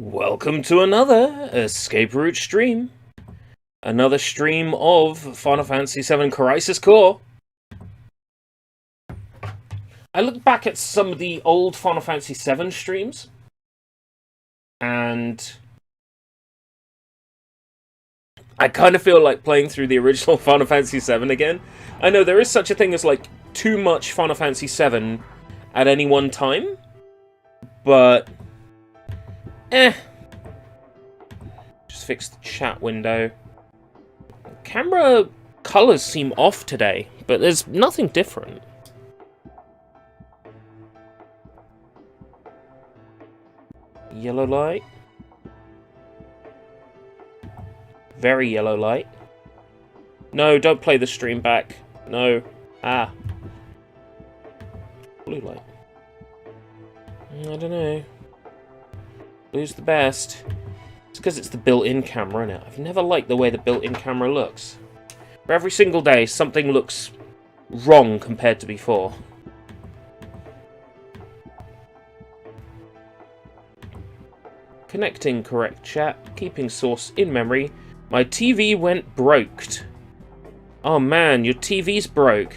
Welcome to another Escape Route stream. Another stream of Final Fantasy VII Crisis Core. I look back at some of the old Final Fantasy VII streams, and I kind of feel like playing through the original Final Fantasy VII again. I know there is such a thing as like too much Final Fantasy VII at any one time, but just fix the chat window. Camera colors seem off today, but there's nothing different. Yellow light. Very yellow light. No, don't play the stream back. No. Ah. Blue light. I don't know. Blue's the best. It's because it's the built-in camera, innit? I've never liked the way the built-in camera looks. For every single day, something looks wrong compared to before. Connecting correct chat. Keeping source in memory. My TV went broked. Oh man, your TV's broke.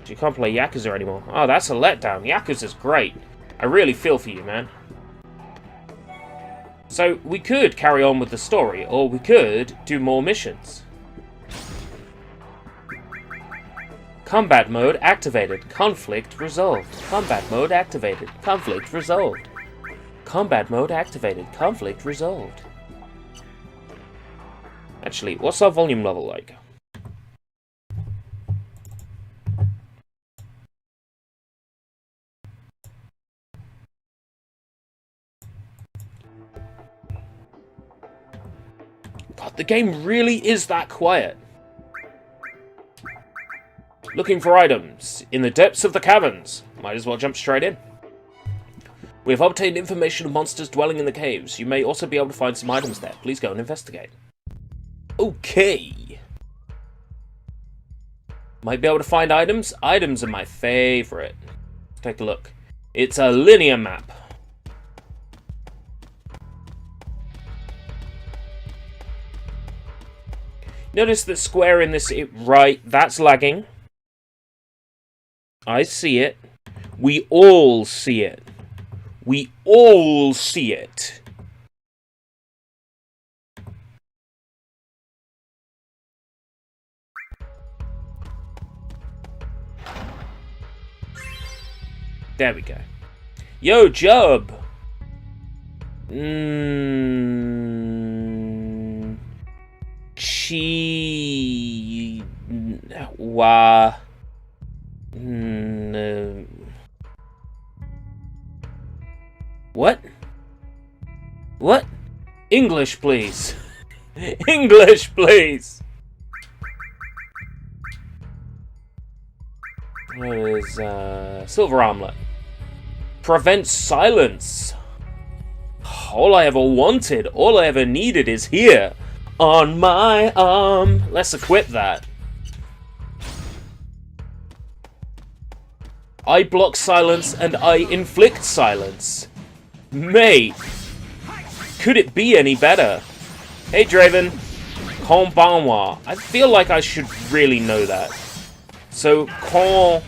You can't play Yakuza anymore. Oh, that's a letdown. Yakuza's great. I really feel for you, man. So, we could carry on with the story, or we could do more missions. Combat mode activated. Conflict resolved. Combat mode activated. Conflict resolved. Combat mode activated. Conflict resolved. Actually, what's our volume level like? God, the game really is that quiet. Looking for items in the depths of the caverns. Might as well jump straight in. We have obtained information of monsters dwelling in the caves. You may also be able to find some items there. Please go and investigate. Okay. Might be able to find items. Items are my favorite. Let's take a look. It's a linear map. Notice that square in this, right, that's lagging. I see it. We all see it. We all see it. There we go. Yo, Job! What? What? English, please. English, please. What is, silver armlet. Prevent silence. All I ever wanted, all I ever needed is here. On my arm. Let's equip that. I block silence and I inflict silence. Mate, could it be any better? Hey Draven. Konbanwa. I feel like I should really know that. So, kon...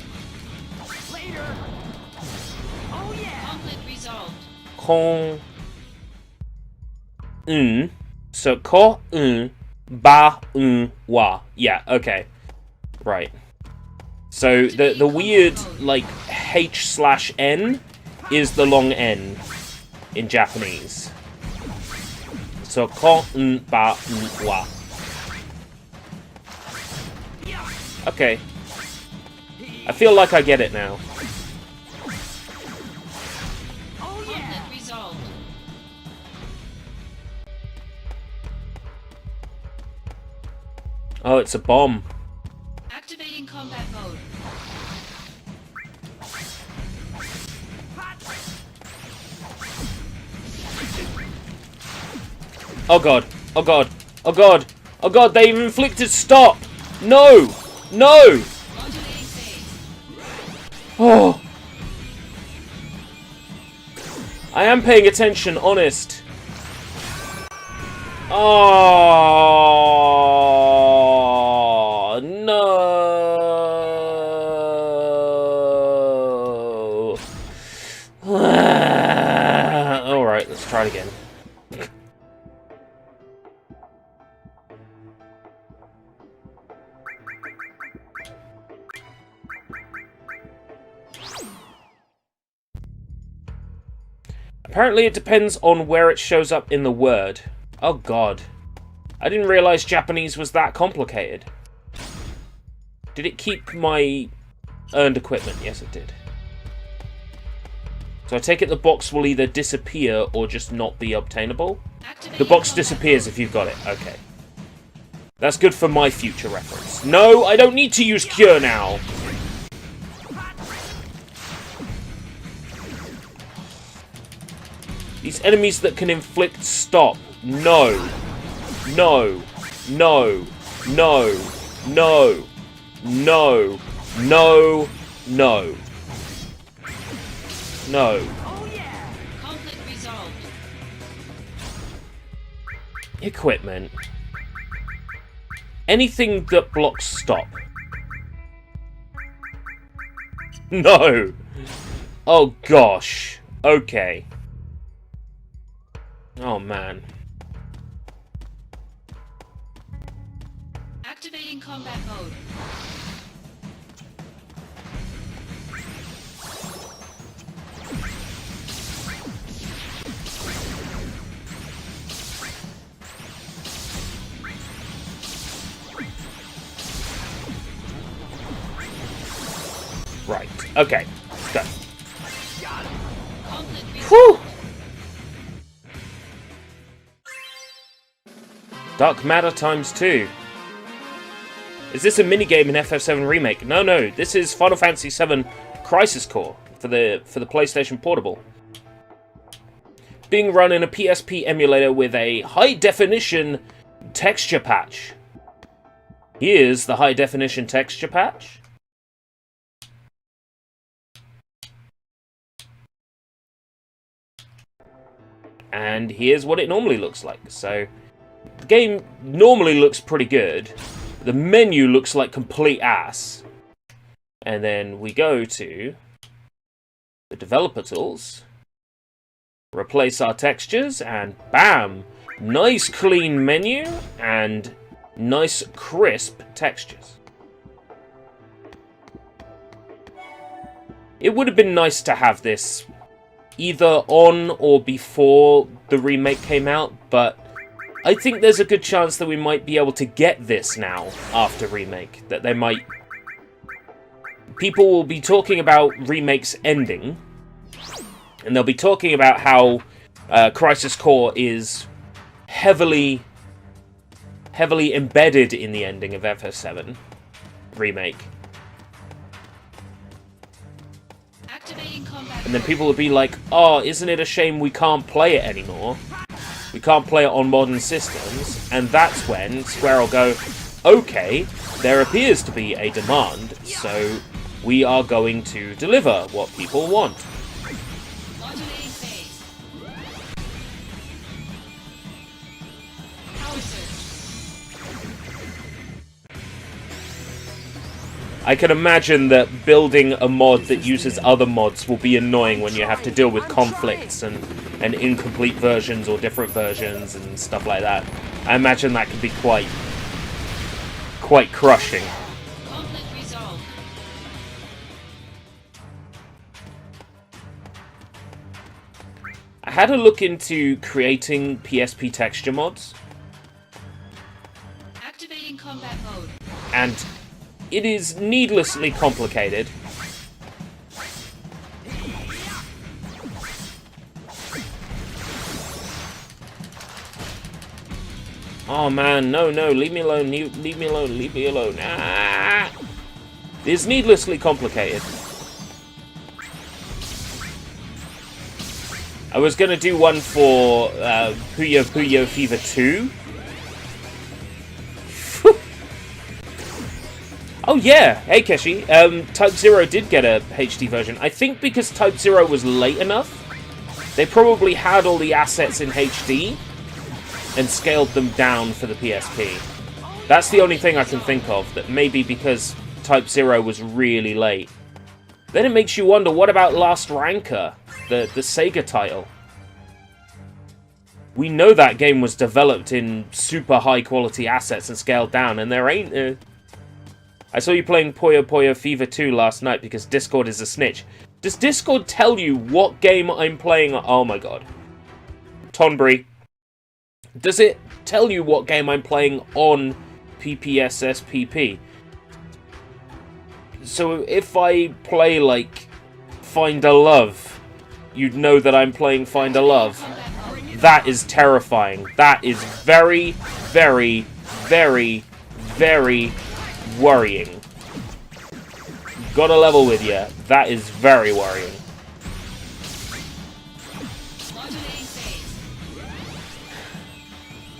Kon... So, ko, ba, wa. Yeah, okay. Right. So, the weird, like, H/N is the long N in Japanese. So, ko, ba, wa. Okay. I feel like I get it now. Oh, it's a bomb. Activating combat mode. Oh god. Oh god. Oh god. Oh god, they've inflicted stop! No! No! Oh! I am paying attention, honest. Oh, no. Alright, let's try it again. Apparently it depends on where it shows up in the word. Oh god. I didn't realize Japanese was that complicated. Did it keep my earned equipment? Yes, it did. So I take it the box will either disappear or just not be obtainable? The box disappears if you've got it. Okay. That's good for my future reference. No, I don't need to use Cure now! These enemies that can inflict stop. No. No. No. No. No. No. No. No. No. Oh yeah. Conflict resolved. Equipment. Anything that blocks stop. No. Oh gosh. Okay. Oh man. Activating combat mode. Right. Okay. Go. Conflict Whew! resolved. Dark Matter times 2. Is this a minigame in FF7 Remake? No, no. This is Final Fantasy VII Crisis Core for the PlayStation Portable. Being run in a PSP emulator with a high-definition texture patch. Here's the high-definition texture patch. And here's what it normally looks like. So, the game normally looks pretty good. The menu looks like complete ass. And then we go to the developer tools, replace our textures, and bam! Nice clean menu and nice crisp textures. It would have been nice to have this either on or before the remake came out, but I think there's a good chance that we might be able to get this now after remake. That they might... People will be talking about remakes ending, and they'll be talking about how Crisis Core is heavily embedded in the ending of FF7 remake. Activating combat And then people will be like, oh, isn't it a shame we can't play it anymore? We can't play it on modern systems. And that's when Square will go, okay, there appears to be a demand, so we are going to deliver what people want. modulating phase. Power surge. I can imagine that building a mod that uses other mods will be annoying when you have to deal with conflicts and incomplete versions or different versions and stuff like that. I imagine that can be quite crushing. Conflict resolved. I had a look into creating PSP texture mods, Activating combat mode. and it is needlessly complicated. Oh man, no, leave me alone, leave me alone, leave me alone. Ah! It's needlessly complicated. I was gonna do one for Puyo Puyo Fever 2. Oh yeah, hey Keshi. Type 0 did get a HD version. I think because Type 0 was late enough, they probably had all the assets in HD and scaled them down for the PSP. That's the only thing I can think of, that maybe because Type 0 was really late. Then it makes you wonder, what about Last Ranker, the Sega title? We know that game was developed in super high quality assets and scaled down, and there ain't... I saw you playing Puyo Puyo Fever 2 last night because Discord is a snitch. Does Discord tell you what game I'm playing? Oh my god. Tonbury. Does it tell you what game I'm playing on PPSSPP? So if I play, like, Find a Love, you'd know that I'm playing Find a Love. That is terrifying. That is very, very, very, very worrying. Gotta level with you. That is very worrying.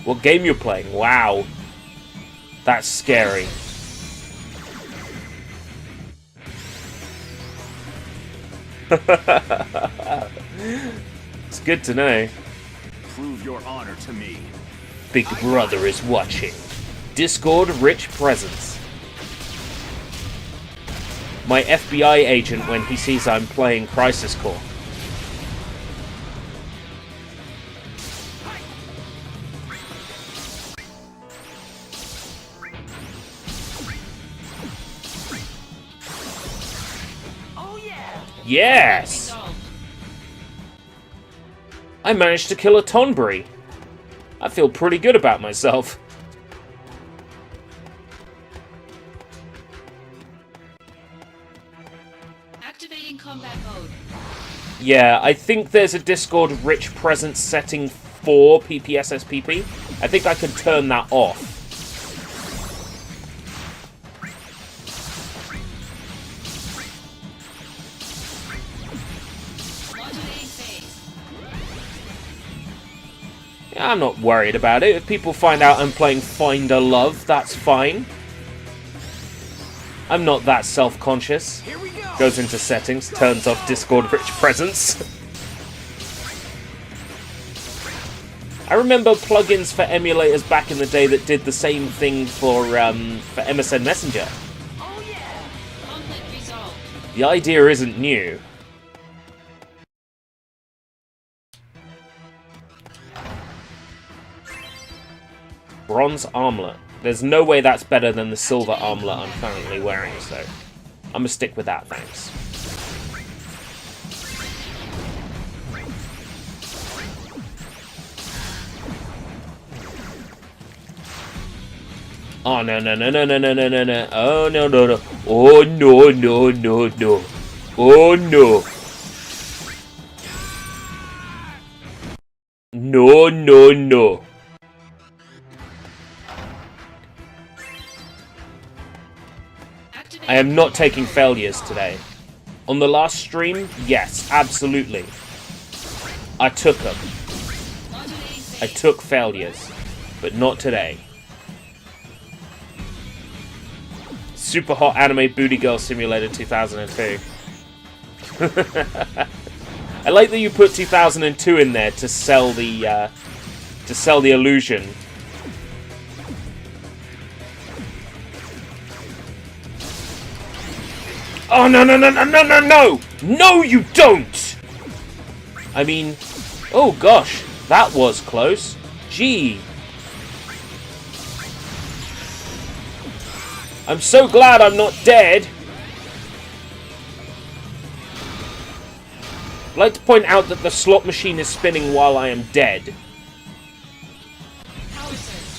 What game you're playing? Wow. That's scary. It's good to know. Prove your honor to me. Big Brother is watching. Discord rich presence. My FBI agent when he sees I'm playing Crisis Core. Oh yeah. Yes! I managed to kill a Tonbury. I feel pretty good about myself. Activating combat mode. Yeah, I think there's a Discord rich presence setting for PPSSPP. I think I could turn that off. I'm not worried about it. If people find out I'm playing Find a Love, that's fine. I'm not that self-conscious. Goes into settings, turns off Discord rich presence. I remember plugins for emulators back in the day that did the same thing for MSN Messenger. Oh yeah. Conflict resolved. The idea isn't new. Bronze armlet. There's no way that's better than the silver armlet I'm currently wearing, so I'm gonna stick with that, thanks. Oh no no no no no no no no no! Oh no no no! Oh no no no no! Oh no! No no no! I am not taking failures today. On the last stream, yes, absolutely. I took them. I took failures, but not today. Super Hot Anime Booty Girl Simulator 2002. I like that you put 2002 in there to sell the illusion. Oh, no, no, no, no, no, no, no! No, you don't! I mean, oh gosh, that was close. Gee. I'm so glad I'm not dead. I'd like to point out that the slot machine is spinning while I am dead. Power surge.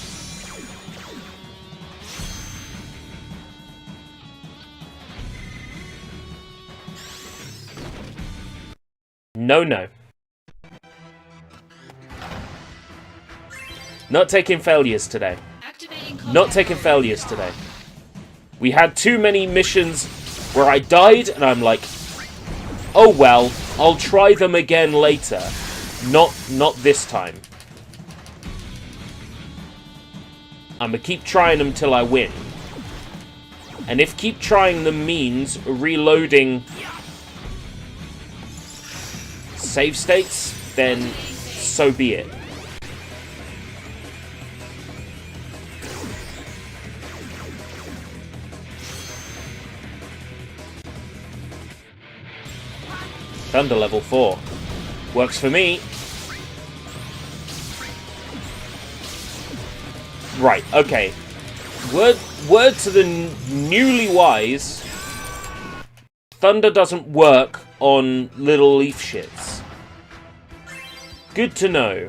No, no. Not taking failures today. Activating combat Not taking mode. failures today. We had too many missions where I died, and I'm like, oh well, I'll try them again later. Not this time. I'm gonna keep trying them till I win. And if keep trying them means reloading save states, then so be it. Thunder level 4. Works for me. Right, okay. Word to the newly wise. Thunder doesn't work on little leaf shits. Good to know.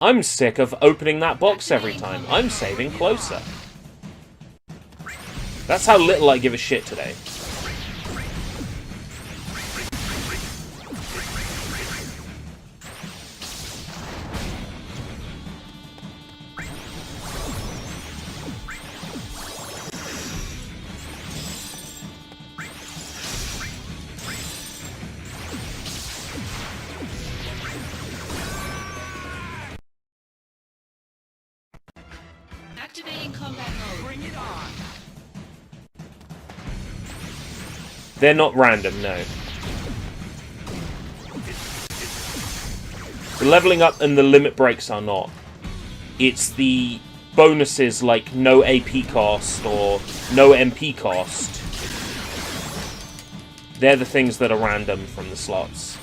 I'm sick of opening that box every time. I'm saving closer. That's how little I give a shit today. Activating combat mode. Bring it on. They're not random, no. The leveling up and the limit breaks are not. It's the bonuses like no AP cost or no MP cost. They're the things that are random from the slots.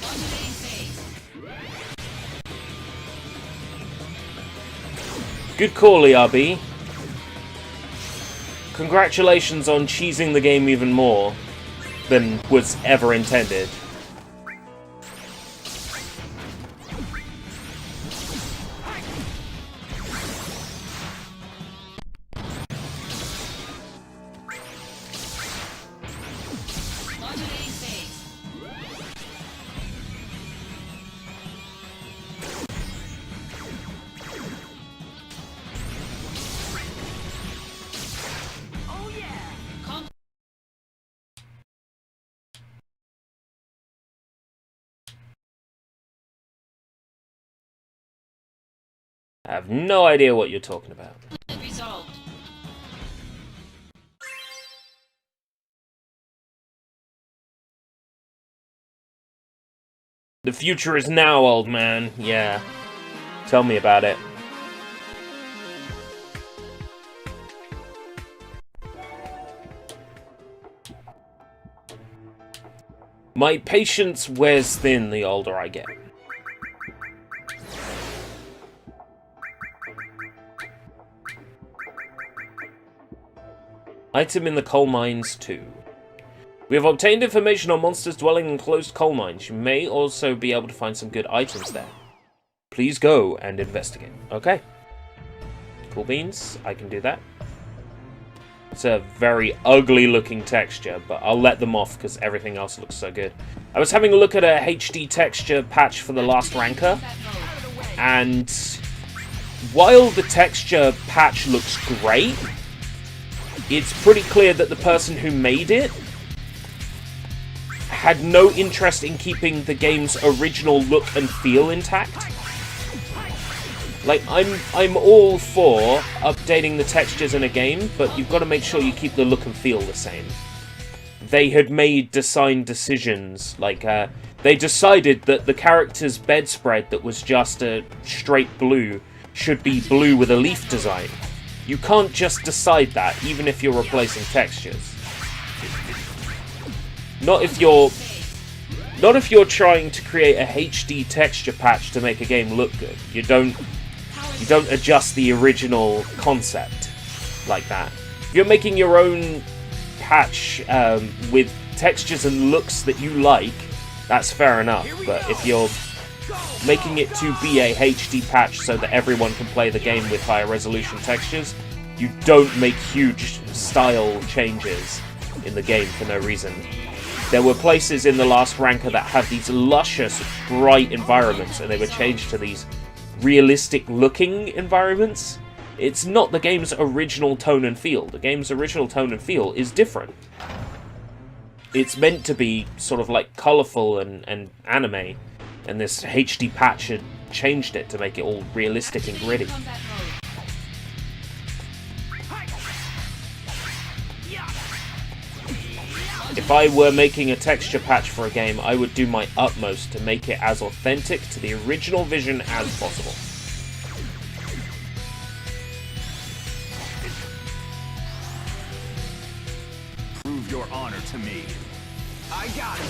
Modulating phase. Good call, ERB. Congratulations on cheesing the game even more than was ever intended. Modulating phase. Oh yeah. Com I have no idea what you're talking about. resolved. The future is now, old man. Yeah. Tell me about it. My patience wears thin the older I get. Item in the coal mines too. We have obtained information on monsters dwelling in closed coal mines. You may also be able to find some good items there. Please go and investigate. Okay. Cool beans. I can do that. It's a very ugly looking texture, but I'll let them off because everything else looks so good. I was having a look at a HD texture patch for the last ranker, Combat mode. and while the texture patch looks great, it's pretty clear that the person who made it had no interest in keeping the game's original look and feel intact. Like, I'm all for updating the textures in a game, but you've got to make sure you keep the look and feel the same. They had made design decisions, like, they decided that the character's bedspread that was just a straight blue should be blue with a leaf design. You can't just decide that, even if you're replacing textures. Not if you're trying to create a HD texture patch to make a game look good. You don't adjust the original concept like that. If you're making your own patch with textures and looks that you like, that's fair enough. But if you're making it to be a HD patch so that everyone can play the game with higher resolution textures, you don't make huge style changes in the game for no reason. There were places in the last ranker that had these luscious, bright environments, and they were changed to these realistic-looking environments. It's not the game's original tone and feel. The game's original tone and feel is different. It's meant to be sort of like colourful and anime, and this HD patch had changed it to make it all realistic and gritty. Combat mode. If I were making a texture patch for a game, I would do my utmost to make it as authentic to the original vision as possible. Prove your honor to me. I got it.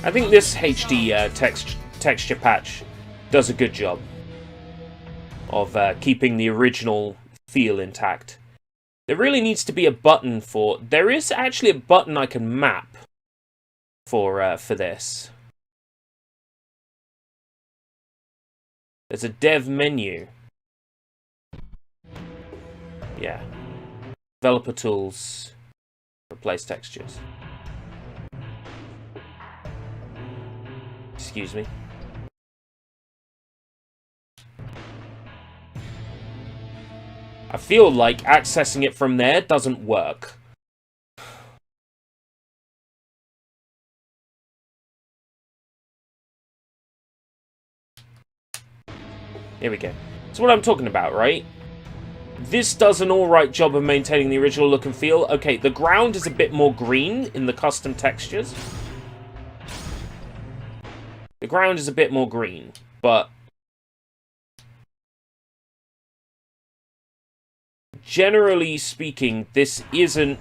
I think this HD texture patch does a good job of keeping the original feel intact. There really needs to be a button for... There is actually a button I can map for this. There's a dev menu. Yeah. Developer tools. Replace textures. Excuse me. I feel like accessing it from there doesn't work. Here we go. That's what I'm talking about, right? This does an alright job of maintaining the original look and feel. Okay, the ground is a bit more green in the custom textures. The ground is a bit more green, but generally speaking, this isn't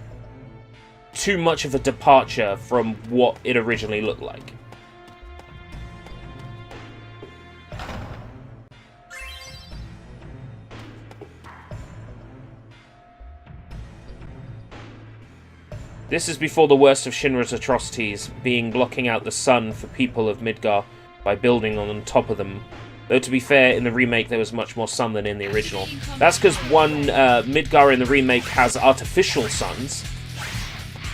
too much of a departure from what it originally looked like. This is before the worst of Shinra's atrocities, being blocking out the sun for people of Midgar by building on top of them. Though to be fair, in the remake there was much more sun than in the original. That's because Midgar in the remake has artificial suns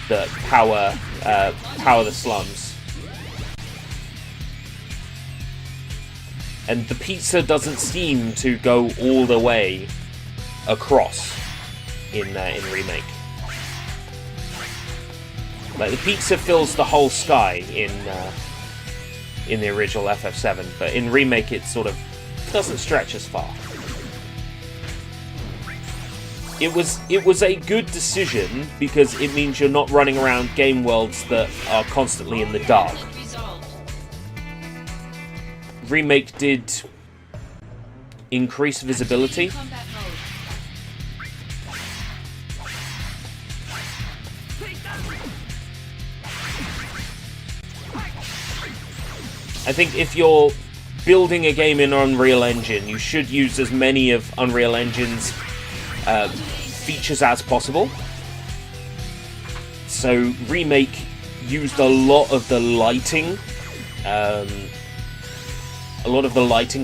that power the slums. And the pizza doesn't seem to go all the way across in remake. Like, the pizza fills the whole sky in the original FF7, but in remake it sort of doesn't stretch as far. It was a good decision because it means you're not running around game worlds that are constantly in the dark. Remake did increase visibility. Combat mode. I think if you're building a game in Unreal Engine, you should use as many of Unreal Engine's features as possible. So Remake used a lot of the lighting,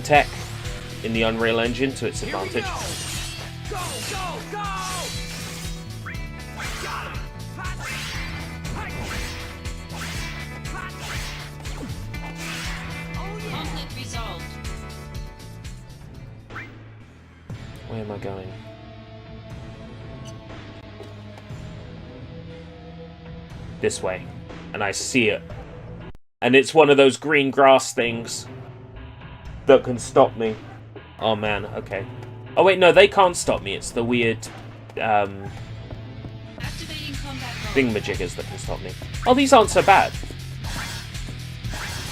tech in the Unreal Engine to its advantage. Go, go, go! Got him! Conflict resolved. Where am I going? This way. And I see it. And it's one of those green grass things that can stop me. Oh man, okay. Oh wait, no, they can't stop me. It's the weird Activating combat mode. thingamajiggers that can stop me. Oh, these aren't so bad.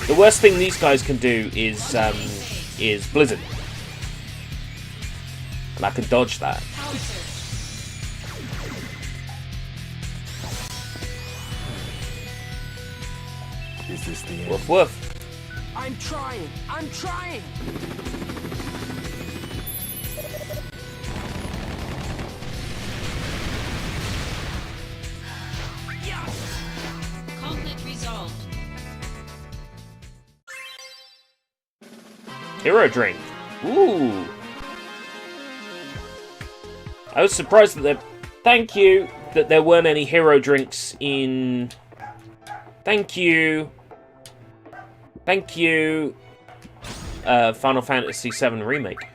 The worst thing these guys can do is Blizzard. And I can dodge that. Power surge. Is this the end? Woof woof. I'm trying! I'm trying! Conflict resolved. Hero drink. Ooh. I was surprised that thank you that there weren't any hero drinks in. Thank you. Thank you. Final Fantasy VII Remake.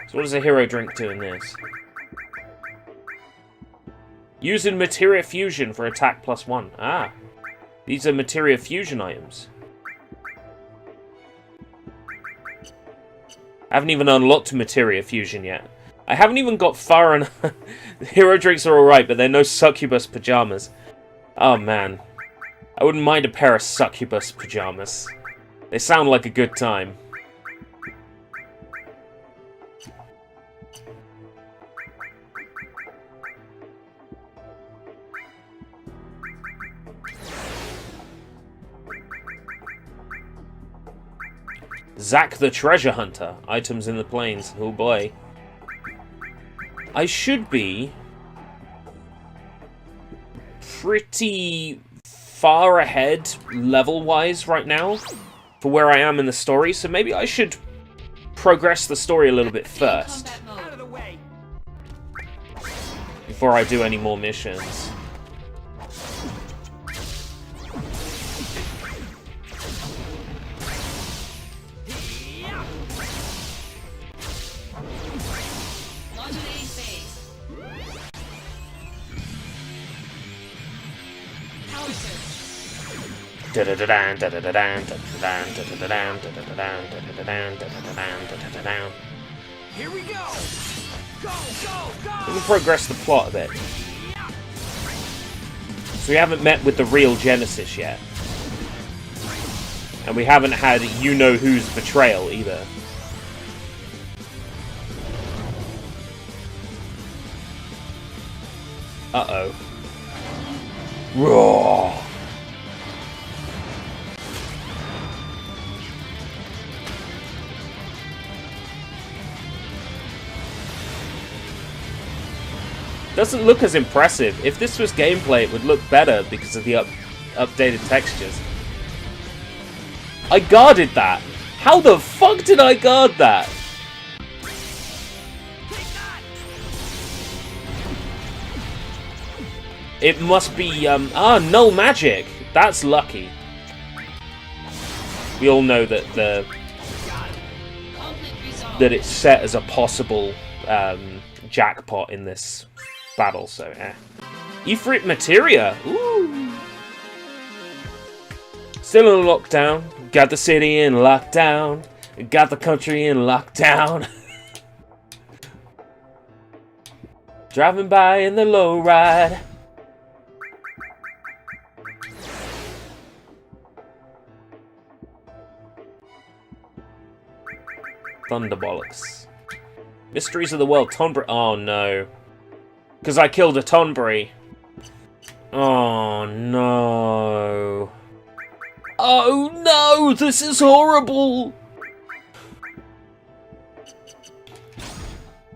So what does a hero drink do in this? Using materia fusion for attack +1. Ah. These are materia fusion items. I haven't even unlocked materia fusion yet. I haven't even got far enough. Hero drinks are alright, but they're no succubus pajamas. Oh man. I wouldn't mind a pair of succubus pajamas. They sound like a good time. Zack the Treasure Hunter. Items in the plains. Oh boy. I should be pretty far ahead level-wise right now for where I am in the story, so maybe I should progress the story a little bit first Combat mode. Out of the way! before I do any more missions. Modulating phase. Power surge. Here we go! Go, go, go! Let me progress the plot a bit. So we haven't met with the real Genesis yet. And we haven't had you-know-who's betrayal either. Uh-oh. Raw! Doesn't look as impressive. If this was gameplay, it would look better because of the updated textures. I guarded that! How the fuck did I guard that? It must be, null magic! That's lucky. We all know that Conflict resolved. that it's set as a possible, jackpot in this battle, so eh. Ifrit Materia! Ooh! Still in lockdown. Got the city in lockdown. Got the country in lockdown. Driving by in the lowride. Thunderbollocks. Mysteries of the World. Tonberry. Oh no. Because I killed a Tonberry. Oh no. Oh no! This is horrible!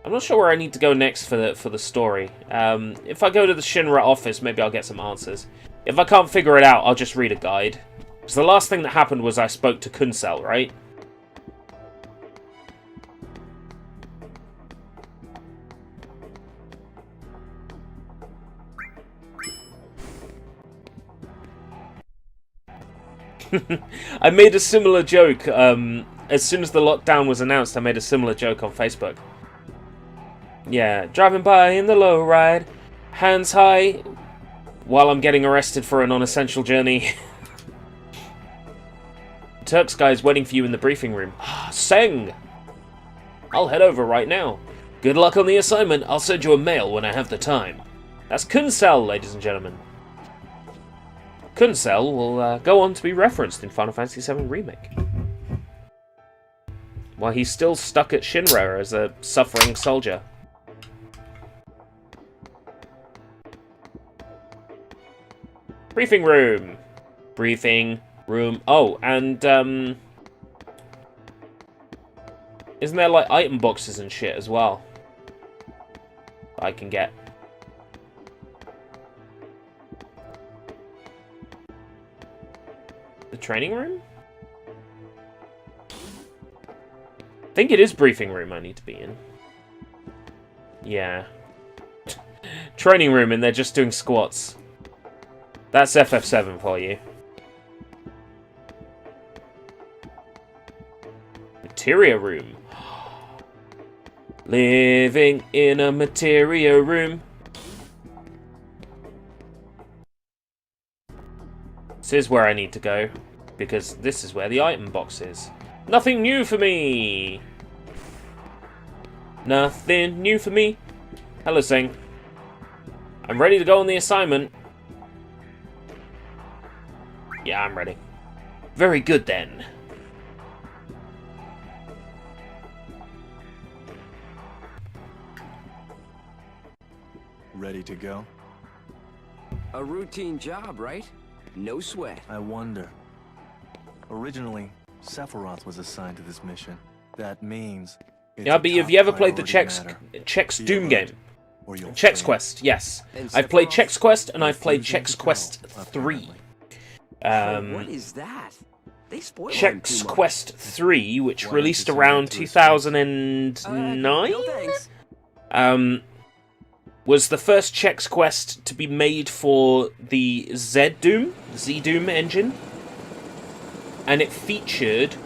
I'm not sure where I need to go next for the story. If I go to the Shinra office, maybe I'll get some answers. If I can't figure it out, I'll just read a guide. Because the last thing that happened was I spoke to Kunsel, right? I made a similar joke, as soon as the lockdown was announced, I made a similar joke on Facebook. Yeah, driving by in the lowride, hands high, while I'm getting arrested for a non-essential journey. Turk's guy's waiting for you in the briefing room. Seng! I'll head over right now. Good luck on the assignment, I'll send you a mail when I have the time. That's Kunsel, ladies and gentlemen. Kunsel will go on to be referenced in Final Fantasy VII Remake. While he's still stuck at Shinra as a suffering soldier. Briefing room. Briefing room. Oh, and isn't there like item boxes and shit as well I can get? The training room? I think it is briefing room I need to be in. Yeah. Training room and they're just doing squats. That's FF7 for you. Materia room. Living in a materia room. This is where I need to go, because this is where the item box is. Nothing new for me! Nothing new for me. Hello, Sing. I'm ready to go on the assignment. Yeah, I'm ready. Very good, then. Ready to go? A routine job, right? No sweat. I wonder. Originally, Sephiroth was assigned to this mission. That means... Yeah, but have you ever played the Chex Doom game? Chex Quest, yes. I've played Chex Quest and I've played Chex Quest 3. What is that? They spoil Chex Quest 3, which released around 2009? Was the first Chex Quest to be made for the Z-Doom engine. And it featured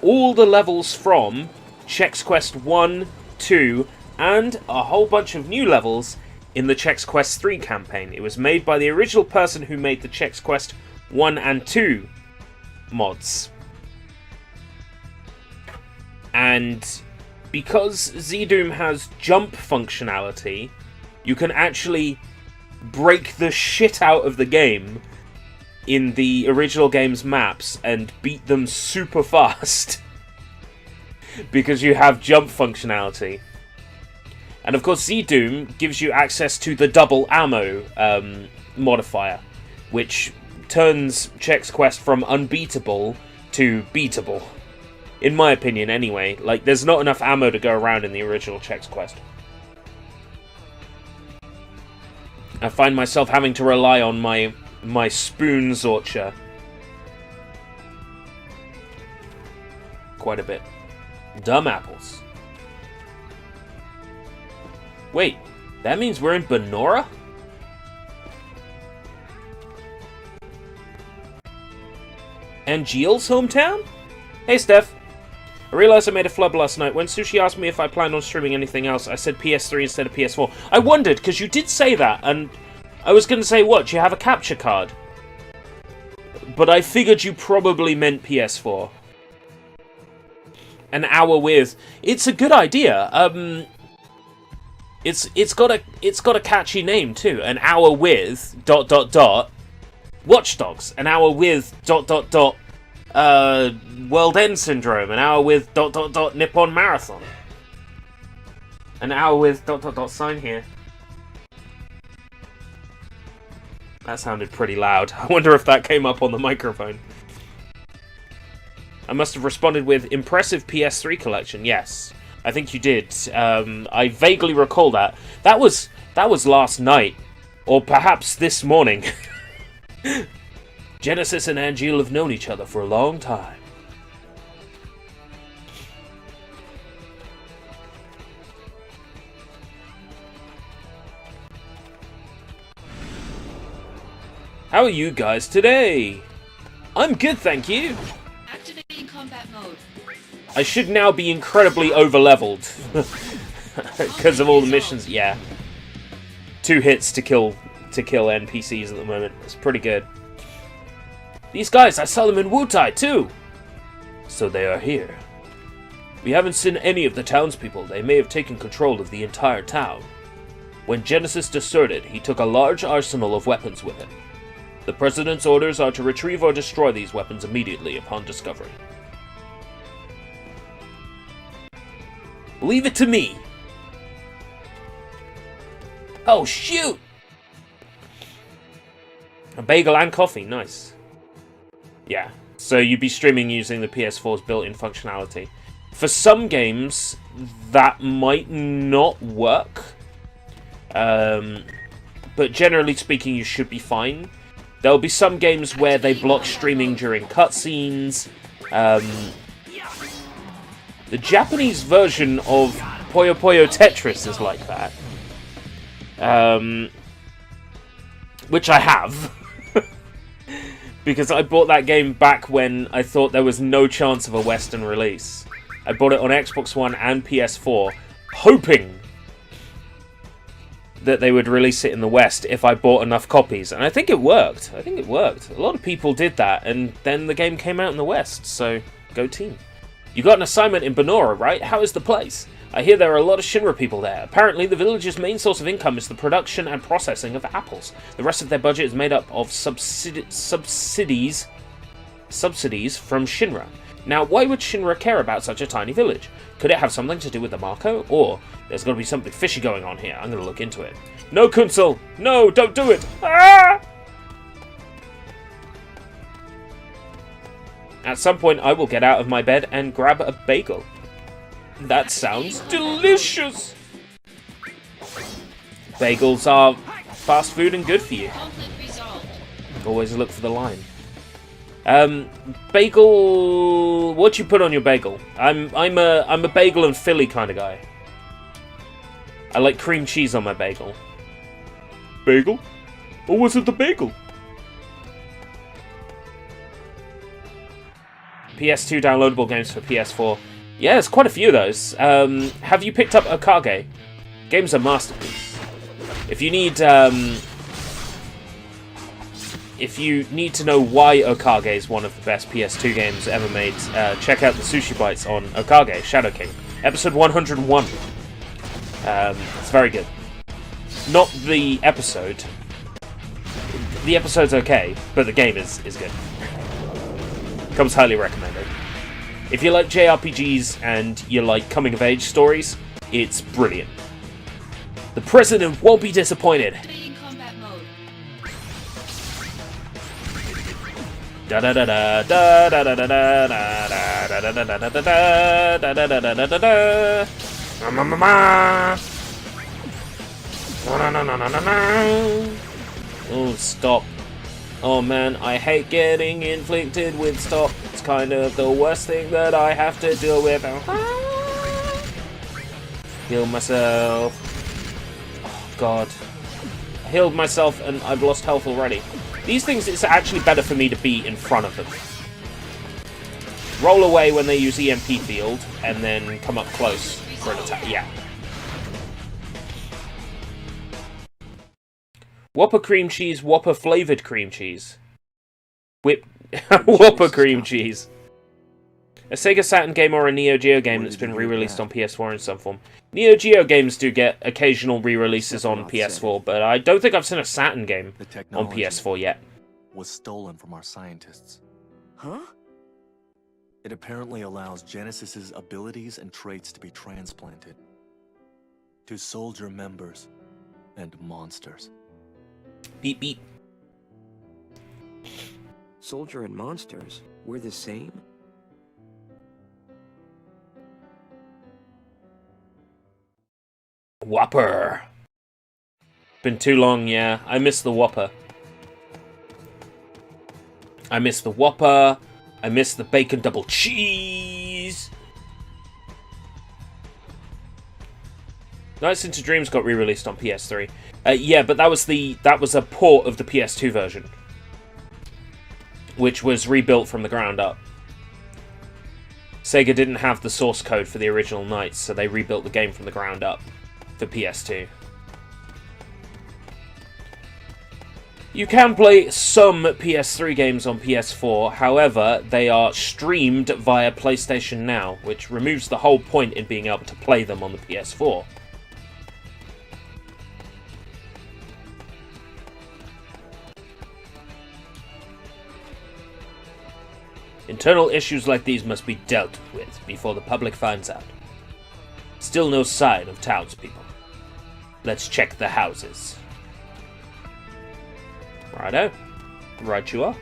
all the levels from Chex Quest 1, 2, and a whole bunch of new levels in the Chex Quest 3 campaign. It was made by the original person who made the Chex Quest 1 and 2 mods. And because Z-Doom has jump functionality, you can actually break the shit out of the game in the original game's maps and beat them super fast. Because you have jump functionality. And of course Z-Doom gives you access to the double ammo modifier, which turns Chex Quest from unbeatable to beatable. In my opinion, anyway. Like, there's not enough ammo to go around in the original Chex Quest. I find myself having to rely on my spoon Zorcha quite a bit. Dumb apples. Wait, that means we're in Benora? Angeal's hometown? Hey, Steph. I realized I made a flub last night. When Sushi asked me if I planned on streaming anything else, I said PS3 instead of PS4. I wondered, because you did say that, and I was going to say, what, you have a capture card? But I figured you probably meant PS4. An hour with... It's a good idea. It's got a catchy name, too. An hour with... ... Watch Dogs. An hour with... ... World End Syndrome, an hour with ... Nippon Marathon. An hour with ... sign here. That sounded pretty loud. I wonder if that came up on the microphone. I must have responded with impressive PS3 collection. Yes, I think you did. I vaguely recall that. That was last night, or perhaps this morning. Genesis and Angeal have known each other for a long time. How are you guys today? I'm good, thank you. Activating combat mode. I should now be incredibly over-leveled. Because of all the missions. Yeah. 2 hits to kill NPCs at the moment. It's pretty good. These guys, I saw them in Wutai too! So they are here. We haven't seen any of the townspeople. They may have taken control of the entire town. When Genesis deserted, he took a large arsenal of weapons with him. The President's orders are to retrieve or destroy these weapons immediately upon discovery. Leave it to me! Oh, shoot! A bagel and coffee, nice. Yeah, so you'd be streaming using the PS4's built-in functionality. For some games, that might not work. But generally speaking, you should be fine. There'll be some games where they block streaming during cutscenes. The Japanese version of Puyo Puyo Tetris is like that. Which I have. Because I bought that game back when I thought there was no chance of a Western release. I bought it on Xbox One and PS4, hoping that they would release it in the West if I bought enough copies. And I think it worked. A lot of people did that, and then the game came out in the West, so go team. You got an assignment in Benora, right? How is the place? I hear there are a lot of Shinra people there. Apparently, the village's main source of income is the production and processing of apples. The rest of their budget is made up of subsidies from Shinra. Now, why would Shinra care about such a tiny village? Could it have something to do with the Marco? Or, there's got to be something fishy going on here. I'm going to look into it. No, Kunsel! No, don't do it! Ah! At some point, I will get out of my bed and grab a bagel. That sounds delicious! Bagels are fast food and good for you. Conflict resolved. Always look for the line. Bagel... What'd you put on your bagel? I'm a bagel and Philly kind of guy. I like cream cheese on my bagel. Bagel? Or was it the bagel? PS2 downloadable games for PS4. Yeah, there's quite a few of those. Have you picked up Okage? Game's a masterpiece. If you need to know why Okage is one of the best PS2 games ever made, check out the Sushi Bites on Okage, Shadow King. Episode 101. It's very good. Not the episode. The episode's okay, but the game is good. Comes highly recommended. If you like JRPGs and you like coming-of-age stories, it's brilliant. The President won't be disappointed. Activating combat mode. Da da da da da da da da da da da da da da da da da da da da. Oh, stop. Oh man, I hate getting inflicted with stop. It's kind of the worst thing that I have to deal with. Heal myself. Oh god. I healed myself and I've lost health already. These things, it's actually better for me to be in front of them. Roll away when they use EMP field, and then come up close for an attack. Yeah. Whopper cream cheese, Whopper flavored cream cheese. Whip Whopper cream cheese. A Sega Saturn game or a Neo Geo game that's been re-released on PS4 in some form. Neo Geo games do get occasional re-releases on PS4, but I don't think I've seen a Saturn game on PS4 yet. Was stolen from our scientists. Huh? It apparently allows Genesis's abilities and traits to be transplanted to soldier members and monsters. Beep beep. Soldier and monsters, we're the same? Whopper. Been too long, yeah. I miss the Whopper. I miss the Whopper. I miss the bacon double cheese. Nights into Dreams got re-released on PS3. Yeah, but that was a port of the PS2 version, which was rebuilt from the ground up. Sega didn't have the source code for the original Nights, so they rebuilt the game from the ground up for PS2. You can play some PS3 games on PS4, however, they are streamed via PlayStation Now, which removes the whole point in being able to play them on the PS4. Internal issues like these must be dealt with before the public finds out. Still no sign of townspeople. Let's check the houses. Righto. Right you are.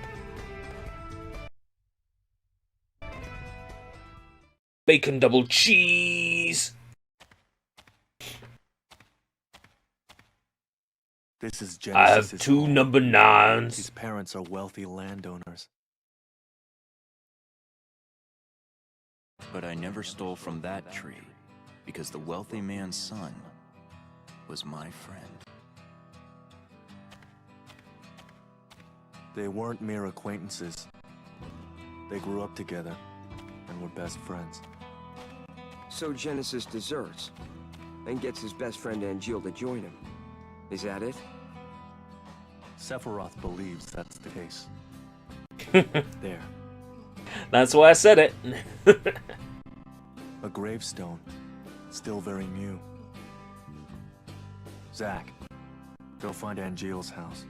bacon double cheese. This is I have Genesis's 2 home. number 9s. His parents are wealthy landowners. But I never stole from that tree, because the wealthy man's son was my friend. They weren't mere acquaintances. They grew up together and were best friends. So Genesis deserts, and gets his best friend Angeal to join him. Is that it? Sephiroth believes that's the case. There. That's why I said it. A gravestone. Still very new. Zack, go find Angeal's house.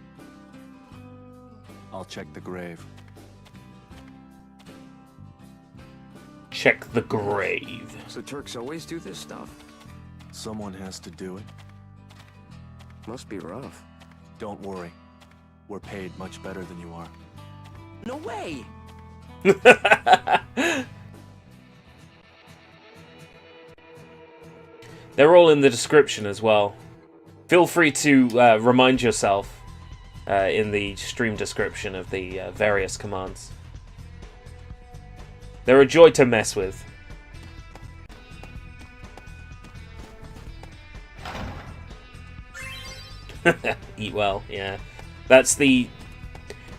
I'll check the grave. Check the grave. So Turks always do this stuff? Someone has to do it. Must be rough. Don't worry. We're paid much better than you are. No way! They're all in the description as well. Feel free to remind yourself in the stream description of the various commands. They're a joy to mess with. Eat well, yeah. That's the...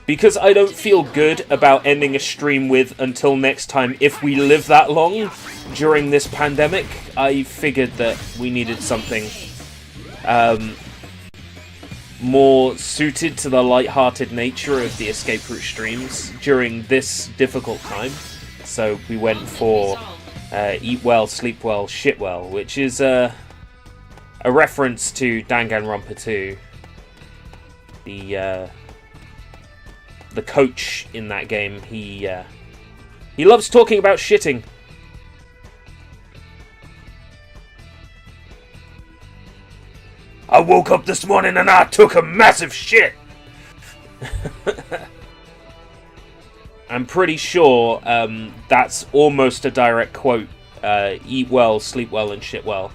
Because I don't feel good about ending a stream with until next time if we live that long during this pandemic, I figured that we needed something more suited to the light-hearted nature of the Escape Route streams during this difficult time. So we went for Eat Well, Sleep Well, Shit Well, which is a reference to Danganronpa 2. The coach in that game, he loves talking about shitting. I woke up this morning and I took a massive shit. I'm pretty sure that's almost a direct quote. Eat well, sleep well, and shit well.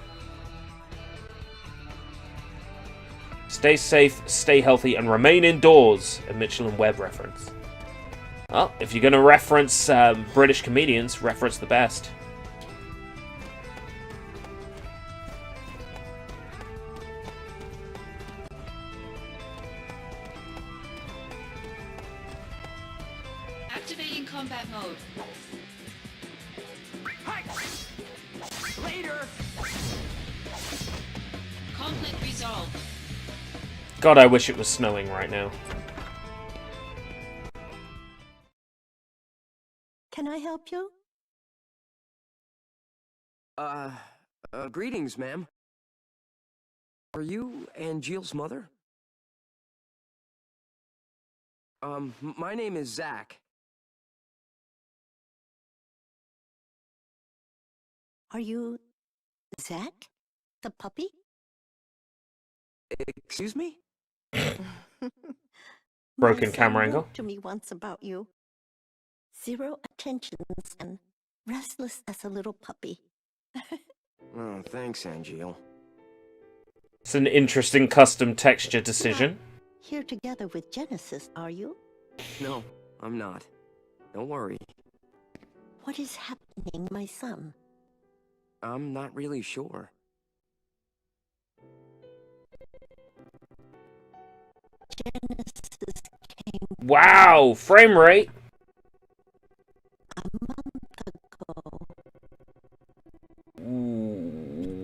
Stay safe, stay healthy, and remain indoors. A Mitchell and Webb reference. Well, if you're going to reference British comedians, reference the best. Activating combat mode. Later! Conflict resolved. God, I wish it was snowing right now. Can I help you? Greetings, ma'am. Are you Angeal's mother? My name is Zack. Are you Zack, the puppy? Excuse me? Broken My son camera angle. wrote to me once about you. 0 attentions and restless as a little puppy. Oh, thanks, Angeal. It's an interesting custom texture decision. Here together with Genesis, are you? No, I'm not. Don't worry. What is happening, my son? I'm not really sure. Genesis came Wow, frame rate. a month ago.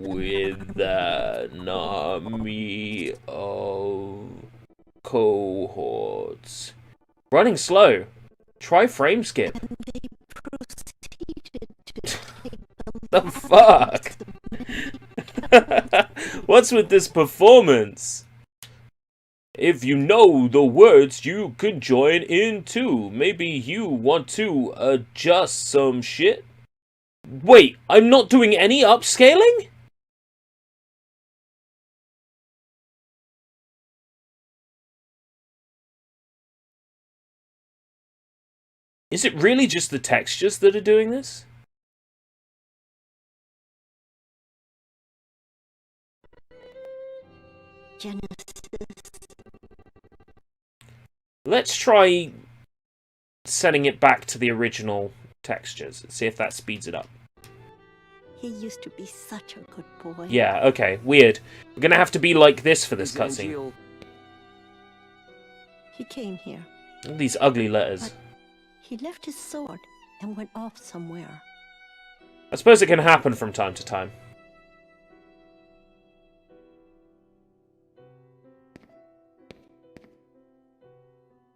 With an army of cohorts. Running slow. Try frame skip. And they proceeded to take The fuck? What's with this performance? If you know the words, you could join in too. Maybe you want to adjust some shit? Wait, I'm not doing any upscaling? Is it really just the textures that are doing this? Genesis. Let's try setting it back to the original textures and see if that speeds it up. He used to be such a good boy. Yeah, okay, weird. We're gonna have to be like this for this Is cutscene. Angeal- He came here. These ugly letters. He left his sword and went off somewhere. I suppose it can happen from time to time.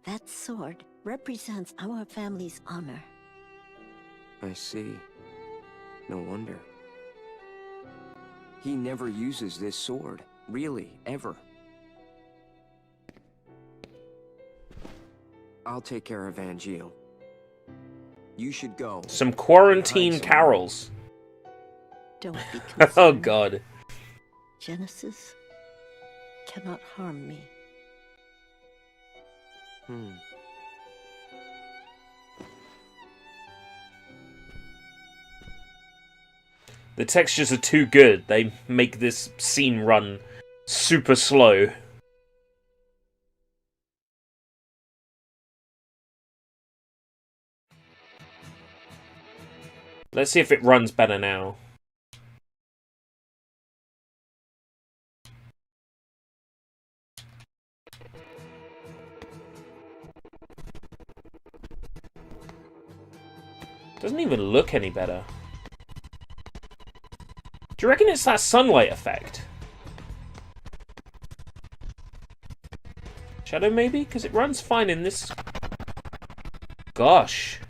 That sword represents our family's honor. I see. No wonder. He never uses this sword. Really, ever. I'll take care of Angeal. You should go. Some quarantine carols. Don't be concerned. Oh god. Genesis cannot harm me. The textures are too good. They make this scene run super slow. Let's see if it runs better now. Doesn't even look any better. Do you reckon it's that sunlight effect? Shadow maybe? Because it runs fine in this... Gosh.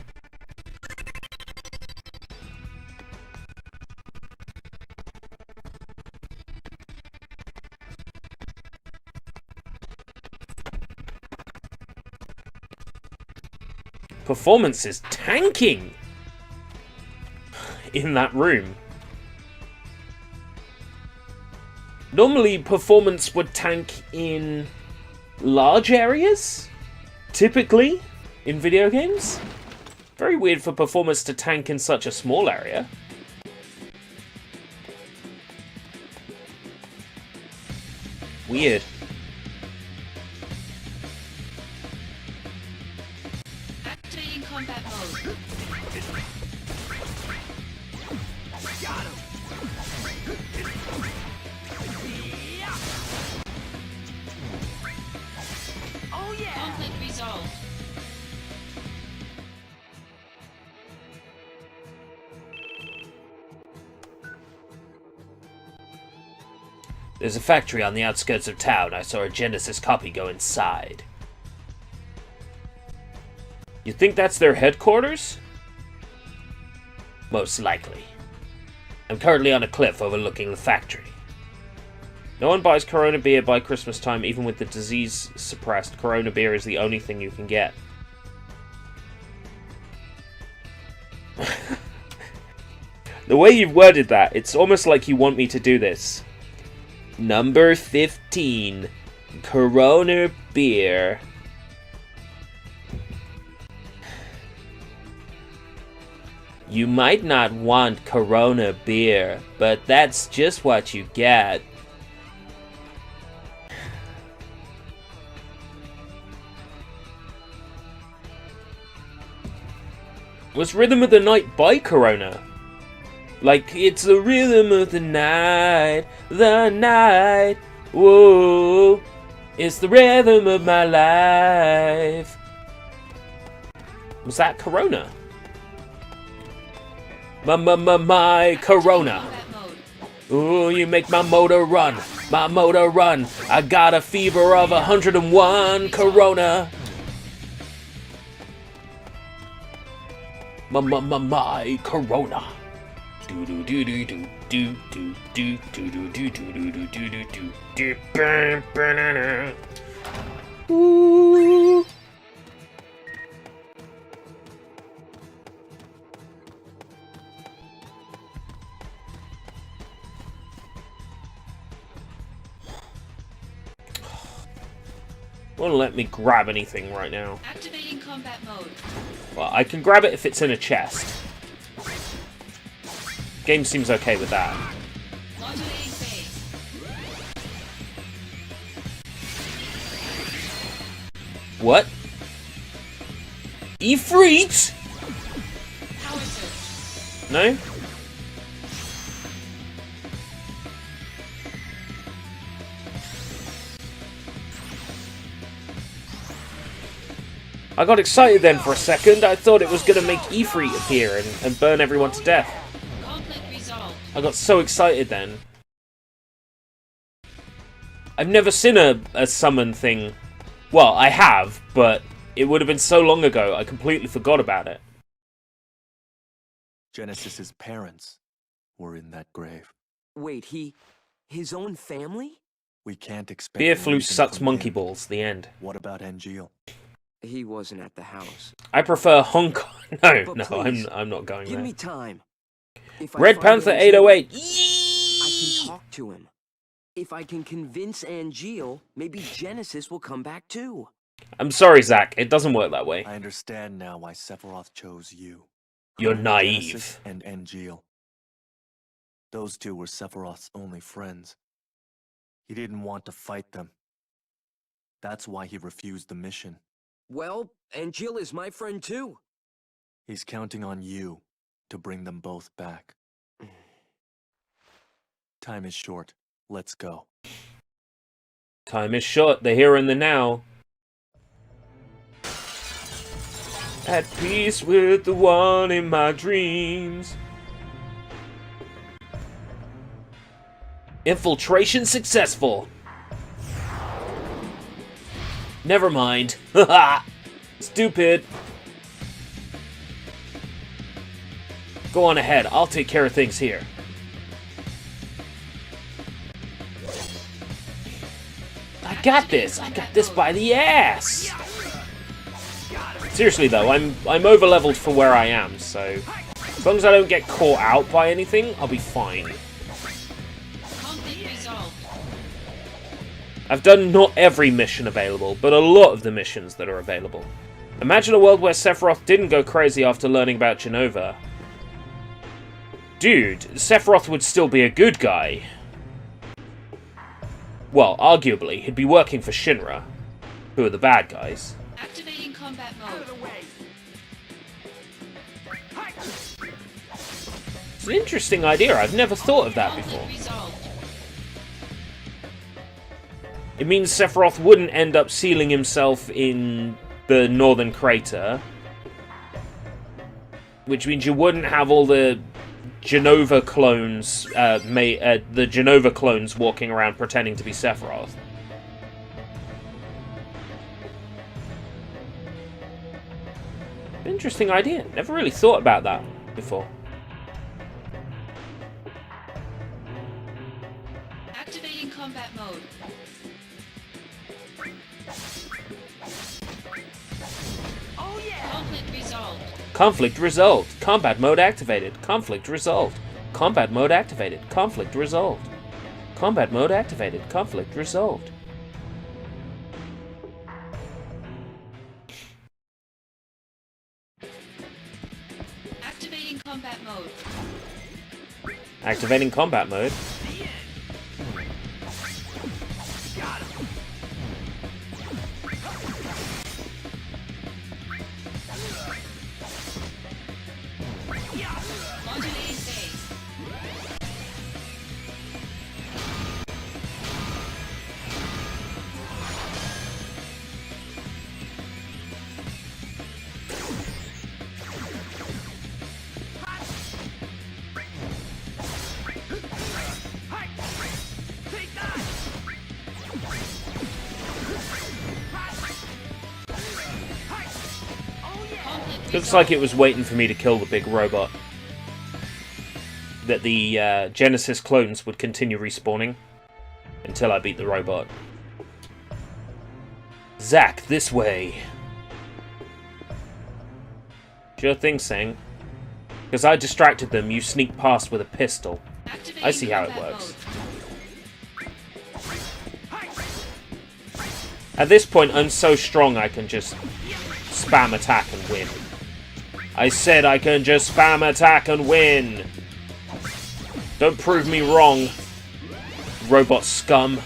Performance is tanking in that room. Normally, performance would tank in large areas, typically, in video games. Very weird for performance to tank in such a small area. Weird. Activating combat mode. Conflict resolved. There's a factory on the outskirts of town. I saw a Genesis copy go inside. You think that's their headquarters? Most likely. I'm currently on a cliff overlooking the factory. No one buys Corona beer by Christmas time, even with the disease-suppressed. Corona beer is the only thing you can get. The way you've worded that, it's almost like you want me to do this. Number 15. Corona beer. You might not want Corona beer, but that's just what you get. Was Rhythm of the Night by Corona? Like, it's the rhythm of the night, whoa, it's the rhythm of my life. Was that Corona? My Corona. Combat mode. Ooh, you make my motor run, I got a fever of 101 Corona. My Corona. Do do do do do do do do do do do do do do do do do. Ooh. Won't let me grab anything right now. Activating combat mode. Well, I can grab it if it's in a chest. Game seems okay with that. Modulating phase. What? Ifrit? How is it? No? I got excited then for a second. I thought it was going to make Ifrit appear and burn everyone to death. Conflict resolved. I got so excited then. I've never seen a summon thing. Well, I have, but it would have been so long ago, I completely forgot about it. Genesis's parents were in that grave. Wait, his own family? We can't expect Beer flu anything sucks from monkey him. balls, the end. What about Angeal? He wasn't at the house. I prefer Hong Kong. No, But no, please, I'm not going Give there. me time. If I Red find Panther Angeal, 808. I can talk to him. If I can convince Angeal, maybe Genesis will come back too. I'm sorry, Zach. It doesn't work that way. I understand now why Sephiroth chose you. You're Genesis naive. and Angeal. Those two were Sephiroth's only friends. He didn't want to fight them. That's why he refused the mission. Well, Angeal is my friend too. He's counting on you to bring them both back. Time is short. Let's go. Time is short. The here and the now. At peace with the one in my dreams. Infiltration successful. Never mind. Haha. Stupid. Go on ahead. I'll take care of things here. I got this. I got this by the ass. Seriously though, I'm over-leveled for where I am, so as long as I don't get caught out by anything, I'll be fine. Conflict resolved. I've done not every mission available, but a lot of the missions that are available. Imagine a world where Sephiroth didn't go crazy after learning about Jenova. Dude, Sephiroth would still be a good guy. Well, arguably, he'd be working for Shinra, who are the bad guys. Activating combat mode. It's an interesting idea, I've never thought of that before. Conflict resolved. It means Sephiroth wouldn't end up sealing himself in the northern crater. Which means you wouldn't have all the Jenova clones, the Jenova clones walking around pretending to be Sephiroth. Interesting idea. Never really thought about that before. Activating combat mode. Oh yeah! Conflict resolved. Conflict resolved. Combat mode activated. Conflict resolved. Combat mode activated. Conflict resolved. Combat mode activated. Conflict resolved. Activating combat mode. Activating combat mode. Modulating phase. Conflict Looks like it was waiting for me to kill the big robot. That the Genesis clones would continue respawning until I beat the robot. Zack, this way. Sure thing, Sang. Because I distracted them, you sneak past with a pistol. Activating I see how it combat works. mode. At this point, I'm so strong I can just spam attack and win. I said I can just spam attack and win! Don't prove me wrong, robot scum.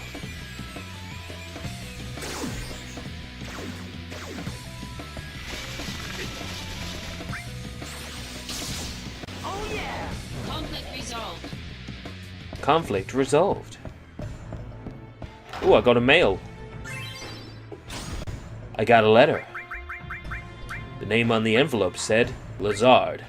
conflict resolved. Ooh, I got a mail. I got a letter. The name on the envelope said, Lazard.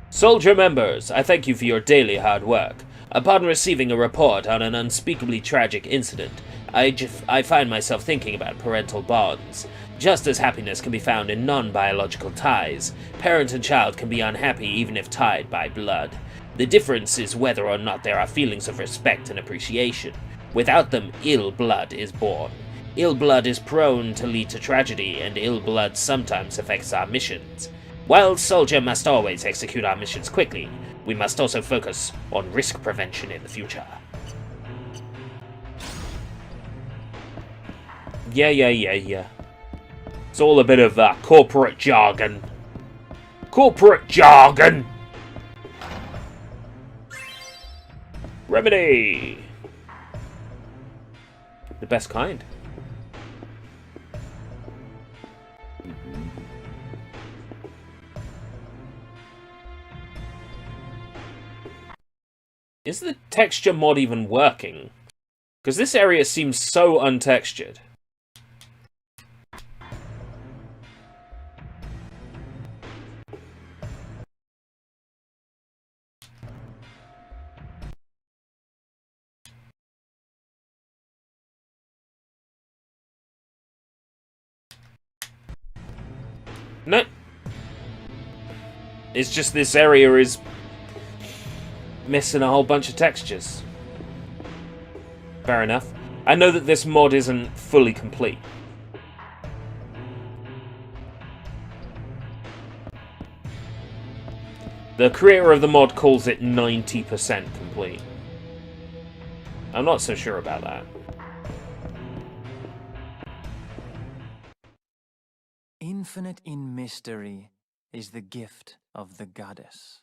Soldier members, I thank you for your daily hard work. Upon receiving a report on an unspeakably tragic incident, I find myself thinking about parental bonds. Just as happiness can be found in non-biological ties, parent and child can be unhappy even if tied by blood. The difference is whether or not there are feelings of respect and appreciation. Without them, ill blood is born. Ill blood is prone to lead to tragedy, and ill blood sometimes affects our missions. While Soldier must always execute our missions quickly, we must also focus on risk prevention in the future. Yeah. It's all a bit of corporate jargon. Corporate jargon! Remedy! The best kind. Is the texture mod even working? Because this area seems so untextured. No. It's just this area is missing a whole bunch of textures. Fair enough. I know that this mod isn't fully complete. The creator of the mod calls it 90% complete. I'm not so sure about that. Infinite in mystery is the gift of the goddess.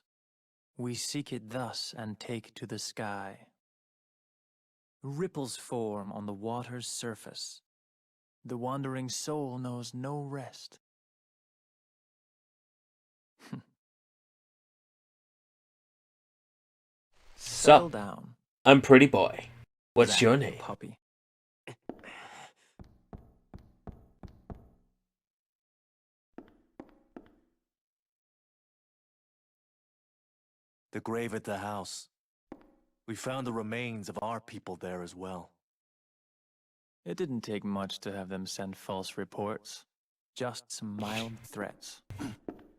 We seek it thus and take to the sky. Ripples form on the water's surface. The wandering soul knows no rest. Settle down. I'm Pretty Boy. What's your name? Puppy. The grave at the house. We found the remains of our people there as well. It didn't take much to have them send false reports. Just some mild threats.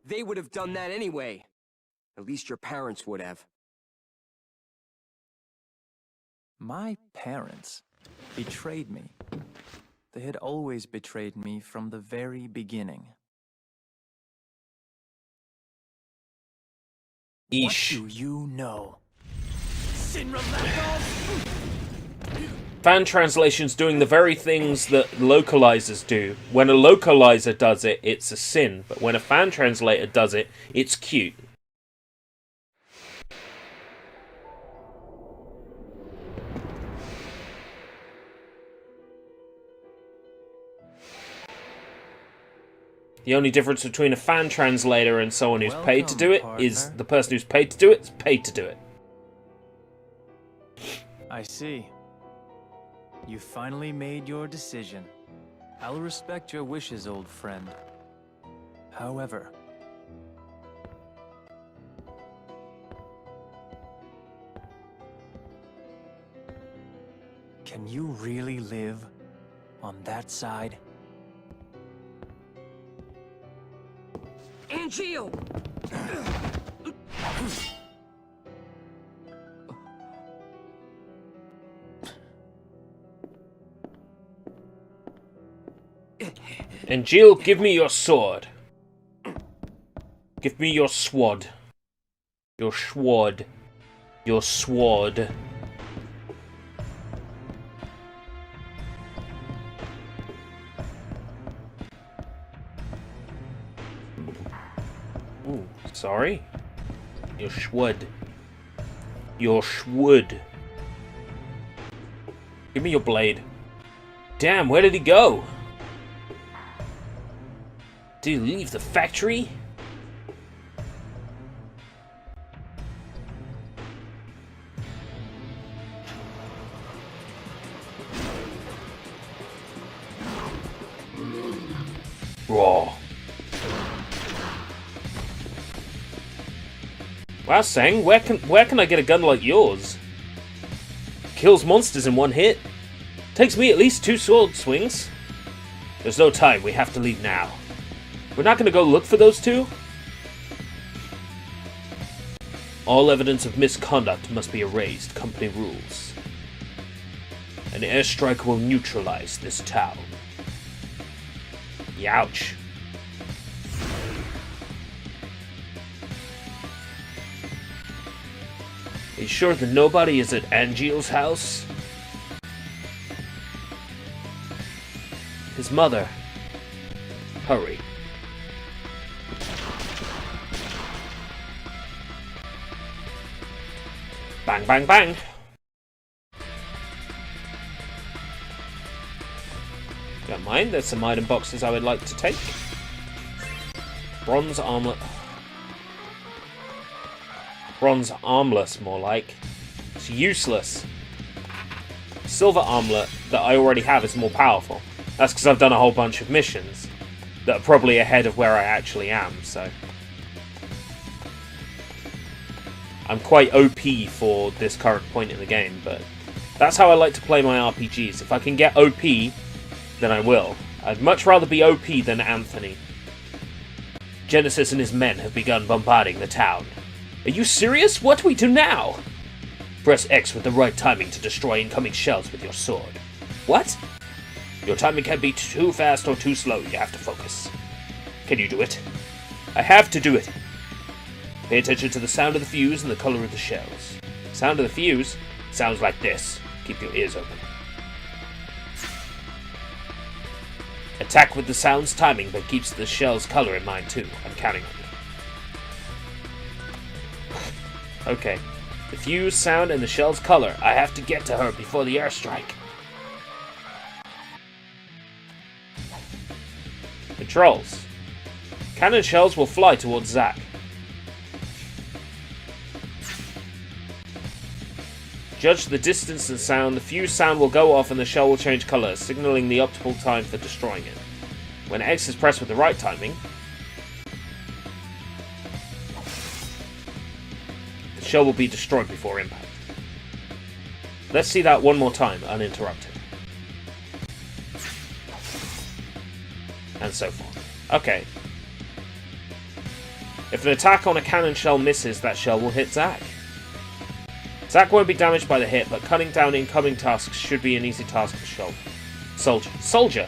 They would have done that anyway. At least your parents would have. My parents betrayed me. They had always betrayed me from the very beginning. Eesh. What do you know? Fan translation's doing the very things that localizers do. When a localizer does it, it's a sin. But when a fan translator does it, it's cute. The only difference between a fan translator and someone who's paid to do it is the person who's paid to do it is paid to do it. I see. You finally made your decision. I'll respect your wishes, old friend. However, can you really live on that side? Angel! And Jill, give me your sword. Give me your sword. Your sword. Your sword. Ooh, sorry. Your sword. Your sword. Give me your blade. Damn, where did he go? Did he leave the factory? Raw. Wow, Sang, where can I get a gun like yours? Kills monsters in one hit. Takes me at least 2 sword swings. There's no time, we have to leave now. We're not gonna go look for those 2? All evidence of misconduct must be erased, company rules. An airstrike will neutralize this town. Youch. Are you sure that nobody is at Angeal's house? His mother. Hurry. Bang, bang, bang. Don't mind, there's some item boxes I would like to take. Bronze armlet. Bronze armless, more like. It's useless. Silver armlet that I already have is more powerful. That's because I've done a whole bunch of missions that are probably ahead of where I actually am, so. I'm quite OP for this current point in the game, but that's how I like to play my RPGs. If I can get OP, then I will. I'd much rather be OP than Anthony. Genesis and his men have begun bombarding the town. Are you serious? What do we do now? Press X with the right timing to destroy incoming shells with your sword. What? Your timing can't be too fast or too slow. You have to focus. Can you do it? I have to do it. Pay attention to the sound of the fuse and the color of the shells. Sound of the fuse sounds like this. Keep your ears open. Attack with the sound's timing, but keeps the shell's color in mind too. I'm counting on you. Okay. The fuse, sound, and the shell's color. I have to get to her before the airstrike. Controls. Cannon shells will fly towards Zack. Judge the distance and sound. The fuse sound will go off and the shell will change color, signaling the optimal time for destroying it. When X is pressed with the right timing, the shell will be destroyed before impact. Let's see that one more time, uninterrupted. And so forth. Okay. If an attack on a cannon shell misses, that shell will hit Zack. Zack won't be damaged by the hit, but cutting down incoming tasks should be an easy task for Soldier.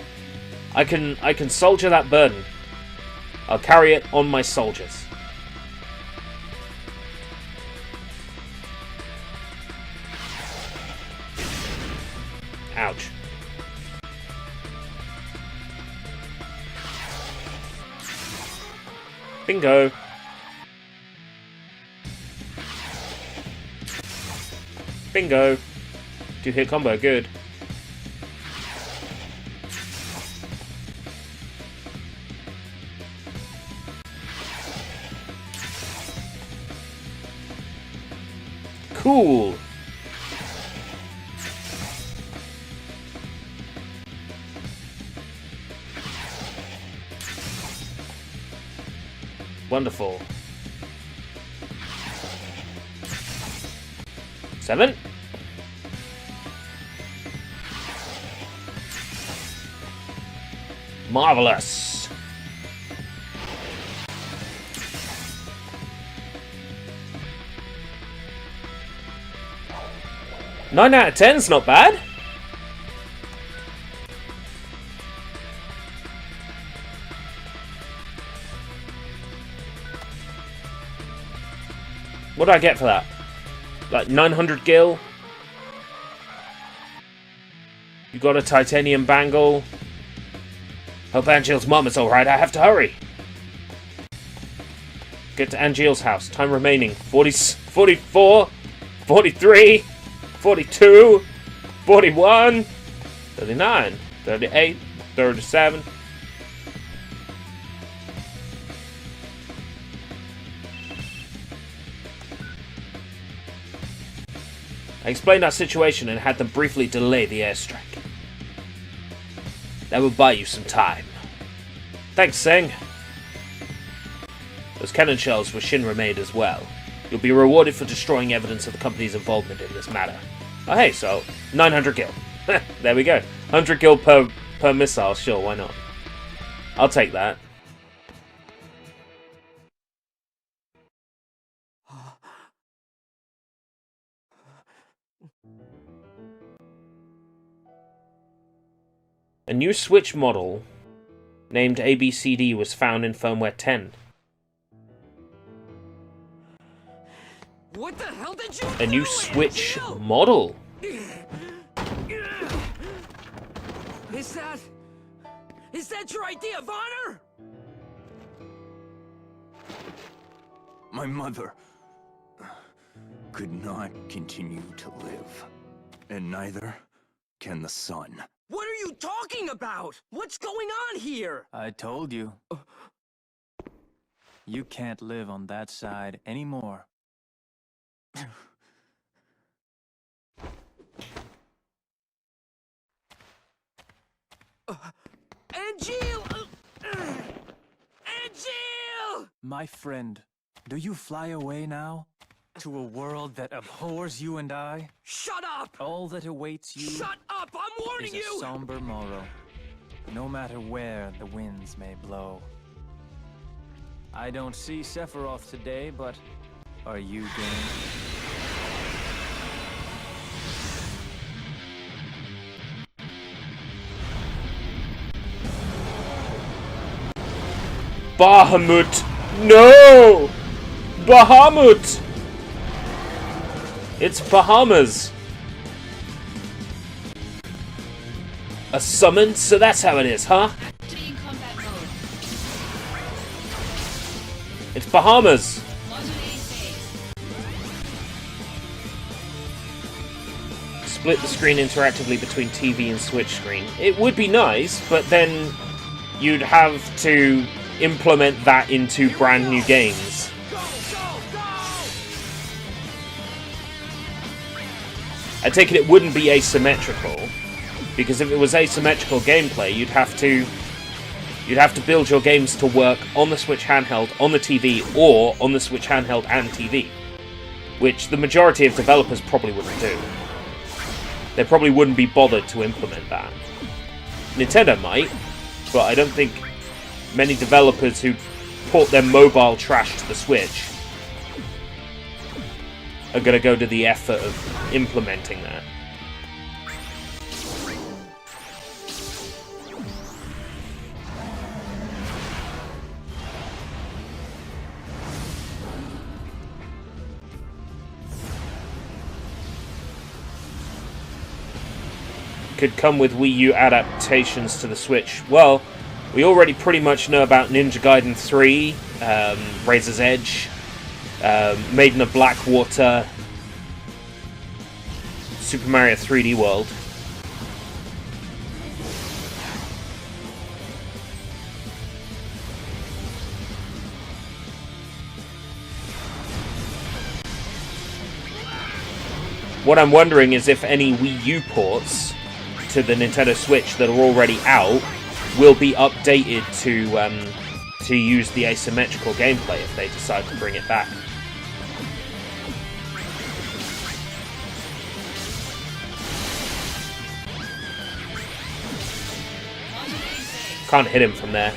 I can soldier that burden. I'll carry it on my soldiers. Ouch. Bingo. Bingo. 2-hit combo, good. Cool. Wonderful. 7. Marvelous. Nine out of 10's not bad. What do I get for that? Like 900 gil? You got a titanium bangle. Hope Angeal's mom is alright, I have to hurry. Get to Angeal's house. Time remaining. 44, 43, 42, 41, 39, 38, 37. I explained our situation and had them briefly delay the airstrike. That will buy you some time. Thanks, Singh. Those cannon shells were Shinra made as well. You'll be rewarded for destroying evidence of the company's involvement in this matter. Oh hey, so 900 gil. There we go. 100 gil per missile, sure, why not? I'll take that. A new Switch model named ABCD was found in firmware 10. What the hell did you A new Switch model? Is that your idea of honor? My mother could not continue to live, and neither can the sun. What are you talking about? What's going on here? I told you. You can't live on that side anymore. Angeal! Angeal! My friend, do you fly away now? To a world that abhors you and I? Shut up! All that awaits you Shut up! I'm warning is a you! somber morrow, no matter where the winds may blow. I don't see Sephiroth today, but are you game? Bahamut! No! Bahamut! It's Bahamas. A summon? So that's how it is, huh? Activating combat mode. It's Bahamas. Modulating phase. Split the screen interactively between TV and Switch screen. It would be nice, but then you'd have to implement that into brand new games. Go, go, go! I take it wouldn't be asymmetrical, because if it was asymmetrical gameplay, you'd have to build your games to work on the Switch handheld, on the TV, or on the Switch handheld and TV, which the majority of developers probably wouldn't do. They probably wouldn't be bothered to implement that. Nintendo might, but I don't think many developers who port their mobile trash to the Switch are going to go to the effort of implementing that. Could come with Wii U adaptations to the Switch. Well, we already pretty much know about Ninja Gaiden 3, Razor's Edge, Maiden of Blackwater, Super Mario 3D World. What I'm wondering is if any Wii U ports to the Nintendo Switch that are already out will be updated to use the asymmetrical gameplay if they decide to bring it back. Modulating phase. Can't hit him from there.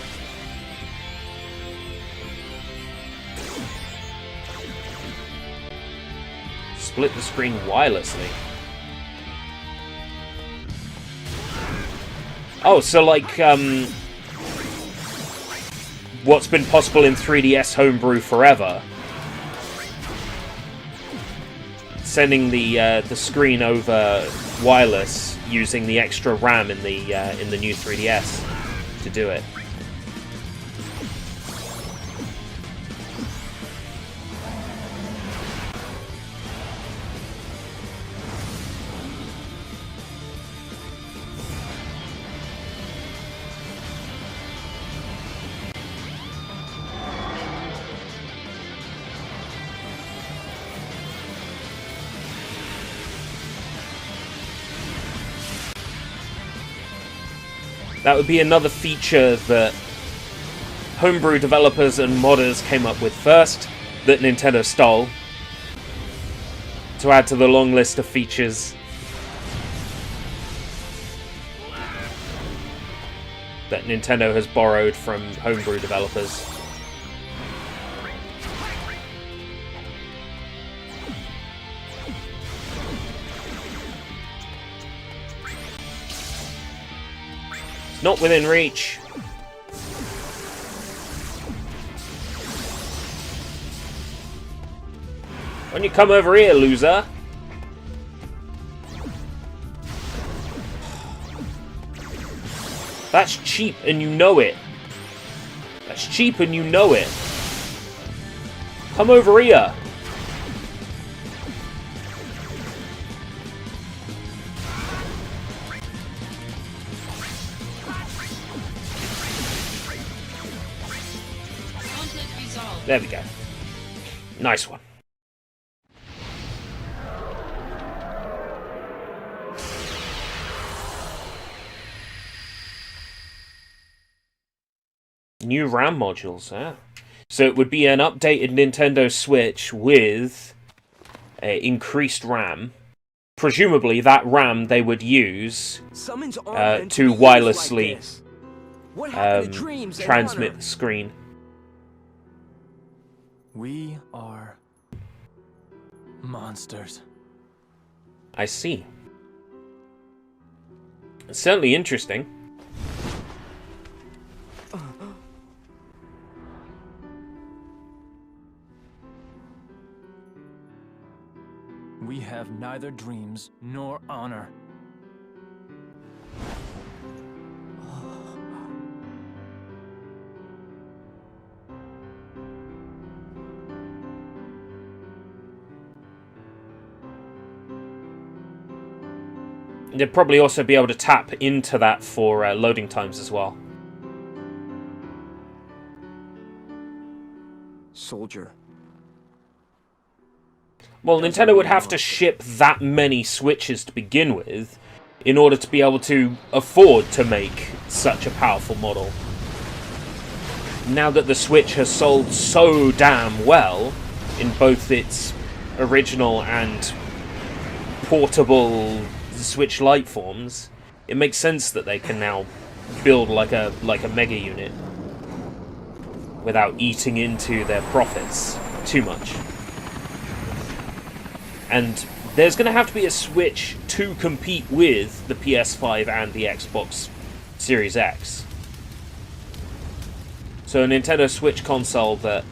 Split the screen wirelessly. Oh, so like, what's been possible in 3DS Homebrew forever. Sending the screen over wireless using the extra RAM in the new 3DS to do it. That would be another feature that homebrew developers and modders came up with first, that Nintendo stole, to add to the long list of features that Nintendo has borrowed from homebrew developers. It's not within reach. Why don't you come over here, loser? That's cheap and you know it. That's cheap and you know it. Come over here. Conflict resolved. There we go. Nice one. New RAM modules, yeah. So it would be an updated Nintendo Switch with increased RAM. Presumably that RAM they would use Summons aren't meant to be used wirelessly like this. What happened to dreams and transmit honor? the screen. We are monsters. I see. It's certainly interesting. We have neither dreams nor honor. They'd probably also be able to tap into that for loading times as well. Soldier. Well, Nintendo would have to ship that many Switches to begin with in order to be able to afford to make such a powerful model. Now that the Switch has sold so damn well in both its original and portable Switch Lite forms, it makes sense that they can now build like a mega unit without eating into their profits too much. And there's going to have to be a Switch to compete with the PS5 and the Xbox Series X. So a Nintendo Switch console that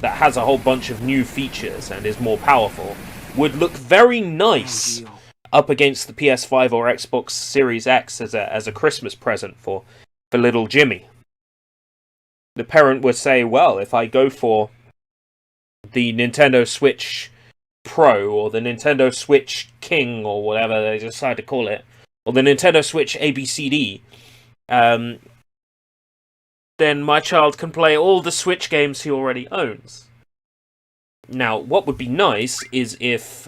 has a whole bunch of new features and is more powerful would look very nice up against the PS5 or Xbox Series X as a Christmas present for little Jimmy. The parent would say, well, if I go for the Nintendo Switch Pro, or the Nintendo Switch King, or whatever they decide to call it, or the Nintendo Switch ABCD, then my child can play all the Switch games he already owns. Now, what would be nice is if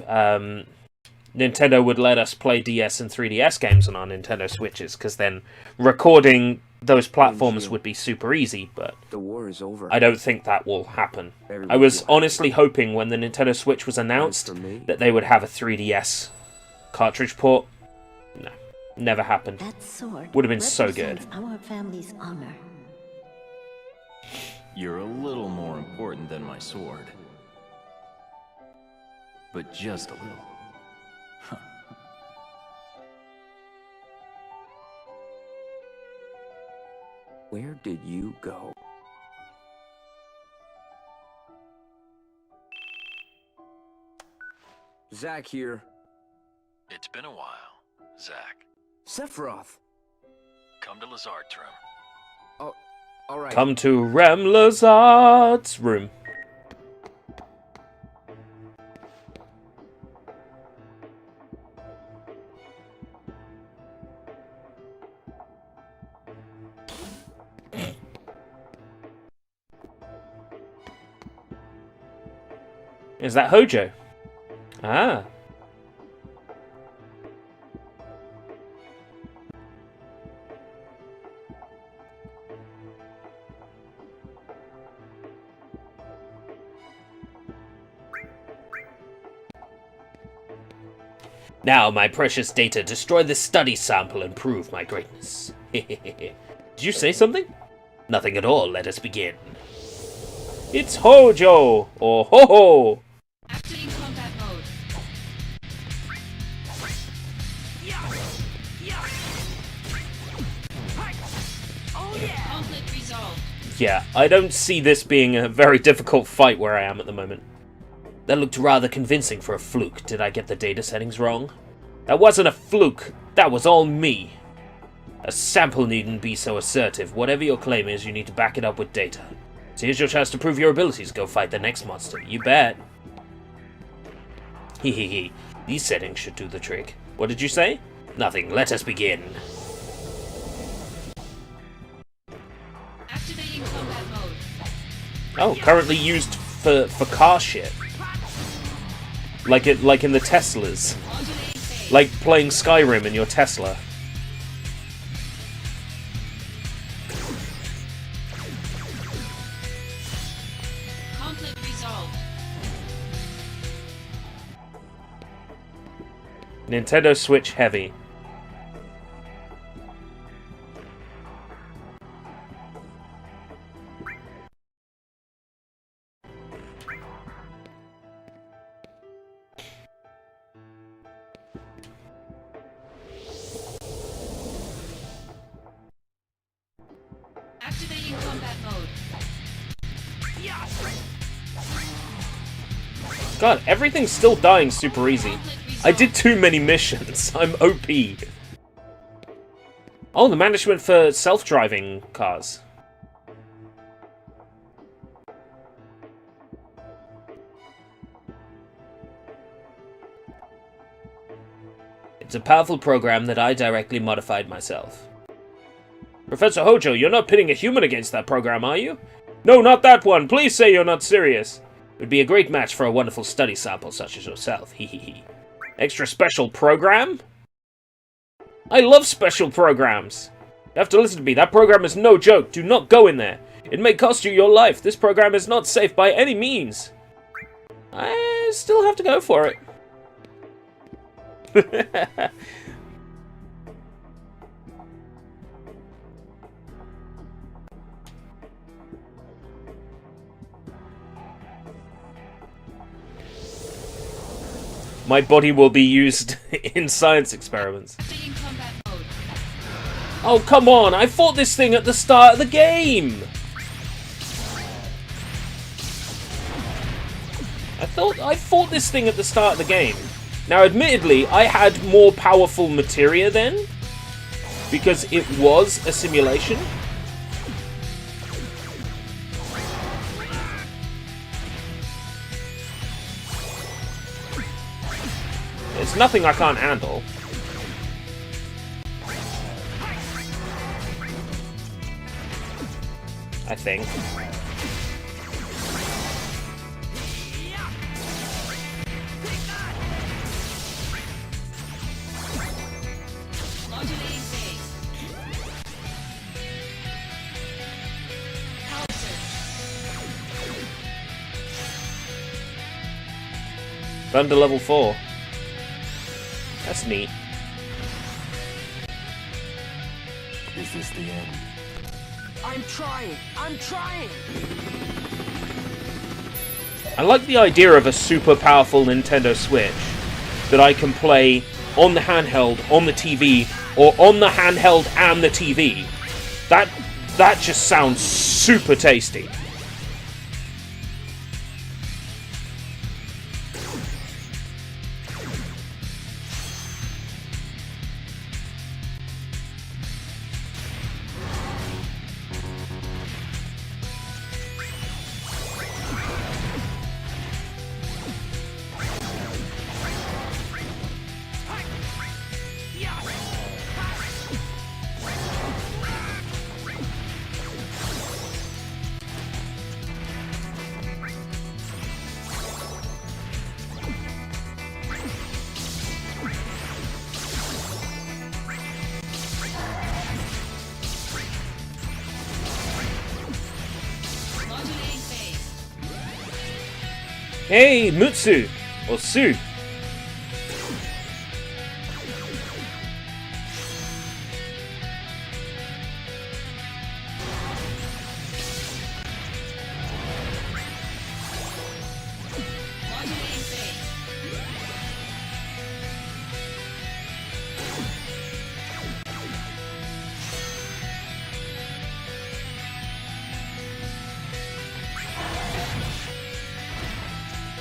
Nintendo would let us play DS and 3DS games on our Nintendo Switches, because then recording those platforms would be super easy, but The war is over. I don't think that will happen. Everyone I was will have honestly hoping when the Nintendo Switch was announced for me? that they would have a 3DS cartridge port. No, never happened. That sword Would have been so good. represents our family's honor. You're a little more important than my sword. But just a little. Where did you go? Zack here. It's been a while, Zack. Sephiroth. Come to Lazard's room. Oh, all right. Come to Rem Lazard's room. Is that Hojo? Ah. Now, my precious data, destroy this study sample and prove my greatness. Did you say something? Nothing at all. Let us begin. It's Hojo! Or Ho-Ho! Activating combat mode. Conflict resolved. Yeah, I don't see this being a very difficult fight where I am at the moment. That looked rather convincing for a fluke. Did I get the data settings wrong? That wasn't a fluke. That was all me. A sample needn't be so assertive. Whatever your claim is, you need to back it up with data. So here's your chance to prove your abilities. Go fight the next monster. You bet. Hehehe. These settings should do the trick. What did you say? Nothing. Let us begin. Activating combat mode. Oh, currently used for car shit. Like in the Teslas. Modulating phase. Like playing Skyrim in your Tesla. Conflict resolved. Nintendo Switch heavy. Activating combat mode. God, everything's still dying super easy. Conflict resolved. I did too many missions. I'm OP. Oh, the management for self-driving cars. It's a powerful program that I directly modified myself. Professor Hojo, you're not pitting a human against that program, are you? No, not that one. Please say you're not serious. It would be a great match for a wonderful study sample such as yourself. Hehehe. Extra special program? I love special programs. You have to listen to me. That program is no joke. Do not go in there. It may cost you your life. This program is not safe by any means. I still have to go for it. My body will be used in science experiments. Activating combat mode. Oh, come on! I fought this thing at the start of the game! I fought this thing at the start of the game. Now, admittedly, I had more powerful materia then, because it was a simulation. It's nothing I can't handle. I think. Modulating phase. Power surge. Thunder level 4. That's neat. Is this the end? I'm trying! I'm trying! I like the idea of a super powerful Nintendo Switch that I can play on the handheld, on the TV, or on the handheld and the TV. That just sounds super tasty. Modulating phase. Hey, Mutsu! Or Su.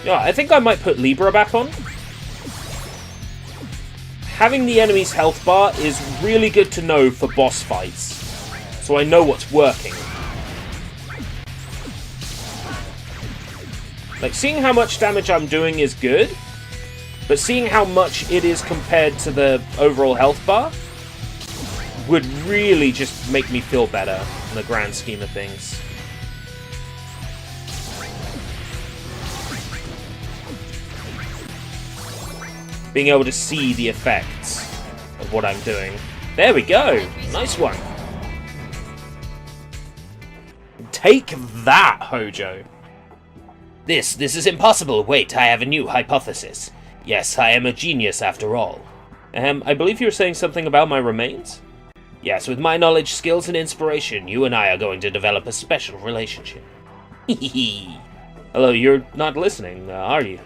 Yeah, I think I might put Libra back on. Having the enemy's health bar is really good to know for boss fights, so I know what's working. Like, seeing how much damage I'm doing is good, but seeing how much it is compared to the overall health bar would really just make me feel better in the grand scheme of things. Being able to see the effects of what I'm doing. There we go! Nice one! Take that, Hojo! This is impossible. Wait, I have a new hypothesis. Yes, I am a genius after all. I believe you were saying something about my remains? Yes, with my knowledge, skills, and inspiration, you and I are going to develop a special relationship. Hehehe. Hello, you're not listening, are you?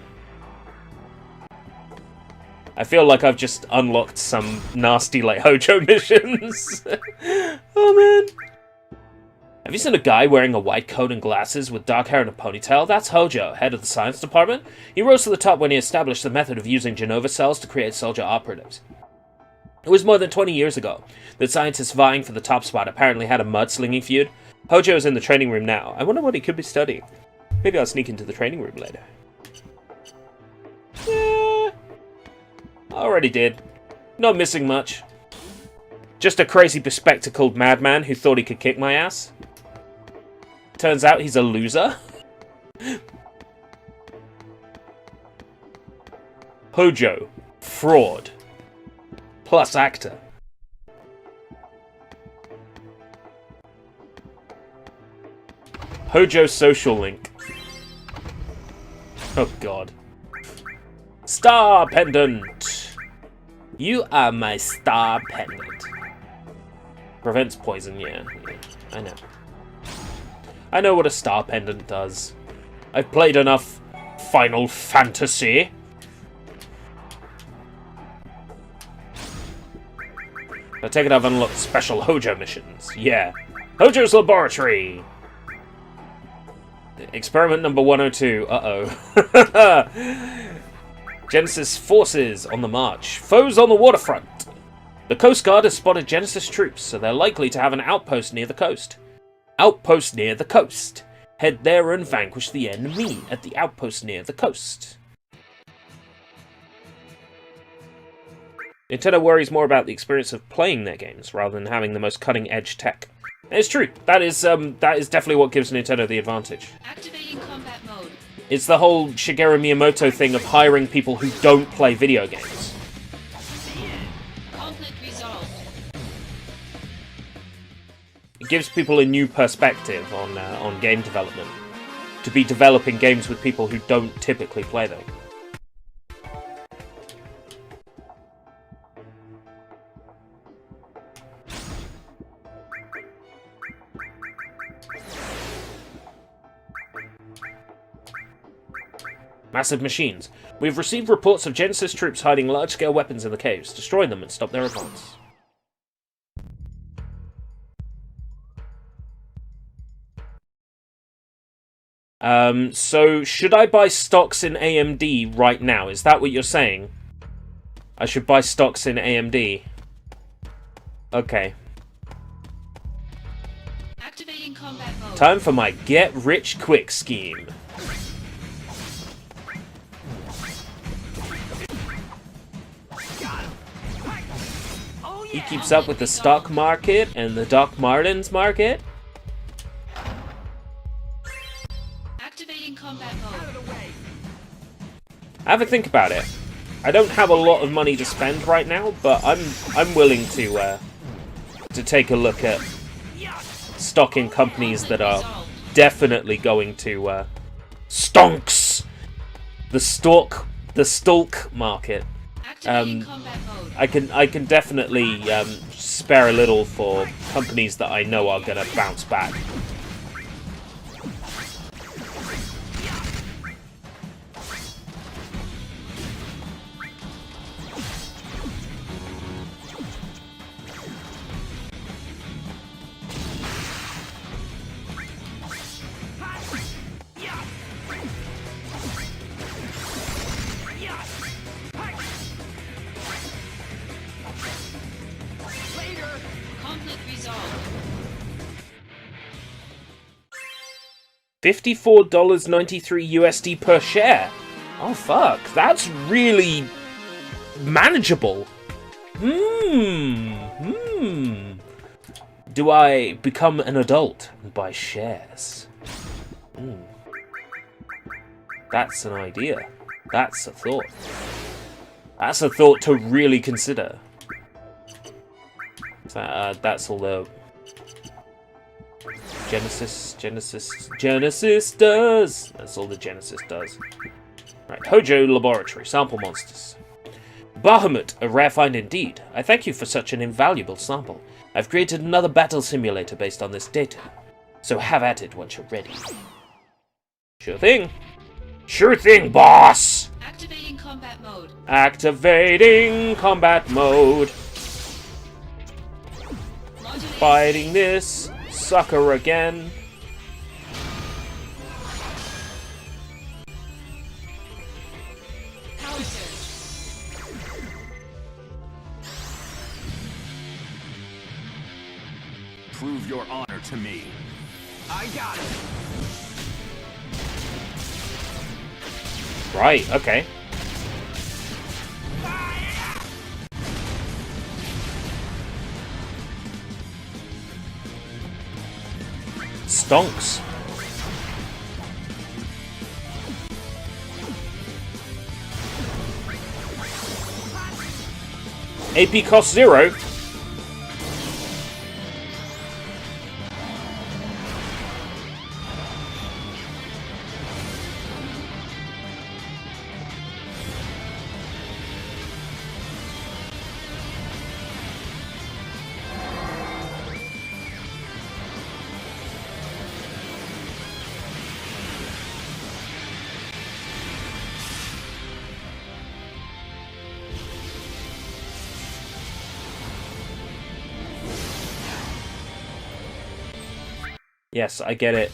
I feel like I've just unlocked some nasty, like, Hojo missions. Oh, man. Have you seen a guy wearing a white coat and glasses with dark hair and a ponytail? That's Hojo, head of the science department. He rose to the top when he established the method of using Genova cells to create soldier operatives. It was more than 20 years ago that scientists vying for the top spot apparently had a mudslinging feud. Hojo is in the training room now. I wonder what he could be studying. Maybe I'll sneak into the training room later. Yeah. Already did. Not missing much. Just a crazy bespectacled madman who thought he could kick my ass. Turns out he's a loser. Hojo. Fraud. Plus actor. Hojo social link. Oh god. Star pendant. You are my star pendant. Prevents poison, yeah, I know. I know what a star pendant does. I've played enough Final Fantasy. I take it I've unlocked special Hojo missions. Yeah. Hojo's Laboratory! Experiment number 102. Uh-oh. Genesis forces on the march. Foes on the waterfront. The Coast Guard has spotted Genesis troops, so they're likely to have an outpost near the coast. Outpost near the coast. Head there and vanquish the enemy at the outpost near the coast. Nintendo worries more about the experience of playing their games rather than having the most cutting-edge tech. And it's true. That is definitely what gives Nintendo the advantage. Activating combat mode. It's the whole Shigeru Miyamoto thing of hiring people who don't play video games. Conflict resolved. It gives people a new perspective on game development. To be developing games with people who don't typically play them. Massive machines. We've received reports of Genesis troops hiding large-scale weapons in the caves. Destroy them and stop their advance. So should I buy stocks in AMD right now? Is that what you're saying? I should buy stocks in AMD. Okay. Activating combat mode. Time for my get-rich-quick scheme. He keeps up with the stock market and the Doc Martens market. Activating combat mode. Have a think about it. I don't have a lot of money to spend right now, but I'm willing to take a look at stock in companies that are definitely going to stonks the stalk market. I can definitely spare a little for companies that I know are gonna bounce back. Conflict resolved. $54.93 USD per share. Oh fuck, that's really manageable. Do I become an adult and buy shares? That's an idea. That's a thought. That's a thought to really consider. That's all the Genesis does. That's all the Genesis does. Right, Hojo Laboratory, sample monsters. Bahamut, a rare find indeed. I thank you for such an invaluable sample. I've created another battle simulator based on this data. So have at it once you're ready. Sure thing. Sure thing, boss! Activating combat mode. Activating combat mode. Modulating Fighting this sucker again. power surge. Prove your honor to me. I got it. Right, okay. Stonks. AP cost 0. Yes, I get it.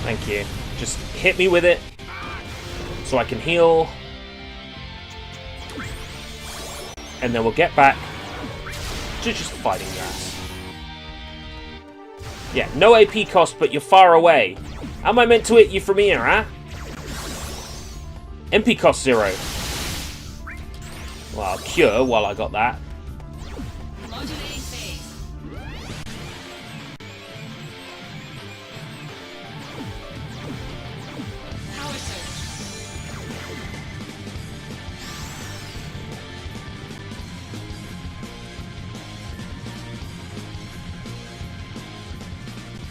Thank you. Just hit me with it so I can heal. And then we'll get back to just fighting your ass. Yeah, no AP cost, but you're far away. How am I meant to hit you from here, huh? MP cost 0. Well, I'll cure while I got that. Modulating phase. Power surge.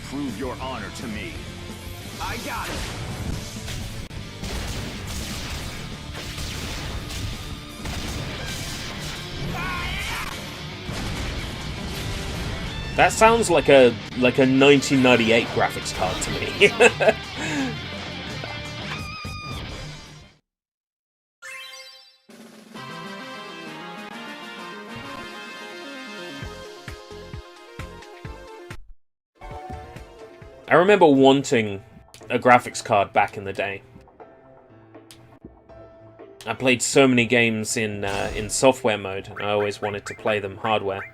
Prove your honor to me. I got it. That sounds like a 1998 graphics card to me. I remember wanting a graphics card back in the day. I played so many games in software mode, and I always wanted to play them hardware.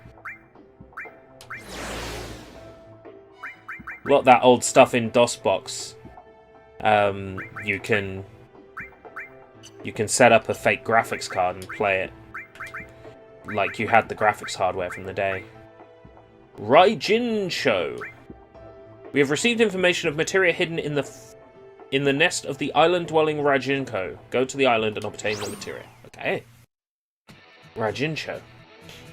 A lot of that old stuff in DOSBox, you can set up a fake graphics card and play it like you had the graphics hardware from the day. Raijin Show. We have received information of materia hidden in the nest of the island-dwelling Rajinko. Go to the island and obtain the materia. Okay. Rajincho.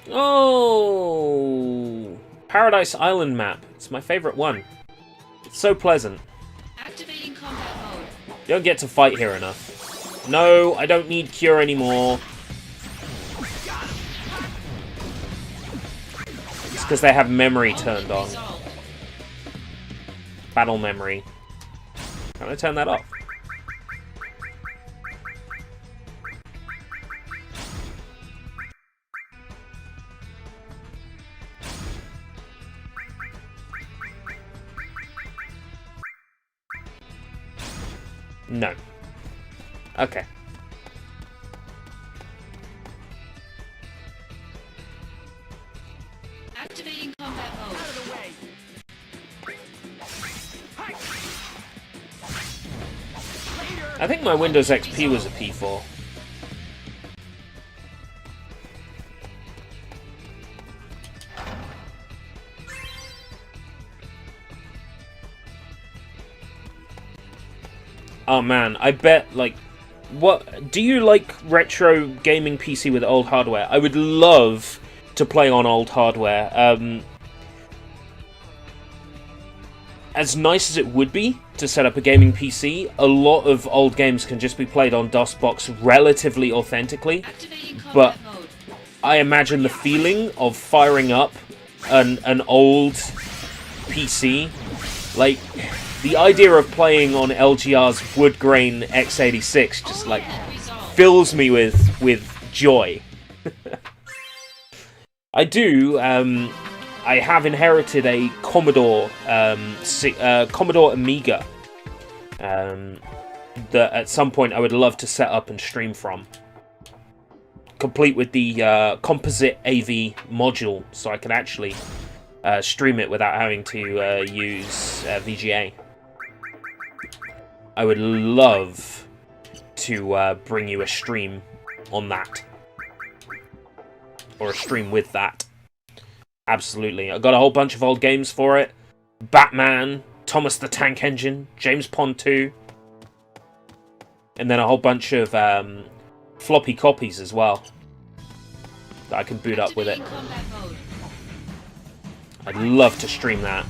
Oh! Paradise Island map. It's my favorite one. It's so pleasant. Activating combat mode. You don't get to fight here enough. No, I don't need cure anymore. It's because they have memory turned on. Resolved. Battle memory. Can I turn that off? No. Okay. Activating combat mode. I think my Windows XP was a P4. Oh man, I bet, like, what do you like retro gaming PC with old hardware? I would love to play on old hardware. As nice as it would be to set up a gaming PC, a lot of old games can just be played on DOSBox relatively authentically. Activating But combat mode. I imagine the feeling of firing up an old PC, like the idea of playing on LGR's wood grain x86 just like Resolved. fills me with joy. I do. I have inherited a Commodore Commodore Amiga that at some point I would love to set up and stream from, complete with the composite AV module, so I can actually stream it without having to use VGA. I would love to bring you a stream on that, or a stream with that. Absolutely. I got a whole bunch of old games for it. Batman, Thomas the Tank Engine, James Pond 2, and then a whole bunch of floppy copies as well that I can boot up with it. Activating combat mode. I'd love to stream that.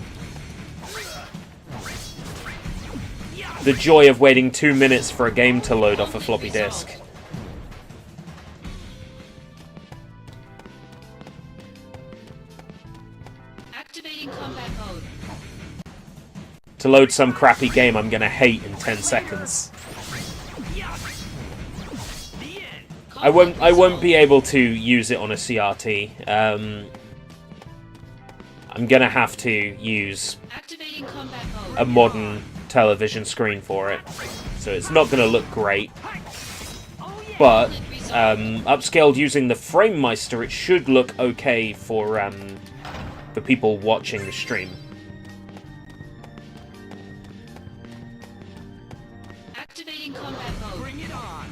The joy of waiting 2 minutes for a game to load off a floppy disk. Activating combat mode. To load some crappy game I'm gonna hate in 10 seconds. I won't be able to use it on a CRT. I'm gonna have to use Activating combat mode. a modern television screen for it, so it's not gonna look great. But upscaled using the FrameMeister, it should look okay for people watching the stream. Activating combat mode. Bring it on.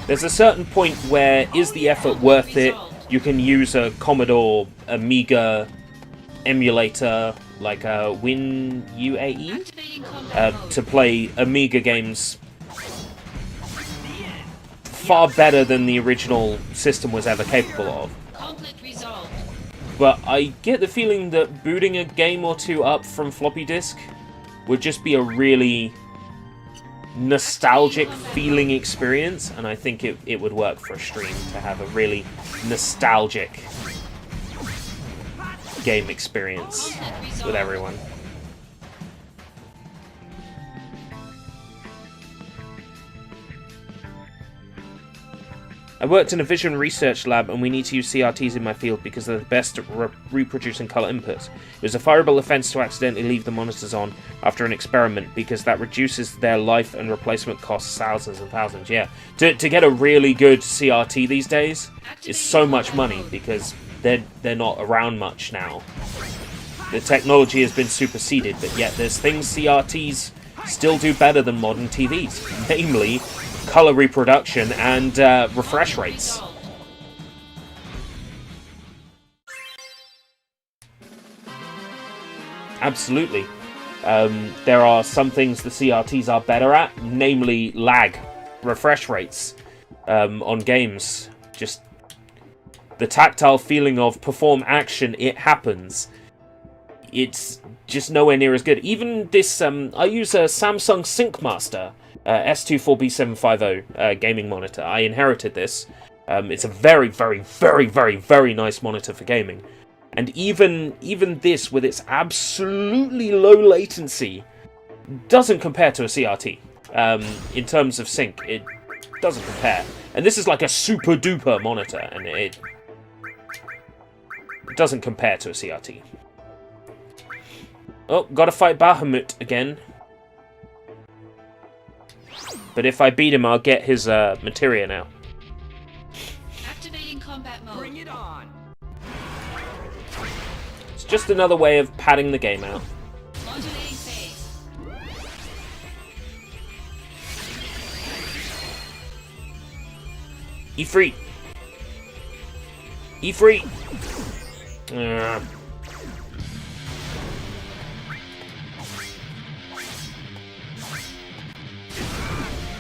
There's a certain point where is the effort worth it? You can use a Commodore Amiga emulator like a Win UAE Activating combat mode. to play Amiga games far better than the original system was ever capable of. Conflict resolved. But I get the feeling that booting a game or two up from floppy disk would just be a really nostalgic feeling experience, and I think it would work for a stream to have a really nostalgic game experience with everyone. I worked in a vision research lab, and we need to use CRTs in my field because they're the best at reproducing colour inputs. It was a fireable offence to accidentally leave the monitors on after an experiment because that reduces their life and replacement costs thousands and thousands. Yeah, to get a really good CRT these days is so much money because they're not around much now. The technology has been superseded, but yet there's things CRTs still do better than modern TVs, namely color reproduction and refresh rates. Absolutely. There are some things the CRTs are better at, namely lag, refresh rates on games. Just the tactile feeling of perform action, it happens. It's just nowhere near as good. Even this, I use a Samsung SyncMaster S24B750 gaming monitor. I inherited this. It's a very, very, very, very, very nice monitor for gaming. And even this, with its absolutely low latency, doesn't compare to a CRT. In terms of sync, it doesn't compare. And this is like a super duper monitor, and it doesn't compare to a CRT. Oh, gotta fight Bahamut again. But if I beat him, I'll get his materia now. Activating combat mode. Bring it on! It's just another way of padding the game out. Modulating phase. E3. E3.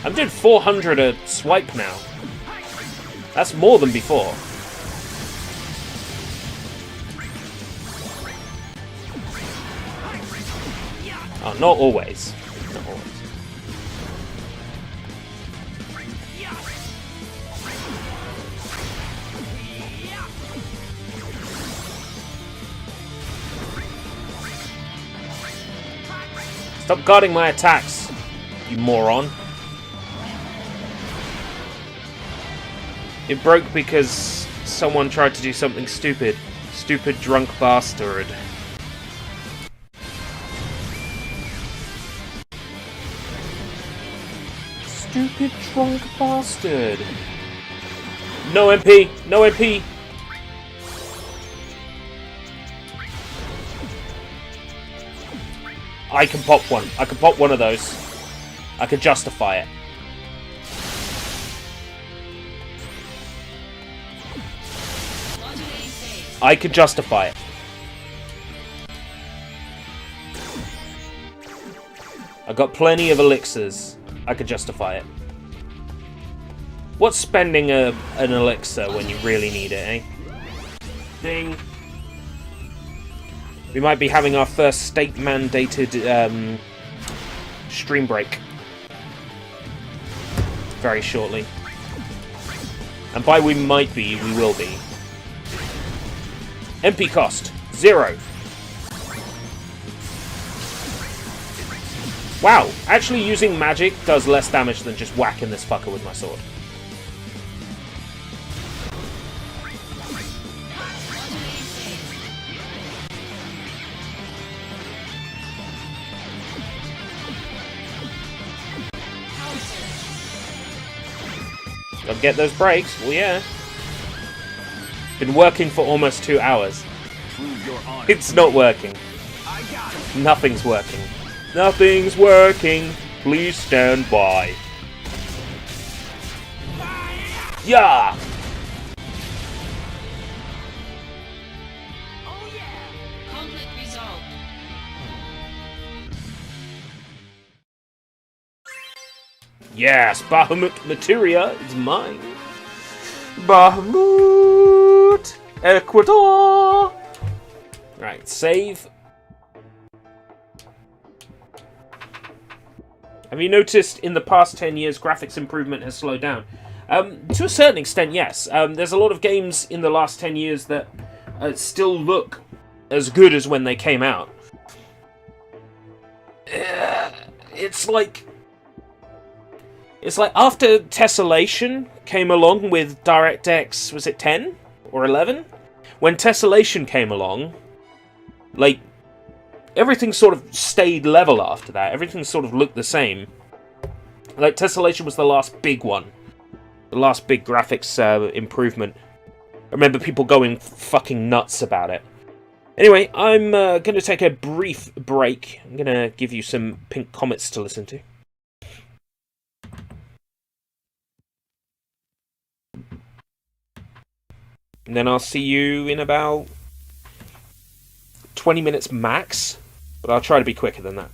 I'm doing 400 a swipe now. That's more than before. Oh, not always. Not always. Stop guarding my attacks, you moron. It broke because someone tried to do something stupid. Stupid drunk bastard. Stupid drunk bastard. No MP! No MP! I can pop one. I can pop one of those. I can justify it. Modulating phase. I can justify it. I got plenty of elixirs. I could justify it. What's spending an elixir when you really need it, eh? Ding. We might be having our first state-mandated stream break very shortly. And by we might be, we will be. MP cost, 0. Wow, actually using magic does less damage than just whacking this fucker with my sword. Gotta get those breaks, well yeah. Been working for almost 2 hours. It's not working. Nothing's working. Nothing's working. Please stand by. Yeah! Conflict resolved. Yes, Bahamut materia is mine. Bahamut! Ecuador! Right, save. Have you noticed in the past 10 years graphics improvement has slowed down? To a certain extent, yes. There's a lot of games in the last 10 years that still look as good as when they came out. It's like after Tessellation came along with DirectX, was it 10 or 11? When Tessellation came along, like, everything sort of stayed level after that. Everything sort of looked the same. Like, Tessellation was the last big one. The last big graphics improvement. I remember people going fucking nuts about it. Anyway, I'm going to take a brief break. I'm going to give you some pink comets to listen to. And then I'll see you in about 20 minutes max. But I'll try to be quicker than that.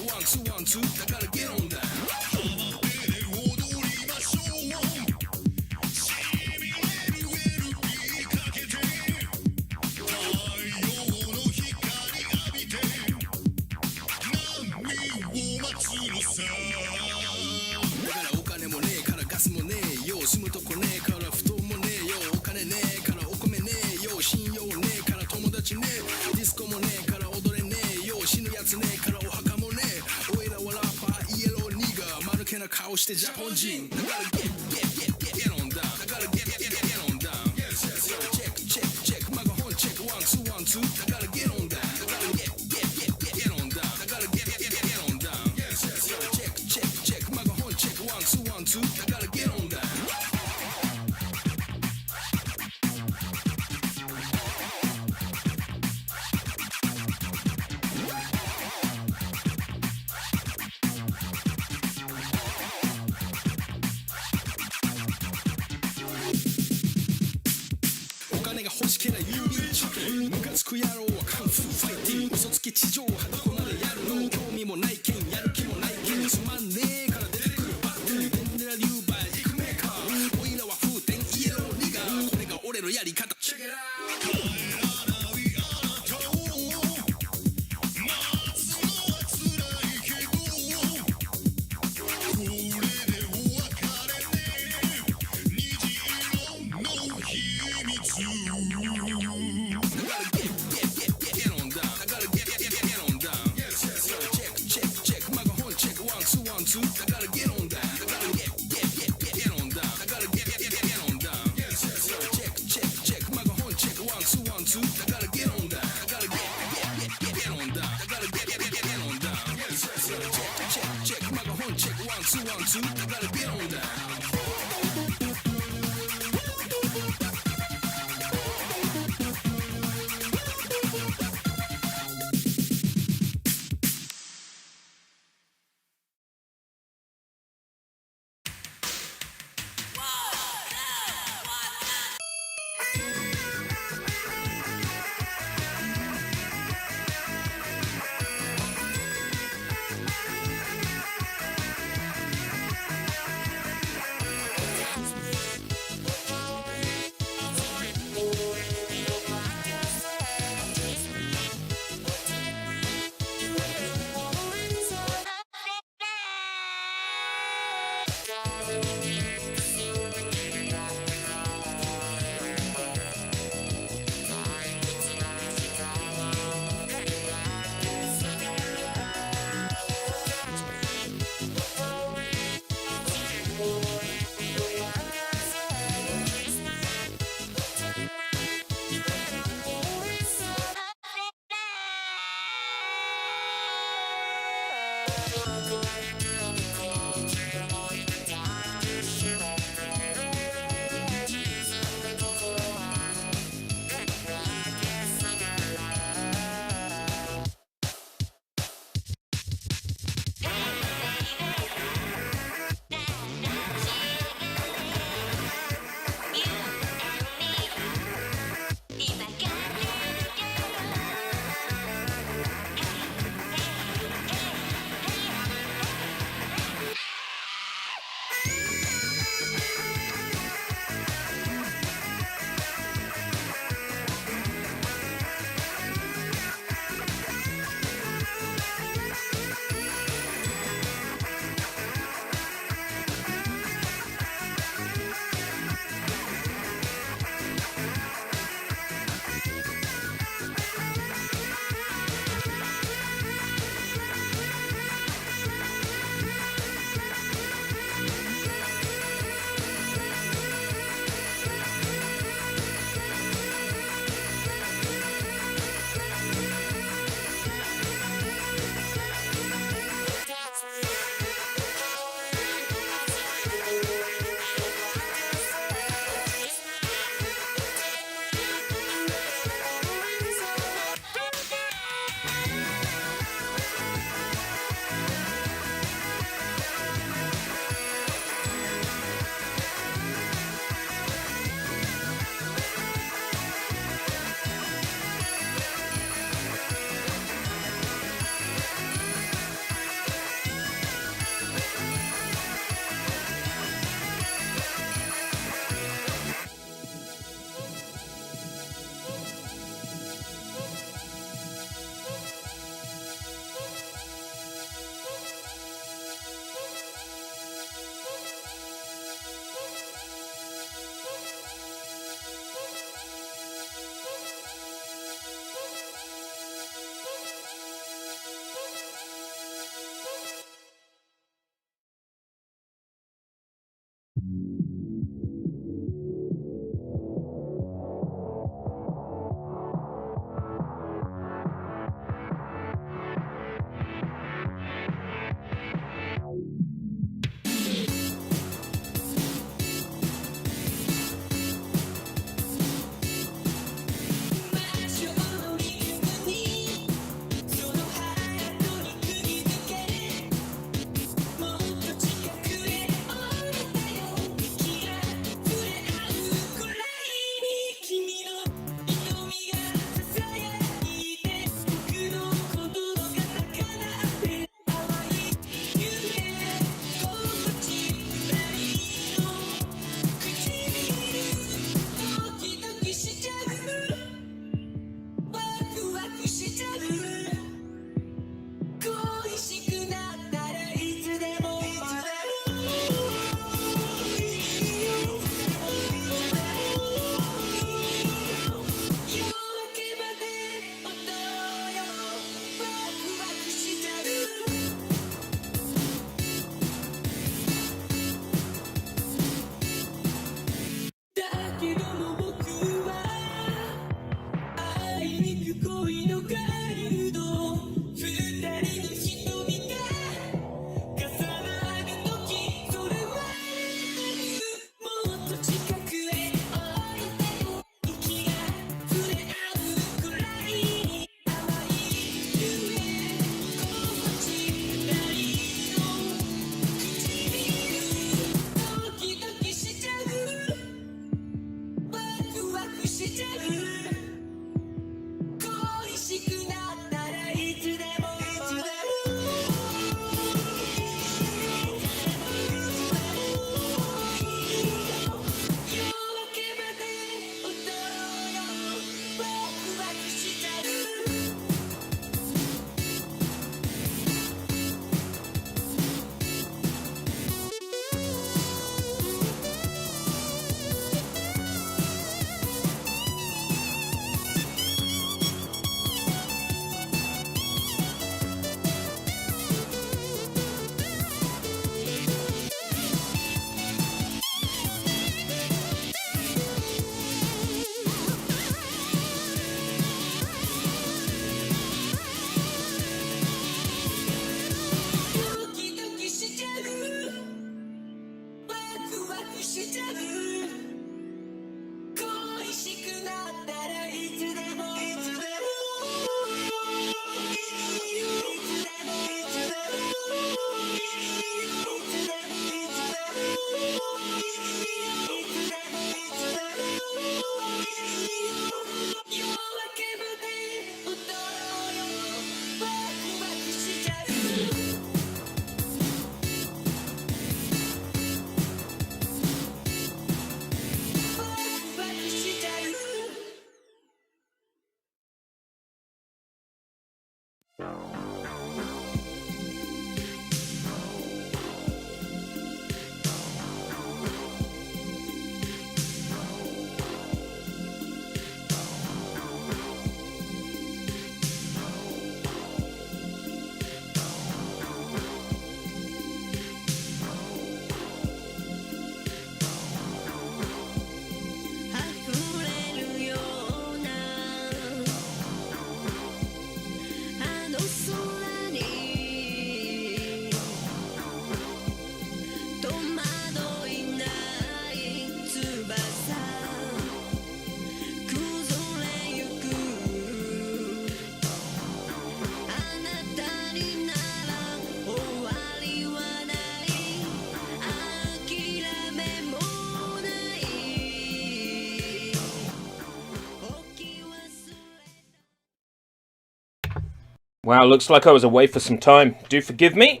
Wow, looks like I was away for some time. Do forgive me.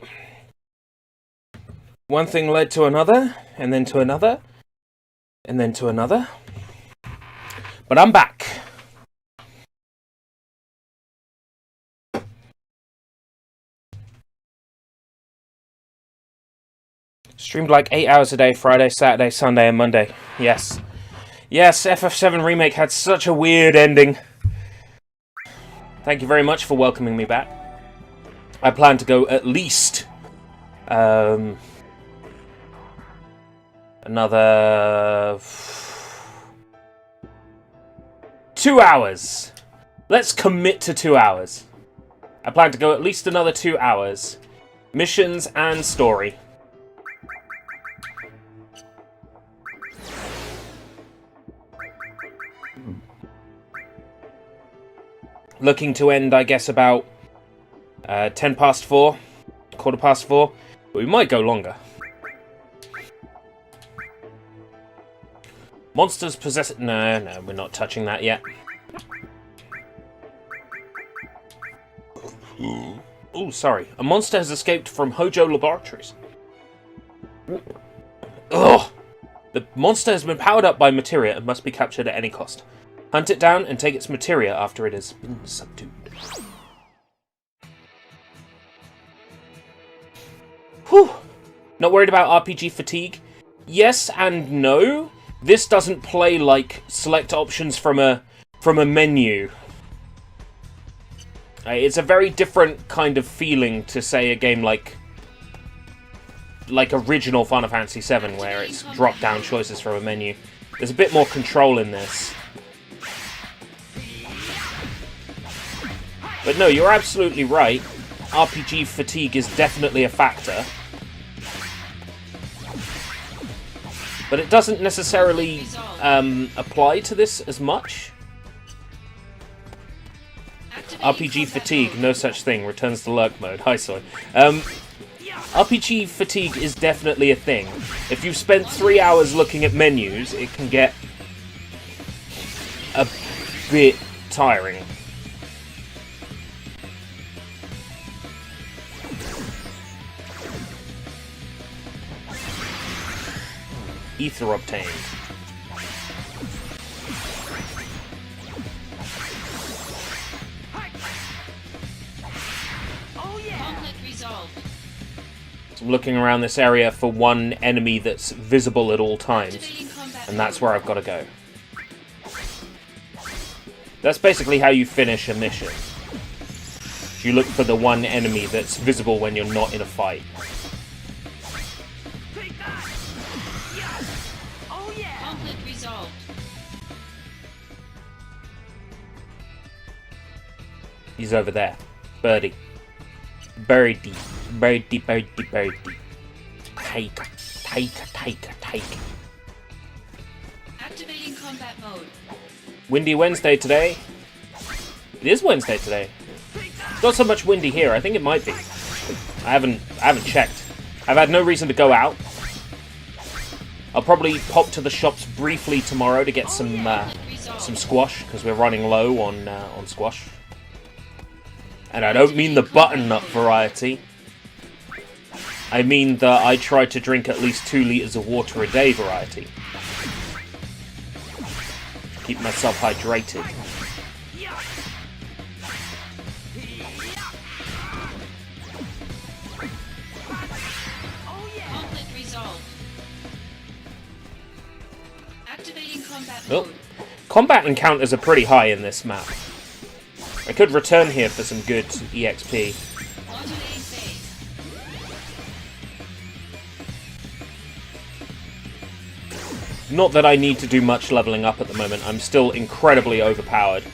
One thing led to another, and then to another, and then to another. But I'm back. Streamed like 8 hours a day, Friday, Saturday, Sunday, and Monday. Yes. Yes, FF7 Remake had such a weird ending. Thank you very much for welcoming me back. I plan to go at least another 2 hours. Let's commit to 2 hours. I plan to go at least another 2 hours. Missions and story. Looking to end, I guess, about 10 past 4, quarter past 4, but we might go longer. Monsters possess... No, we're not touching that yet. Oh, sorry. A monster has escaped from Hojo Laboratories. Ugh! The monster has been powered up by materia and must be captured at any cost. Hunt it down and take its materia after it has been subdued. Whew! Not worried about RPG fatigue? Yes and no. This doesn't play like select options from a menu. It's a very different kind of feeling to, say, a game like original Final Fantasy VII, where it's drop-down choices from a menu. There's a bit more control in this. But no, you're absolutely right. RPG fatigue is definitely a factor. But it doesn't necessarily apply to this as much. RPG fatigue, no such thing, returns to lurk mode. Hi, Soy. RPG fatigue is definitely a thing. If you've spent 3 hours looking at menus, it can get a bit tiring. Ether obtained. Conflict resolved. So I'm looking around this area for one enemy that's visible at all times, and that's where I've got to go. That's basically how you finish a mission. You look for the one enemy that's visible when you're not in a fight. Conflict resolved. He's over there. Birdie. Birdie. Birdie, birdie, birdie. Take. Activating combat mode. Windy Wednesday today. It is Wednesday today. It's not so much windy here. I think it might be. I haven't checked. I've had no reason to go out. I'll probably pop to the shops briefly tomorrow to get some squash, because we're running low on squash. And I don't mean the butternut variety. I mean the I try to drink at least 2 liters of water a day variety. Keep myself hydrated. Oh, mode. combat encounters are pretty high in this map. I could return here for some good EXP. Onto A phase. Not that I need to do much leveling up at the moment. I'm still incredibly overpowered.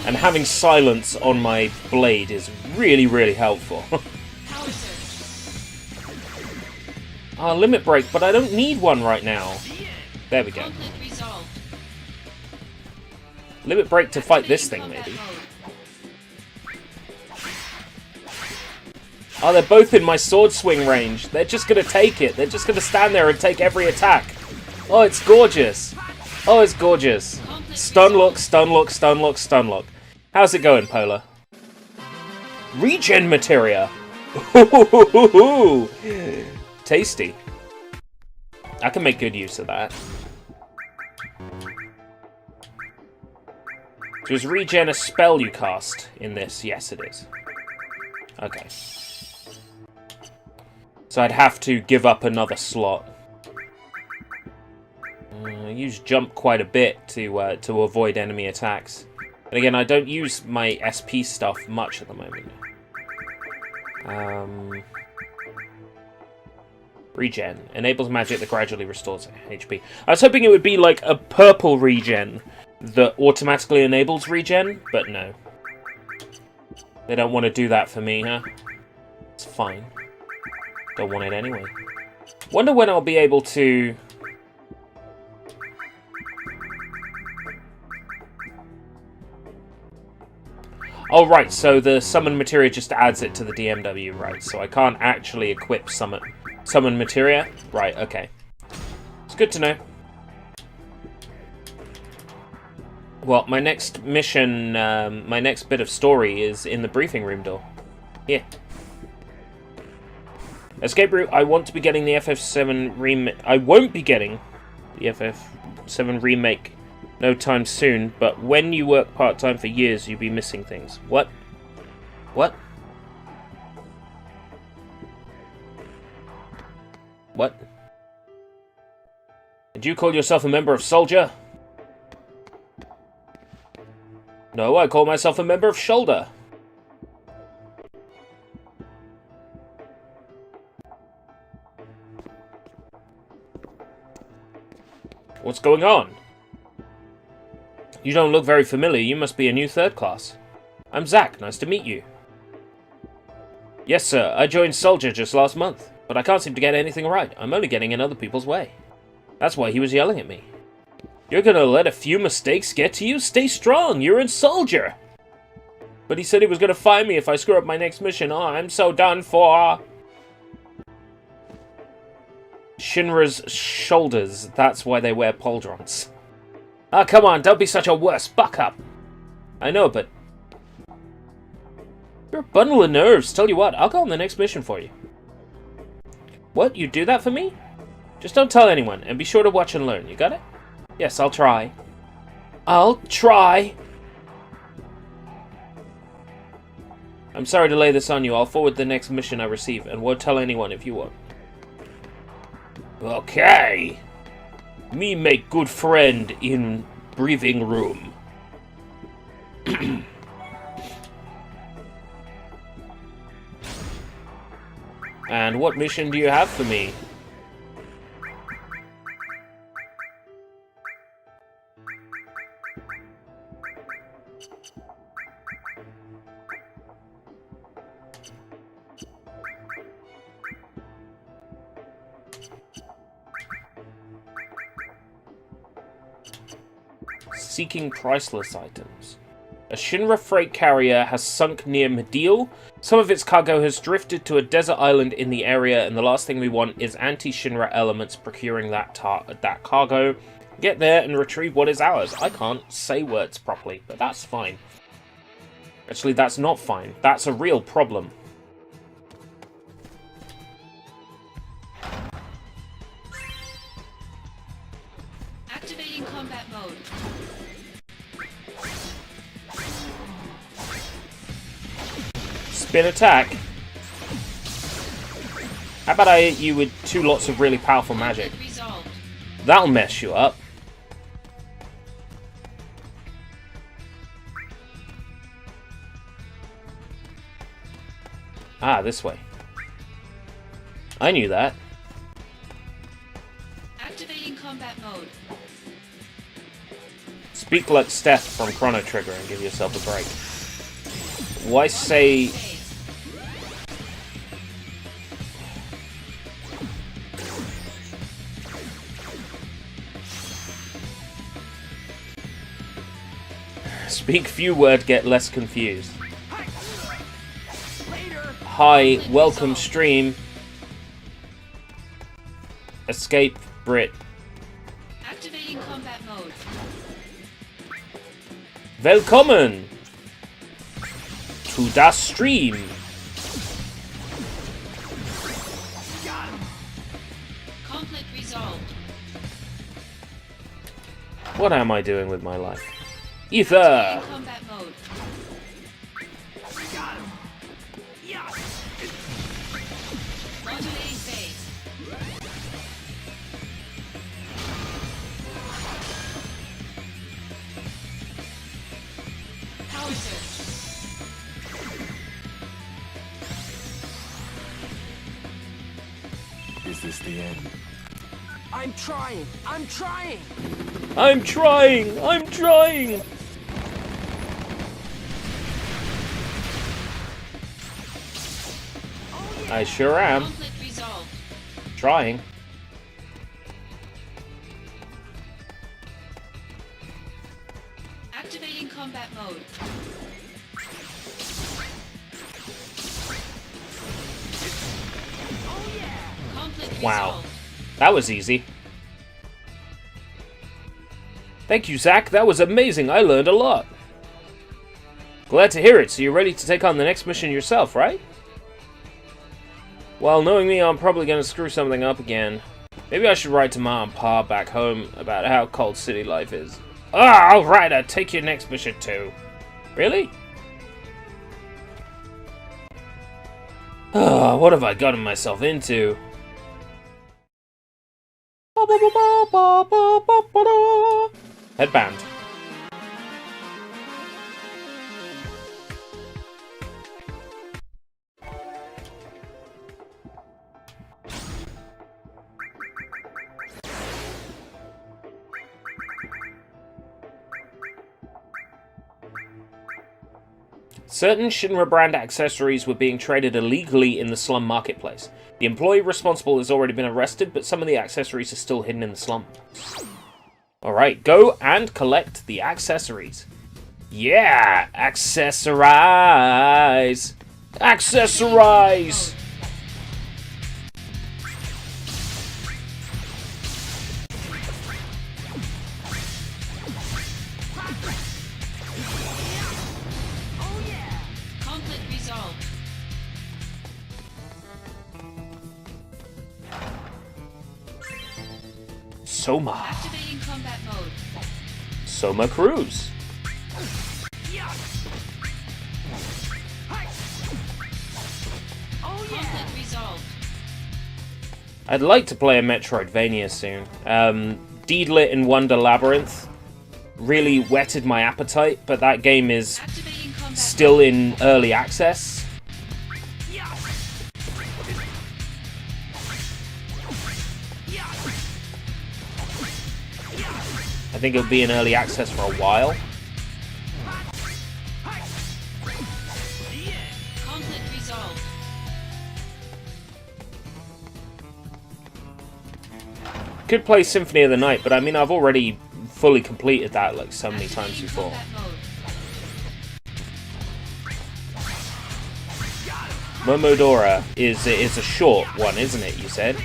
And having silence on my blade is really, really helpful. Power surge. Limit break, but I don't need one right now. There we go. Conflict resolved. Limit break to fight this thing, Combat maybe. mode. Oh, they're both in my sword swing range. They're just gonna take it. They're just gonna stand there and take every attack. Oh, it's gorgeous. Oh, it's gorgeous. Stun look, stun look, stun look, stun look. How's it going, Polar? Regen materia. Tasty. I can make good use of that. So is regen a spell you cast in this? Yes, it is. Okay. So I'd have to give up another slot. I use jump quite a bit to avoid enemy attacks. And again, I don't use my SP stuff much at the moment. Regen. Enables magic that gradually restores HP. I was hoping it would be like a purple regen that automatically enables regen, but no. They don't want to do that for me, huh? It's fine. Don't want it anyway. Wonder when I'll be able to... Oh, right, so the summon materia just adds it to the DMW, right? So I can't actually equip summon materia? Right, okay. It's good to know. Well, my next mission, my next bit of story is in the briefing room door. Here. Escape route, I want to be getting the FF7 remake. I won't be getting the FF7 remake no time soon, but when you work part-time for years, you'll be missing things. What? What? What? Did you call yourself a member of Soldier? No, I call myself a member of Shoulder. What's going on? You don't look very familiar. You must be a new third class. I'm Zach. Nice to meet you. Yes, sir. I joined Soldier just last month, but I can't seem to get anything right. I'm only getting in other people's way. That's why he was yelling at me. You're gonna let a few mistakes get to you? Stay strong. You're in Soldier. But he said he was gonna fire me if I screw up my next mission. Oh, I'm so done for. Shinra's shoulders. That's why they wear pauldrons. Ah, come on, don't be such a wuss. Buck up. I know, but... You're a bundle of nerves. Tell you what, I'll go on the next mission for you. What? You do that for me? Just don't tell anyone, and be sure to watch and learn. You got it? Yes, I'll try. I'll try. I'm sorry to lay this on you. I'll forward the next mission I receive, and won't tell anyone if you won't. Okay. Me make good friend in briefing room. And what mission do you have for me? Seeking priceless items. A Shinra freight carrier has sunk near Medial. Some of its cargo has drifted to a desert island in the area, and the last thing we want is anti-Shinra elements procuring that cargo. Get there and retrieve what is ours. I can't say words properly, but that's fine. Actually, that's not fine. That's a real problem. Activating combat mode. Spin attack. How about I hit you with 2 lots of really powerful magic? Conflict resolved. That'll mess you up. Ah, this way. I knew that. Activating combat mode. Speak like Steph from Chrono Trigger and give yourself a break. Why say... Phase. Speak few word, get less confused. Hi, welcome stream. Escape Brit. Activating combat mode. Willkommen to das Stream. Conflict resolved. What am I doing with my life? Ether! Activating combat mode. Modulating phase. Power surge. Is this the end? I'm trying! I'm trying! I'm trying! I'm trying! I sure am. Conflict resolved. Trying. Activating combat mode. Conflict Wow. resolved. That was easy. Thank you, Zach. That was amazing. I learned a lot. Glad to hear it. So you're ready to take on the next mission yourself, right? Well, knowing me, I'm probably going to screw something up again. Maybe I should write to Ma and Pa back home about how cold city life is. Ah, alright, I'll take your next mission too. Really? Ah, what have I gotten myself into? Headband. Certain Shinra brand accessories were being traded illegally in the slum marketplace. The employee responsible has already been arrested, but some of the accessories are still hidden in the slum. Alright, go and collect the accessories. Yeah! Accessorize! Accessorize! Conflict resolved. Soma. Activating combat mode. Soma Cruise. Conflict resolved. I'd like to play a Metroidvania soon. Deedlit in Wonder Labyrinth really whetted my appetite, but that game is Activating combat still in early access. I think it'll be in early access for a while. conflict resolved. Could play Symphony of the Night, but I mean, I've already fully completed that like so many times Activating before. combat mode. Momodora is a short one, isn't it, you said?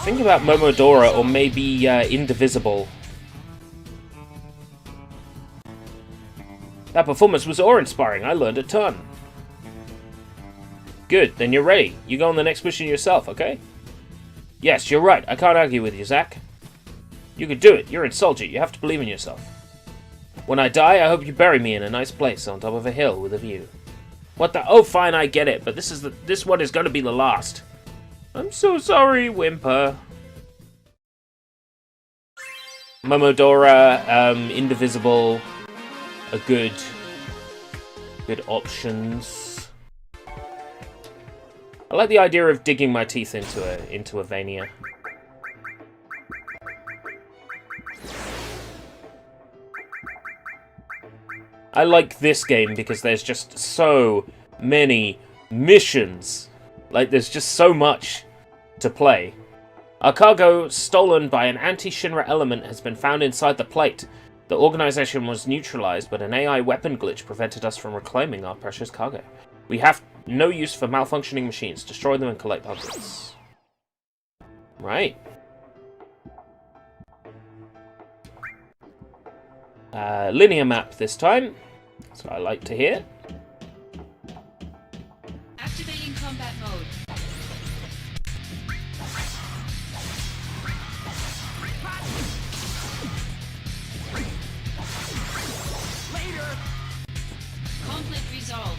Think about Momodora or maybe Indivisible. That performance was awe-inspiring. I learned a ton. Good, then you're ready. You go on the next mission yourself, okay? Yes, you're right. I can't argue with you, Zach. You could do it. You're in Soldier. You have to believe in yourself. When I die, I hope you bury me in a nice place on top of a hill with a view. What the? Oh, fine, I get it. But this one is going to be the last. I'm so sorry, Whimper. Momodora, Indivisible, are good options. I like the idea of digging my teeth into a Vania. I like this game because there's just so many missions. Like, there's just so much to play. Our cargo, stolen by an anti-Shinra element, has been found inside the plate. The organization was neutralized, but an AI weapon glitch prevented us from reclaiming our precious cargo. We have no use for malfunctioning machines. Destroy them and collect our goods. Right. Linear map this time. That's what I like to hear. Activating combat mode. Conflict resolved.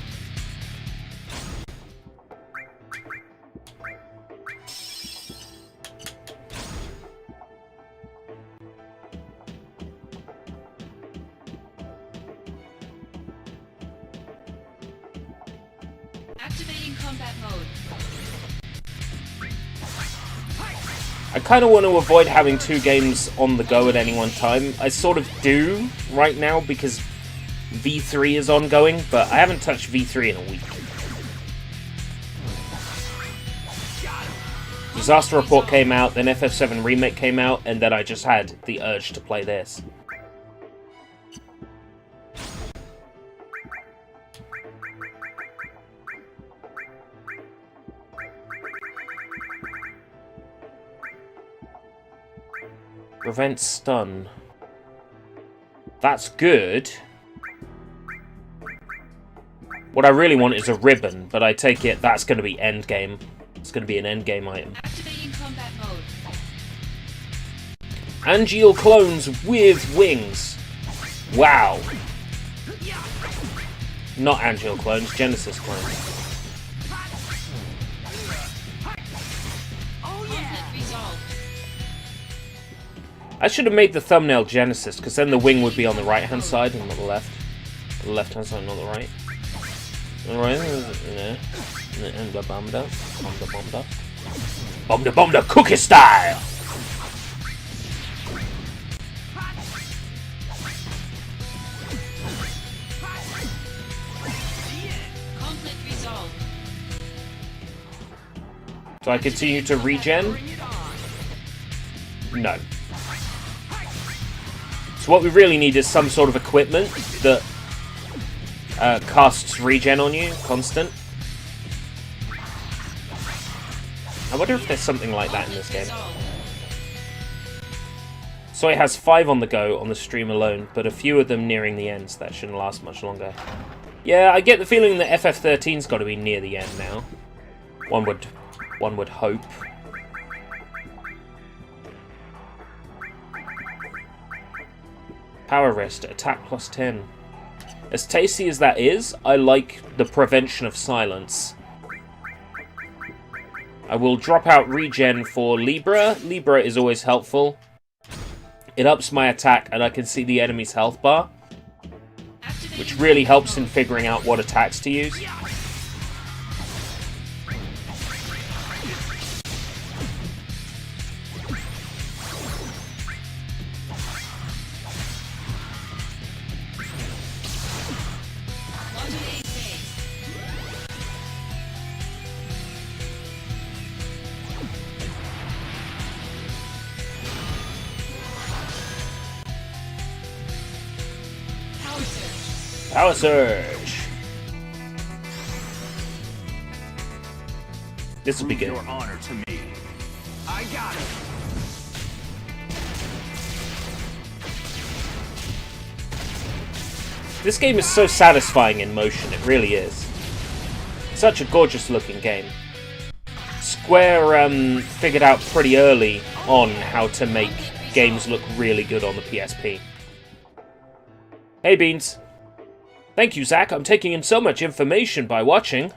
Activating combat mode. I kind of want to avoid having 2 games on the go at any one time. I sort of do right now because V3 is ongoing, but I haven't touched V3 in a week. Disaster Report came out, then FF7 Remake came out, and then I just had the urge to play this. Prevent stun. That's good. What I really want is a ribbon, but I take it that's going to be endgame. It's going to be an endgame item. Activating combat mode. Angeal clones with wings. Wow. Not Angeal clones, Genesis clones. Conflict resolved. I should have made the thumbnail Genesis, because then the wing would be on the right-hand side and not the left. The left-hand side, not the right. Alright, and the bomba. Bomba cookie style! Conflict resolved. So I continue to regen? No. So what we really need is some sort of equipment that casts regen on you, constant. I wonder if there's something like that in this game. So it has 5 on the go on the stream alone, but a few of them nearing the end, so that shouldn't last much longer. Yeah, I get the feeling that FF13's got to be near the end now. One would hope. Power Rest, attack plus 10. As tasty as that is, I like the prevention of silence. I will drop out regen for Libra. Libra is always helpful. It ups my attack and I can see the enemy's health bar, which really helps in figuring out what attacks to use. Power Surge! This will be good. Your honor to me. I got it. This game is so satisfying in motion, it really is. Such a gorgeous looking game. Square figured out pretty early on how to make games look really good on the PSP. Hey Beans. Thank you, Zach. I'm taking in so much information by watching.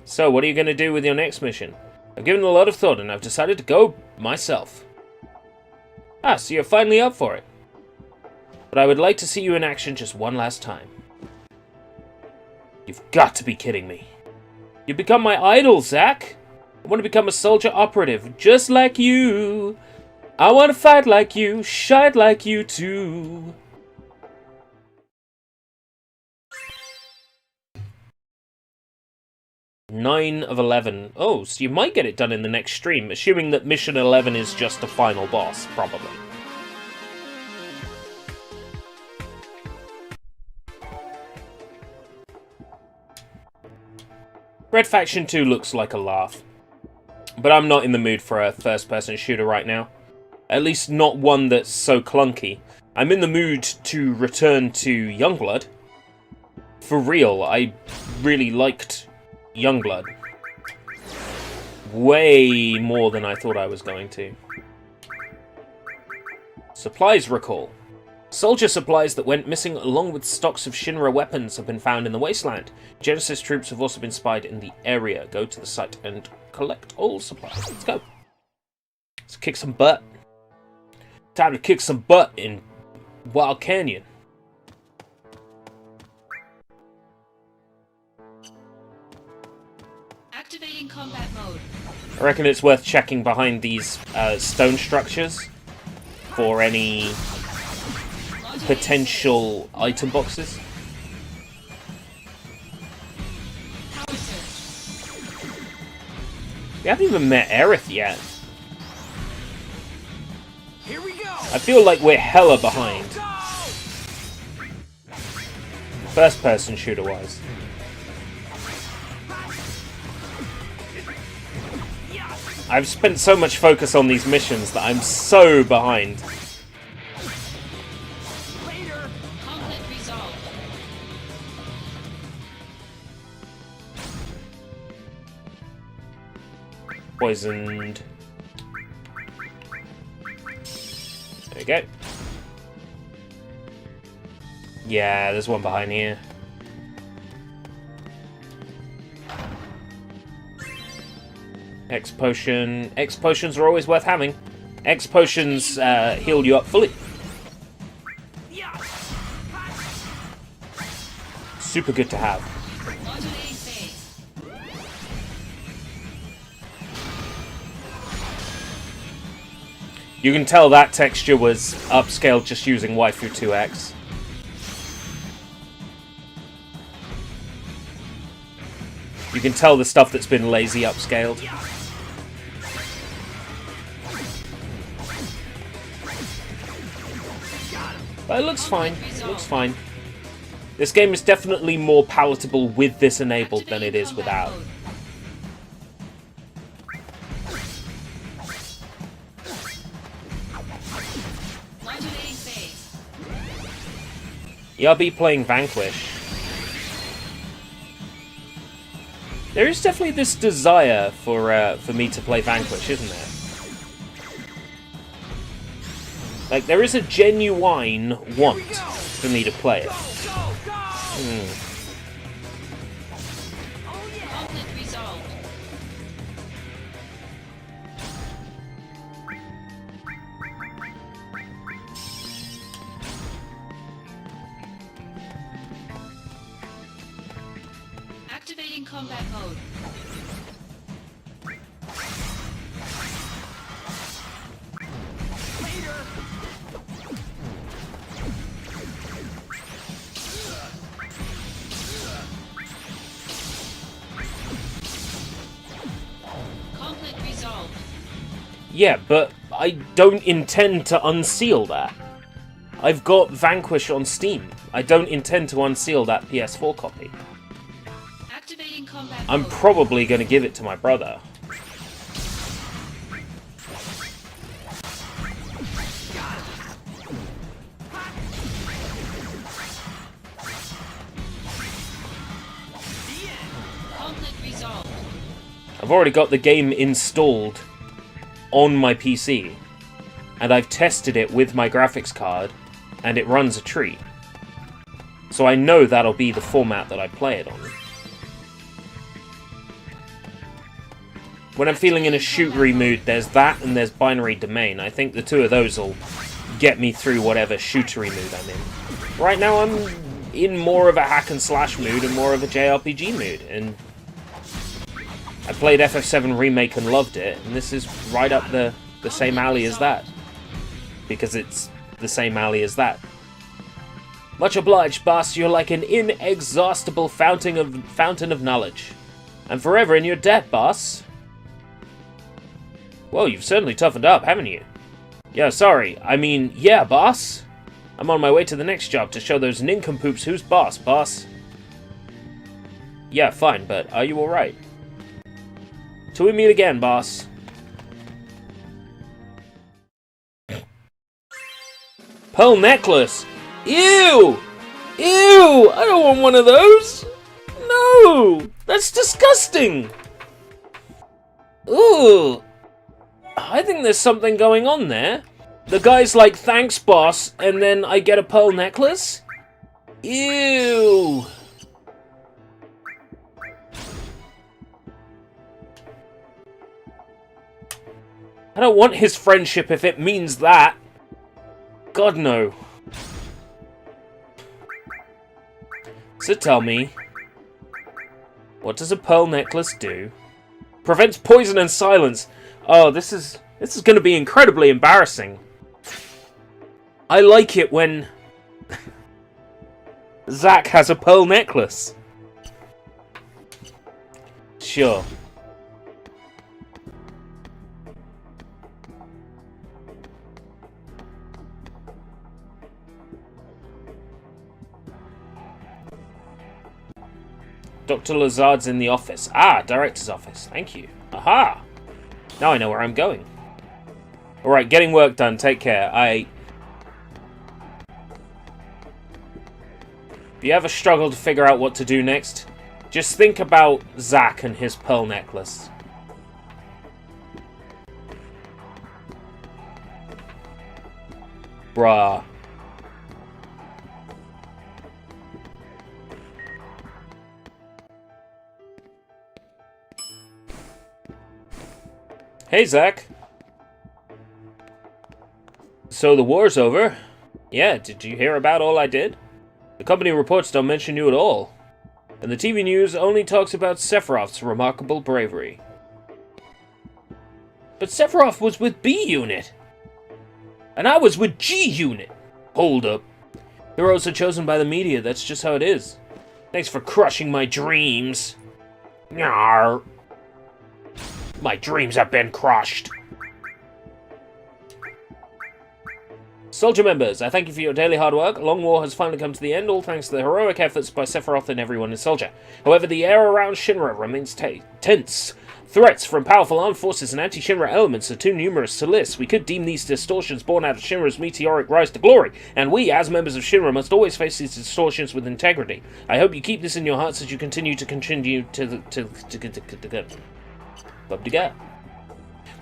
So, what are you going to do with your next mission? I've given it a lot of thought, and I've decided to go myself. Ah, so you're finally up for it. But I would like to see you in action just one last time. You've got to be kidding me. You've become my idol, Zach. I want to become a soldier operative, just like you. I want to fight like you, shine like you too. Nine of 11. Oh, so you might get it done in the next stream, assuming that mission 11 is just a final boss, probably. Red Faction 2 looks like a laugh. But I'm not in the mood for a first-person shooter right now. At least not one that's so clunky. I'm in the mood to return to Youngblood. For real, I really liked Youngblood. Way more than I thought I was going to. Supplies recall. Soldier supplies that went missing along with stocks of Shinra weapons have been found in the wasteland. Genesis troops have also been spied in the area. Go to the site and collect all supplies. Let's go. Let's kick some butt. Time to kick some butt in Wild Canyon. Activating combat mode. I reckon it's worth checking behind these stone structures for any potential item boxes. Power surge. We haven't even met Aerith yet. Here we go. I feel like we're hella behind. First person shooter wise. I've spent so much focus on these missions that I'm so behind. Conflict resolved. Poisoned. There we go. Yeah, there's one behind here. X potion. X potions are always worth having. X potions heal you up fully. Super good to have. Modulating phase. You can tell that texture was upscaled just using Waifu 2X. You can tell the stuff that's been lazy upscaled. But it looks fine. It looks fine. This game is definitely more palatable with this enabled than it is without. Modulating phase. Yeah, I'll be playing Vanquish. There is definitely this desire for me to play Vanquish, isn't there? Like, there is a genuine want for me to play it. Conflict resolved. Activating combat mode. Conflict resolved. Yeah, but I don't intend to unseal that. I've got Vanquish on Steam. I don't intend to unseal that PS4 copy. Activating combat I'm mode. probably going to give it to my brother. Conflict resolved. I've already got the game installed on my PC, and I've tested it with my graphics card, and it runs a treat. So I know that'll be the format that I play it on. When I'm feeling in a shootery mood, there's that and there's Binary Domain. I think the two of those will get me through whatever shootery mood I'm in. Right now I'm in more of a hack and slash mood and more of a JRPG mood, and I played FF7 Remake and loved it, and this is right up the same alley as that. Because it's the same alley as that. Much obliged, boss. You're like an inexhaustible fountain of knowledge. I'm forever in your debt, boss. Well, you've certainly toughened up, haven't you? Yeah, sorry. I mean, yeah, boss. I'm on my way to the next job to show those nincompoops who's boss. Yeah, fine, but are you alright? Till we meet again, boss. Pearl necklace! Ew! Ew! I don't want one of those! No! That's disgusting! Ooh! I think there's something going on there. The guy's like, thanks, boss, and then I get a pearl necklace? Ew! I don't want his friendship if it means that. God, no. So tell me, what does a pearl necklace do? Prevents poison and silence. Oh, this is going to be incredibly embarrassing. I like it when Zack has a pearl necklace. Sure. Dr. Lazard's in the office. Ah, director's office. Thank you. Aha! Now I know where I'm going. Alright, getting work done. Take care. If you ever struggle to figure out what to do next, just think about Zack and his pearl necklace. Bruh. Hey, Zack. So the war's over? Yeah, did you hear about all I did? The company reports don't mention you at all. And the TV news only talks about Sephiroth's remarkable bravery. But Sephiroth was with B Unit. And I was with G Unit. Hold up. Heroes are chosen by the media, that's just how it is. Thanks for crushing my dreams. Nyar. My dreams have been crushed. Soldier members, I thank you for your daily hard work. Long War has finally come to the end, all thanks to the heroic efforts by Sephiroth and everyone in Soldier. However, the air around Shinra remains tense. Threats from powerful armed forces and anti-Shinra elements are too numerous to list. We could deem these distortions born out of Shinra's meteoric rise to glory, and we, as members of Shinra, must always face these distortions with integrity. I hope you keep this in your hearts as you continue to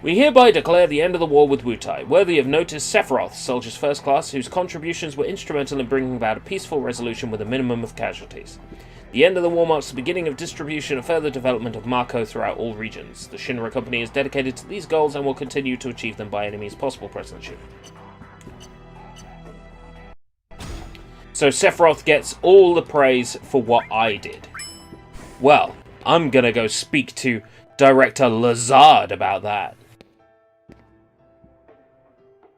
We hereby declare the end of the war with Wutai. Worthy of note is Sephiroth, Soldier's First Class, whose contributions were instrumental in bringing about a peaceful resolution with a minimum of casualties. The end of the war marks the beginning of distribution and further development of Marco throughout all regions. The Shinra Company is dedicated to these goals and will continue to achieve them by any means possible, President Shin. So Sephiroth gets all the praise for what I did. Well, I'm gonna go speak to Director Lazard about that.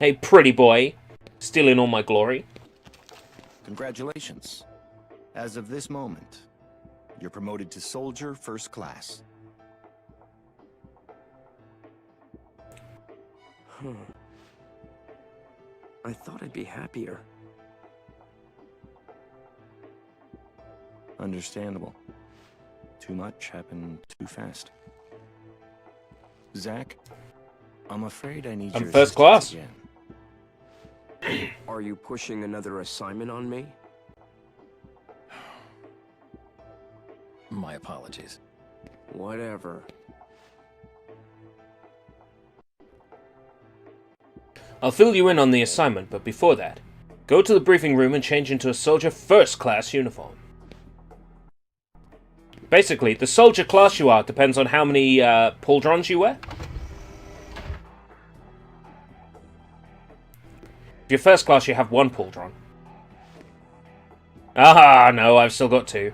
Hey, pretty boy. Stealing all my glory. Congratulations. As of this moment, you're promoted to Soldier First Class. I thought I'd be happier. Understandable. Too much happened too fast. Zack, I'm afraid I need I'm your first class. assistance again. Are you pushing another assignment on me? My apologies. Whatever. I'll fill you in on the assignment, but before that, Go to the briefing room and change into a soldier first class uniform. Basically, the soldier class you are depends on how many pauldrons you wear. If you're first class, you have 1 pauldron. Ah, no, I've still got 2.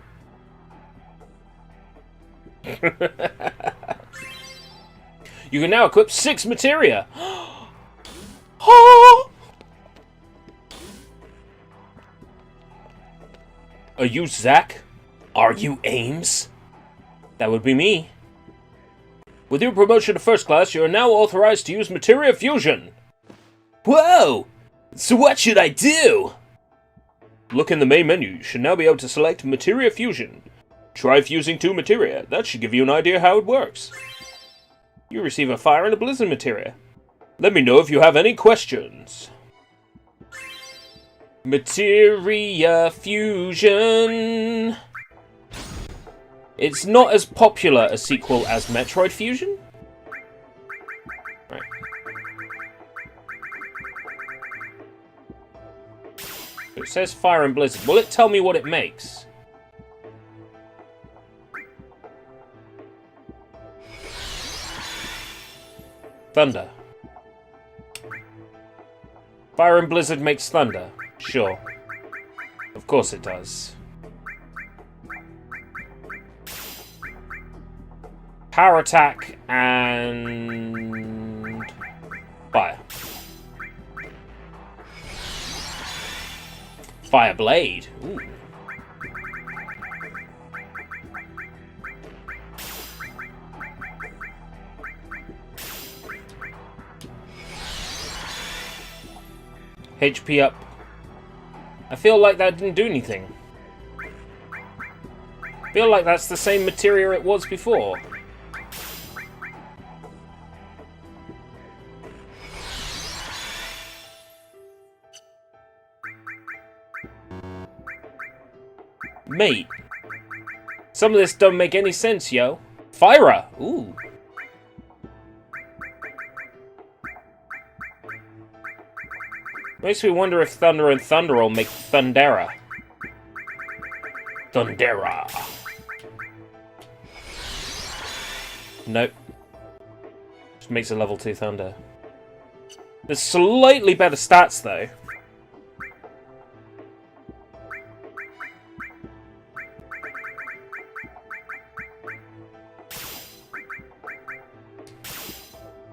You can now equip 6 materia. Are you Zack? Are you Ames? That would be me. With your promotion to first class, you are now authorized to use materia fusion. Whoa! So what should I do? Look in the main menu. You should now be able to select materia fusion. Try fusing 2 materia. That should give you an idea how it works. You receive a fire and a blizzard materia. Let me know if you have any questions. Materia fusion. It's not as popular a sequel as Metroid Fusion. Right. It says fire and blizzard. Will it tell me what it makes? Thunder. Fire and blizzard makes thunder. Sure. Of course it does. Power attack and fire. Fire blade. Ooh. HP up. I feel like that didn't do anything. I feel like that's the same materia it was before. Mate, some of this don't make any sense, yo. Fire! Ooh. Makes me wonder if Thunder and Thunder will make Thundera. Thundera. Nope. Just makes a level 2 Thunder. There's slightly better stats, though.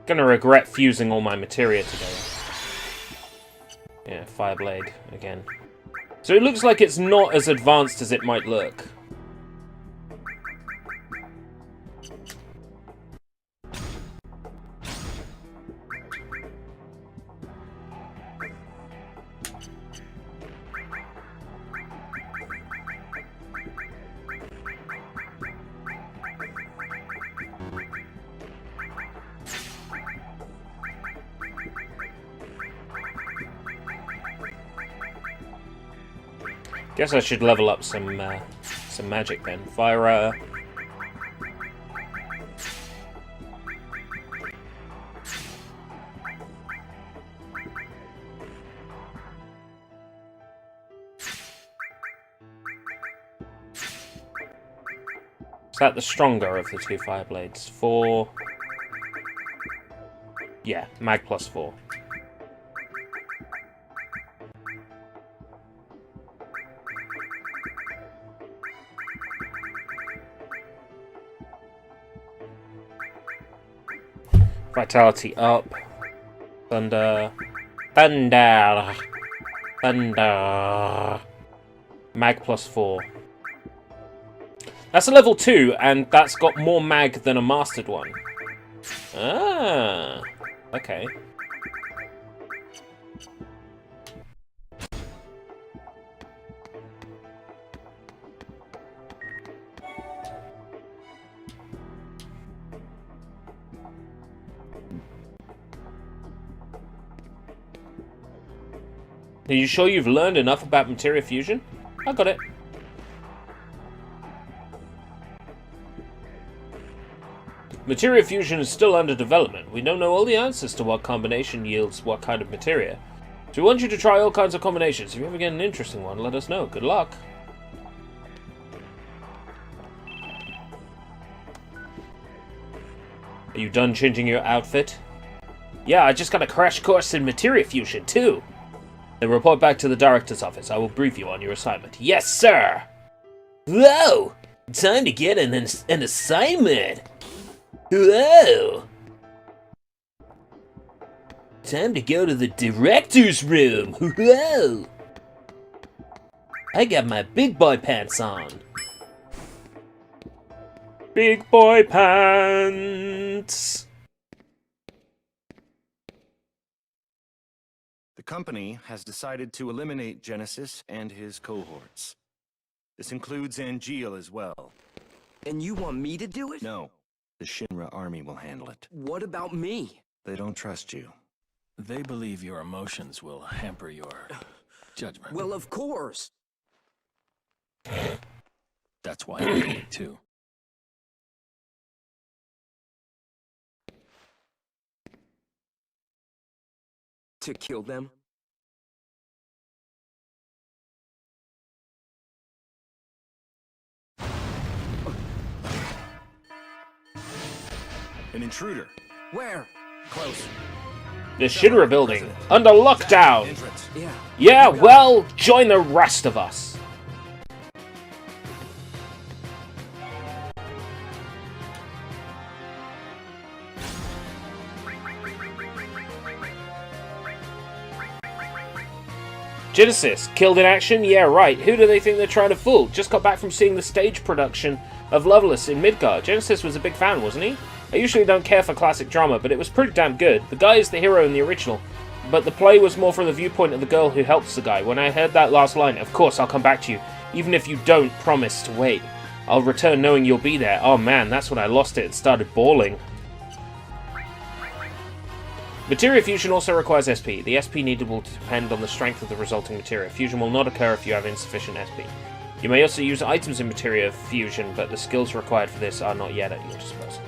Gonna regret fusing all my materia together. Yeah, Fireblade again. So it looks like it's not as advanced as it might look. Guess I should level up some magic then. Fire. Is that the stronger of the 2 fire blades? 4. Yeah, mag plus 4. Vitality up. Thunder. Thunder. Thunder. Mag plus 4. That's a level 2, and that's got more mag than a mastered one. Ah. Okay. Are you sure you've learned enough about materia fusion? I got it. Materia fusion is still under development. We don't know all the answers to what combination yields what kind of materia. So we want you to try all kinds of combinations. If you ever get an interesting one, let us know. Good luck. Are you done changing your outfit? Yeah, I just got a crash course in materia fusion, too. Then report back to the director's office. I will brief you on your assignment. Yes, sir! Whoa! Time to get an assignment! Whoa! Time to go to the director's room! Whoa! I got my big boy pants on. Big boy pants! The company has decided to eliminate Genesis and his cohorts. This includes Angeal as well. And you want me to do it? No, the Shinra army will handle it. What about me? They don't trust you. They believe your emotions will hamper your judgment. Well, of course. That's why I did it too. To kill them? An intruder. Where? Close. The Shinra building, under lockdown! Entrance. Yeah. Yeah, well, join the rest of us. Genesis, killed in action? Yeah, right. Who do they think they're trying to fool? Just got back from seeing the stage production of Loveless in Midgard. Genesis was a big fan, wasn't he? I usually don't care for classic drama, but it was pretty damn good. The guy is the hero in the original, but the play was more from the viewpoint of the girl who helps the guy. When I heard that last line, of course I'll come back to you, even if you don't promise to wait. I'll return knowing you'll be there. Oh man, that's when I lost it and started bawling. Materia fusion also requires SP. The SP needed will depend on the strength of the resulting materia. Fusion will not occur if you have insufficient SP. You may also use items in materia fusion, but the skills required for this are not yet at your disposal.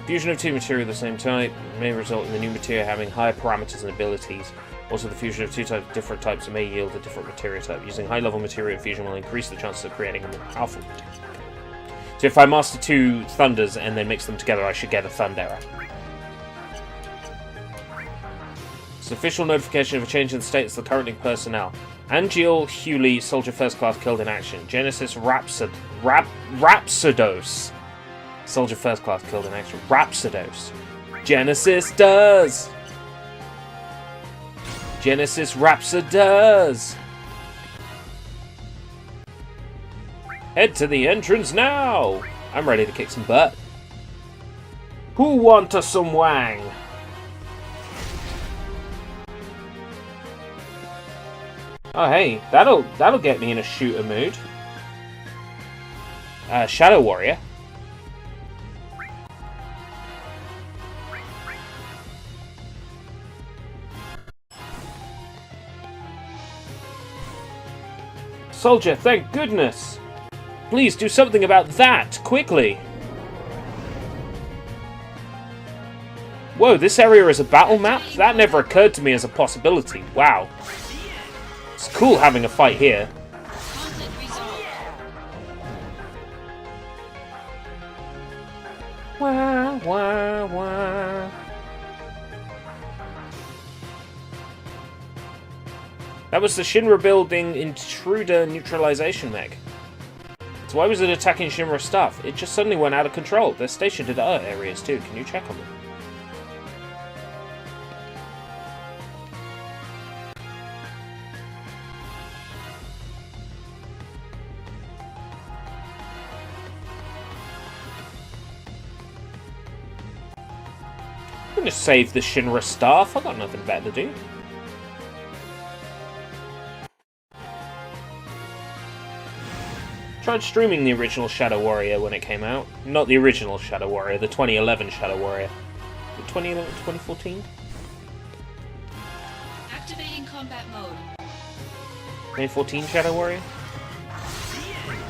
Fusion of two materia of the same type may result in the new materia having higher parameters and abilities. Also, the fusion of two different types may yield a different materia type. Using high-level materia fusion will increase the chances of creating a more powerful materia. So if I master two Thunders and then mix them together, I should get a Thundera. Official notification of a change in the status of the current personnel. Angeal Hewley, Soldier First Class, killed in action. Genesis Rhapsodos. Soldier First Class, killed in action. Rhapsodos. Genesis does! Genesis Rhapsodos! Head to the entrance now! I'm ready to kick some butt. Who want some wang? Oh hey, that'll get me in a shooter mood. Shadow Warrior. Soldier, thank goodness! Please do something about that, quickly! Whoa, this area is a battle map? That never occurred to me as a possibility. Wow. It's cool having a fight here. Conflict resolved. Wah, wah, wah. That was the Shinra building intruder neutralization mech. So why was it attacking Shinra stuff? It just suddenly went out of control. They're stationed in other areas too. Can you check on them? I'm gonna save the Shinra staff. I've got nothing better to do. Tried streaming the original Shadow Warrior when it came out. Not the original Shadow Warrior, the 2011 Shadow Warrior. 2011, 2014? Activating combat mode. 2014 Shadow Warrior?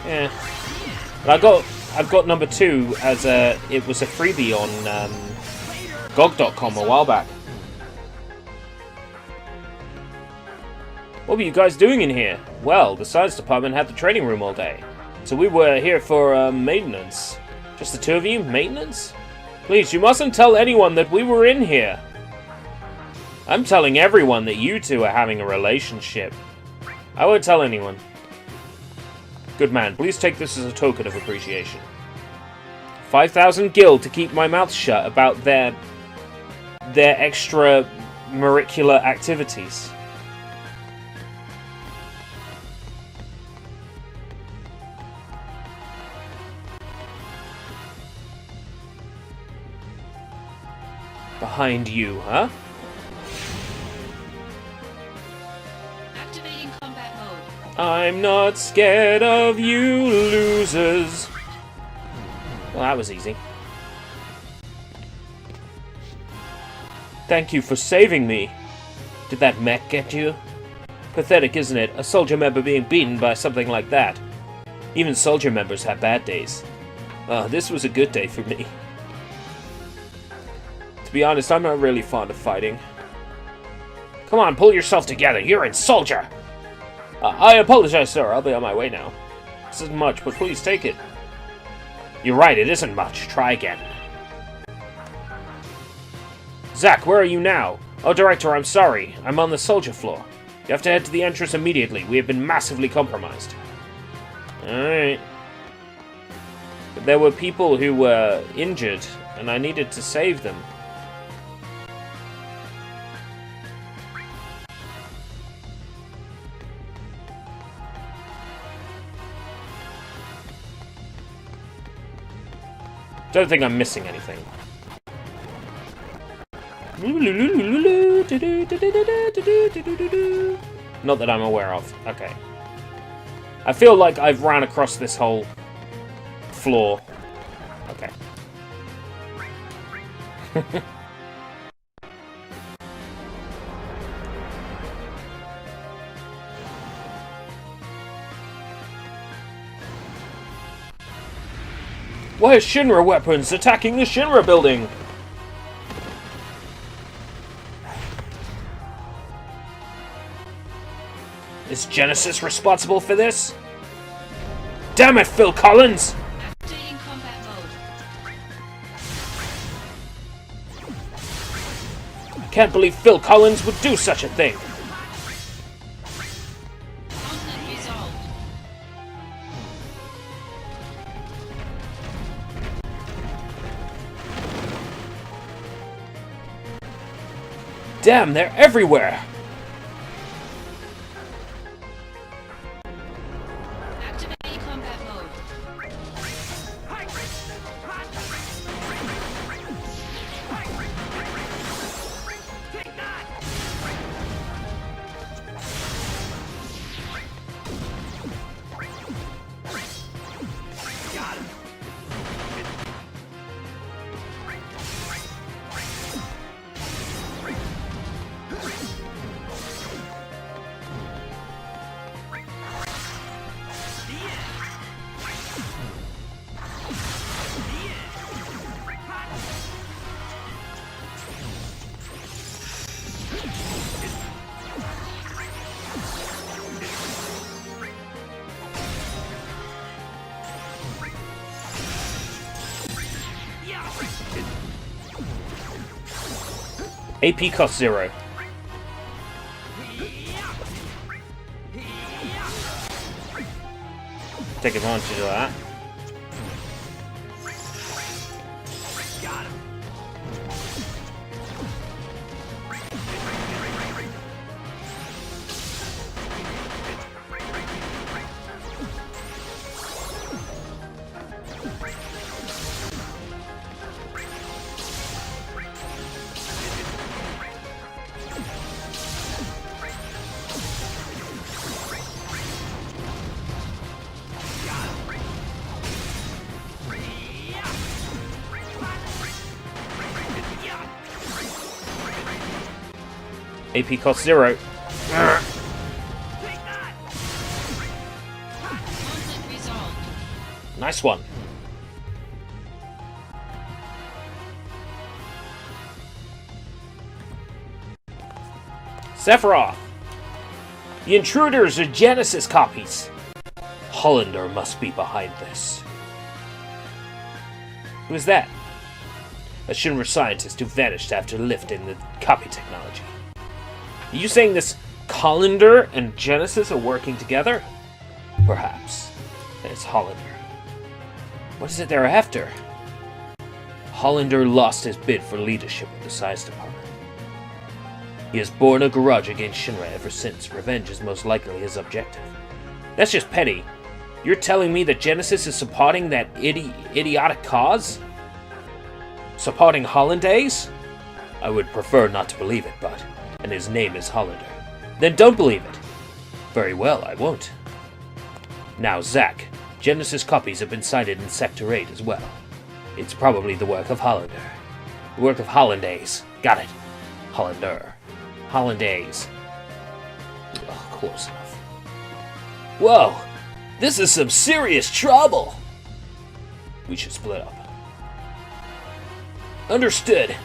Yeah. But I've got number 2 as it was a freebie on GOG.com a while back. What were you guys doing in here? Well, the science department had the training room all day. So we were here for, maintenance. Just the two of you? Maintenance? Please, you mustn't tell anyone that we were in here. I'm telling everyone that you two are having a relationship. I won't tell anyone. Good man, please take this as a token of appreciation. 5,000 gil to keep my mouth shut about their extracurricular activities. Behind you, huh? Activating combat mode. I'm not scared of you losers. Well, that was easy. Thank you for saving me. Did that mech get you? Pathetic, isn't it? A soldier member being beaten by something like that. Even soldier members have bad days. This was a good day for me. To be honest, I'm not really fond of fighting. Come on, pull yourself together. You're in soldier. I apologize, sir. I'll be on my way now. This isn't much, but please take it. You're right, it isn't much. Try again. Zach, where are you now? Oh, Director, I'm sorry. I'm on the soldier floor. You have to head to the entrance immediately. We have been massively compromised. Alright. There were people who were injured, and I needed to save them. Don't think I'm missing anything. Not that I'm aware of. Okay. I feel like I've ran across this whole floor. Okay. Why are Shinra weapons attacking the Shinra building? Is Genesis responsible for this? Damn it, Phil Collins! Activating combat mode. I can't believe Phil Collins would do such a thing. Conflict resolved. Damn, they're everywhere! Activating combat mode. AP cost 0. Take advantage of that. AP cost 0. Conflict resolved. Nice one. Sephiroth! The intruders are Genesis copies. Hollander must be behind this. Who is that? A Shinra scientist who vanished after lifting the copy technology. Are you saying this Hollander and Genesis are working together? Perhaps. And it's Hollander. What is it they're after? Hollander lost his bid for leadership of the science department. He has borne a grudge against Shinra ever since. Revenge is most likely his objective. That's just petty. You're telling me that Genesis is supporting that idiotic cause? Supporting Hollandaise? I would prefer not to believe it, but... And his name is Hollander. Then don't believe it. Very well, I won't. Now, Zack, Genesis copies have been sighted in Sector 8 as well. It's probably the work of Hollander. The work of Hollandaise. Got it. Hollander. Hollandaise. Oh, close enough. Whoa! This is some serious trouble! We should split up. Understood.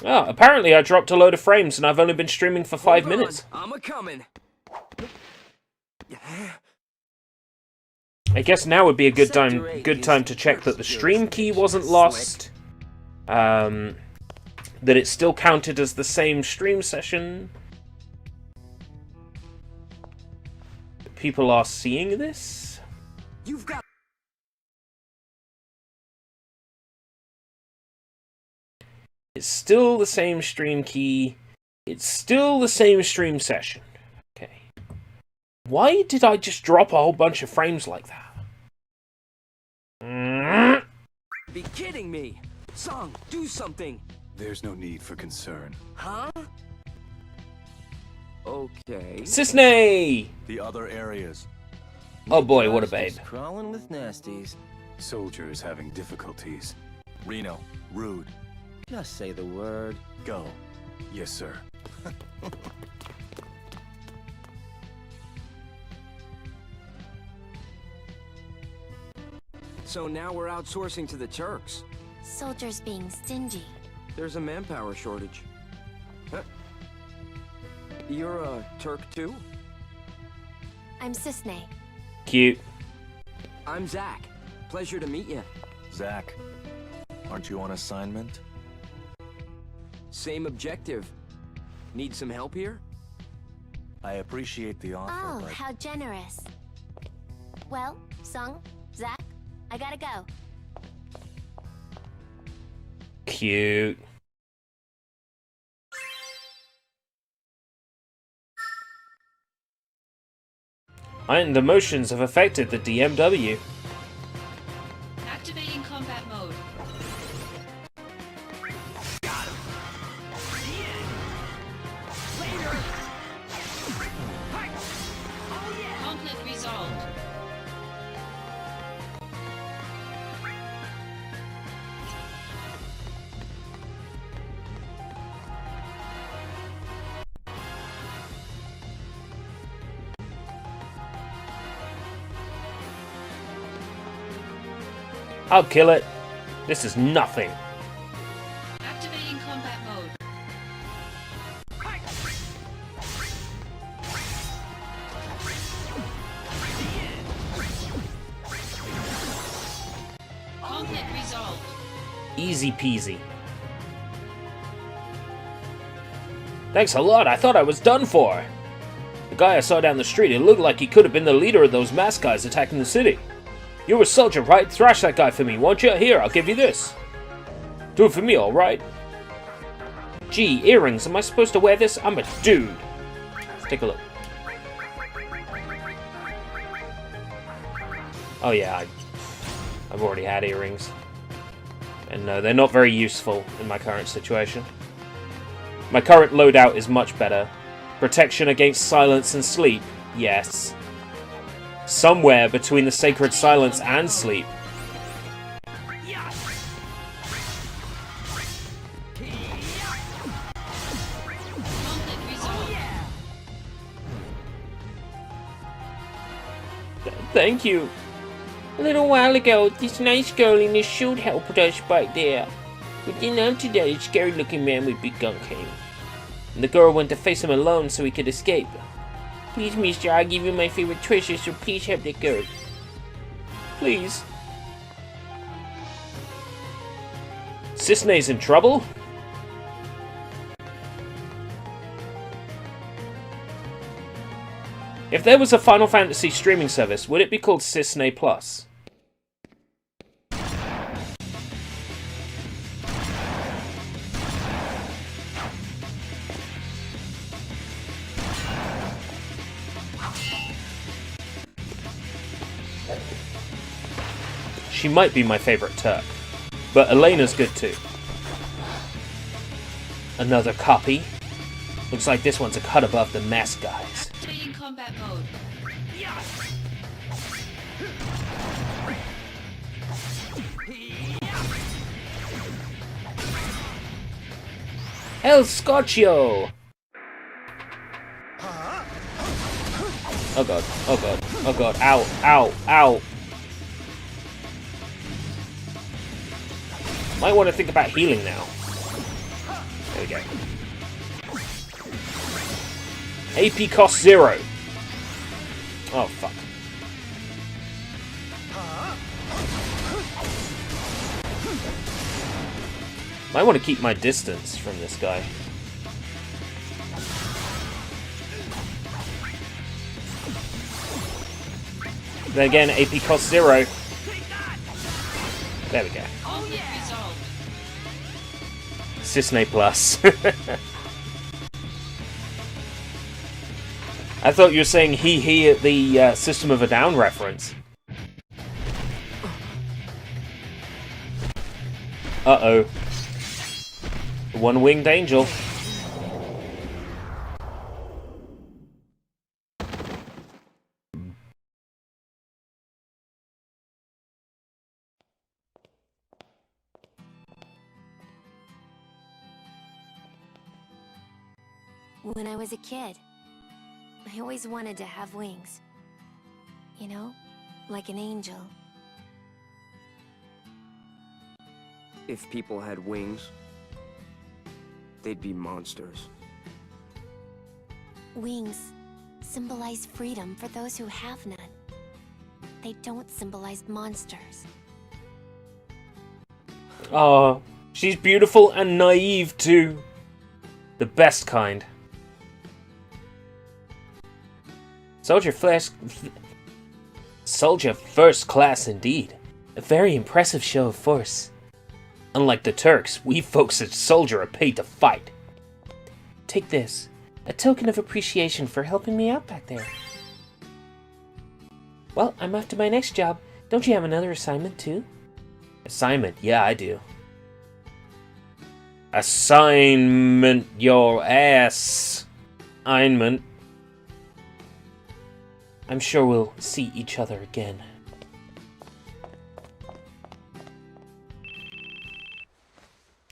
Oh, apparently I dropped a load of frames and I've only been streaming for 5 minutes. I'm a-coming. I guess now would be a good time to check that the stream key wasn't lost. That it still counted as the same stream session. People are seeing this? You've got... It's still the same stream key. It's still the same stream session. Okay. Why did I just drop a whole bunch of frames like that? Be kidding me! Song, do something! There's no need for concern. Huh? Okay. Cisne! The other areas. Oh boy, what a babe. Crawling with nasties. Soldiers having difficulties. Reno, Rude, Just say the word. go. Yes, sir. So now we're outsourcing to the Turks. Soldiers being stingy. There's a manpower shortage. Huh? You're a Turk too? I'm Cisne. Cute. I'm Zack. Pleasure to meet you. Zack, aren't you on assignment? Same objective. Need some help here? I appreciate the offer, Oh, but how generous. Well, Sung, Zack, I gotta go. Cute. And the motions have affected the DMW. Activating combat mode. Conflict resolved. I'll kill it. This is nothing. Activating combat mode. Conflict resolved. Easy peasy. Thanks a lot, I thought I was done for. The guy I saw down the street, it looked like he could have been the leader of those masked guys attacking the city. You're a soldier, right? Thrash that guy for me, won't you? Here, I'll give you this. Do it for me, alright? Gee, earrings, am I supposed to wear this? I'm a dude. Let's take a look. Oh yeah, I've already had earrings. And no, they're not very useful in my current situation. My current loadout is much better. Protection against silence and sleep, yes. Somewhere between the sacred silence and sleep. Conflict resolved. Thank you. A little while ago, this nice girl in this suit helped us back there. But then on to that, a scary-looking man with big gun came. And the girl went to face him alone so he could escape. Please, mister, I'll give you my favorite treasure, so please help the girl. Please. Cisne's in trouble? If there was a Final Fantasy streaming service, would it be called Cisne Plus? She might be my favorite Turk, but Elena's good too. Another copy. Looks like this one's a cut above the mask guys. Activating combat mode. El Scotcho! Oh god, oh god, oh god, ow, ow, ow! Might want to think about healing now. There we go. AP cost 0. Oh, fuck. Might want to keep my distance from this guy. Then again, AP cost 0. There we go. Conflict resolved. Cisne Plus. I thought you were saying he at the System of a Down reference. Uh-oh. The one-winged angel. When I was a kid, I always wanted to have wings. You know, like an angel. If people had wings, they'd be monsters. Wings symbolize freedom for those who have none. They don't symbolize monsters. Oh, she's beautiful and naive too. The best kind. Soldier first class indeed. A very impressive show of force. Unlike the Turks, we folks at Soldier are paid to fight. Take this. A token of appreciation for helping me out back there. Well, I'm off to my next job. Don't you have another assignment too? Assignment? Yeah, I do. Assignment your ass. Assignment. I'm sure we'll see each other again.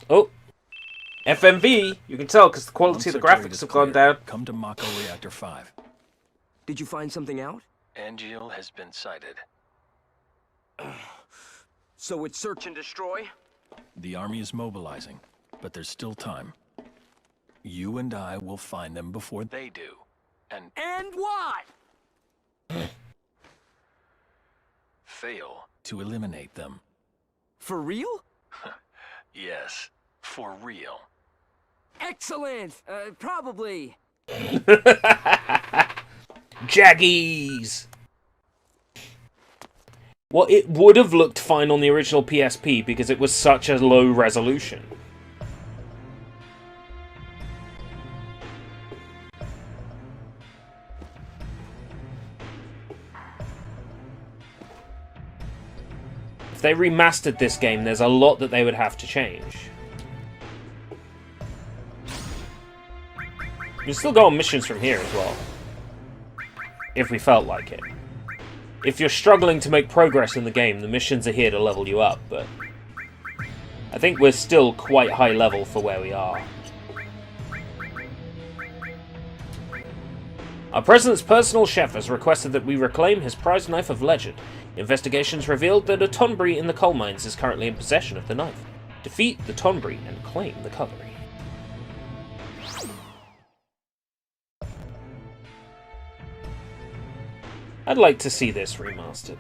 Oh! FMV! You can tell because the quality of the graphics have gone down. Come to Mako Reactor 5. Did you find something out? Angeal has been sighted. So it's search and destroy? The army is mobilizing, but there's still time. You and I will find them before they do. And what? fail to eliminate them. For real? Yes, for real. Excellent! Probably. Jaggies! Well, it would have looked fine on the original PSP because it was such a low resolution. If they remastered this game, there's a lot that they would have to change. You can still go on missions from here as well. If we felt like it. If you're struggling to make progress in the game, the missions are here to level you up, but I think we're still quite high level for where we are. Our president's personal chef has requested that we reclaim his prized knife of legend. Investigations revealed that a Tonbri in the coal mines is currently in possession of the knife. Defeat the Tonbri and claim the Cutlery. I'd like to see this remastered.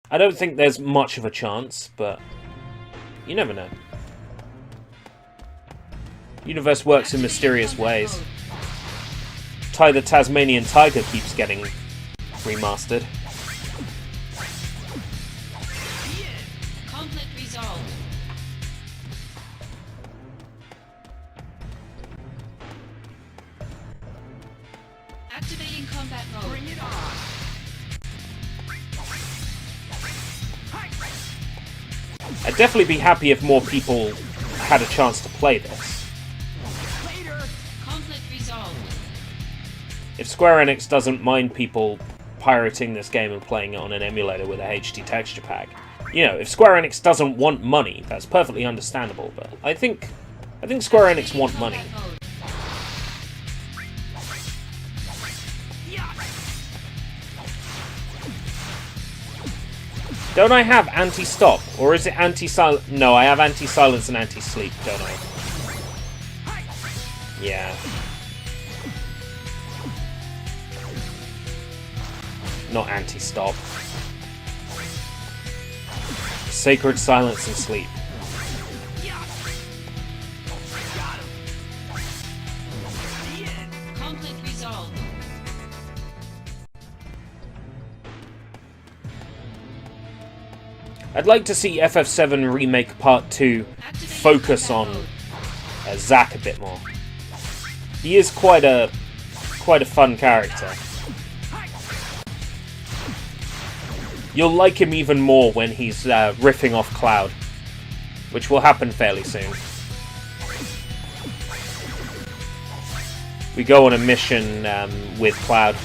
I don't think there's much of a chance, but you never know. Universe works in mysterious ways. Ty the Tasmanian Tiger keeps getting remastered. Conflict resolved. Activating combat mode. Bring it on. I'd definitely be happy if more people had a chance to play this. Conflict resolved. If Square Enix doesn't mind people pirating this game and playing it on an emulator with a HD texture pack, you know, if Square Enix doesn't want money, that's perfectly understandable. But I think Square Enix want money. Don't I have anti-stop? Or is it anti-silence? No, I have anti-silence and anti-sleep, don't I? Yeah. Not anti-stop. Sacred silence and sleep. Conflict resolved. I'd like to see FF7 Remake Part 2 focus on Zack a bit more. He is quite a fun character. You'll like him even more when he's riffing off Cloud, which will happen fairly soon. We go on a mission with Cloud,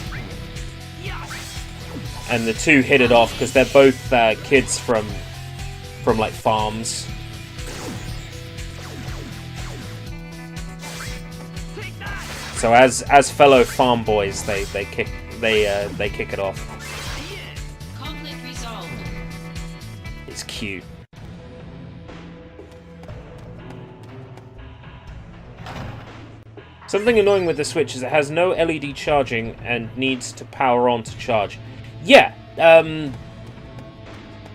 and the two hit it off because they're both kids from like farms. So as fellow farm boys, they kick it off. Conflict resolved. It's cute. Something annoying with the Switch is it has no LED charging and needs to power on to charge. Yeah,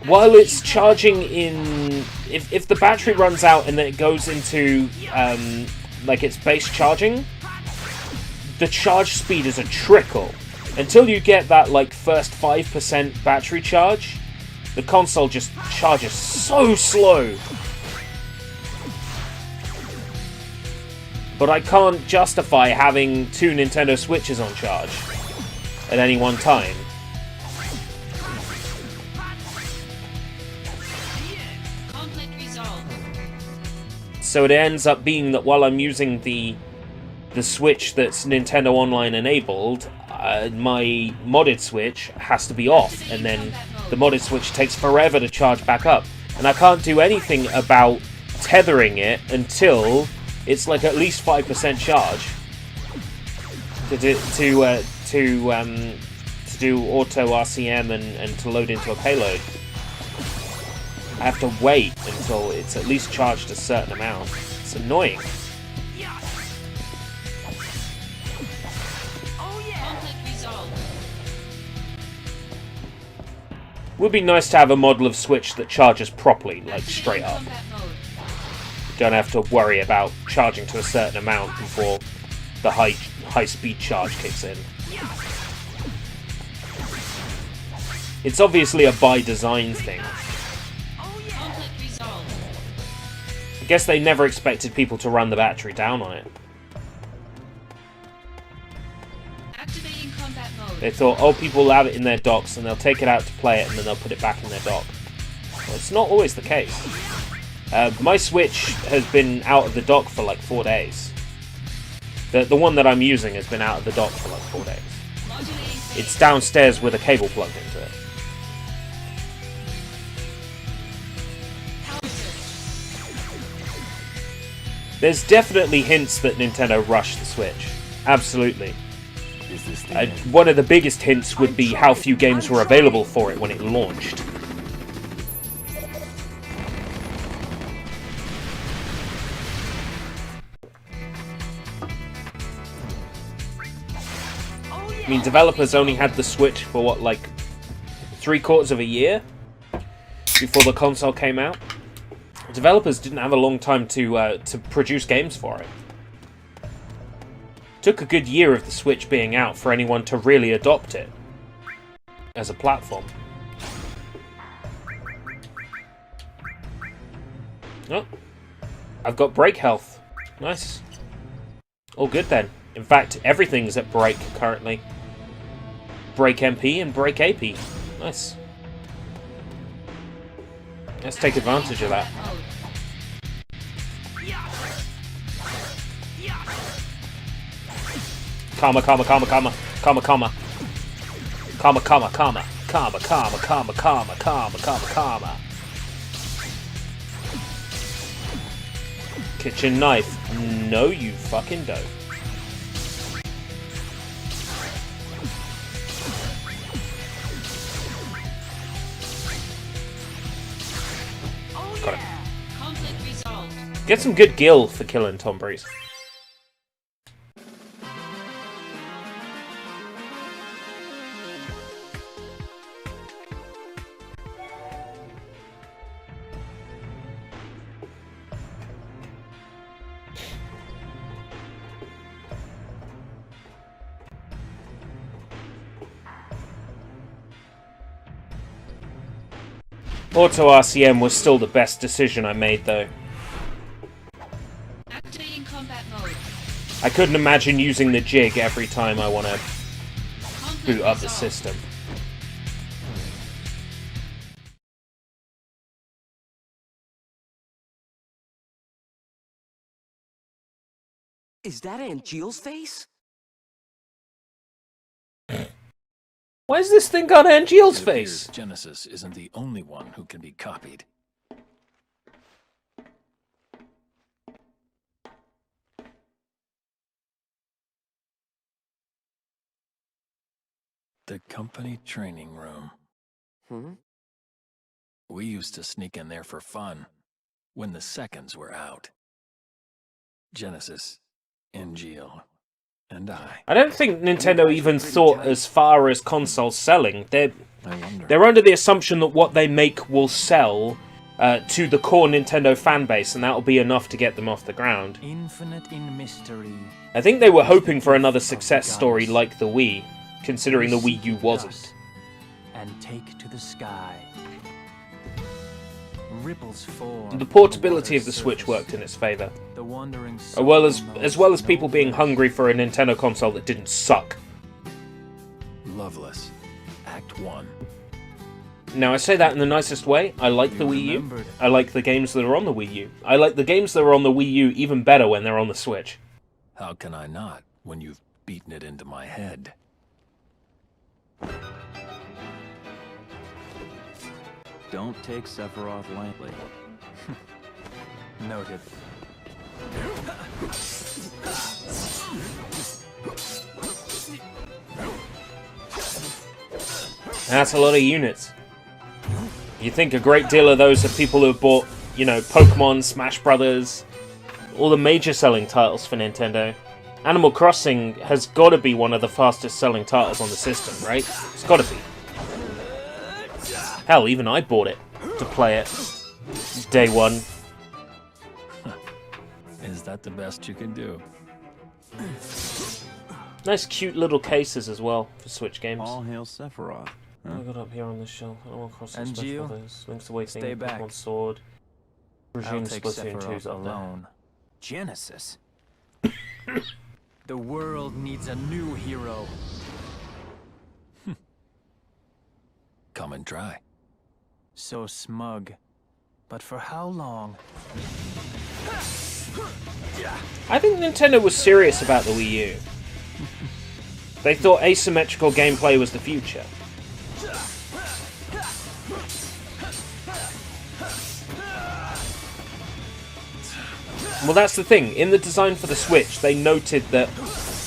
while it's charging in... If the battery runs out and then it goes into, like, its base charging, the charge speed is a trickle. Until you get that, like, first 5% battery charge, the console just charges so slow. But I can't justify having two Nintendo Switches on charge at any one time. Conflict resolved. So it ends up being that while I'm using the Switch that's Nintendo Online enabled, my modded Switch has to be off, and then the modded Switch takes forever to charge back up. And I can't do anything about tethering it until it's like at least 5% charge to do auto RCM and to load into a payload. I have to wait until it's at least charged a certain amount. It's annoying. Conflict resolved. Would be nice to have a model of Switch that charges properly, like straight up. Combat mode. Don't have to worry about charging to a certain amount before the high speed charge kicks in. It's obviously a by design thing. Conflict resolved. I guess they never expected people to run the battery down on it. Activating combat mode. They thought, oh, people will have it in their docks and they'll take it out to play it and then they'll put it back in their dock. Well, it's not always the case. My Switch has been out of the dock for like 4 days. The one that I'm using has been out of the dock for like 4 days. Modulating phase. It's downstairs with a cable plugged into it. There's definitely hints that Nintendo rushed the Switch. Absolutely. One of the biggest hints would be how few games were available for it when it launched. I mean, developers only had the Switch for what, like 3/4 of a year before the console came out. Developers didn't have a long time to produce games for it. Took a good year of the Switch being out for anyone to really adopt it as a platform. Oh, I've got break health. Nice. All good then. In fact, everything's at break currently. Break MP and break AP. Nice. Let's take advantage of that. Karma, karma, karma, karma, karma, karma. Karma, karma, karma. Karma, karma, karma, karma, karma, karma, karma. Kitchen knife. No, you fucking don't. Got it. Conflict resolved. Get some good gil for killing Tom Breeze. Auto RCM was still the best decision I made, though. Activating combat mode. I couldn't imagine using the jig every time I want to boot up the system. Is that Angeal's face? Why's this thing got Angeal's It face? appears Genesis isn't the only one who can be copied. The company training room. We used to sneak in there for fun, when the seconds were out. Genesis, Angeal, and I. I don't think Nintendo even thought as far as consoles selling. I wonder. They're under the assumption that what they make will sell to the core Nintendo fan base, and that'll be enough to get them off the ground. Infinite in mystery. I think they were hoping for another success story like the Wii, considering the Wii U wasn't. And take to the sky. Ripples form. The portability of the Switch worked in its favor, The wandering as well as people being hungry for a Nintendo console that didn't suck. Loveless, Act 1. Now, I say that in the nicest way. I like the Wii U. I like the games that are on the Wii U. I like the games that are on the Wii U even better when they're on the Switch. How can I not, when you've beaten it into my head? Don't take Sephiroth lightly. Noted. That's a lot of units. You think a great deal of those are people who have bought, you know, Pokemon, Smash Brothers, all the major selling titles for Nintendo. Animal Crossing has got to be one of the fastest selling titles on the system, right? It's got to be. Hell, even I bought it to play it day one. Is that the best you can do? Nice cute little cases as well for Switch games. All hail Sephiroth. What have I got up here on this shelf? Animal Crossing, Smash Angeal, Brothers, Link's Awakening, stay back. Pokemon Sword. I'll Presume take Splatoon Sephiroth 2's up there. alone. Genesis? The world needs a new hero. Come and try. So smug. But for how long? I think Nintendo was serious about the Wii U. They thought asymmetrical gameplay was the future. Well, that's the thing. In the design for the Switch, they noted that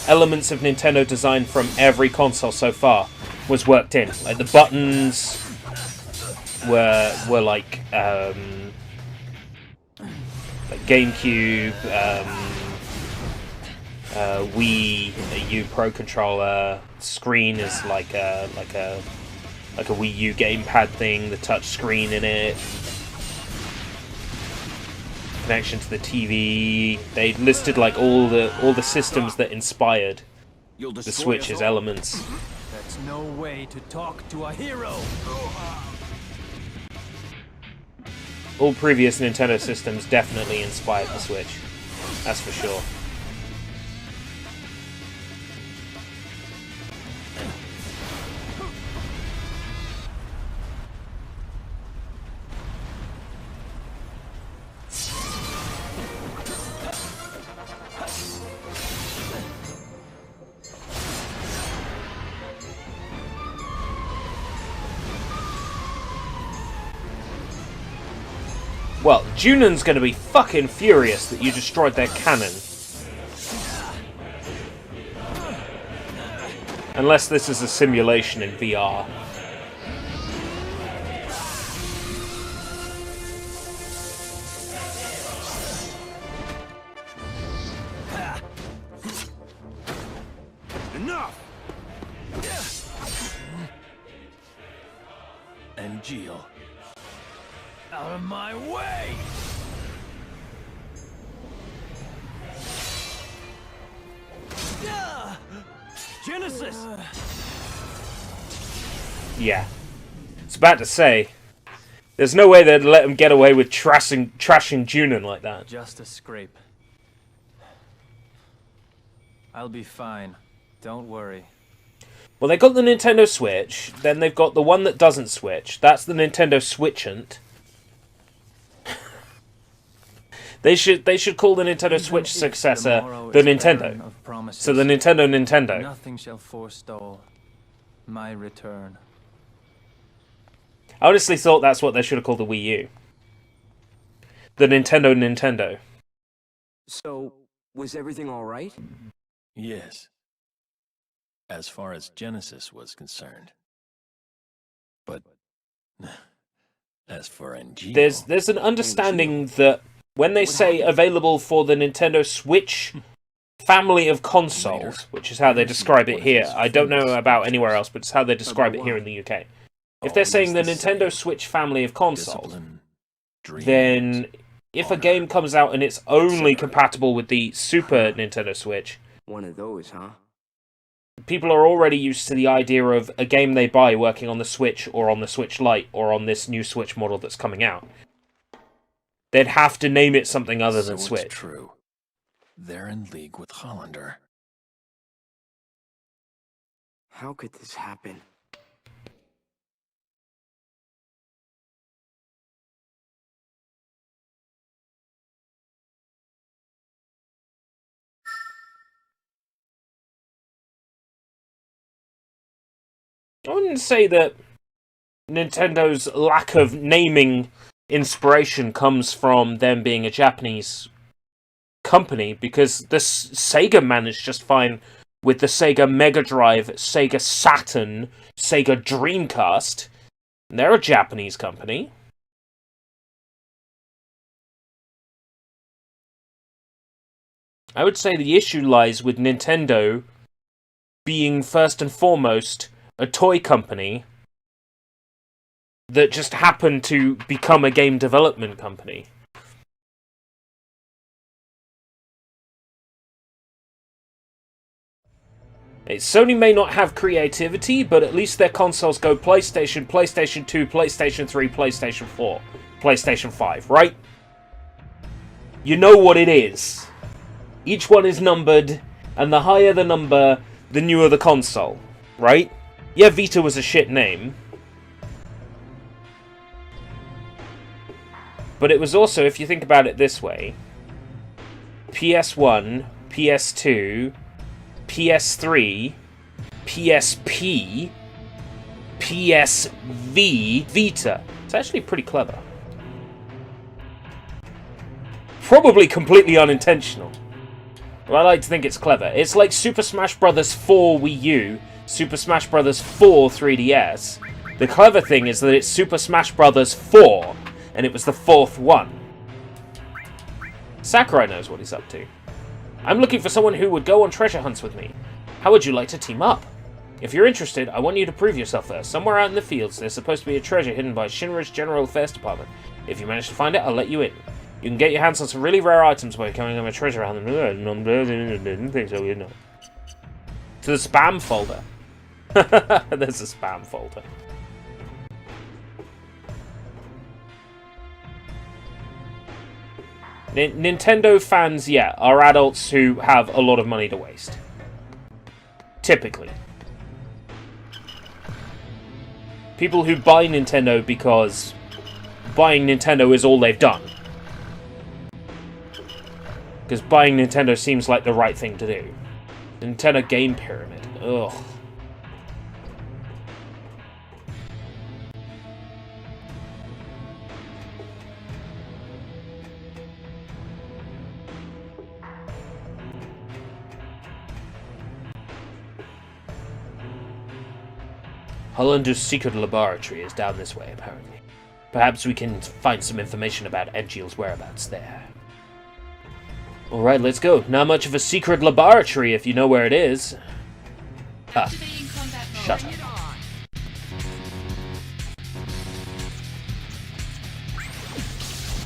elements of Nintendo design from every console so far was worked in. Like the buttons were like GameCube, Wii U Pro controller. Screen is like a Wii U gamepad thing. The touch screen in it. Connection to the TV. They listed like all the systems that inspired the Switch's elements. That's no way to talk to a hero. All previous Nintendo systems definitely inspired the Switch. That's for sure. Well, Junon's gonna be fucking furious that you destroyed their cannon. Unless this is a simulation in VR. Enough! And Jill. Out of my way! Genesis! Yeah. It's about to say, there's no way they'd let him get away with trashing Junon like that. Just a scrape. I'll be fine. Don't worry. Well, they got the Nintendo Switch, then they've got the one that doesn't switch. That's the Nintendo Switchant. They should call the Nintendo Switch successor the Nintendo. So the Nintendo. Nothing shall forestall my return. I honestly thought that's what they should have called the Wii U. The Nintendo. So, was everything all right? Yes. As far as Genesis was concerned. But as for NG, there's an understanding that when they say available for the Nintendo Switch family of consoles, which is how they describe it here. I don't know about anywhere else, but it's how they describe it here in the UK. If they're saying the Nintendo Switch family of consoles, then if a game comes out and it's only compatible with the Super Nintendo Switch, One of those, huh? people are already used to the idea of a game they buy working on the Switch or on the Switch Lite or on this new Switch model that's coming out. They'd have to name it something other than Switch. It's true. They're in league with Hollander. How could this happen? I wouldn't say that Nintendo's lack of naming inspiration comes from them being a Japanese company, because the Sega managed just fine with the Sega Mega Drive, Sega Saturn, Sega Dreamcast. They're a Japanese company. I would say the issue lies with Nintendo being first and foremost a toy company that just happened to become a game development company. Sony may not have creativity, but at least their consoles go PlayStation, PlayStation 2, PlayStation 3, PlayStation 4, PlayStation 5, right? You know what it is. Each one is numbered, and the higher the number, the newer the console, right? Yeah, Vita was a shit name. But it was also, if you think about it this way, PS1, PS2, PS3, PSP, PSV, Vita. It's actually pretty clever. Probably completely unintentional. But I like to think it's clever. It's like Super Smash Bros. 4 Wii U, Super Smash Bros. 4 3DS. The clever thing is that it's Super Smash Bros. 4, and it was the fourth one. Sakurai knows what he's up to. I'm looking for someone who would go on treasure hunts with me. How would you like to team up? If you're interested, I want you to prove yourself first. Somewhere out in the fields, there's supposed to be a treasure hidden by Shinra's General Affairs Department. If you manage to find it, I'll let you in. You can get your hands on some really rare items by becoming a treasure hunter. Didn't think so, you know. To the spam folder. There's a spam folder. Nintendo fans, yeah, are adults who have a lot of money to waste. Typically. People who buy Nintendo because buying Nintendo is all they've done. Because buying Nintendo seems like the right thing to do. Nintendo Game Pyramid. Ugh. Hollander's secret laboratory is down this way, apparently. Perhaps we can find some information about Angeal's whereabouts there. Alright, let's go. Not much of a secret laboratory if you know where it is. Activating combat mode. Shut up.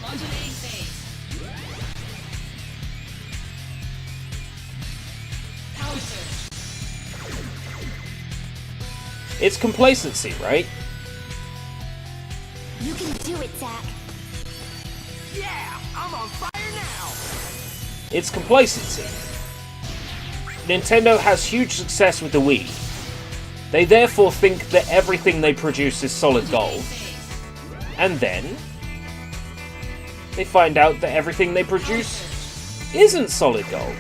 Modulating phase. Power surge. It's complacency, right? You can do it, Zack. It's complacency. Nintendo has huge success with the Wii. They therefore think that everything they produce is solid gold. And then they find out that everything they produce isn't solid gold.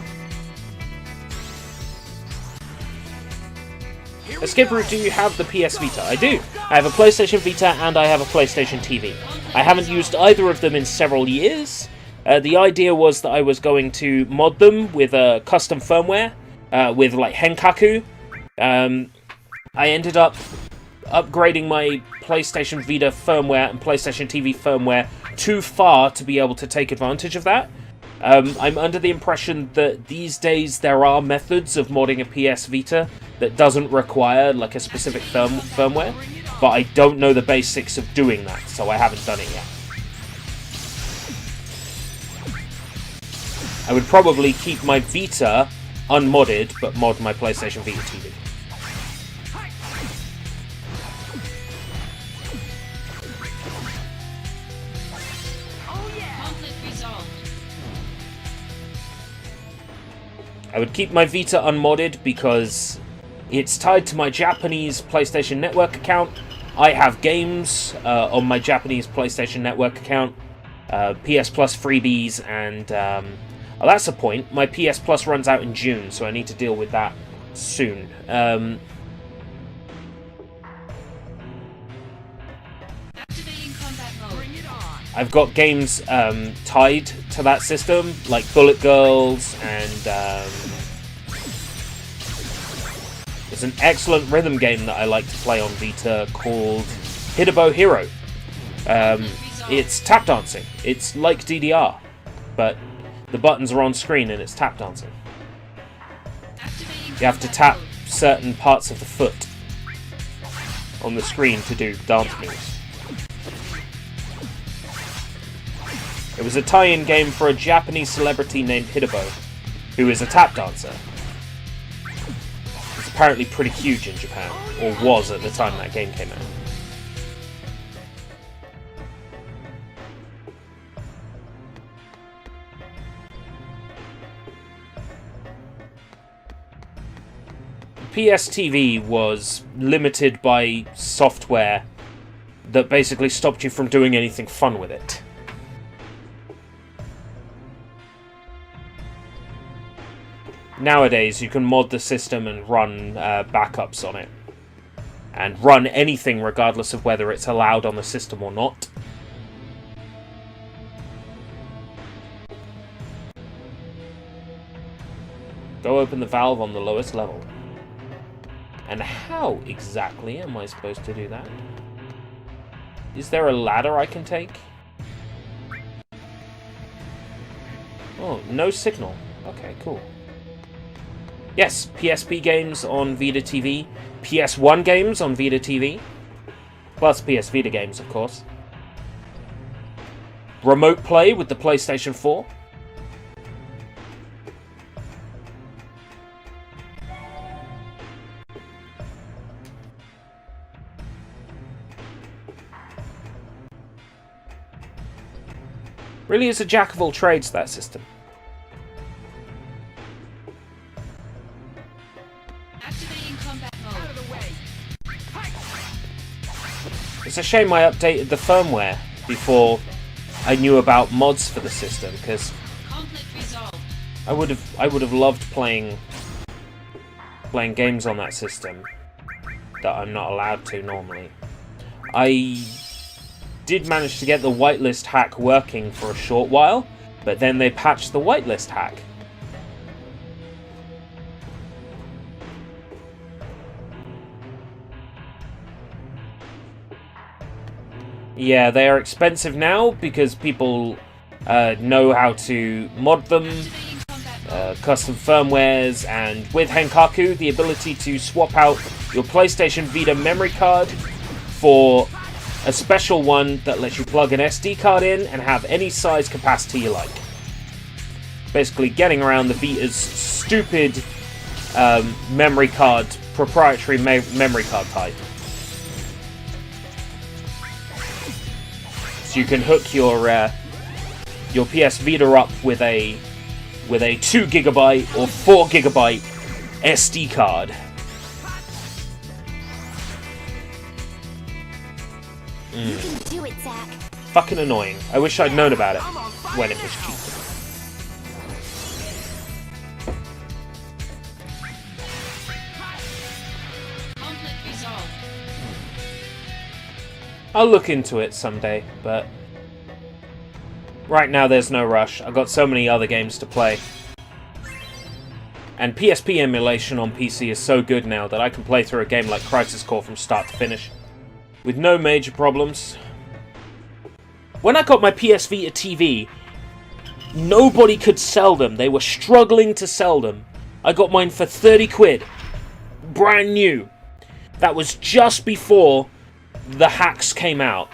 Escape Route, do you have the PS Vita? I do. I have a PlayStation Vita and I have a PlayStation TV. I haven't used either of them in several years. The idea was that I was going to mod them with custom firmware, with like Henkaku. I ended up upgrading my PlayStation Vita firmware and PlayStation TV firmware too far to be able to take advantage of that. I'm under the impression that these days there are methods of modding a PS Vita that doesn't require like a specific firmware, but I don't know the basics of doing that, so I haven't done it yet. I would probably keep my Vita unmodded, but mod my PlayStation Vita TV. Conflict resolved. I would keep my Vita unmodded because it's tied to my Japanese PlayStation Network account. I have games on my Japanese PlayStation Network account, PS Plus freebies, and well, that's a point. My PS Plus runs out in June, so I need to deal with that soon. Activating combat mode. Bring it on. I've got games tied to that system, like Bullet Girls, and there's an excellent rhythm game that I like to play on Vita called Hitabo Hero. It's tap dancing. It's like DDR, but the buttons are on screen and it's tap dancing. Activating You have to combat tap mode. certain parts of the foot on the screen to do dance moves. It was a tie-in game for a Japanese celebrity named Hitabo, who is a tap dancer. It's apparently pretty huge in Japan, or was at the time that game came out. PS TV was limited by software that basically stopped you from doing anything fun with it. Nowadays, you can mod the system and run backups on it. And run anything regardless of whether it's allowed on the system or not. Go open the valve on the lowest level. And how exactly am I supposed to do that? Is there a ladder I can take? Oh, no signal. Okay, cool. Yes, PSP games on Vita TV, PS1 games on Vita TV, plus PS Vita games, of course. Remote play with the PlayStation 4. Really is a jack of all trades, that system. Activating combat mode. Out of the way. It's a shame I updated the firmware before I knew about mods for the system, because Conflict resolved. I would have loved playing games on that system that I'm not allowed to normally. I did manage to get the whitelist hack working for a short while, but then they patched the whitelist hack. Yeah, they are expensive now because people know how to mod them, custom firmwares, and with Henkaku, the ability to swap out your PlayStation Vita memory card for a special one that lets you plug an SD card in and have any size capacity you like. Basically getting around the Vita's stupid memory card, proprietary memory card type. So you can hook your PS Vita up with a 2 GB or 4 GB SD card. You can do it, Zack. Fucking annoying. I wish I'd known about it when it was cheap. Conflict resolved. I'll look into it someday, but right now there's no rush. I've got so many other games to play. And PSP emulation on PC is so good now that I can play through a game like Crisis Core from start to finish with no major problems. When I got my PS Vita TV, nobody could sell them. They were struggling to sell them. I got mine for 30 quid. Brand new. That was just before the hacks came out.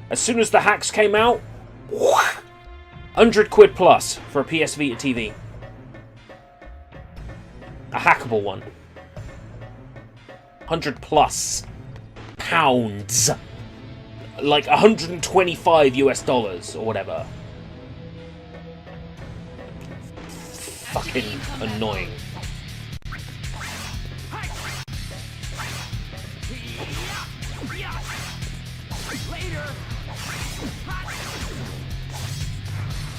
As soon as the hacks came out, 100 quid plus for a PS Vita TV. A hackable one. 100 plus pounds. Like 125 US dollars or whatever. Fucking annoying.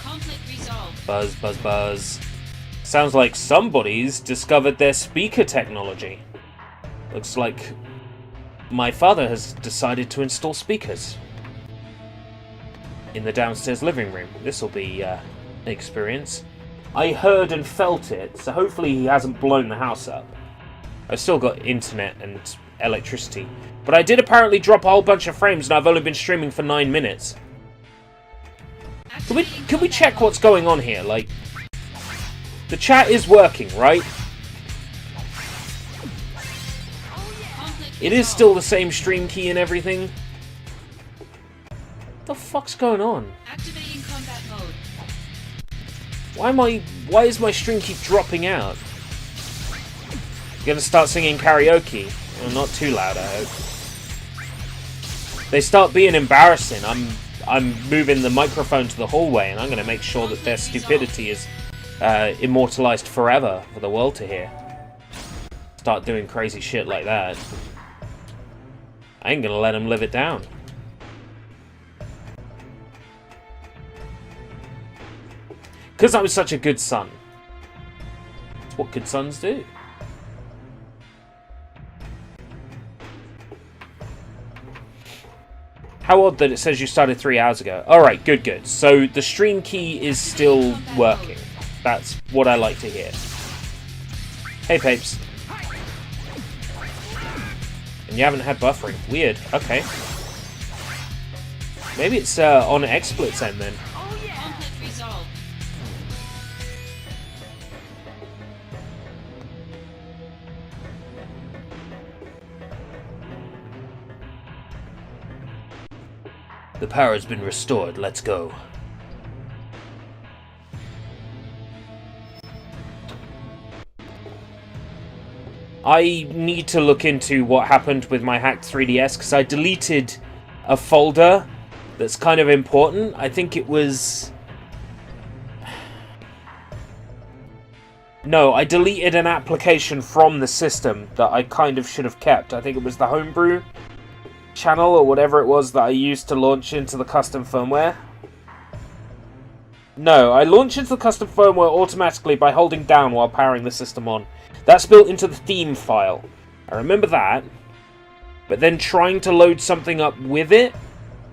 Conflict resolved. Buzz, buzz, buzz. Sounds like somebody's discovered their speaker technology. Looks like my father has decided to install speakers in the downstairs living room. This'll be an experience. I heard and felt it, so hopefully he hasn't blown the house up. I've still got internet and electricity, but I did apparently drop a whole bunch of frames, and I've only been streaming for 9 minutes. Can we check what's going on here? Like, the chat is working, right? It is still the same stream key and everything. What the fuck's going on? Activating combat mode. Why is my stream keep dropping out? You gonna start singing karaoke? Well, not too loud, I hope. They start being embarrassing. I'm moving the microphone to the hallway, and I'm gonna make sure that their stupidity is immortalized forever for the world to hear. Start doing crazy shit like that. I ain't gonna let them live it down. Because I was such a good son. That's what good sons do. How odd that it says you started 3 hours ago. Alright, good, good. So the stream key is still working. That's what I like to hear. Hey, Papes. And you haven't had buffering. Weird. Okay. Maybe it's on XSplit's end then. Conflict resolved. The power has been restored. Let's go. I need to look into what happened with my hacked 3DS, because I deleted a folder that's kind of important. I think it was... No, I deleted an application from the system that I kind of should have kept. I think it was the Homebrew channel or whatever it was that I used to launch into the custom firmware. No, I launch into the custom firmware automatically by holding down while powering the system on. That's built into the theme file. I remember that. But then trying to load something up with it...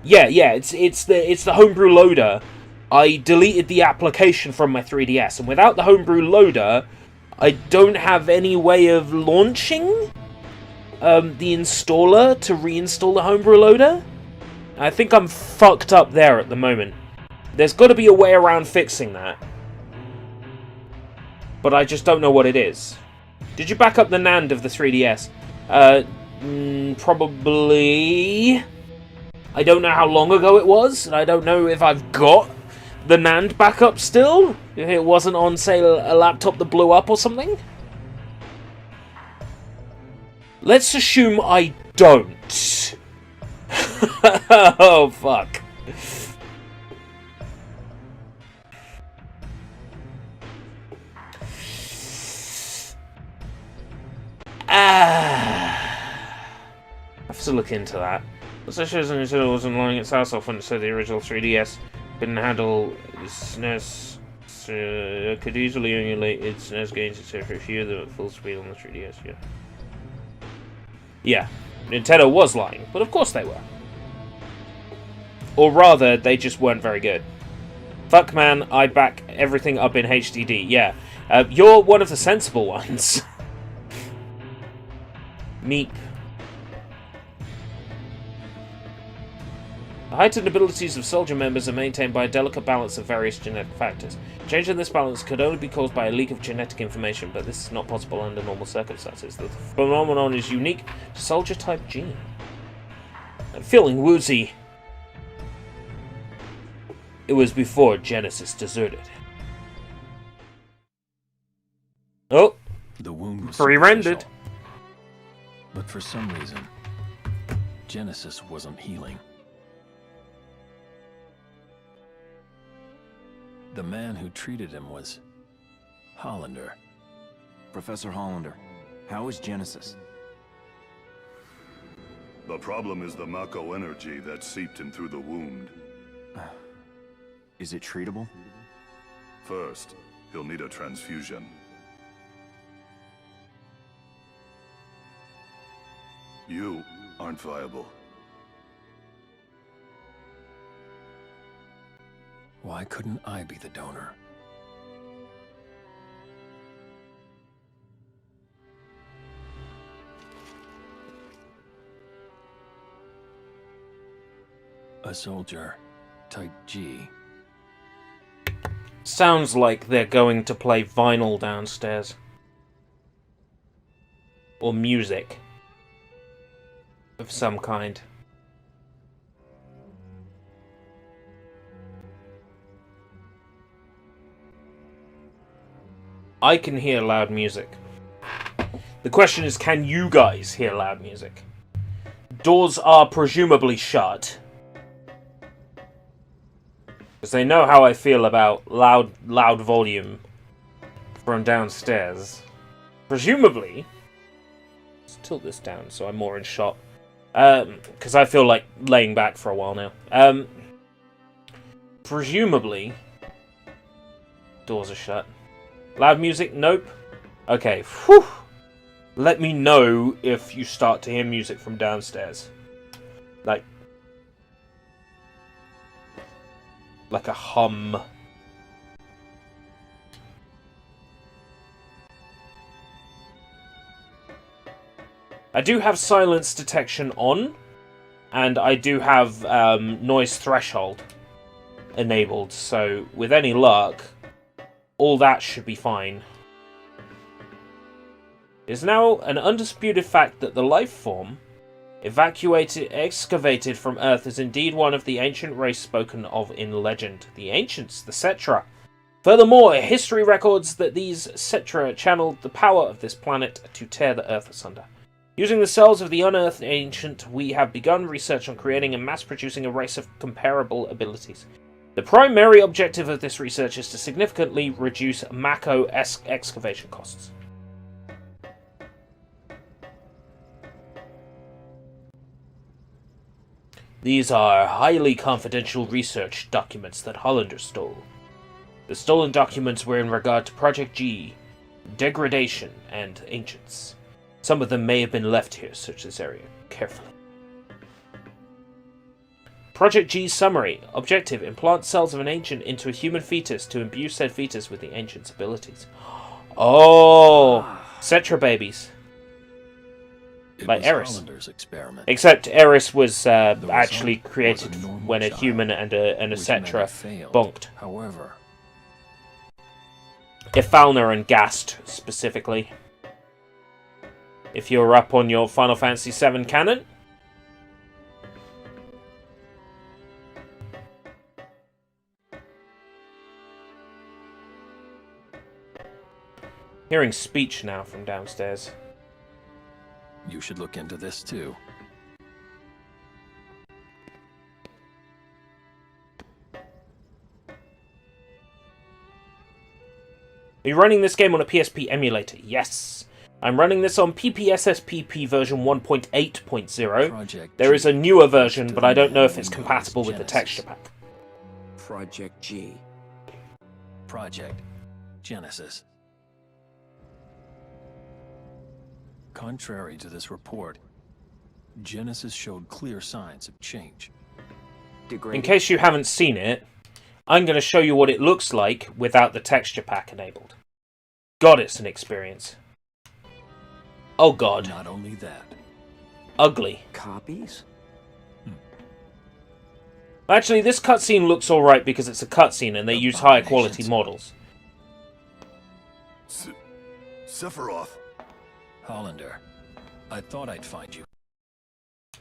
Yeah, it's the Homebrew loader. I deleted the application from my 3DS, and without the Homebrew loader, I don't have any way of launching the installer to reinstall the Homebrew loader. I think I'm fucked up there at the moment. There's got to be a way around fixing that. But I just don't know what it is. Did you back up the NAND of the 3DS? Probably... I don't know how long ago it was, and I don't know if I've got the NAND backup still. If it wasn't on, say, a laptop that blew up or something. Let's assume I don't. Oh, fuck. I have to look into that. The situation wasn't lying its ass off when it said the original 3DS couldn't handle SNES, could easily emulate its SNES games, etc. if you them at full speed on the 3DS, yeah. Yeah, Nintendo was lying, but of course they were. Or rather, they just weren't very good. Fuck man, I back everything up in HDD, yeah. You're one of the sensible ones. Meep. The heightened abilities of soldier members are maintained by a delicate balance of various genetic factors. Change in this balance could only be caused by a leak of genetic information, but this is not possible under normal circumstances. The phenomenon is unique to soldier-type gene. I'm feeling woozy. It was before Genesis deserted. Oh! The wound was pre-rendered. superficial. But for some reason, Genesis wasn't healing. The man who treated him was Hollander. Professor Hollander, how is Genesis? The problem is the Mako energy that seeped him through the wound. Is it treatable? First, he'll need a transfusion. You aren't viable. Why couldn't I be the donor? A soldier, type G. Sounds like they're going to play vinyl downstairs. Or music. Of some kind. I can hear loud music. The question is, can you guys hear loud music? Doors are presumably shut. Because they know how I feel about loud volume from downstairs. Presumably... Let's tilt this down so I'm more in shot. Because I feel like laying back for a while now. Presumably... Doors are shut. Loud music? Nope. Okay, whew. Let me know if you start to hear music from downstairs. Like a hum. I do have silence detection on, and I do have noise threshold enabled, so with any luck, all that should be fine. It is now an undisputed fact that the life form excavated from Earth is indeed one of the ancient race spoken of in legend. The ancients, the Cetra. Furthermore, history records that these Cetra channeled the power of this planet to tear the Earth asunder. Using the cells of the unearthed ancient, we have begun research on creating and mass-producing a race of comparable abilities. The primary objective of this research is to significantly reduce Mako excavation costs. These are highly confidential research documents that Hollander stole. The stolen documents were in regard to Project G, degradation, and ancients. Some of them may have been left here. Search this area carefully. Project G summary. Objective: implant cells of an ancient into a human fetus to imbue said fetus with the ancient's abilities. Oh! Cetra babies. By Eris. Experiment. Except Eris was actually created when a human and a Cetra bonked. However, Ifalna and Gast, specifically. If you're up on your Final Fantasy VII canon. Hearing speech now from downstairs. you should look into this too. Are you running this game on a PSP emulator? Yes. I'm running this on PPSSPP version 1.8.0. There is a newer version, but I don't know if it's compatible with the texture pack. Project G. Project Genesis. Contrary to this report, Genesis showed clear signs of change. In case you haven't seen it, I'm going to show you what it looks like without the texture pack enabled. God, it's an experience. Oh God. Not only that. Ugly. Copies? Actually, this cutscene looks alright because it's a cutscene and they use higher quality models. Sephiroth. Hollander, I thought I'd find you.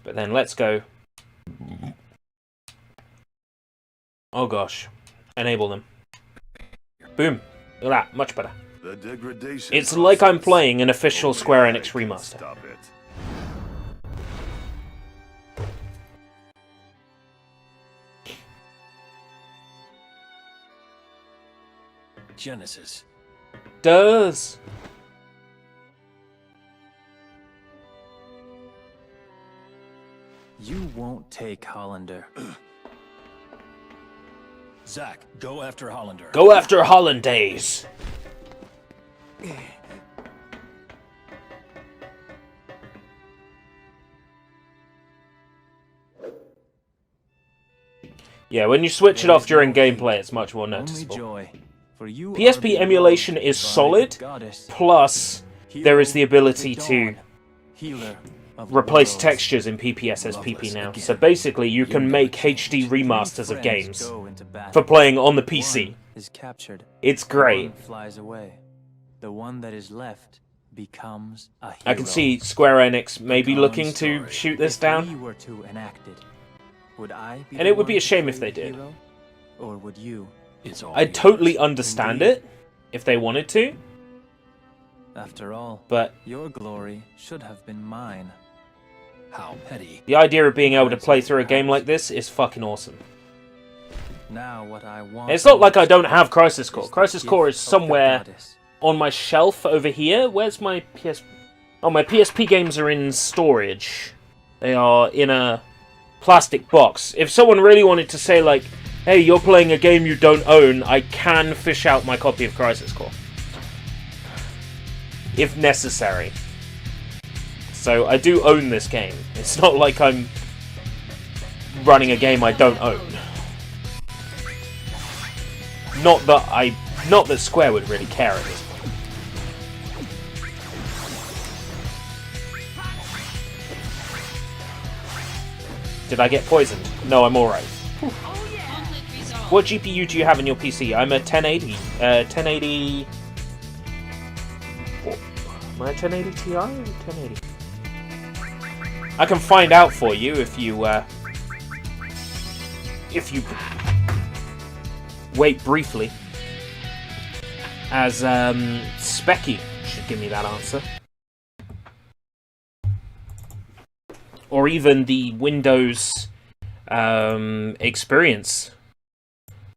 But then let's go. Oh gosh. Enable them. Boom. Look at that. Much better. The degradation It's like I'm playing an official Square Enix remaster. Stop it. Genesis. Does. You won't take Hollander. Zack, go after Hollander. Go after Hollandaise. Yeah, when you switch it off during gameplay, it's much more noticeable. Joy, for you PSP emulation is solid, plus there is the ability to replace textures in PPSSPP now. So basically, you can make HD remasters of games for playing on the PC. It's great. Flies away. The one that is left becomes a hero. I can see Square Enix maybe looking to shoot this down. If we were to enact it, would I be And it would be a shame if they did. hero, or would you? I'd totally understand it if they wanted to. After all, but your glory should have been mine. How petty. The idea of being able to play through a game like this is fucking awesome. Now what I want. It's not like I don't have Crisis Core. Crisis Core is somewhere on my shelf over here. Where's my PS... Oh, my PSP games are in storage. They are in a plastic box. If someone really wanted to say, like, hey, you're playing a game you don't own, I can fish out my copy of Crisis Core. If necessary. So, I do own this game. It's not like I'm running a game I don't own. Not that Square would really care at this point. Did I get poisoned? No, I'm alright. What GPU do you have in your PC? I'm a 1080. 1080... What? Am I a 1080 Ti or 1080? I can find out for you if you wait briefly. As Specky should give me that answer. Or even the Windows experience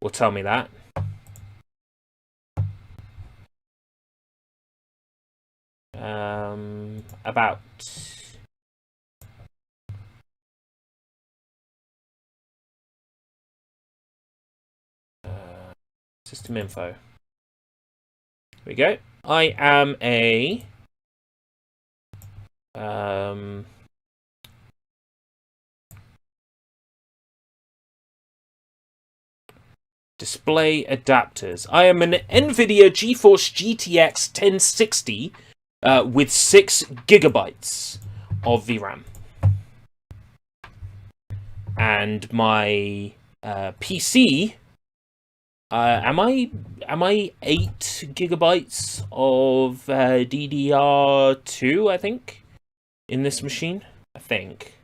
will tell me that. About system info. Here we go. I am a display adapters. I am an NVIDIA GeForce GTX 1060 with 6 gigabytes of VRAM. And my PC, am I 8 gigabytes of DDR2, I think, in this machine? I think.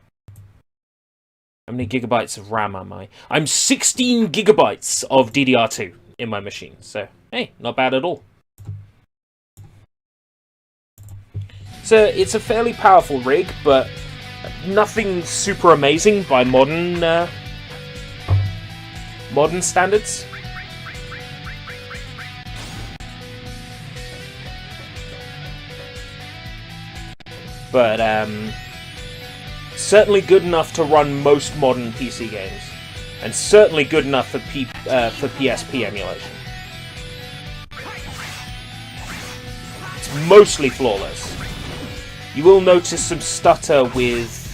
How many gigabytes of RAM am I? I'm 16 gigabytes of DDR2 in my machine. So, hey, not bad at all. So, it's a fairly powerful rig, but nothing super amazing by modern standards. But, certainly good enough to run most modern PC games. And certainly good enough for PSP emulation. It's mostly flawless. You will notice some stutter with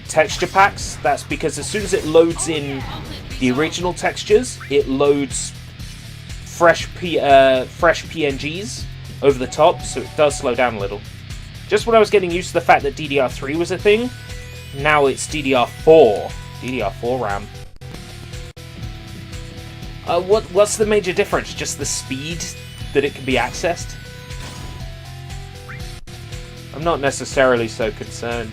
texture packs. That's because as soon as it loads in the original textures, it loads fresh PNGs over the top, so it does slow down a little. Just when I was getting used to the fact that DDR3 was a thing, now it's DDR4. DDR4 RAM. What's the major difference? Just the speed that it can be accessed? I'm not necessarily so concerned.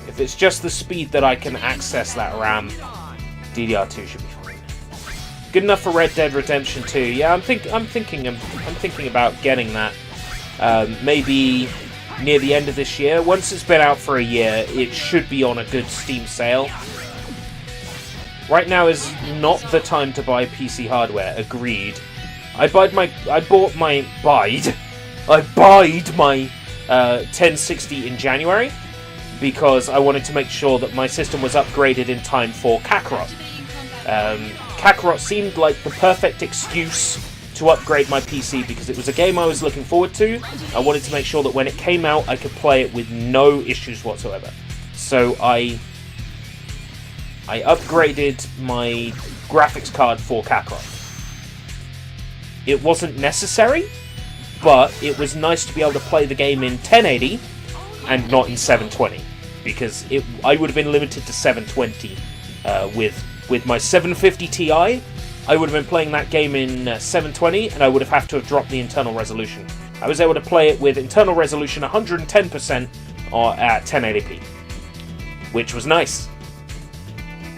If it's just the speed that I can access that RAM, DDR2 should be fine. Good enough for Red Dead Redemption 2. Yeah, I'm thinking about getting that. Maybe near the end of this year. Once it's been out for a year, it should be on a good Steam sale. Right now is not the time to buy PC hardware. Agreed. I buyed my 1060 in January because I wanted to make sure that my system was upgraded in time for Kakarot. Kakarot seemed like the perfect excuse to upgrade my PC because it was a game I was looking forward to. I wanted to make sure that when it came out, I could play it with no issues whatsoever. So I upgraded my graphics card for Kakarot. It wasn't necessary, but it was nice to be able to play the game in 1080 and not in 720, because I would have been limited to 720 with my 750 Ti. I would have been playing that game in 720, and I would have had to have dropped the internal resolution. I was able to play it with internal resolution 110% or at 1080p, which was nice.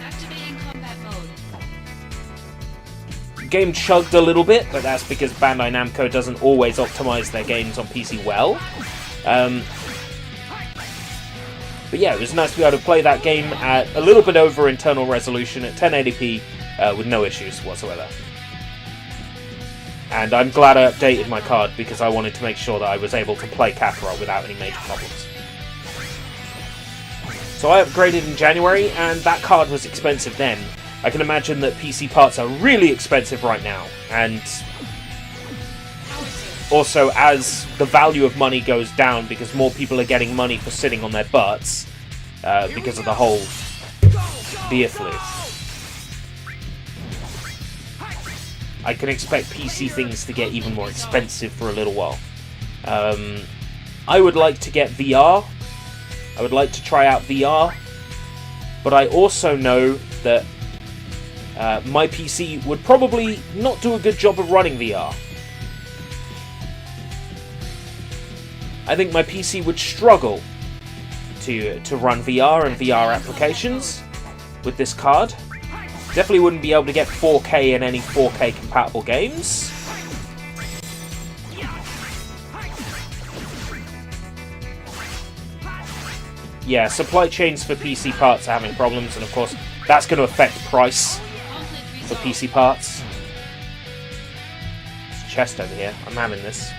Activating combat mode. The game chugged a little bit, but that's because Bandai Namco doesn't always optimize their games on PC well. But yeah, it was nice to be able to play that game at a little bit over internal resolution at 1080p with no issues whatsoever. And I'm glad I updated my card because I wanted to make sure that I was able to play Kakarot without any major problems. So I upgraded in January, and that card was expensive then. I can imagine that PC parts are really expensive right now, and also as the value of money goes down because more people are getting money for sitting on their butts because of the whole beer flu. I can expect PC things to get even more expensive for a little while. I would like to get VR. I would like to try out VR. But I also know that my PC would probably not do a good job of running VR. I think my PC would struggle to run VR and VR applications with this card. Definitely wouldn't be able to get 4K in any 4K compatible games. Yeah, supply chains for PC parts are having problems, and of course, that's going to affect price for PC parts. There's a chest over here. I'm having this.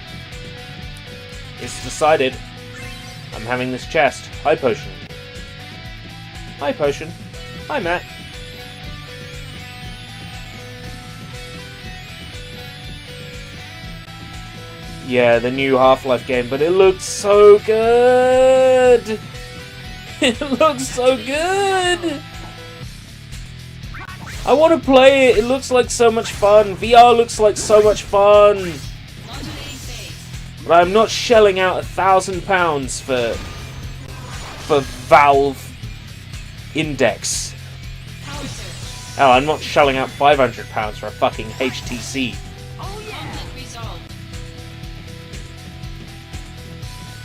It's decided. I'm having this chest. Hi, Potion. Hi, Potion. Hi, Matt. Yeah, the new Half-Life game, but it looks so good! It looks so good! I want to play it! It looks like so much fun! VR looks like so much fun! But I'm not shelling out £1,000 for Valve Index. Oh, I'm not shelling out £500 for a fucking HTC.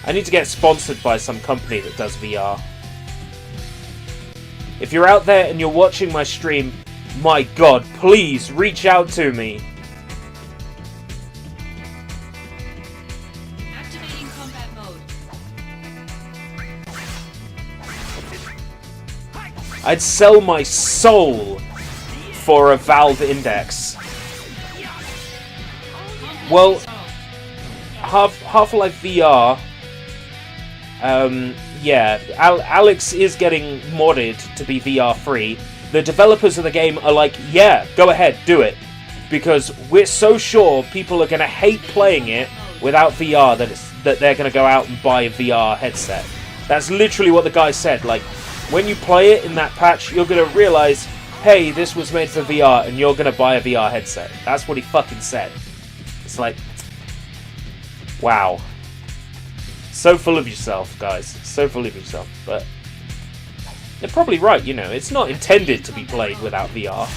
I need to get sponsored by some company that does VR. If you're out there and you're watching my stream, my god, please reach out to me. Activating combat mode. I'd sell my soul for a Valve Index. Well, Half-Life VR... yeah, Alex is getting modded to be VR free. The developers of the game are like, yeah, go ahead, do it. Because we're so sure people are going to hate playing it without VR that they're going to go out and buy a VR headset. That's literally what the guy said. Like, when you play it in that patch, you're going to realize, hey, this was made for VR, and you're going to buy a VR headset. That's what he fucking said. It's like, wow. So full of yourself, guys. So full of yourself. But they're probably right, you know. It's not intended to be played without VR.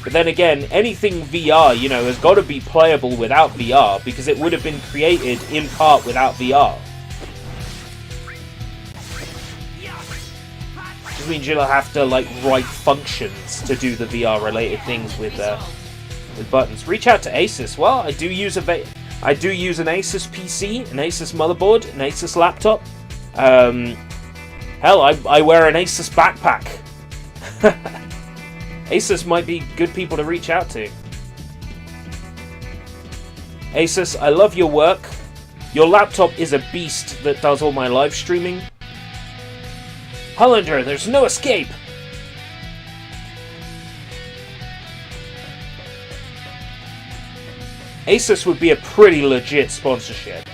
But then again, anything VR, you know, has got to be playable without VR because it would have been created in part without VR. Which means you'll have to, like, write functions to do the VR-related things with buttons. Reach out to Asus. Well, I do use an Asus PC, an Asus motherboard, an Asus laptop. Hell, I wear an Asus backpack. Asus might be good people to reach out to. Asus, I love your work. Your laptop is a beast that does all my live streaming. Hollander, there's no escape! Asus would be a pretty legit sponsorship.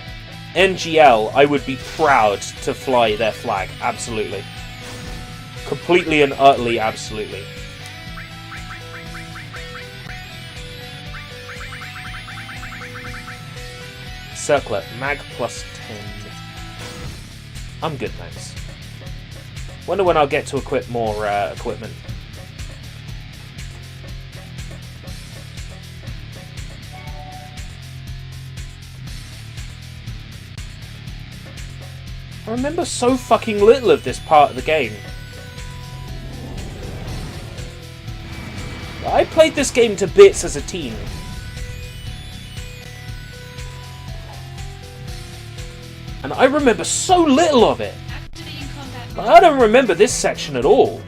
NGL, I would be proud to fly their flag, absolutely. Completely and utterly, absolutely. Circlet, mag plus 10. I'm good, thanks. Wonder when I'll get to equip more equipment. I remember so fucking little of this part of the game. I played this game to bits as a teen. And I remember so little of it. I don't remember this section at all.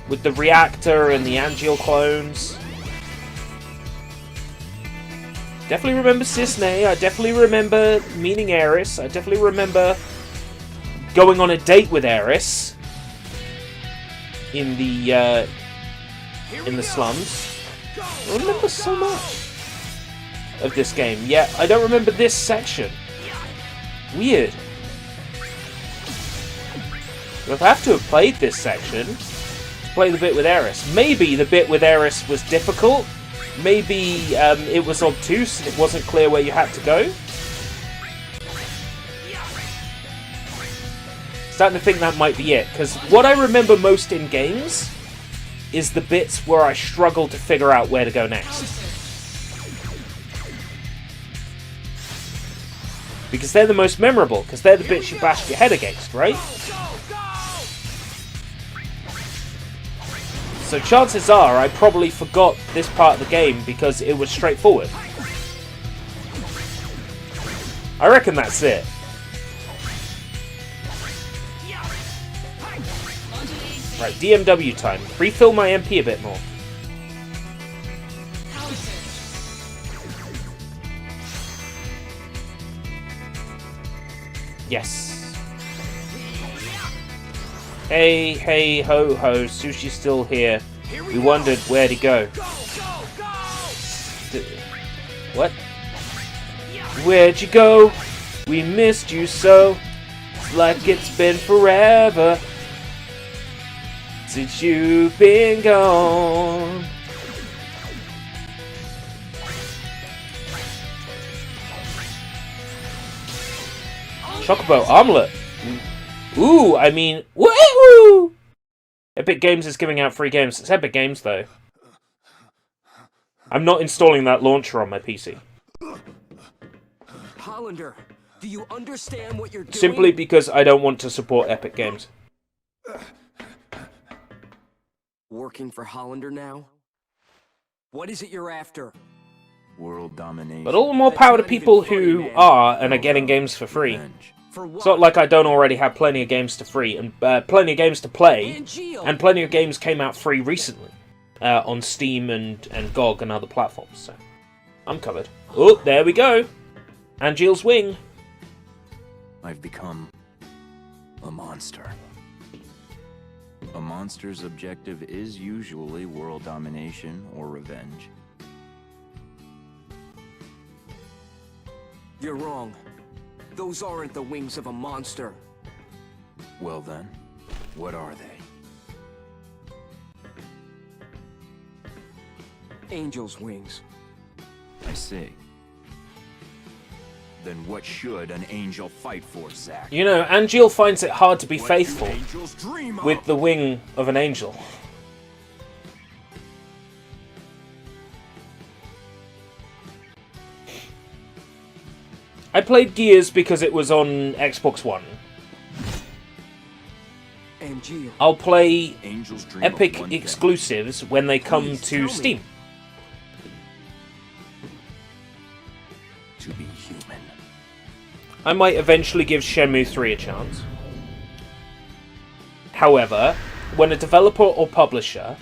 With the reactor and the Angeal clones. Definitely remember Cisne. I definitely remember meeting Eris. I definitely remember going on a date with Eris in the slums. I remember so much of this game. Yet I don't remember this section. Weird. I'd have to have played this section to play the bit with Eris. Maybe the bit with Eris was difficult. Maybe it was obtuse and it wasn't clear where you had to go. Starting to think that might be it, because what I remember most in games is the bits where I struggle to figure out where to go next. Because they're the most memorable, because they're the bits you bash your head against, right? So chances are I probably forgot this part of the game because it was straightforward. I reckon that's it. Right, DMW time. Refill my MP a bit more. Yes. Hey, hey, ho, ho. Sushi's still here. We wondered where'd he go. What? Where'd you go? We missed you so. It's like it's been forever since you've been gone. Chocobo omelet. Ooh, I mean, woohoo! Epic Games is giving out free games. It's Epic Games, though. I'm not installing that launcher on my PC. Hollander, do you understand what you're doing? Simply because I don't want to support Epic Games. Working for Hollander now? What is it you're after? World domination. But all the more power to people who are and are getting games for free. It's not like I don't already have plenty of games to free and plenty of games to play, and plenty of games came out free recently on Steam and GOG and other platforms. So I'm covered. Oh, there we go. Angeal's wing. I've become a monster. A monster's objective is usually world domination or revenge. You're wrong. Those aren't the wings of a monster. Well then, what are they? Angel's wings. I see. Then what should an angel fight for, Zack? You know, Angel finds it hard to be faithful with the wing of an angel. I played Gears because it was on Xbox One. Angel. I'll play Angels dream Epic of one exclusives when they come Please to tell me. Steam. to be human. I might eventually give Shenmue 3 a chance. However, when a developer or publisher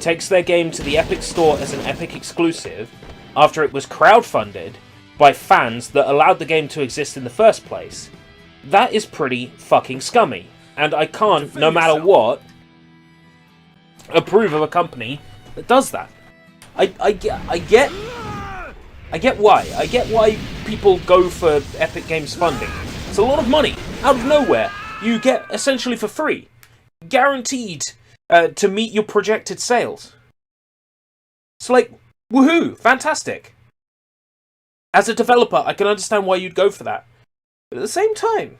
takes their game to the Epic Store as an Epic exclusive after it was crowdfunded by fans that allowed the game to exist in the first place, that is pretty fucking scummy. And I can't, no matter what, approve of a company that does that. I get why. I get why people go for Epic Games funding. It's a lot of money, out of nowhere. You get essentially for free. Guaranteed to meet your projected sales. It's like, woohoo, fantastic. As a developer, I can understand why you'd go for that. But at the same time,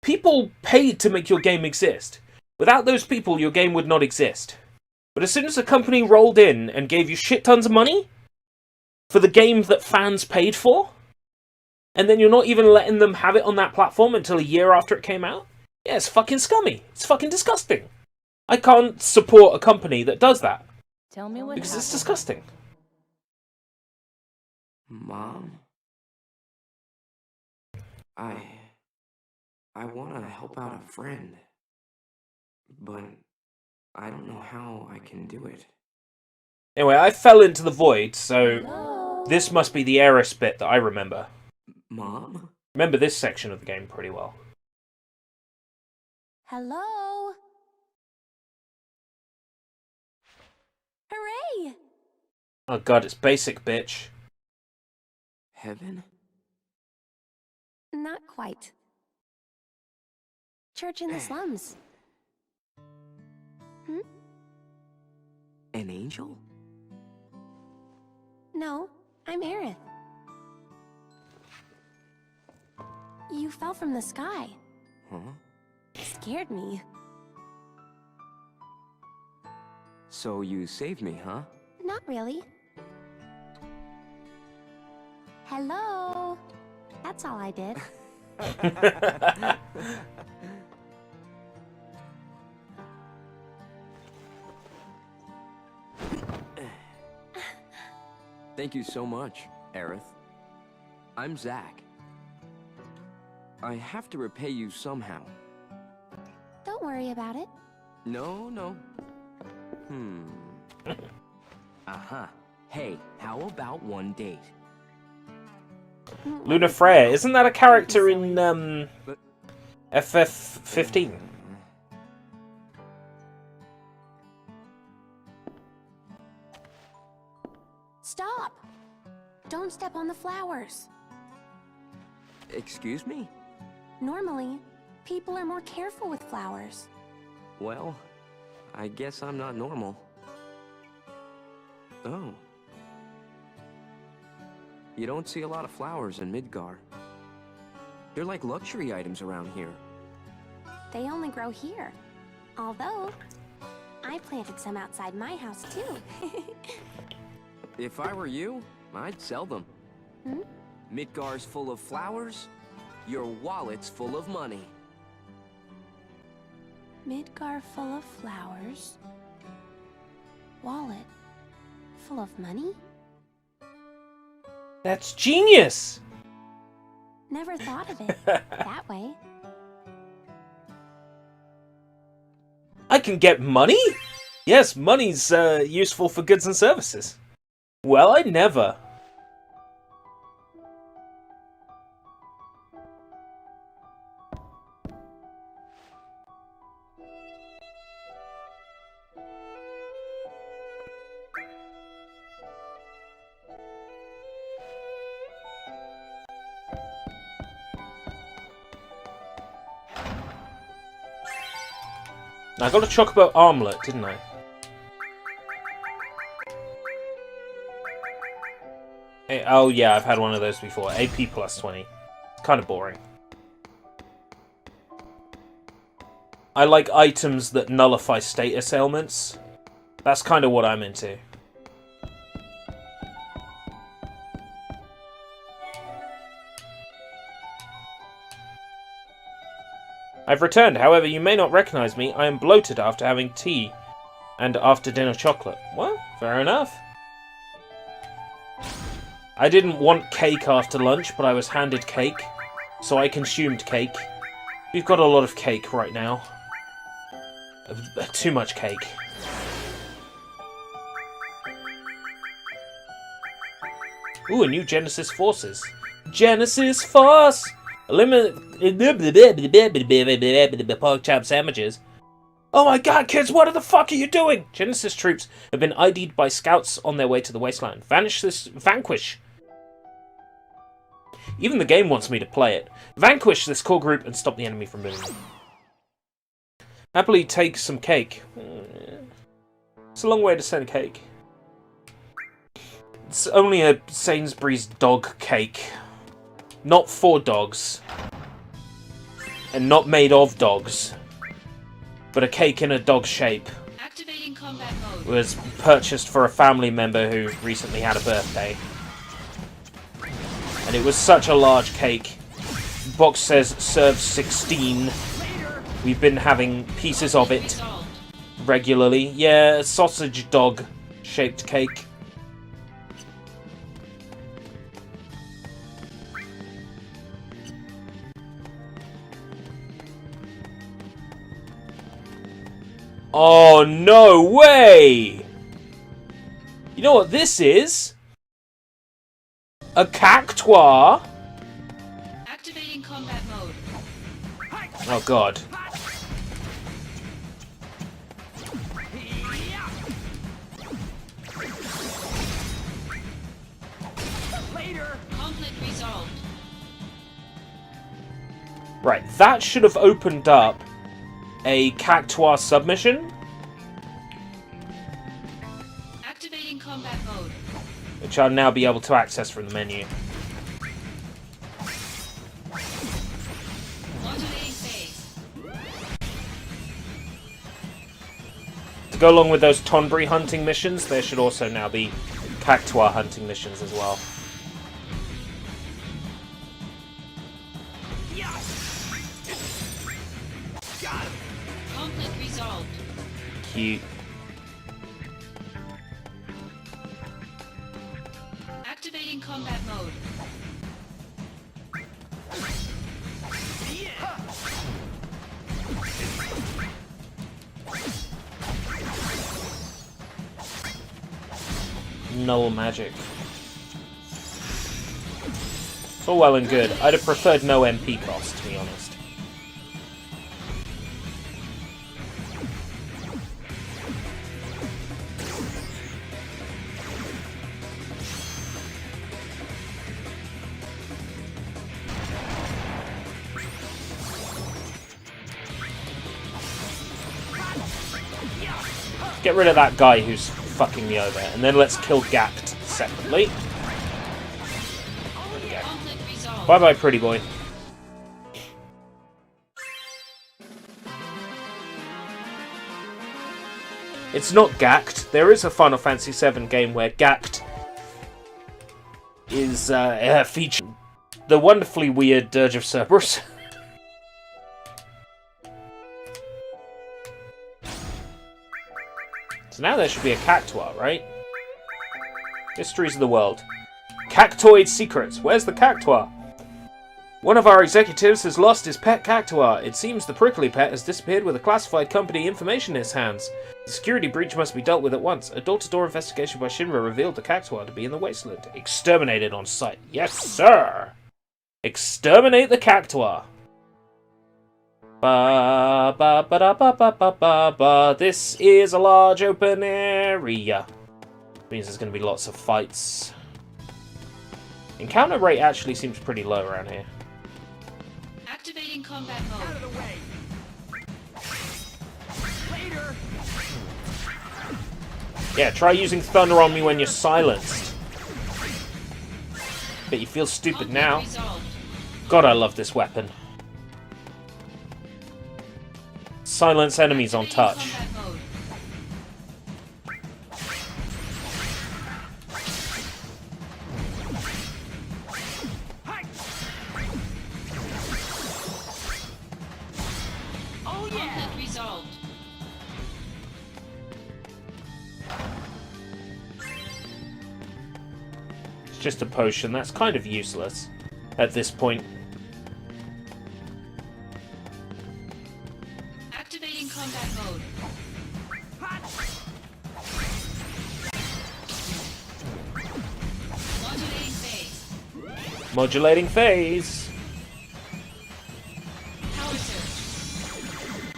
people paid to make your game exist. Without those people, your game would not exist. But as soon as a company rolled in and gave you shit tons of money for the game that fans paid for, and then you're not even letting them have it on that platform until a year after it came out, yeah, it's fucking scummy. It's fucking disgusting. I can't support a company that does that. Tell me what Because it's disgusting. Mom? I want to help out a friend, but I don't know how I can do it. Anyway, I fell into the void, so this must be the Eris bit that I remember. Mom? Remember this section of the game pretty well. Hello? Hooray! Oh god, it's basic, bitch. Heaven? Not quite. Church in the slums. Hmm? An angel? No, I'm Aerith. You fell from the sky. Huh? Scared me. So you saved me, huh? Not really. Hello. That's all I did. Thank you so much, Aerith. I'm Zack. I have to repay you somehow. Don't worry about it. No. Uh-huh. Hey, how about one date? Luna Freya, isn't that a character in FF15? Stop! Don't step on the flowers. Excuse me? Normally, people are more careful with flowers. Well, I guess I'm not normal. Oh. You don't see a lot of flowers in Midgar. They're like luxury items around here. They only grow here. Although, I planted some outside my house too. If I were you, I'd sell them. Midgar's full of flowers, your wallet's full of money. Midgar full of flowers. Wallet full of money? That's genius! Never thought of it that way. I can get money? Yes, money's useful for goods and services. Well, I never. I got a chocobo armlet, didn't I? Oh yeah, I've had one of those before. AP plus 20. It's kind of boring. I like items that nullify status ailments. That's kind of what I'm into. I've returned, however, you may not recognize me. I am bloated after having tea and after dinner chocolate. Well, fair enough. I didn't want cake after lunch, but I was handed cake, so I consumed cake. We've got a lot of cake right now. Too much cake. Ooh, a new Genesis Forces. Genesis Force! Eliminate pork chop sandwiches. Oh my god, kids, what the fuck are you doing? Genesis troops have been ID'd by scouts on their way to the wasteland. Vanquish. Even the game wants me to play it. Vanquish this core group and stop the enemy from moving. Happily take some cake. It's a long way to send cake. It's only a Sainsbury's dog cake. Not for dogs. And not made of dogs. But a cake in a dog shape. Activating combat mode. Was purchased for a family member who recently had a birthday. And it was such a large cake. The box says serve 16. We've been having pieces of it regularly. Yeah, a sausage dog shaped cake. Oh, no way! You know what this is? A cactuar? Activating combat mode. Oh, God. Later. Conflict resolved. Right, that should have opened up a cactuar submission. Activating combat mode. Which I'll now be able to access from the menu. Modulating phase. To go along with those Tonberry hunting missions, there should also now be Cactuar hunting missions as well. Conflict resolved. Cute. Activating combat mode. Null magic. It's all well and good. I'd have preferred no MP cost, to be honest. Get rid of that guy who's fucking me over, and then let's kill Gact separately. Bye bye, pretty boy. It's not Gact. There is a Final Fantasy VII game where Gact is featured. The wonderfully weird Dirge of Cerberus. So now there should be a Cactuar, right? Histories of the world. Cactoid secrets. Where's the Cactuar? One of our executives has lost his pet Cactuar. It seems the prickly pet has disappeared with a classified company information in his hands. The security breach must be dealt with at once. A door-to-door investigation by Shinra revealed the Cactuar to be in the wasteland. Exterminated on sight. Yes, sir! Exterminate the Cactuar. Ba ba ba da ba ba ba ba ba. This is a large open area. Means there's going to be lots of fights. Encounter rate actually seems pretty low around here. Activating combat mode. Out of the way. Later. Yeah, try using thunder on me when you're silenced. Bet you feel stupid now. God, I love this weapon. Silence enemies on touch. Oh yeah! Resolved. It's just a potion. That's kind of useless at this point. Activating combat mode. Modulating phase. Modulating phase. Power surge.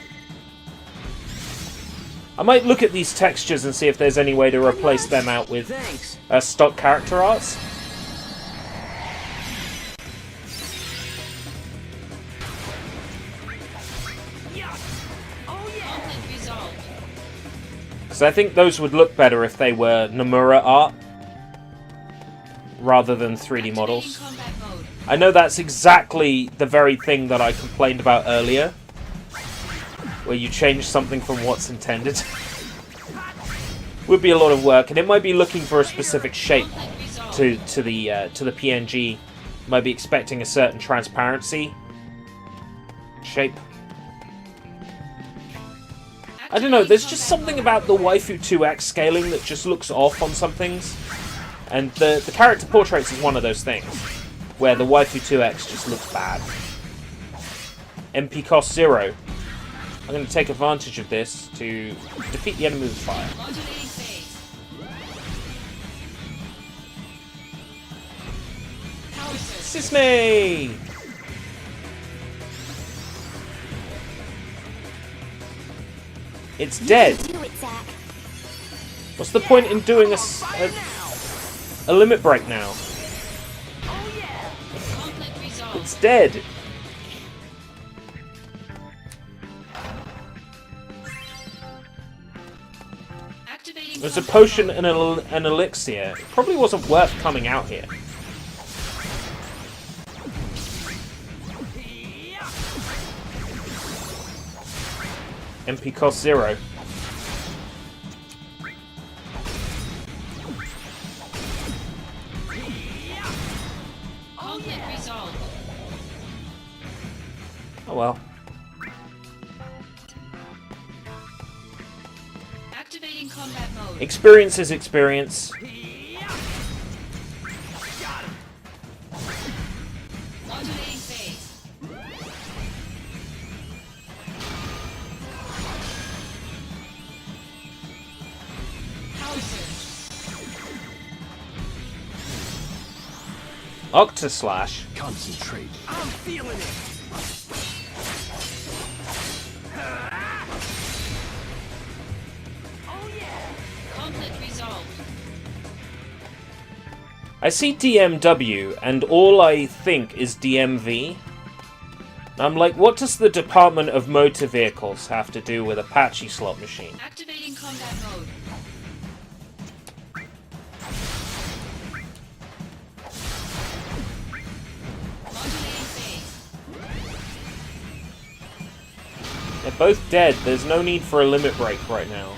I might look at these textures and see if there's any way to replace them out with stock character arts. Because I think those would look better if they were Nomura art rather than 3D models. I know that's exactly the very thing that I complained about earlier, where you change something from what's intended. Would be a lot of work, and it might be looking for a specific shape to the PNG. Might be expecting a certain transparency shape. I don't know, there's just something about the Waifu 2X scaling that just looks off on some things. And the character portraits is one of those things, where the Waifu 2X just looks bad. MP cost 0. I'm going to take advantage of this to defeat the enemy with fire. Sisney! It's dead. What's the point in doing a limit break now? It's dead. There's a potion and an elixir. It probably wasn't worth coming out here. MP cost 0. well. Activating combat mode. Experience is experience. Modulating phase. Power surge. Octaslash. Concentrate. I'm feeling it. Conflict resolved. I see DMW, and all I think is DMV. I'm like, what does the Department of Motor Vehicles have to do with Apache slot machine? Activating combat mode. Modulating phase. They're both dead. There's no need for a limit break right now.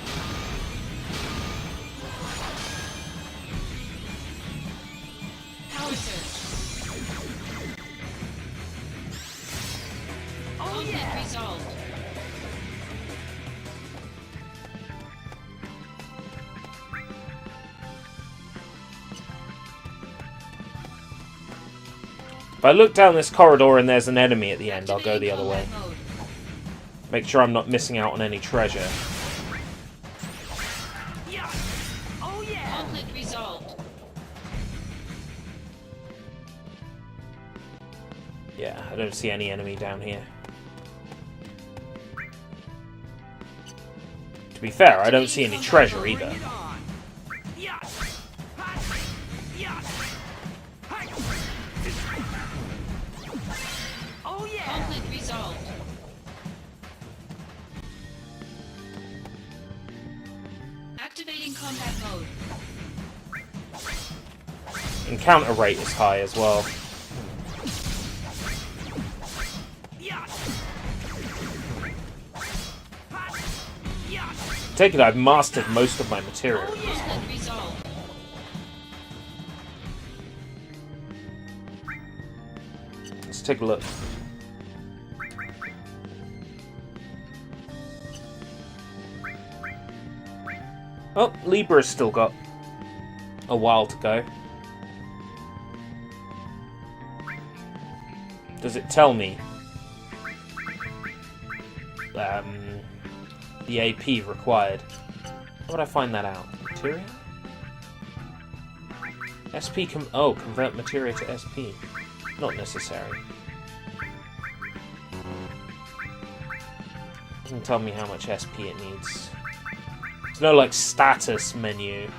Power surge. Conflict resolved. If I look down this corridor and there's an enemy at the end, I'll go the other way. Combat mode. Make sure I'm not missing out on any treasure. Conflict resolved. Yeah, I don't see any enemy down here. To be fair, I don't see any treasure either. Conflict resolved. Activating combat mode. Encounter rate is high as well. Take it, I've mastered most of my material. Conflict resolved. Let's take a look. Oh, Libra's still got a while to go. Does it tell me the AP required? How would I find that out? Materia? SP convert materia to SP. Not necessary. Doesn't tell me how much SP it needs. There's no like status menu.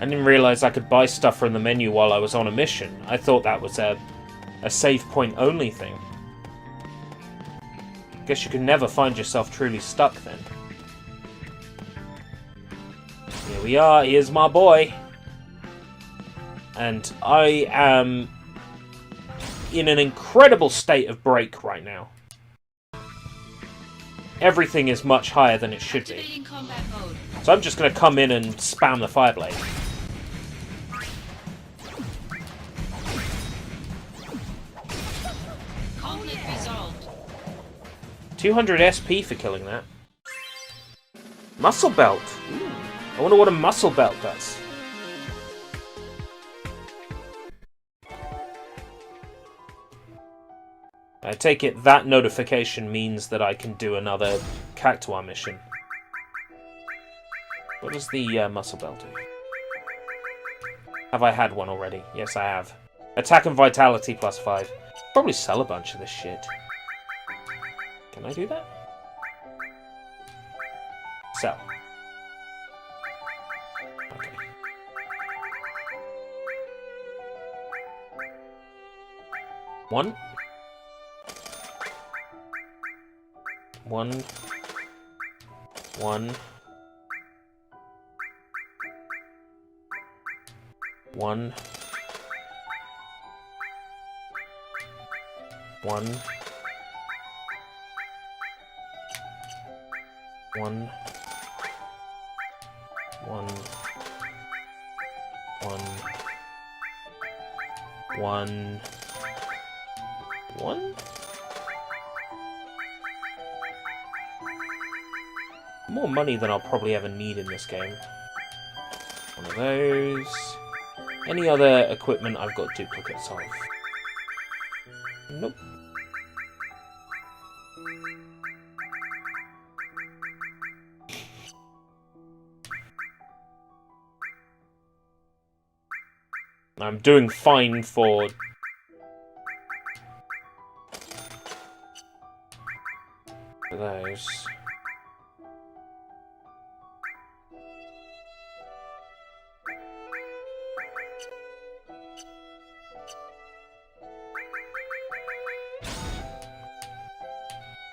I didn't realize I could buy stuff from the menu while I was on a mission. I thought that was a save point only thing. Guess you can never find yourself truly stuck then. Here we are, here's my boy. And I am in an incredible state of break right now. Everything is much higher than it should be. Activating combat mode. So I'm just going to come in and spam the Fireblade. Conflict resolved. 200 SP for killing that. Muscle belt. Ooh. I wonder what a muscle belt does. I take it that notification means that I can do another Cactuar mission. What does the muscle belt do? Have I had one already? Yes, I have. Attack and Vitality +5. Probably sell a bunch of this shit. Can I do that? Sell. Okay. One. One. One. One. One. One. One. One. One. One? More money than I'll probably ever need in this game. One of those. Any other equipment I've got duplicates of? Nope. I'm doing fine for... those.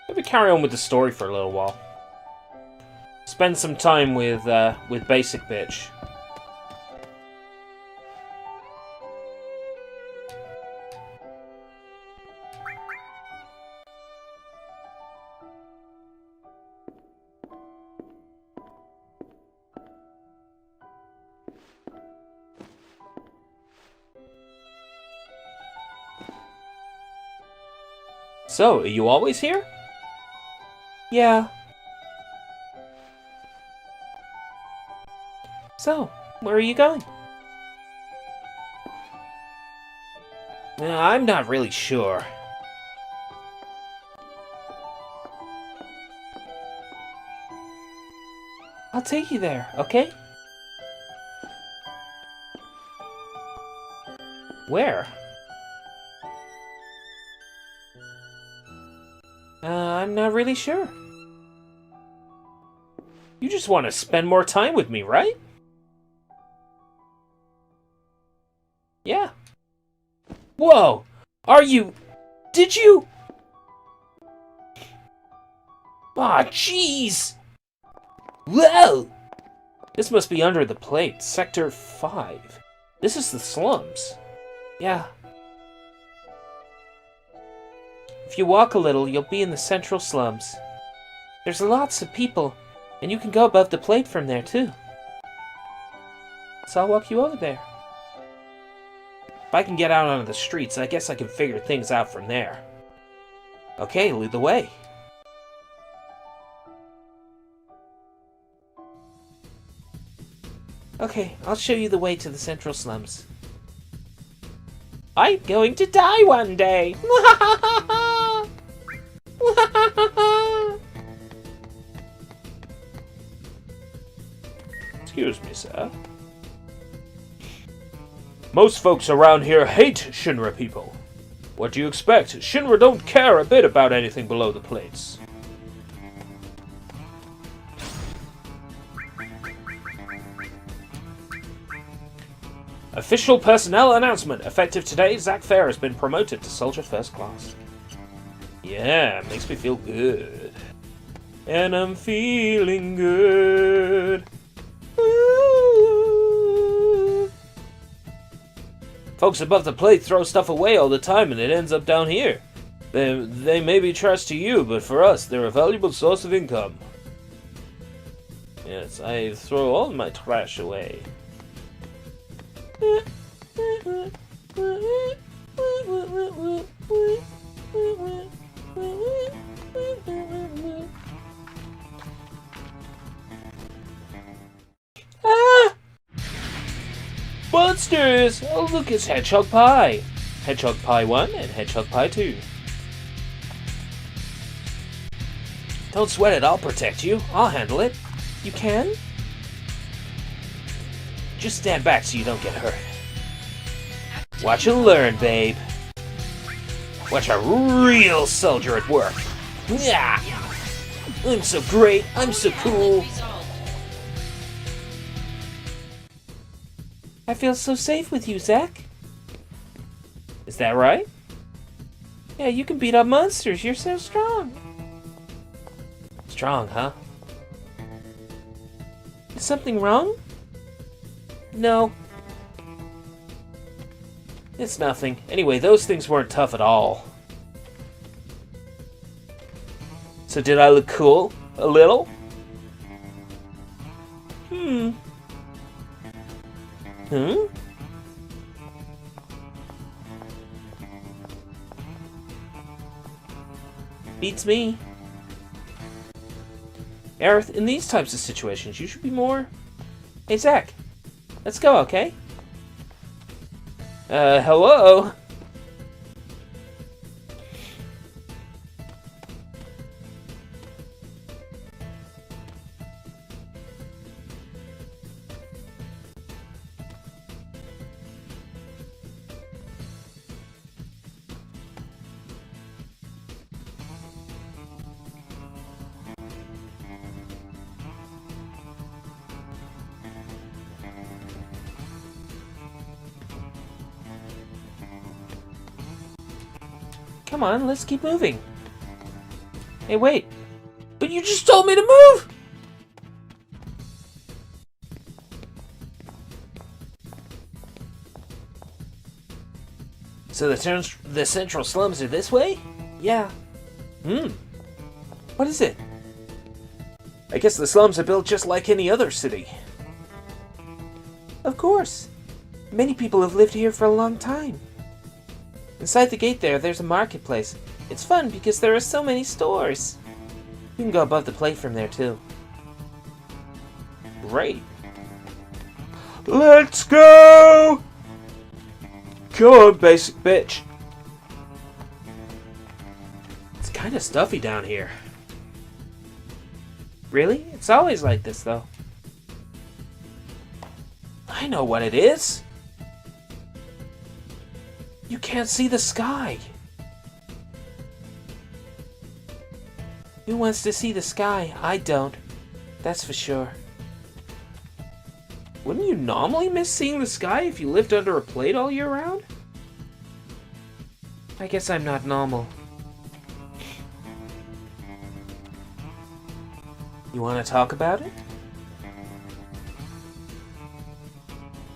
Maybe carry on with the story for a little while. Spend some time with Basic Bitch. So, are you always here? Yeah. So, where are you going? I'm not really sure. I'll take you there, okay? Where? I'm not really sure. You just want to spend more time with me, right? Yeah. Whoa! Are you... Did you... Aw, jeez! Whoa! This must be under the plate. Sector 5. This is the slums. Yeah. If you walk a little, you'll be in the central slums. There's lots of people, and you can go above the plate from there, too. So I'll walk you over there. If I can get out onto the streets, I guess I can figure things out from there. Okay, lead the way. Okay, I'll show you the way to the central slums. I'm going to die one day! Excuse me, sir. Most folks around here hate Shinra people. What do you expect? Shinra don't care a bit about anything below the plates. Official personnel announcement. Effective today, Zack Fair has been promoted to Soldier First Class. Yeah, makes me feel good. And I'm feeling good. Ooh. Folks above the plate throw stuff away all the time and it ends up down here. They may be trash to you, but for us, they're a valuable source of income. Yes, I throw all my trash away. Ah! Monsters! Oh look, it's Hedgehog Pie! Hedgehog Pie 1 and Hedgehog Pie 2. Don't sweat it, I'll protect you. I'll handle it. You can? Just stand back so you don't get hurt. Watch and learn, babe. Watch a real soldier at work. Yeah! I'm so great, I'm so cool. I feel so safe with you, Zack. Is that right? Yeah, you can beat up monsters. You're so strong. Strong, huh? Is something wrong? No. It's nothing. Anyway, those things weren't tough at all. So did I look cool? A little? Hmm? Beats me. Aerith, in these types of situations, you should be more... Hey, Zach. Let's go, okay? Hello? Come on, let's keep moving. Hey, wait. But you just told me to move! So the central slums are this way? Yeah. What is it? I guess the slums are built just like any other city. Of course. Many people have lived here for a long time. Inside the gate there's a marketplace. It's fun because there are so many stores. You can go above the plate from there too. Great. Let's go! Come on, basic bitch. It's kind of stuffy down here. Really? It's always like this, though. I know what it is. You can't see the sky. Who wants to see the sky? I don't. That's for sure. Wouldn't you normally miss seeing the sky if you lived under a plate all year round? I guess I'm not normal. You want to talk about it?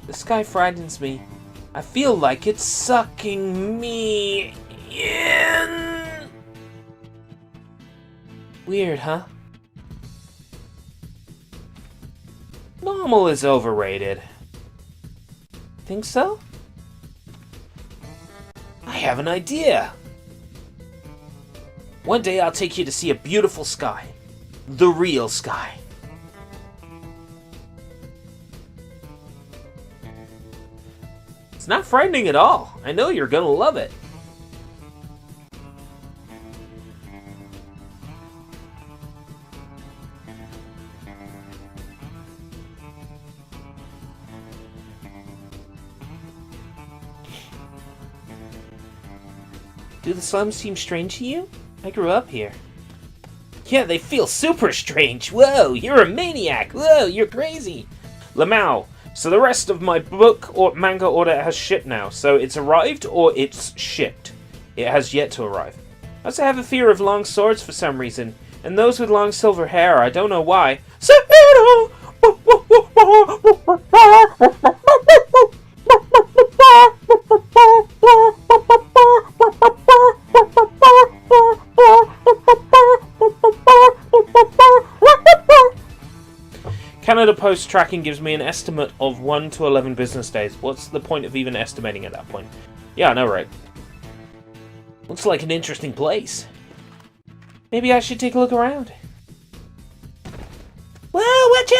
The sky frightens me. I feel like it's sucking me in. Weird, huh? Normal is overrated. Think so? I have an idea. One day I'll take you to see a beautiful sky. The real sky. It's not frightening at all. I know you're gonna love it. Do the slums seem strange to you? I grew up here. Yeah, they feel super strange. Whoa, you're a maniac. Whoa, you're crazy. Lamau. So the rest of my book or manga order has shipped now. So it's arrived or it's shipped. It has yet to arrive. I also have a fear of long swords for some reason. And those with long silver hair, I don't know why. Canada Post tracking gives me an estimate of 1 to 11 business days. What's the point of even estimating at that point? Yeah, I know, right? Looks like an interesting place. Maybe I should take a look around. Whoa, watch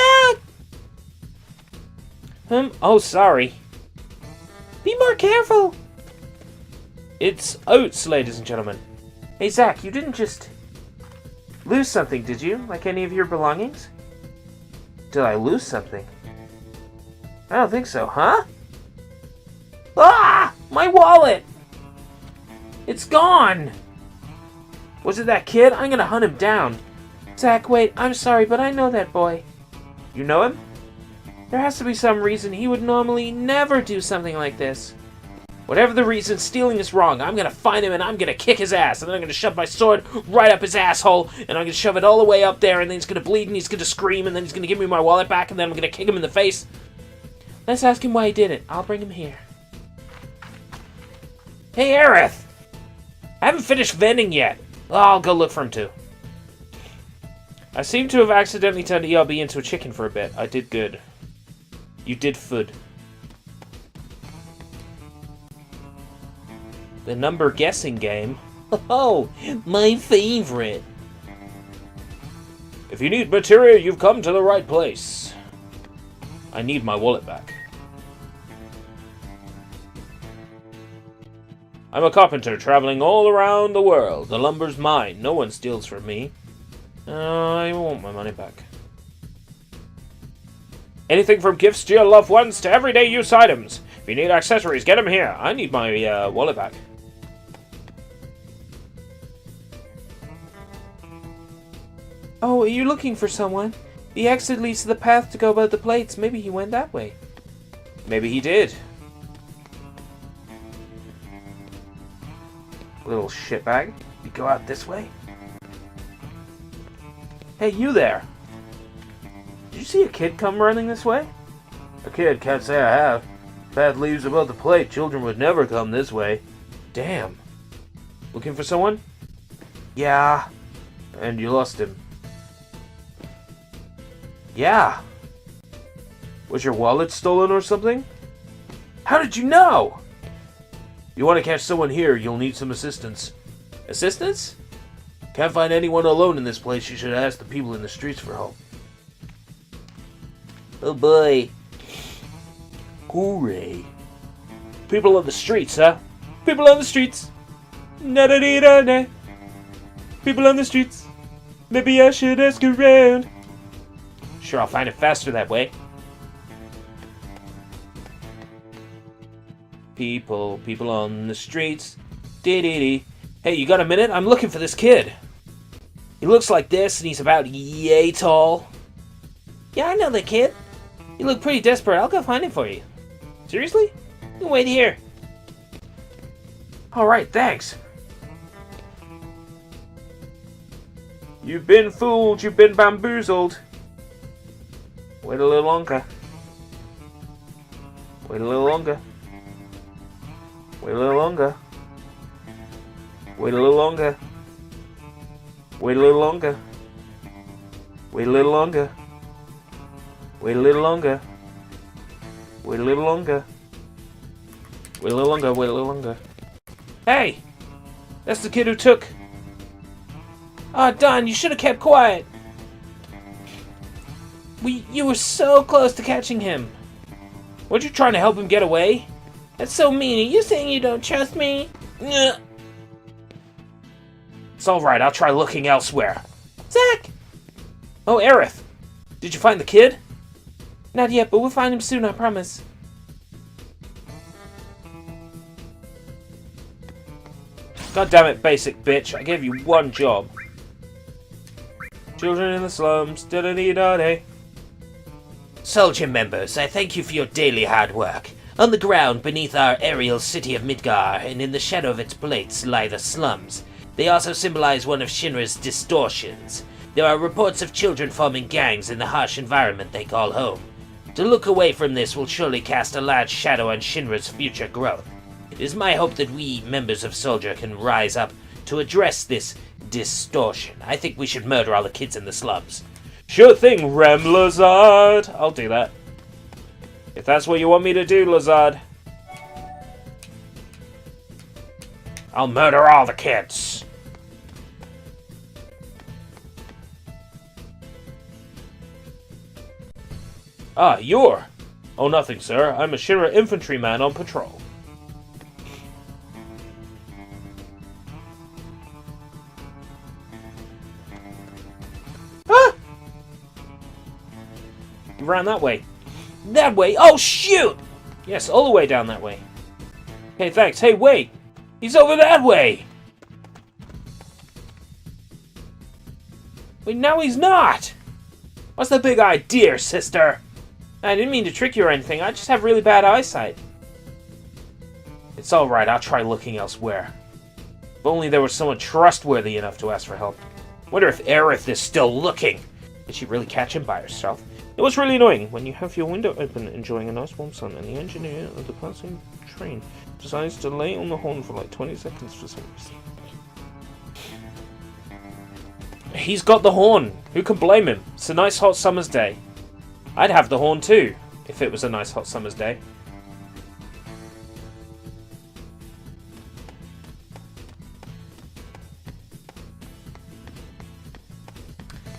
out! Oh, sorry. Be more careful! It's oats, ladies and gentlemen. Hey, Zach, you didn't just lose something, did you? Like any of your belongings? Did I lose something? I don't think so, huh? Ah! My wallet! It's gone! Was it that kid? I'm gonna hunt him down. Zach, wait, I'm sorry, but I know that boy. You know him? There has to be some reason he would normally never do something like this. Whatever the reason, stealing is wrong. I'm gonna find him and I'm gonna kick his ass. And then I'm gonna shove my sword right up his asshole. And I'm gonna shove it all the way up there. And then he's gonna bleed and he's gonna scream. And then he's gonna give me my wallet back. And then I'm gonna kick him in the face. Let's ask him why he did it. I'll bring him here. Hey, Aerith! I haven't finished vending yet. Oh, I'll go look for him too. I seem to have accidentally turned ERB into a chicken for a bit. I did good. You did food. The number guessing game. Oh, my favorite. If you need material, you've come to the right place. I need my wallet back. I'm a carpenter traveling all around the world. The lumber's mine. No one steals from me. I want my money back. Anything from gifts to your loved ones to everyday use items. If you need accessories, get them here. I need my wallet back. Oh, are you looking for someone? The exit leads to the path to go about the plates. Maybe he went that way. Maybe he did. Little shitbag. You go out this way? Hey, you there! Did you see a kid come running this way? A kid? Can't say I have. Path leaves above the plate. Children would never come this way. Damn. Looking for someone? Yeah. And you lost him. Yeah. Was your wallet stolen or something? How did you know? If you want to catch someone here, you'll need some assistance. Assistance? Can't find anyone alone in this place. You should ask the people in the streets for help. Oh boy. Hooray. People on the streets, huh? People on the streets. Na-da-dee-da-da. People on the streets. Maybe I should ask around. Sure, I'll find it faster that way. People on the streets. Dee-dee-dee. Hey, you got a minute? I'm looking for this kid. He looks like this, and he's about yay tall. Yeah, I know the kid. You look pretty desperate. I'll go find him for you. Seriously? You can wait here. Alright, thanks. You've been fooled. You've been bamboozled. Wait a little longer. Wait a little longer. Wait a little longer. Wait a little longer. Wait a little longer. Wait a little longer. Wait a little longer. Wait a little longer. Wait a little longer. Wait a little longer. Hey! That's the kid who took... Oh, Don, you should have kept quiet. You were so close to catching him. Weren't you trying to help him get away? That's so mean. Are you saying you don't trust me? Ugh. It's alright, I'll try looking elsewhere. Zack! Oh, Aerith! Did you find the kid? Not yet, but we'll find him soon, I promise. God damn it, basic bitch. I gave you one job. Children in the slums. Da-da-dee-da-day. Soldier members, I thank you for your daily hard work. On the ground beneath our aerial city of Midgar, and in the shadow of its plates, lie the slums. They also symbolize one of Shinra's distortions. There are reports of children forming gangs in the harsh environment they call home. To look away from this will surely cast a large shadow on Shinra's future growth. It is my hope that we, members of Soldier, can rise up to address this distortion. I think we should murder all the kids in the slums. Sure thing, Rem Lazard. I'll do that. If that's what you want me to do, Lazard. I'll murder all the kids. Ah, you're... Oh, nothing, sir. I'm a Shinra infantryman on patrol. Ah! You ran that way. That way? Oh, shoot! Yes, all the way down that way. Hey, thanks. Hey, wait! He's over that way! Wait, no, he's not! What's the big idea, sister? I didn't mean to trick you or anything. I just have really bad eyesight. It's alright, I'll try looking elsewhere. If only there was someone trustworthy enough to ask for help. Wonder if Aerith is still looking. Did she really catch him by herself? It was really annoying when you have your window open, enjoying a nice warm sun, and the engineer of the passing train decides to lay on the horn for like 20 seconds for some reason. He's got the horn. Who can blame him? It's a nice hot summer's day. I'd have the horn too, if it was a nice hot summer's day.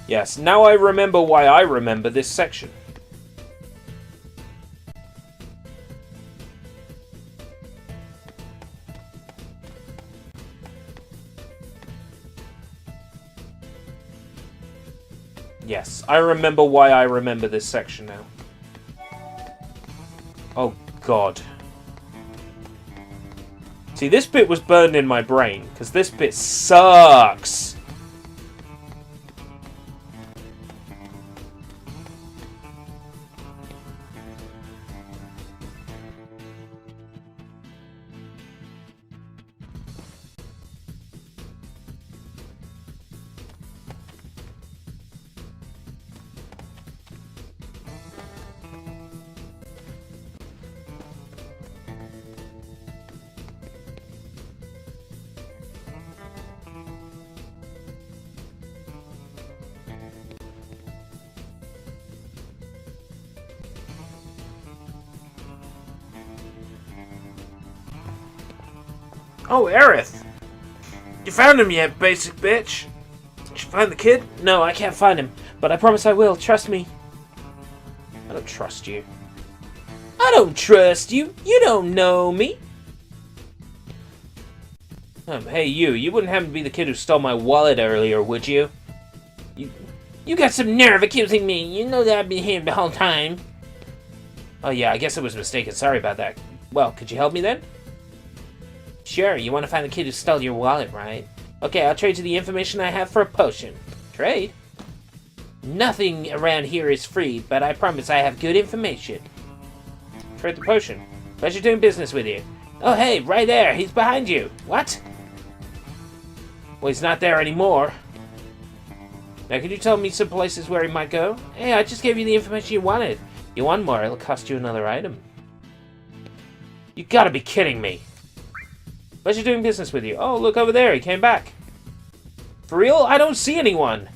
Yes, now I remember why I remember this section. Yes, I remember why I remember this section now. Oh, God. See, this bit was burned in my brain, because this bit sucks. Oh, Aerith! You found him yet, basic bitch? Did you find the kid? No, I can't find him, but I promise I will. Trust me. I don't trust you. I don't trust you. You don't know me. Hey, you wouldn't happen to be the kid who stole my wallet earlier, would you? You got some nerve accusing me. You know that I've been here the whole time. Oh, yeah, I guess I was mistaken. Sorry about that. Well, could you help me then? Sure, you want to find the kid who stole your wallet, right? Okay, I'll trade you the information I have for a potion. Trade? Nothing around here is free, but I promise I have good information. Trade the potion. Pleasure doing business with you. Oh, hey, right there. He's behind you. What? Well, he's not there anymore. Now, could you tell me some places where he might go? Hey, I just gave you the information you wanted. You want more, it'll cost you another item. You gotta be kidding me. Pleasure doing business with you. Oh, look over there. He came back. For real? I don't see anyone.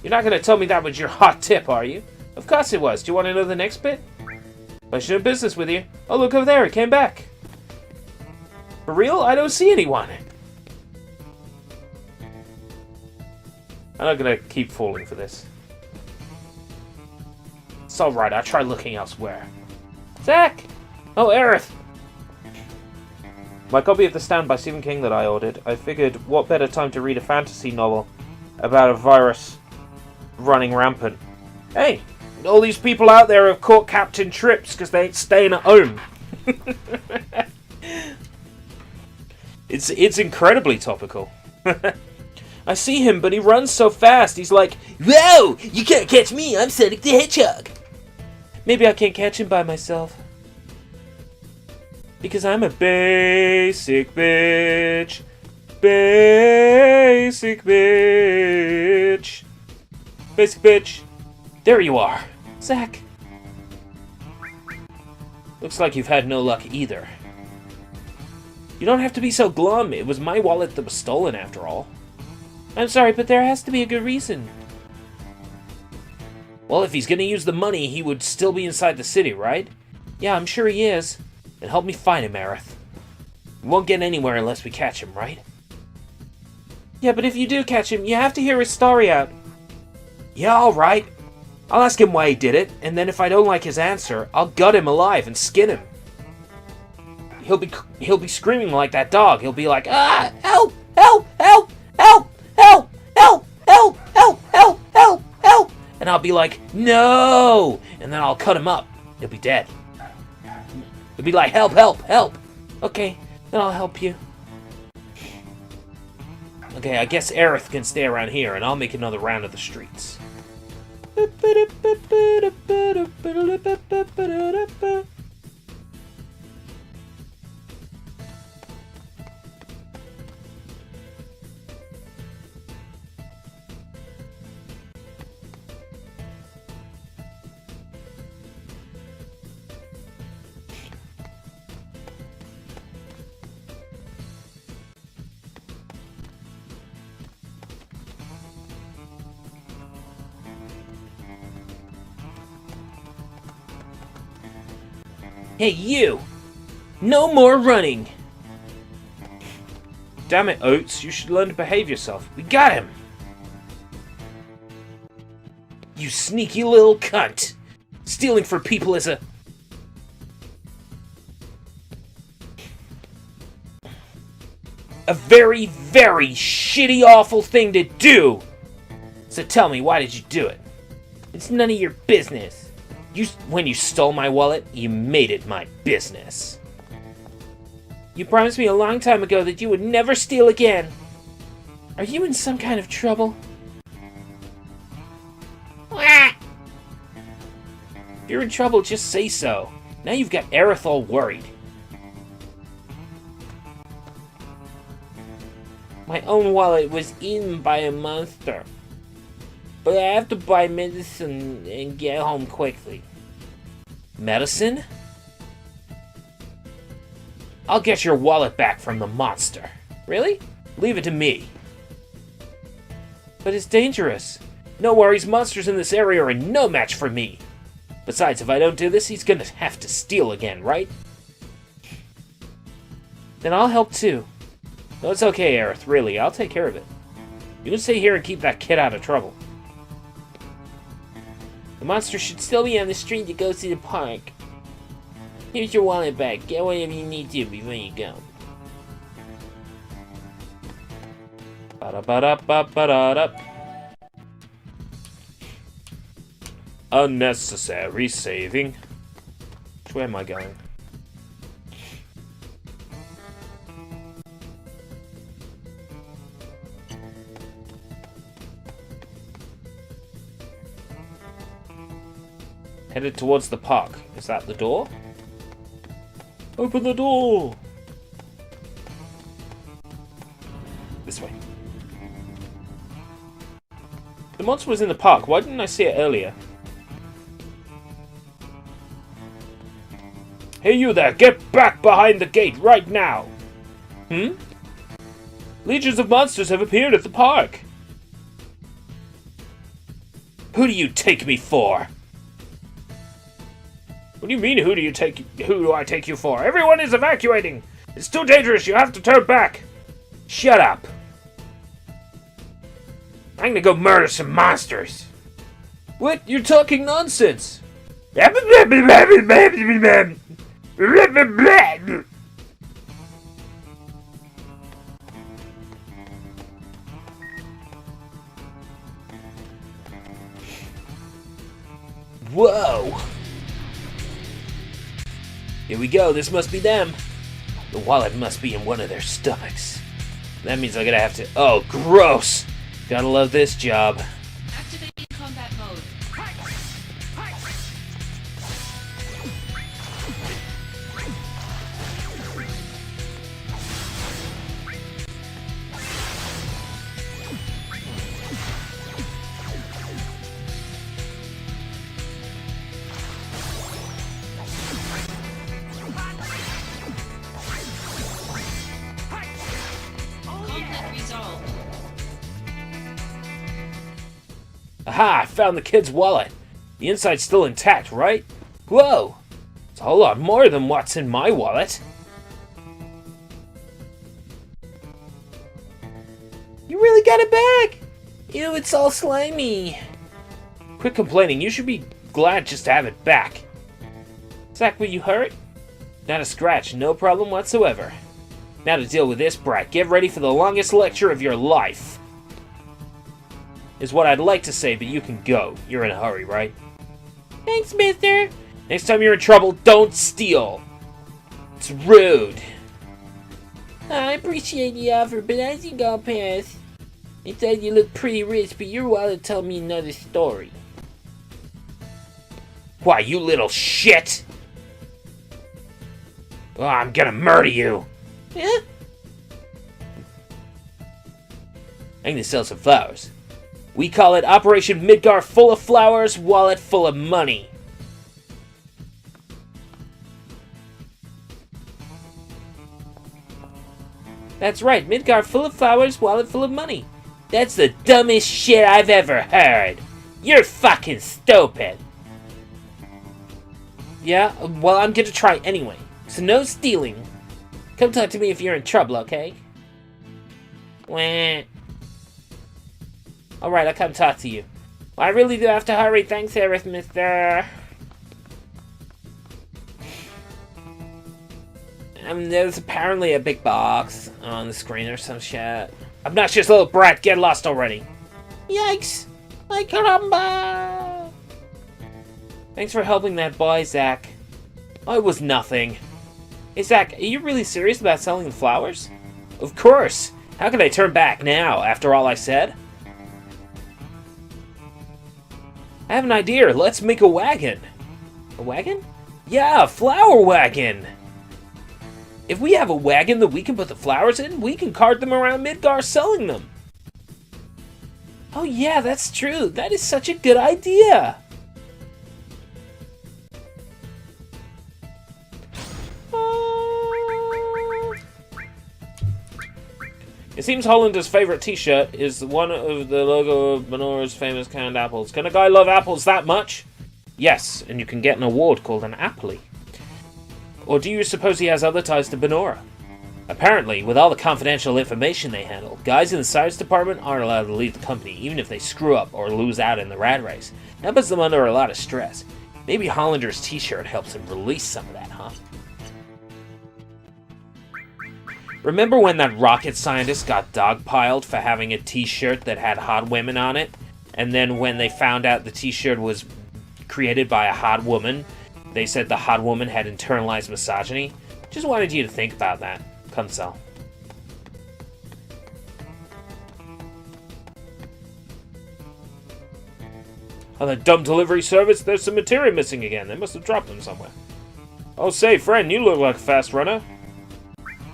You're not going to tell me that was your hot tip, are you? Of course it was. Do you want to know the next bit? Pleasure doing business with you. Oh, look over there. He came back. For real? I don't see anyone. I'm not going to keep falling for this. It's alright. I'll try looking elsewhere. Zach! Oh, Aerith! My copy of The Stand by Stephen King that I ordered, I figured what better time to read a fantasy novel about a virus running rampant. Hey, all these people out there have caught Captain Trips because they ain't staying at home. It's incredibly topical. I see him, but he runs so fast, he's like, whoa, you can't catch me, I'm Sonic the Hedgehog. Maybe I can't catch him by myself. Because I'm a basic bitch. Basic bitch. Basic bitch. There you are. Zach. Looks like you've had no luck either. You don't have to be so glum. It was my wallet that was stolen after all. I'm sorry, but there has to be a good reason. Well, if he's gonna use the money, he would still be inside the city, right? Yeah, I'm sure he is. Then help me find him, Aerith. We won't get anywhere unless we catch him, right? Yeah, but if you do catch him, you have to hear his story out. Yeah, alright. I'll ask him why he did it, and then if I don't like his answer, I'll gut him alive and skin him. He'll be screaming like that dog. He'll be like, ah, help, help, help, help, help, help, help, help, help, help, help. And I'll be like, no! And then I'll cut him up. He'll be dead. He'll be like, help, help, help. Okay, then I'll help you. Okay, I guess Aerith can stay around here, and I'll make another round of the streets. Hey, you! No more running! Damn it, Oates, you should learn to behave yourself. We got him! You sneaky little cunt! Stealing from people is a very, very shitty, awful thing to do! So tell me, why did you do it? It's none of your business. When you stole my wallet, you made it my business. You promised me a long time ago that you would never steal again. Are you in some kind of trouble? If you're in trouble, just say so. Now you've got Aerith all worried. My own wallet was eaten by a monster. But I have to buy medicine and get home quickly. Medicine? I'll get your wallet back from the monster. Really? Leave it to me. But it's dangerous. No worries, monsters in this area are no match for me. Besides, if I don't do this, he's gonna have to steal again, right? Then I'll help too. No, it's okay, Aerith, really, I'll take care of it. You can stay here and keep that kid out of trouble. The monster should still be on the street that goes to the park. Here's your wallet back. Get whatever you need to before you go. Ba-da-ba-da-ba-ba-da-da. Unnecessary saving. Which way am I going? Headed towards the park. Is that the door? Open the door! This way. The monster was in the park. Why didn't I see it earlier? Hey, you there! Get back behind the gate right now! Legions of monsters have appeared at the park! Who do you take me for? What do you mean, who do I take you for? Everyone is evacuating! It's too dangerous, you have to turn back! Shut up! I'm gonna go murder some monsters! What? You're talking nonsense! Whoa! Here we go, this must be them. The wallet must be in one of their stomachs. That means I'm gonna have to... Oh, gross! Gotta love this job. Activating combat mode. Conflict resolved. Aha! I found the kid's wallet. The inside's still intact, right? Whoa! It's a whole lot more than what's in my wallet. You really got it back! Ew, it's all slimy. Quit complaining. You should be glad just to have it back. Zach, were you hurt? Not a scratch. No problem whatsoever. Now to deal with this brat, get ready for the longest lecture of your life. Is what I'd like to say, but you can go. You're in a hurry, right? Thanks, mister. Next time you're in trouble, don't steal. It's rude. I appreciate the offer, but I think I'll pass. It said you look pretty rich, but your wallet told me another story. Why, you little shit! Oh, I'm gonna murder you! Yeah? I'm gonna sell some flowers. We call it Operation Midgar full of flowers, wallet full of money. That's right, Midgar full of flowers, wallet full of money. That's the dumbest shit I've ever heard. You're fucking stupid. Yeah? Well, I'm gonna try anyway. So no stealing. Come talk to me if you're in trouble, okay? Wah. Alright, I'll come talk to you. Well, I really do have to hurry. Thanks, Aerith, mister. There's apparently a big box on the screen or some shit. Obnoxious little brat, get lost already. Yikes! My caramba! Thanks for helping that boy, Zach. Oh, it was nothing. Hey, Zach, are you really serious about selling the flowers? Of course! How could I turn back now, after all I said? I have an idea. Let's make a wagon. A wagon? Yeah, a flower wagon! If we have a wagon that we can put the flowers in, we can cart them around Midgar selling them. Oh yeah, that's true. That is such a good idea. It seems Hollander's favorite t-shirt is one of the logo of Manora's famous canned apples. Can a guy love apples that much? Yes, and you can get an award called an Appley. Or do you suppose he has other ties to Benora? Apparently, with all the confidential information they handle, guys in the science department aren't allowed to leave the company even if they screw up or lose out in the rat race. That puts them under a lot of stress. Maybe Hollander's t-shirt helps him release some of that, huh? Remember when that rocket scientist got dogpiled for having a t-shirt that had hot women on it? And then when they found out the t-shirt was created by a hot woman, they said the hot woman had internalized misogyny? Just wanted you to think about that. Come sell. On that dumb delivery service, there's some material missing again. They must have dropped them somewhere. Oh, say, friend, you look like a fast runner.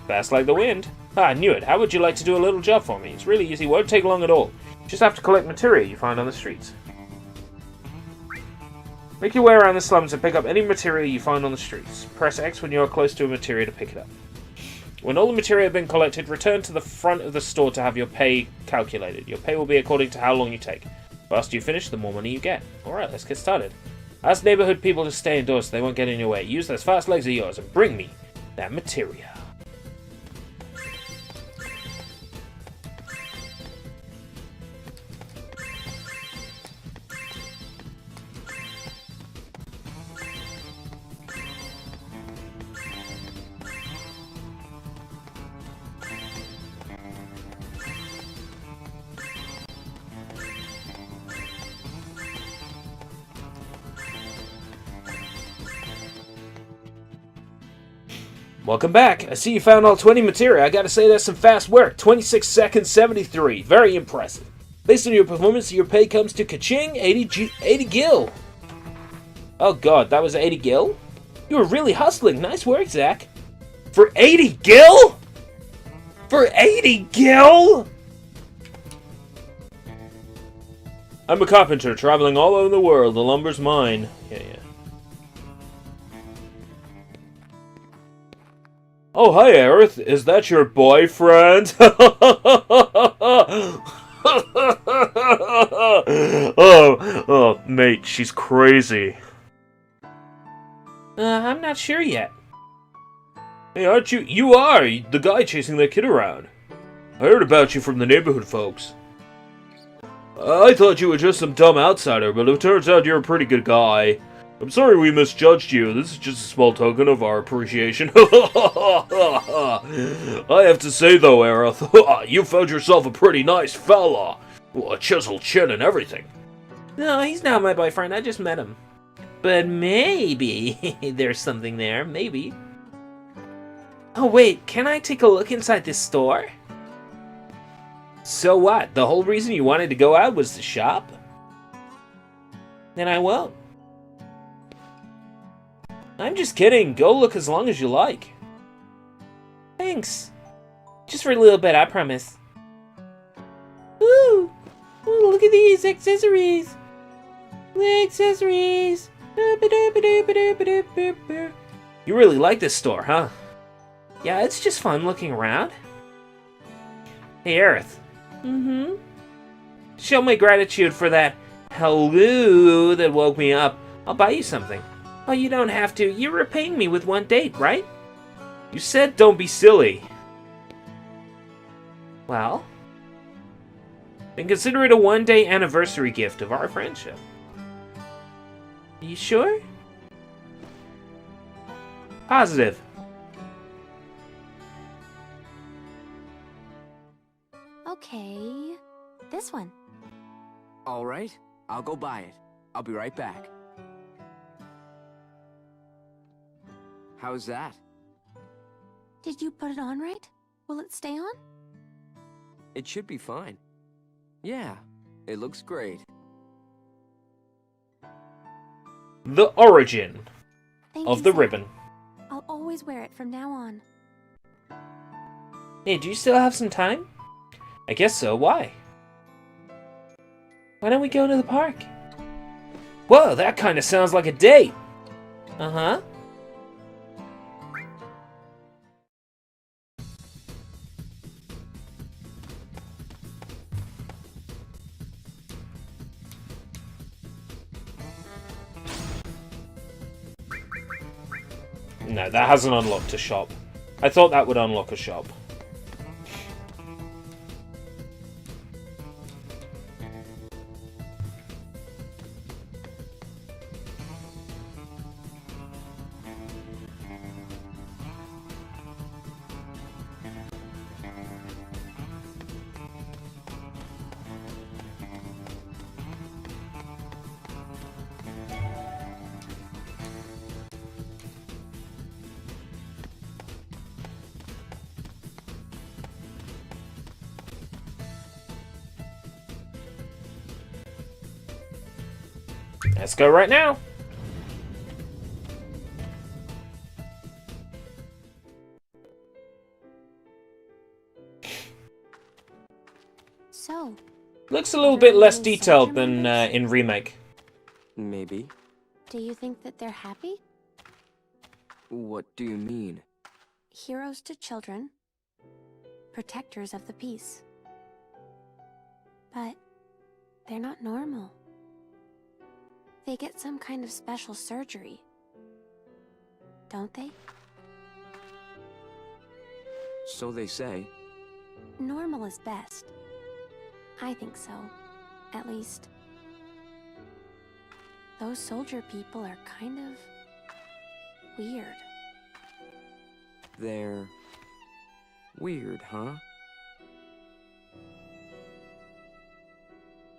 Fast like the wind. Ah, I knew it. How would you like to do a little job for me? It's really easy. Won't take long at all. Just have to collect material you find on the streets. Make your way around the slums and pick up any material you find on the streets. Press X when you are close to a material to pick it up. When all the material has been collected, return to the front of the store to have your pay calculated. Your pay will be according to how long you take. The faster you finish, the more money you get. Alright, let's get started. Ask neighborhood people to stay indoors so they won't get in your way. Use those fast legs of yours and bring me that material. Welcome back. I see you found all 20 material. I gotta say that's some fast work. 26 seconds, 73. Very impressive. Based on your performance, your pay comes to ka-ching, 80 gil. Oh god, that was 80 gil? You were really hustling. Nice work, Zach. For 80 gil? For 80 gil? I'm a carpenter traveling all over the world. The lumber's mine. Yeah. Oh, hi, Aerith. Is that your boyfriend? oh, mate, she's crazy. I'm not sure yet. Hey, aren't you? You are the guy chasing that kid around. I heard about you from the neighborhood folks. I thought you were just some dumb outsider, but it turns out you're a pretty good guy. I'm sorry we misjudged you. This is just a small token of our appreciation. I have to say, though, Aerith, you found yourself a pretty nice fella. Well, a chiseled chin and everything. No, he's not my boyfriend. I just met him. But maybe there's something there. Maybe. Oh, wait. Can I take a look inside this store? So what? The whole reason you wanted to go out was to shop? Then I won't. I'm just kidding. Go look as long as you like. Thanks. Just for a little bit, I promise. Ooh! Ooh, look at these accessories! The accessories! You really like this store, huh? Yeah, it's just fun looking around. Hey, Aerith. Mm-hmm? Show my gratitude for that hello that woke me up. I'll buy you something. Oh, you don't have to. You're repaying me with one date, right? You said don't be silly. Well, then consider it a one-day anniversary gift of our friendship. Are you sure? Positive. Okay, this one. All right, I'll go buy it. I'll be right back. How's that? Did you put it on right? Will it stay on? It should be fine. Yeah, it looks great. The origin Thank of you, the Zach. ribbon. I'll always wear it from now on. Hey, do you still have some time? I guess so. Why? Why don't we go to the park? Whoa, that kind of sounds like a date. Uh-huh. No, that hasn't unlocked a shop. I thought that would unlock a shop. Let's go right now. So, Looks a little bit less detailed than in Remake. Maybe. do you think that they're happy? What do you mean? Heroes to children, protectors of the peace. But they're not normal. They get some kind of special surgery, don't they? So they say. Normal is best. I think so. At least. Those soldier people are kind of weird. They're weird, huh?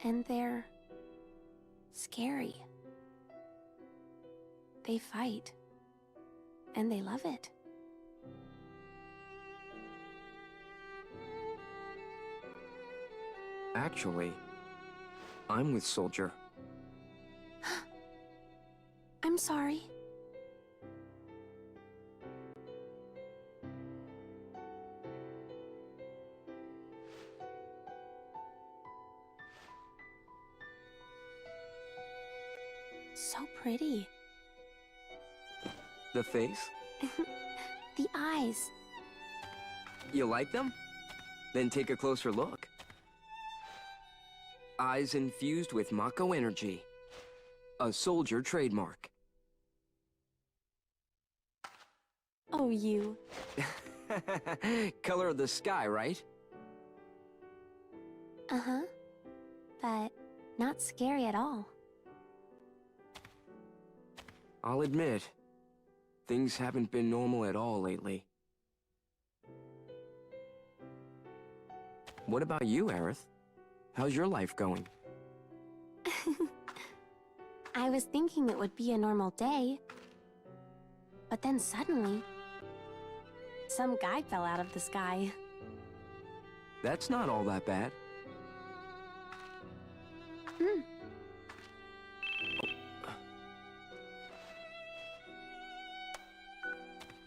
And they're scary. They fight. And they love it. Actually, I'm with Soldier. I'm sorry. So pretty. The face? The eyes. You like them? Then take a closer look. Eyes infused with Mako energy. A soldier trademark. Oh, you. Color of the sky, right? Uh-huh. But not scary at all. I'll admit, things haven't been normal at all lately. What about you, Aerith? How's your life going? I was thinking it would be a normal day. But then suddenly, some guy fell out of the sky. That's not all that bad. Hmm.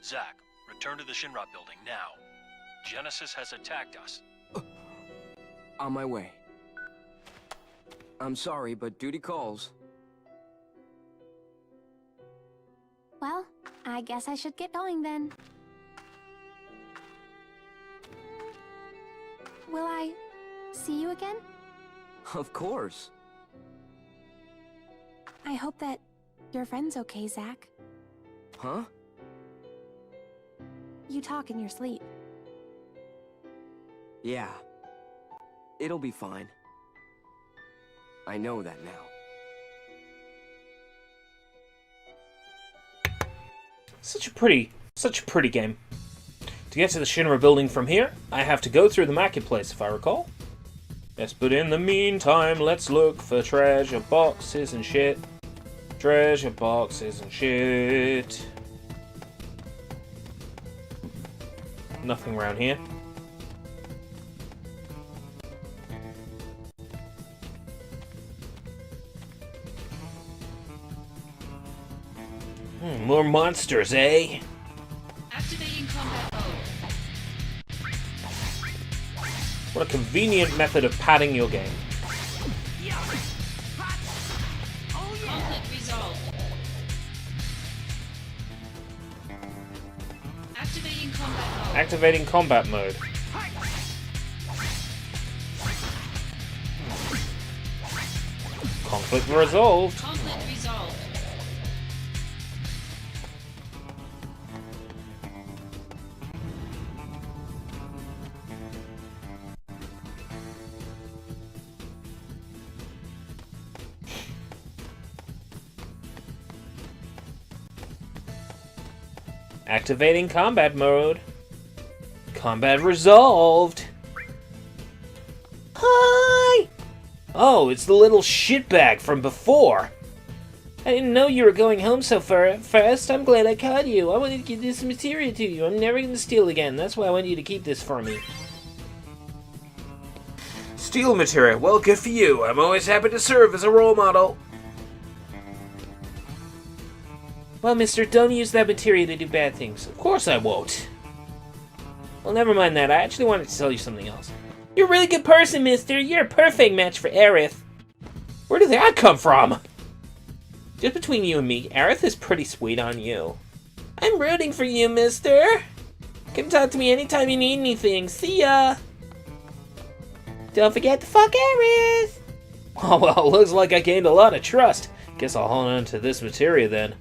Zack, return to the Shinra building now. Genesis has attacked us. On my way. I'm sorry, but duty calls. Well, I guess I should get going then. Will I see you again? Of course. I hope that your friend's okay, Zack. Huh? You talk in your sleep. Yeah. It'll be fine. I know that now. Such a pretty game. To get to the Shinra building from here, I have to go through the marketplace, if I recall. Yes, but in the meantime, let's look for treasure boxes and shit. Treasure boxes and shit. Nothing around here. More monsters, eh? Activating combat mode. What a convenient method of padding your game. Conflict resolved. Activating combat mode. Activating combat mode. Conflict resolved. Conflict resolved. Activating combat mode. Combat resolved. Hi! Oh, it's the little shitbag from before. I didn't know you were going home so fast. I'm glad I caught you. I wanted to give this material to you. I'm never going to steal again. That's why I want you to keep this for me. Steal material? Well, good for you. I'm always happy to serve as a role model. Well, mister, don't use that material to do bad things. Of course I won't. Well, never mind that. I actually wanted to tell you something else. You're a really good person, mister. You're a perfect match for Aerith. Where did that come from? Just between you and me, Aerith is pretty sweet on you. I'm rooting for you, mister. Come talk to me anytime you need anything. See ya. Don't forget to fuck Aerith. Oh, well, looks like I gained a lot of trust. Guess I'll hold on to this materia then.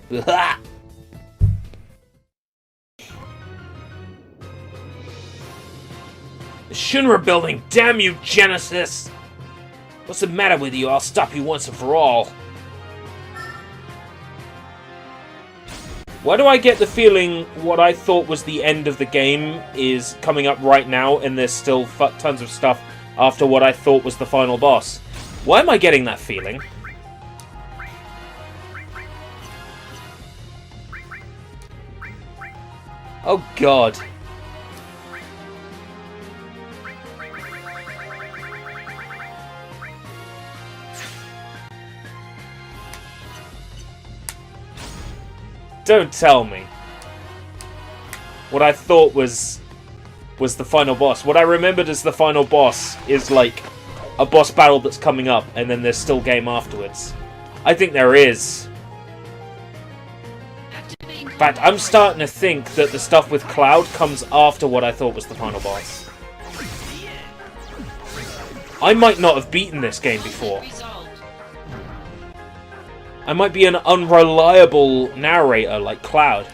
The Shinra building, damn you, Genesis! What's the matter with you? I'll stop you once and for all. Why do I get the feeling what I thought was the end of the game is coming up right now and there's still tons of stuff after what I thought was the final boss? Why am I getting that feeling? Oh god. Don't tell me. What I thought was the final boss. What I remembered as the final boss is like a boss battle that's coming up and then there's still game afterwards. I think there is. In fact, I'm starting to think that the stuff with Cloud comes after what I thought was the final boss. I might not have beaten this game before. I might be an unreliable narrator like Cloud.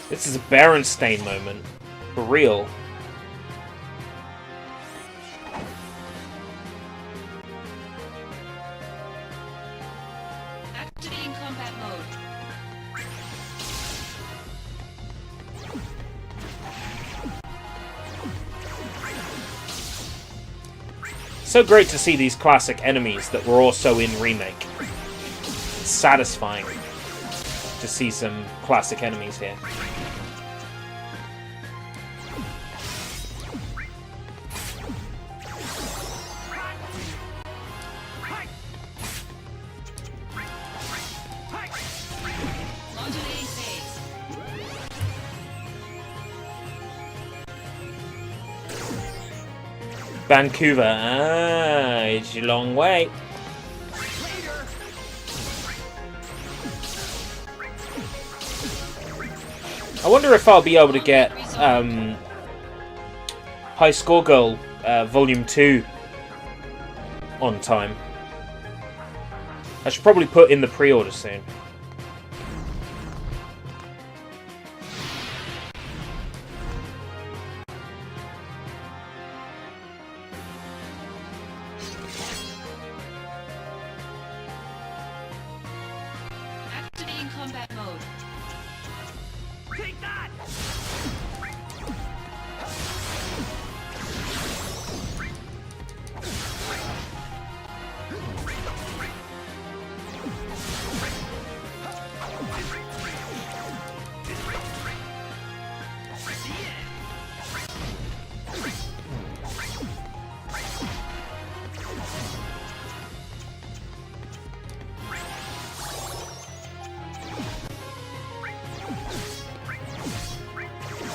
This is a Berenstain moment. For real. Activating combat mode. So great to see these classic enemies that were also in Remake. It's satisfying to see some classic enemies here. Modulating phase. Vancouver. Ah, it's a long way. I wonder if I'll be able to get High Score Girl Volume 2 on time. I should probably put in the pre-order soon. Activating combat mode. Take that!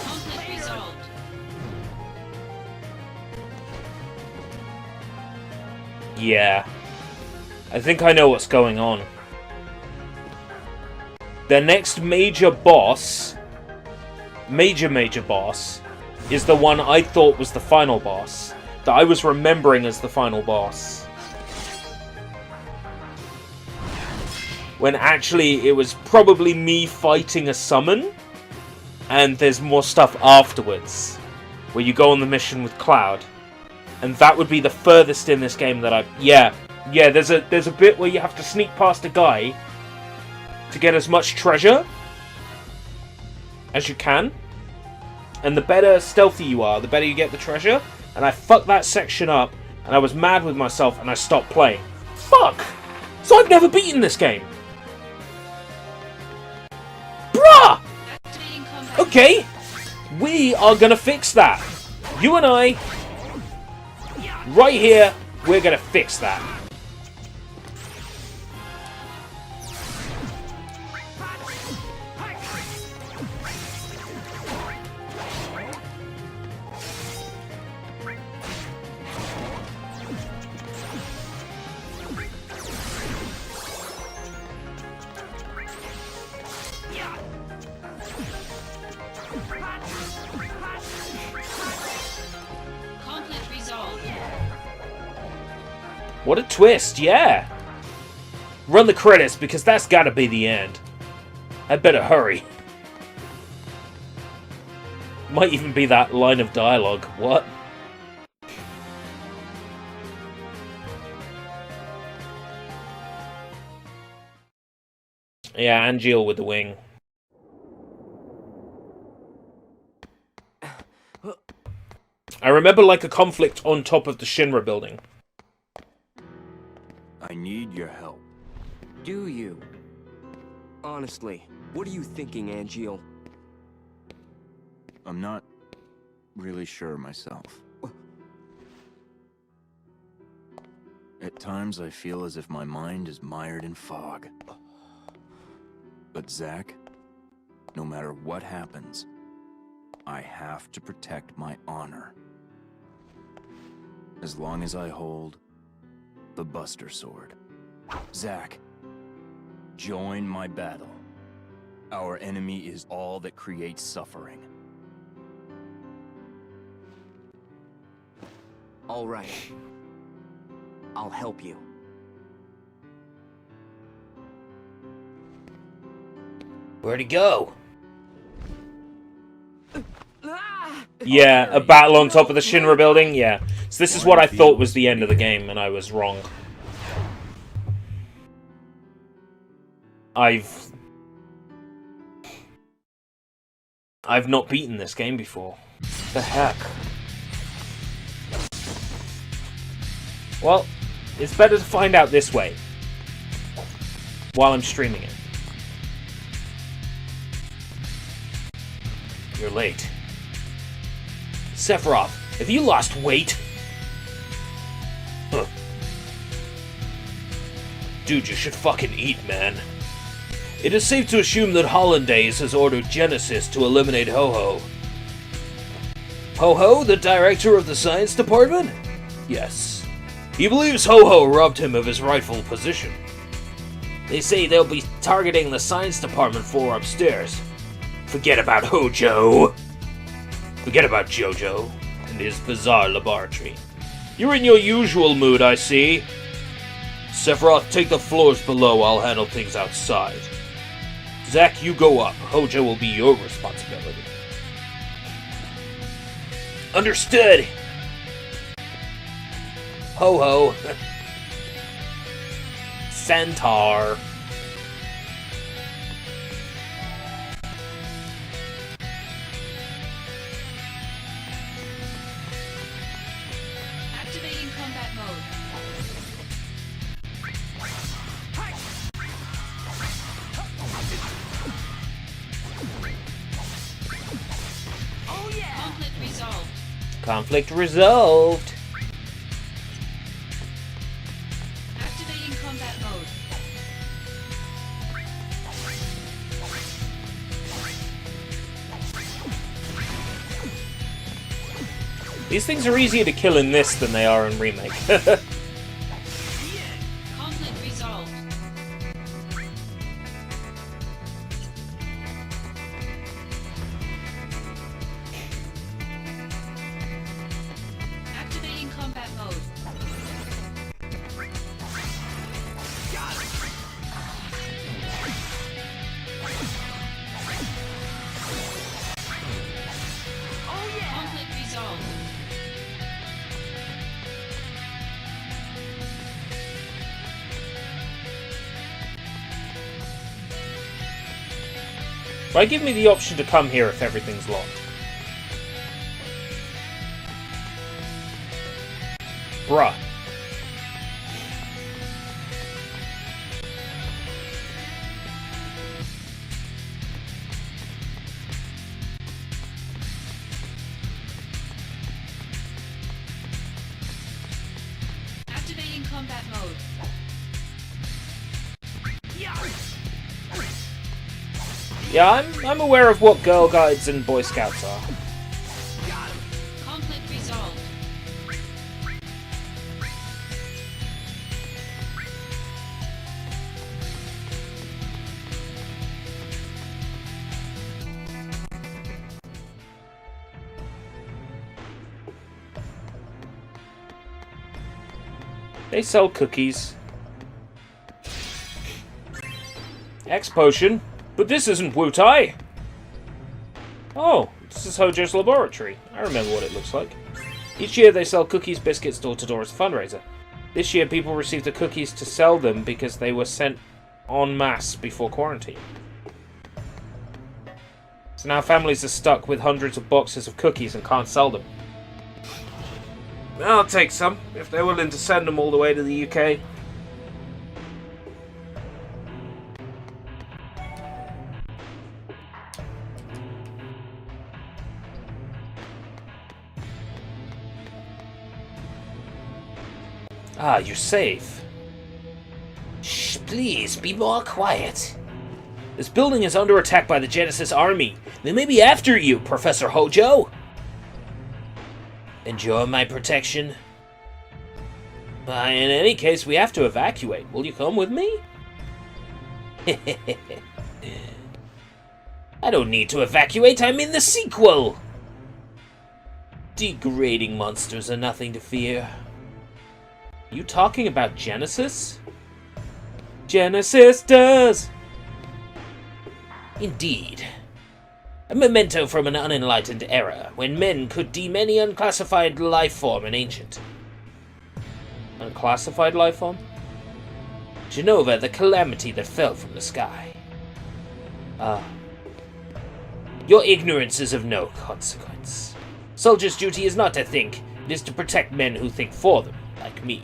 Conflict resolved. Yeah. I think I know what's going on. The next major boss, major boss, is the one I thought was the final boss. That I was remembering as the final boss. When actually it was probably me fighting a summon, and there's more stuff afterwards, where you go on the mission with Cloud. And that would be the furthest in this game that I... Yeah, there's a bit where you have to sneak past a guy to get as much treasure as you can. And the better stealthy you are, the better you get the treasure. And I fucked that section up, and I was mad with myself, and I stopped playing. Fuck! So I've never beaten this game. Bruh! Activating combat. Okay, we are gonna fix that. You and I, right here, we're gonna fix that. Conflict resolved. What a twist, yeah. Run the credits, because that's gotta be the end. I'd better hurry. Might even be that line of dialogue. What? Yeah, Angeal with the wing. I remember like a conflict on top of the Shinra building. I need your help. Do you? Honestly, what are you thinking, Angeal? I'm not really sure myself. At times I feel as if my mind is mired in fog. But Zack, no matter what happens, I have to protect my honor. As long as I hold the Buster Sword. Zack, join my battle. Our enemy is all that creates suffering. All right. I'll help you. Where'd he go? Yeah, a battle on top of the Shinra building? Yeah. So this is what I thought was the end of the game, and I was wrong. I've not beaten this game before. The heck? Well, it's better to find out this way. While I'm streaming it. You're late. Sephiroth, have you lost weight? Huh. Dude, you should fucking eat, man. It is safe to assume that Hollandaise has ordered Genesis to eliminate Ho-Ho. Ho-Ho, the director of the science department? Yes. He believes Ho-Ho robbed him of his rightful position. They say they'll be targeting the science department floor upstairs. Forget about Hojo. Forget about Jojo. in his bizarre laboratory. You're in your usual mood, I see. Sephiroth, take the floors below. I'll handle things outside. Zack, you go up. Hojo will be your responsibility. Understood. Ho-ho. Centaur. Activating combat mode. Oh yeah! Conflict resolved. Conflict resolved. Activating combat mode. These things are easier to kill in this than they are in Remake. Conflict resolved. Activating combat mode. Conflict resolved. Why give me the option to come here if everything's locked? Bruh. Activating combat mode. Yeah, I'm aware of what Girl Guides and Boy Scouts are. Conflict resolved. They sell cookies. X potion? But this isn't Wutai! Oh, this is Hojo's laboratory. I remember what it looks like. Each year they sell cookies, biscuits door-to-door as a fundraiser. This year people received the cookies to sell them because they were sent en masse before quarantine. So now families are stuck with hundreds of boxes of cookies and can't sell them. I'll take some, if they're willing to send them all the way to the UK. Ah, you're safe. Shh, please, be more quiet. This building is under attack by the Genesis army. They may be after you, Professor Hojo. Enjoy my protection. In any case, we have to evacuate. Will you come with me? I don't need to evacuate, I'm in the sequel! Degrading monsters are nothing to fear. You talking about Genesis? Genesis does! Indeed. A memento from an unenlightened era, when men could deem any unclassified life form an ancient. Unclassified life form? Genova, the calamity that fell from the sky. Ah. Your ignorance is of no consequence. Soldier's duty is not to think, it is to protect men who think for them, like me.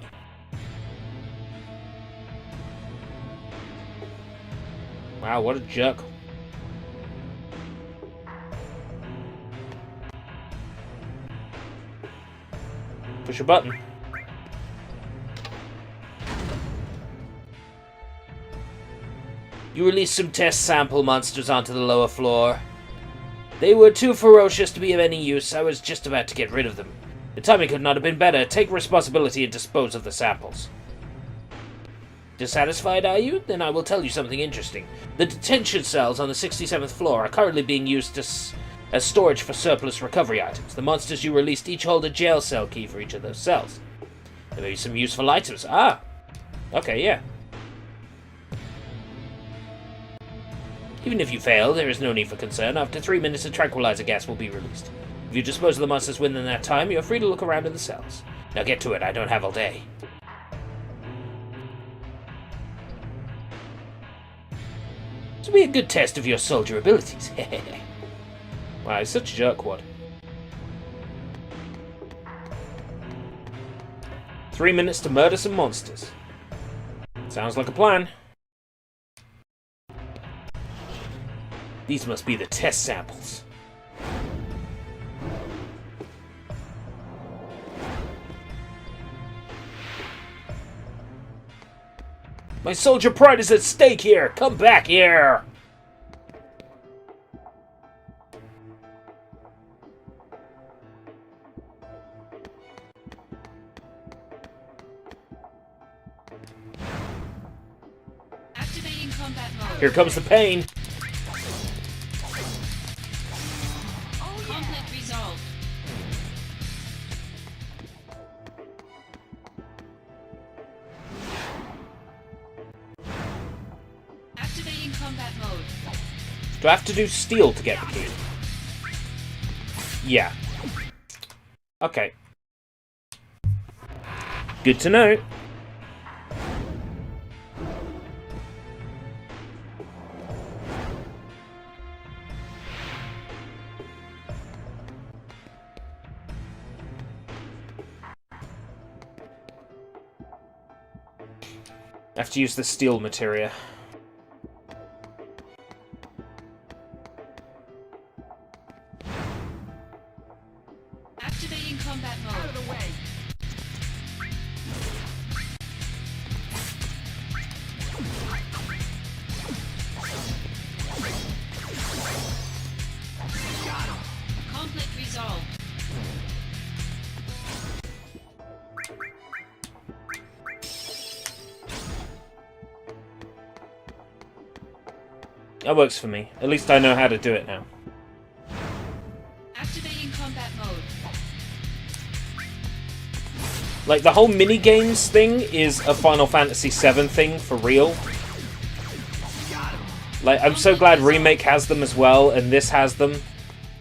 Wow, what a jerk. Push a button. You released some test sample monsters onto the lower floor. They were too ferocious to be of any use. I was just about to get rid of them. The timing could not have been better. Take responsibility and dispose of the samples. Dissatisfied, are you? Then I will tell you something interesting. The detention cells on the 67th floor are currently being used to As storage for surplus recovery items, the monsters you released each hold a jail cell key for each of those cells. There may be some useful items. Ah! Okay, yeah. Even if you fail, there is no need for concern. After 3 minutes, a tranquilizer gas will be released. If you dispose of the monsters within that time, you're free to look around in the cells. Now get to it, I don't have all day. This will be a good test of your soldier abilities. Wow, he's such a jerkwad. 3 minutes to murder some monsters. Sounds like a plan. These must be the test samples. My soldier pride is at stake here! Come back here! Activating combat mode. Here comes the pain. Conflict resolved. Activating combat mode. Do I have to do steel to get the key? Yeah. Okay. Good to know. I have to use the steel materia. Activating combat mode. Out of the way. Conflict resolved. That works for me. At least I know how to do it now. Activating combat mode. Like, the whole mini-games thing is a Final Fantasy VII thing, for real. Like, I'm so glad Remake has them as well, and this has them.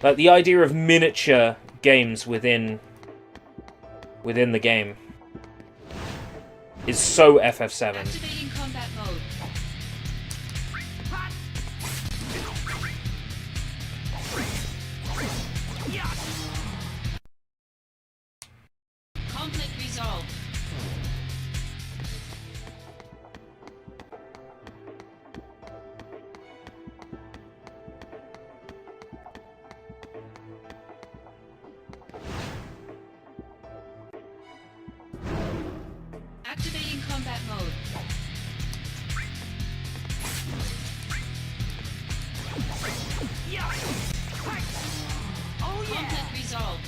Like, the idea of miniature games within the game is so FF7. Activating combat mode. Conflict resolved. Activating combat mode. Oh yeah. Conflict resolved.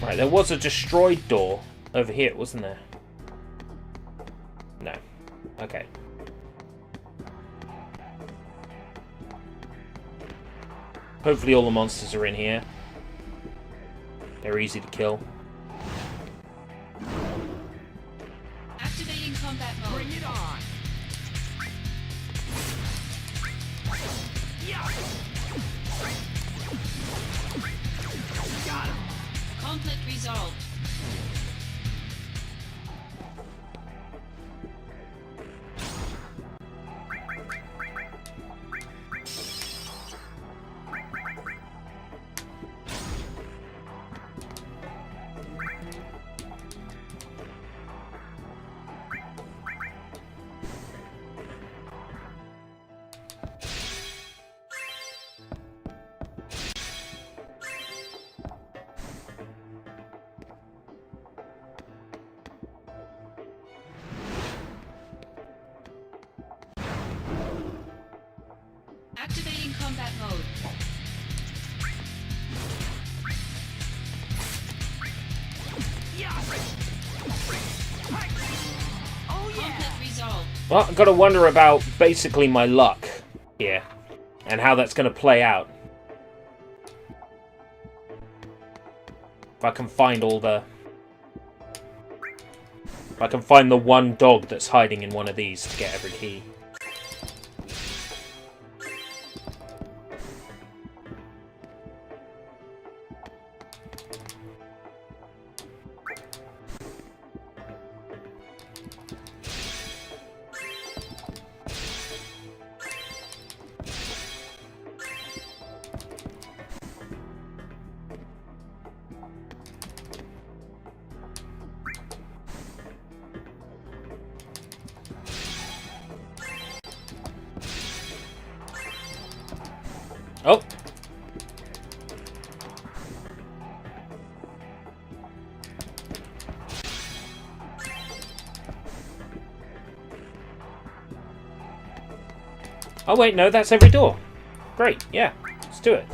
Right, there was a destroyed door over here, wasn't there? No. Okay. Hopefully all the monsters are in here. They're easy to kill. Activating combat mode. Bring it on. Conflict resolved. Activating combat mode. Oh yeah. Conflict resolved. Well, I've got to wonder about basically my luck here and how that's going to play out. If I can find all the... If I can find the one dog that's hiding in one of these to get every key. Oh! Oh wait, no, that's every door. Great, yeah, let's do it.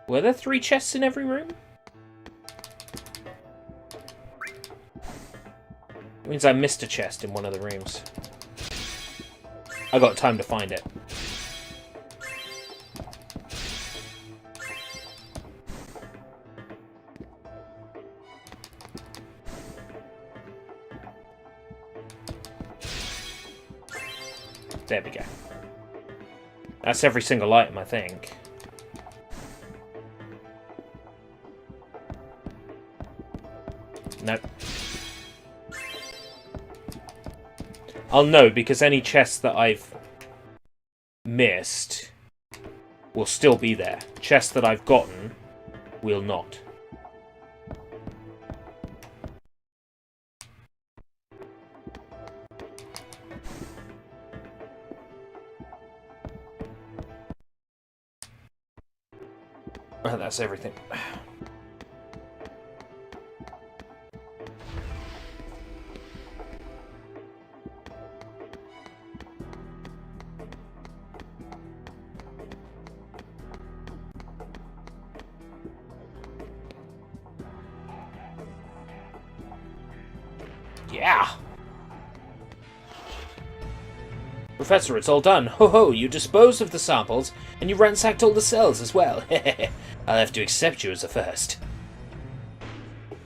Were there 3 chests in every room? It means I missed a chest in one of the rooms. I got time to find it. There we go. That's every single item, I think. Nope. I'll know, because any chests that I've missed will still be there. Chests that I've gotten will not. Oh, that's everything. Yeah! Professor, it's all done. Ho ho, you disposed of the samples, and you ransacked all the cells as well. I'll have to accept you as a first.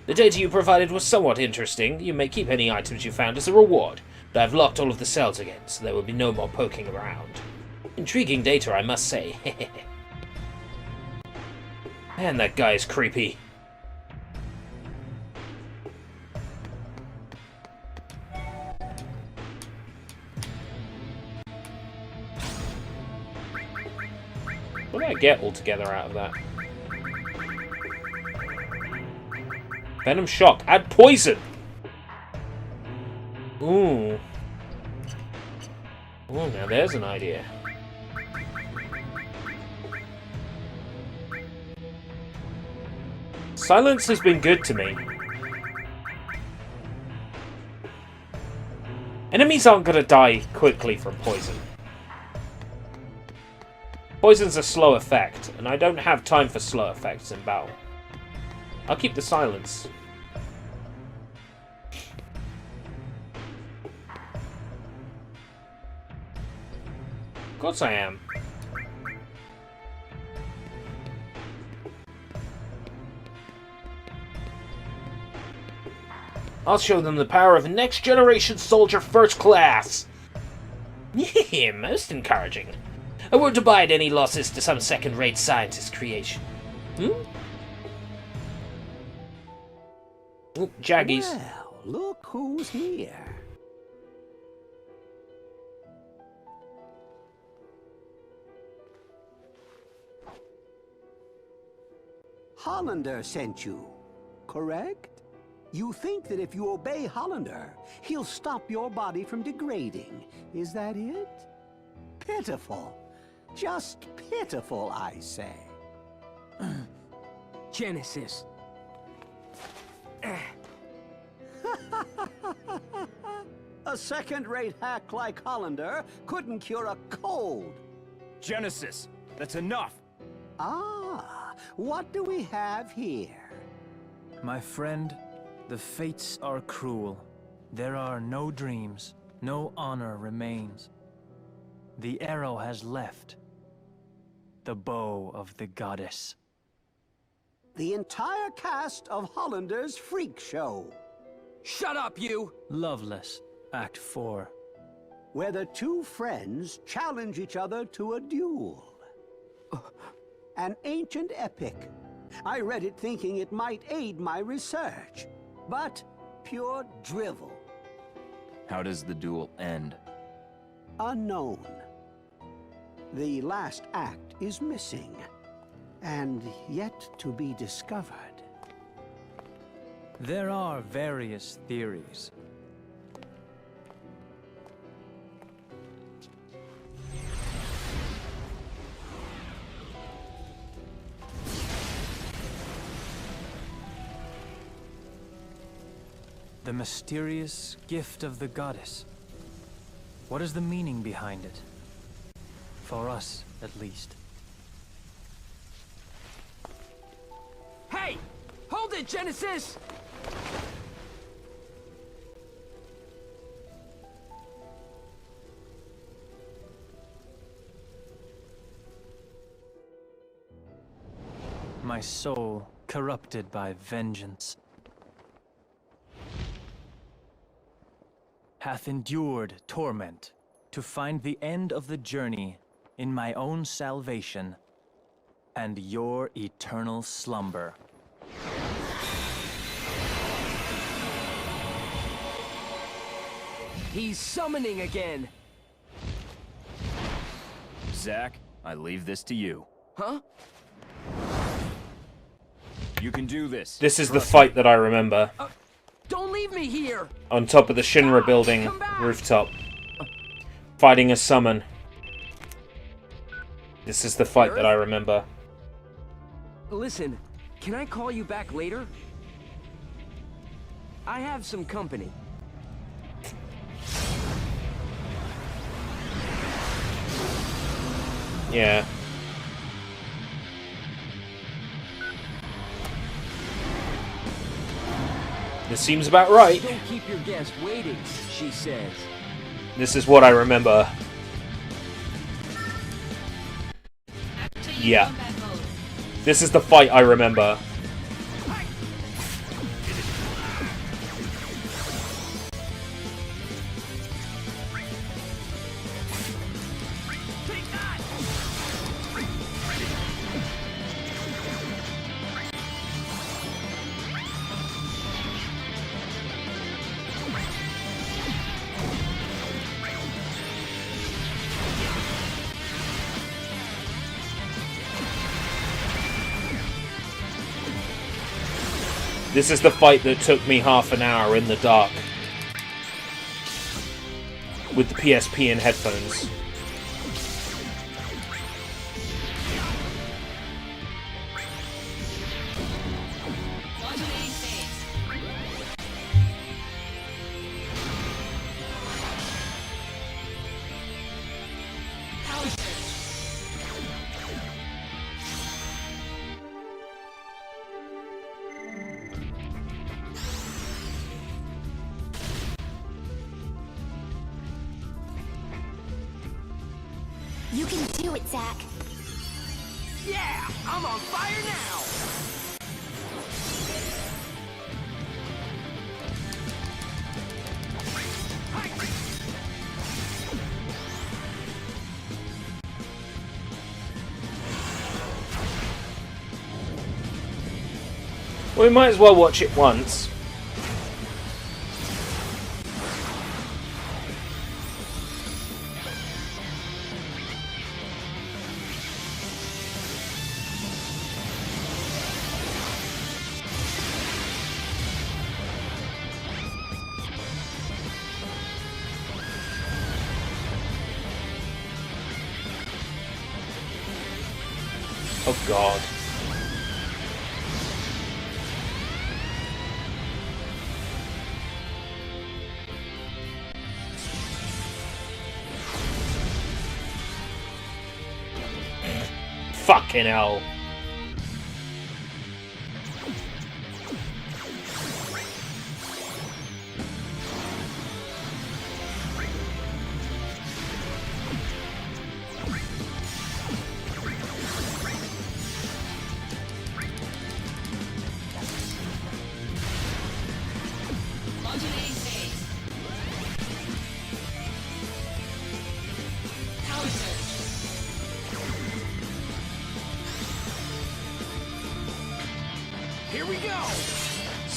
The data you provided was somewhat interesting. You may keep any items you found as a reward, but I've locked all of the cells again, so there will be no more poking around. Intriguing data, I must say. Man, that guy is creepy. What do I get altogether out of that? Venom shock. Add poison! Ooh. Ooh, now there's an idea. Silence has been good to me. Enemies aren't gonna die quickly from poison. Poison's a slow effect, and I don't have time for slow effects in battle. I'll keep the silence. Of course I am. I'll show them the power of a next-generation soldier first class! Yeah, most encouraging. I won't abide any losses to some second-rate scientist creation. Hmm? Ooh, Jaggies. Well, look who's here. Hollander sent you, correct? You think that if you obey Hollander, he'll stop your body from degrading. Is that it? Pitiful. Just pitiful, I say. Genesis. A second-rate hack like Hollander couldn't cure a cold. Genesis, that's enough. Ah, what do we have here? My friend, the fates are cruel. There are no dreams, no honor remains. The arrow has left. The bow of the goddess. The entire cast of Hollander's Freak Show. Shut up, you! Loveless, Act 4. Where the two friends challenge each other to a duel. An ancient epic. I read it thinking it might aid my research, but pure drivel. How does the duel end? Unknown. The last act is missing, and yet to be discovered. There are various theories. The mysterious gift of the goddess. What is the meaning behind it? For us, at least. Hey! Hold it, Genesis! My soul corrupted by vengeance hath endured torment to find the end of the journey in my own salvation and your eternal slumber. He's summoning again! Zack, I leave this to you. Huh? You can do this. This is the fight that I remember. Don't leave me here! On top of the Shinra building rooftop. Fighting a summon. This is the fight that I remember. Listen, can I call you back later? I have some company. Yeah. This seems about right. Don't keep your guest waiting, she says. This is what I remember. Yeah. This is the fight I remember. This is the fight that took me half an hour in the dark. With the PSP and headphones. You can do it, Zack. Yeah! I'm on fire now! Well, we might as well watch it once. Oh God. Fucking hell.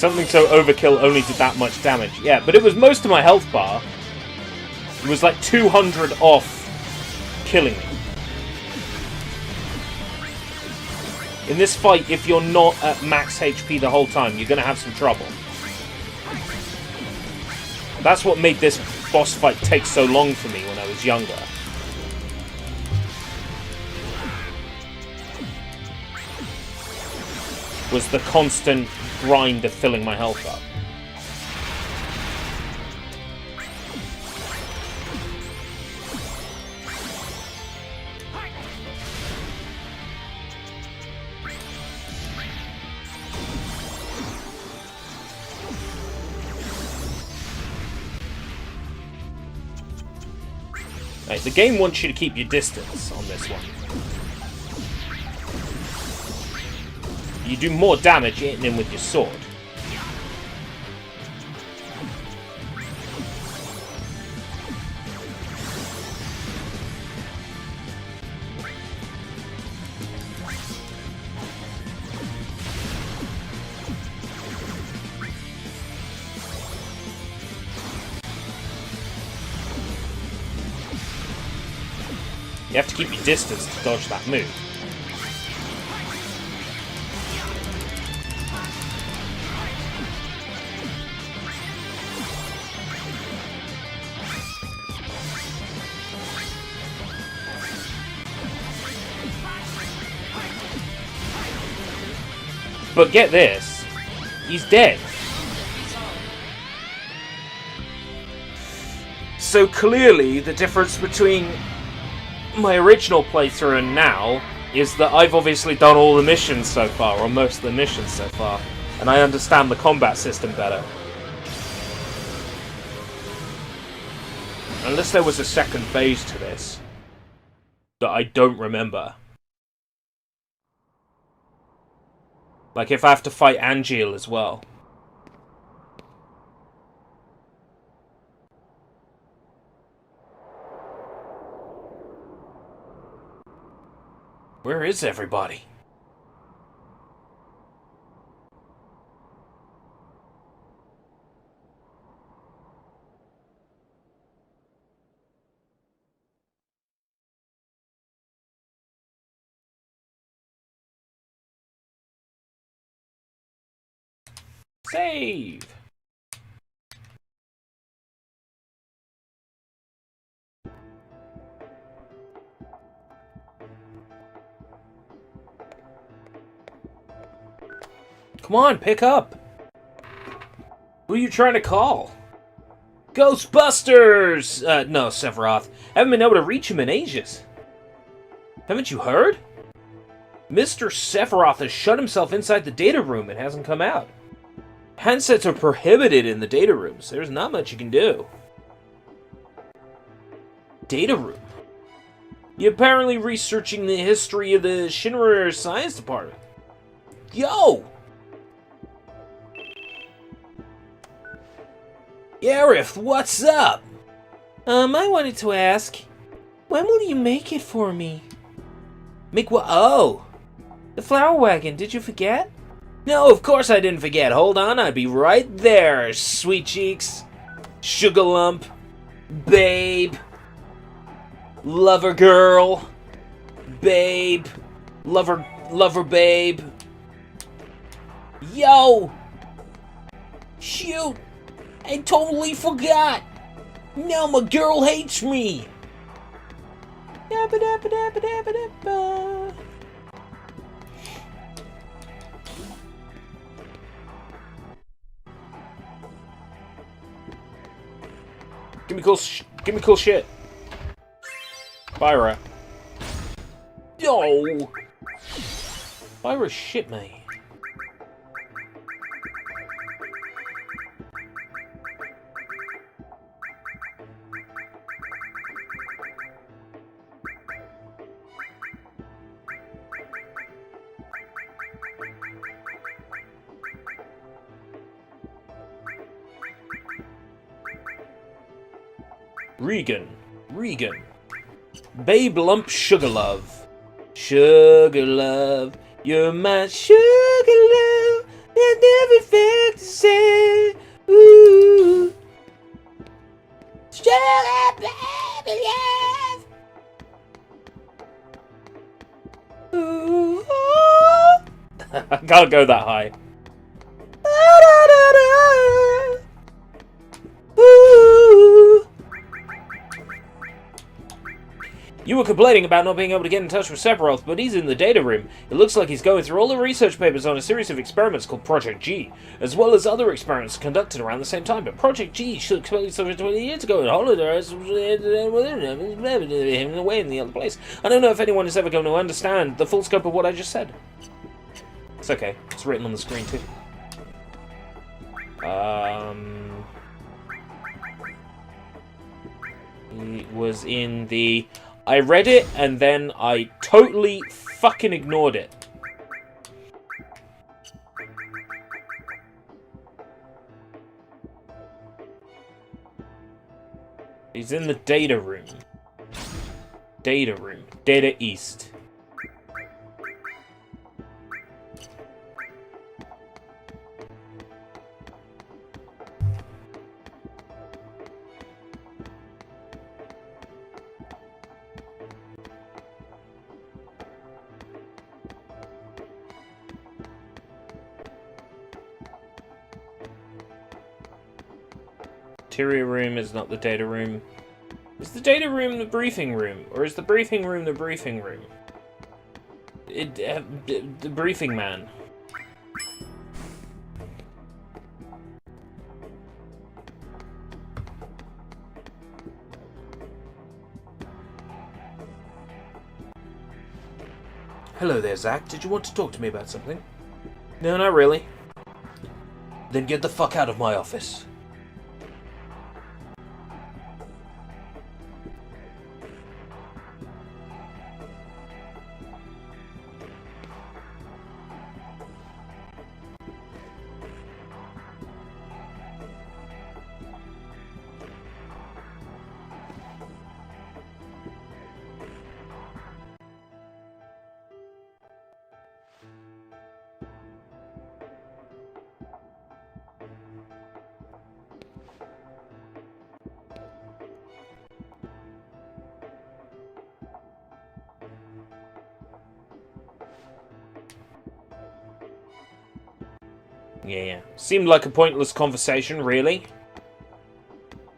Something so overkill only did that much damage. Yeah, but it was most of my health bar. It was like 200 off killing me. In this fight, if you're not at max HP the whole time, you're going to have some trouble. That's what made this boss fight take so long for me when I was younger. Was the constant grind of filling my health up. Right, the game wants you to keep your distance on this one. You do more damage hitting him with your sword. You have to keep your distance to dodge that move. But get this, he's dead. So clearly the difference between my original playthrough and now is that I've obviously done all the missions so far, or most of the missions so far, and I understand the combat system better. Unless there was a second phase to this that I don't remember. Like if I have to fight Angeal as well. Where is everybody? Save! Come on, pick up! Who are you trying to call? Ghostbusters! No, Sephiroth. Haven't been able to reach him in ages. Haven't you heard? Mr. Sephiroth has shut himself inside the data room and hasn't come out. Handsets are prohibited in the data rooms. There's not much you can do. Data room? You're apparently researching the history of the Shinra Science Department. Yo! Gareth, what's up? I wanted to ask, when will you make it for me? Make what? Oh! The flower wagon, did you forget? No, of course I didn't forget. Hold on, I'll be right there, sweet cheeks. Sugar lump. Babe. Lover girl. Babe. Lover babe. Yo! Shoot! I totally forgot! Now my girl hates me! Yabba dabba dabba dabba dabba. Give me cool shit. Byra. Yo! Byra's shit, mate. Regan. Babe lump sugar love. Sugar love. You're my sugar love. I never felt the same. Ooh. Strong baby love. Ooh. I can't go that high. Ooh. You were complaining about not being able to get in touch with Sephiroth, but he's in the data room. It looks like he's going through all the research papers on a series of experiments called Project G, as well as other experiments conducted around the same time. But Project G should have explained something 20 years ago at Holiday, him away in the other place. I don't know if anyone is ever going to understand the full scope of what I just said. It's okay. It's written on the screen too. He was in the... I read it, and then I totally fucking ignored it. He's in the data room. Data room. Data East. Interior room is not the data room. Is the data room the briefing room? Or is the briefing room the briefing room? The briefing man. Hello there, Zach. Did you want to talk to me about something? No, not really. Then get the fuck out of my office. Yeah. Seemed like a pointless conversation, really.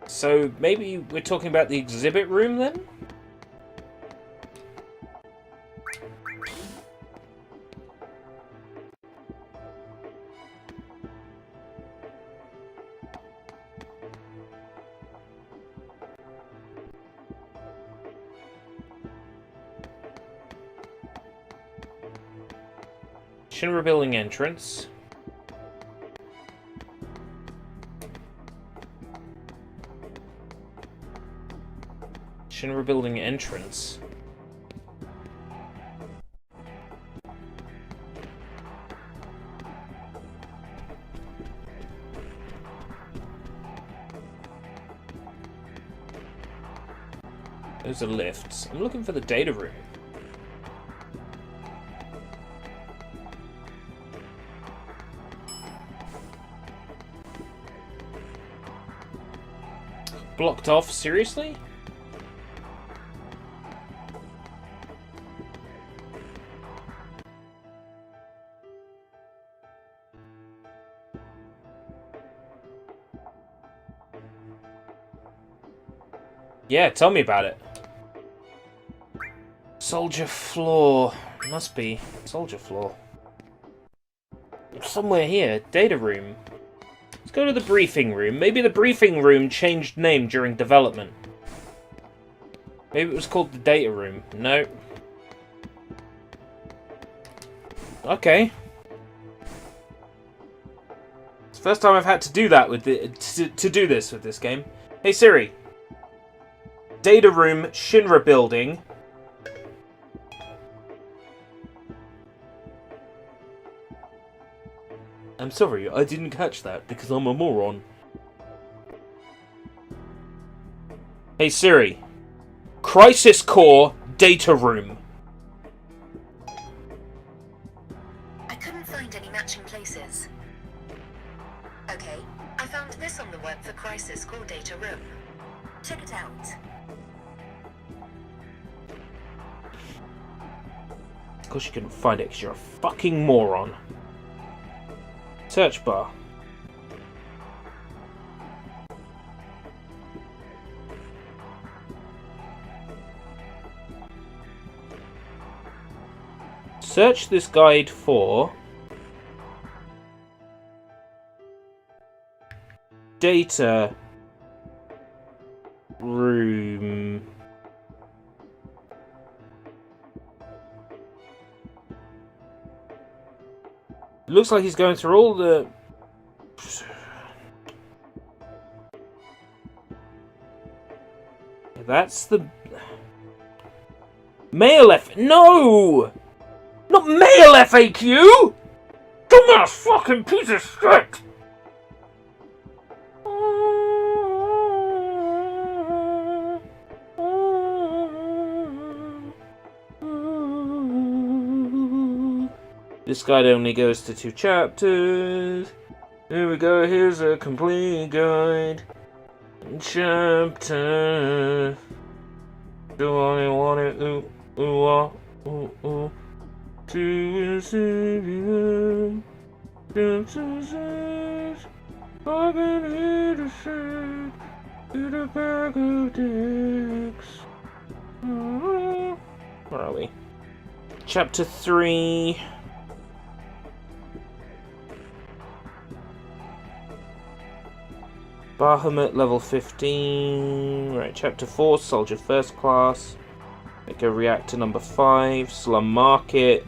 So, maybe we're talking about the exhibit room, then? Shinra building entrance. Shinra building entrance. Those are lifts. I'm looking for the data room. Blocked off? Seriously? Yeah, tell me about it. Soldier floor. Must be. Soldier floor. Somewhere here. Data room. Let's go to the briefing room. Maybe the briefing room changed name during development. Maybe it was called the data room. No. Okay. It's the first time I've had to do that with to do this with this game. Hey Siri. Data room, Shinra building. I'm sorry, I didn't catch that because I'm a moron. Hey Siri. Crisis Core data room. I couldn't find any matching places. Okay, I found this on the web for Crisis Core Data Room. Check it out. Of course you couldn't find it because you're a fucking moron. Search bar. Search this guide for data room. It looks like he's going through all the... That's the... Male F... No! Not male FAQ! Dumbass fucking piece of shit! This guide only goes to 2 chapters. Here we go, here's a complete guide. Chapter. Do I want it? Ooh, ooh, ah, ooh, ooh. To receive you. I've been here to say to the bag of dicks. Where are we? Chapter 3. Bahamut, level 15. Right, chapter 4, Soldier First Class. Echo Reactor number 5, Slum Market.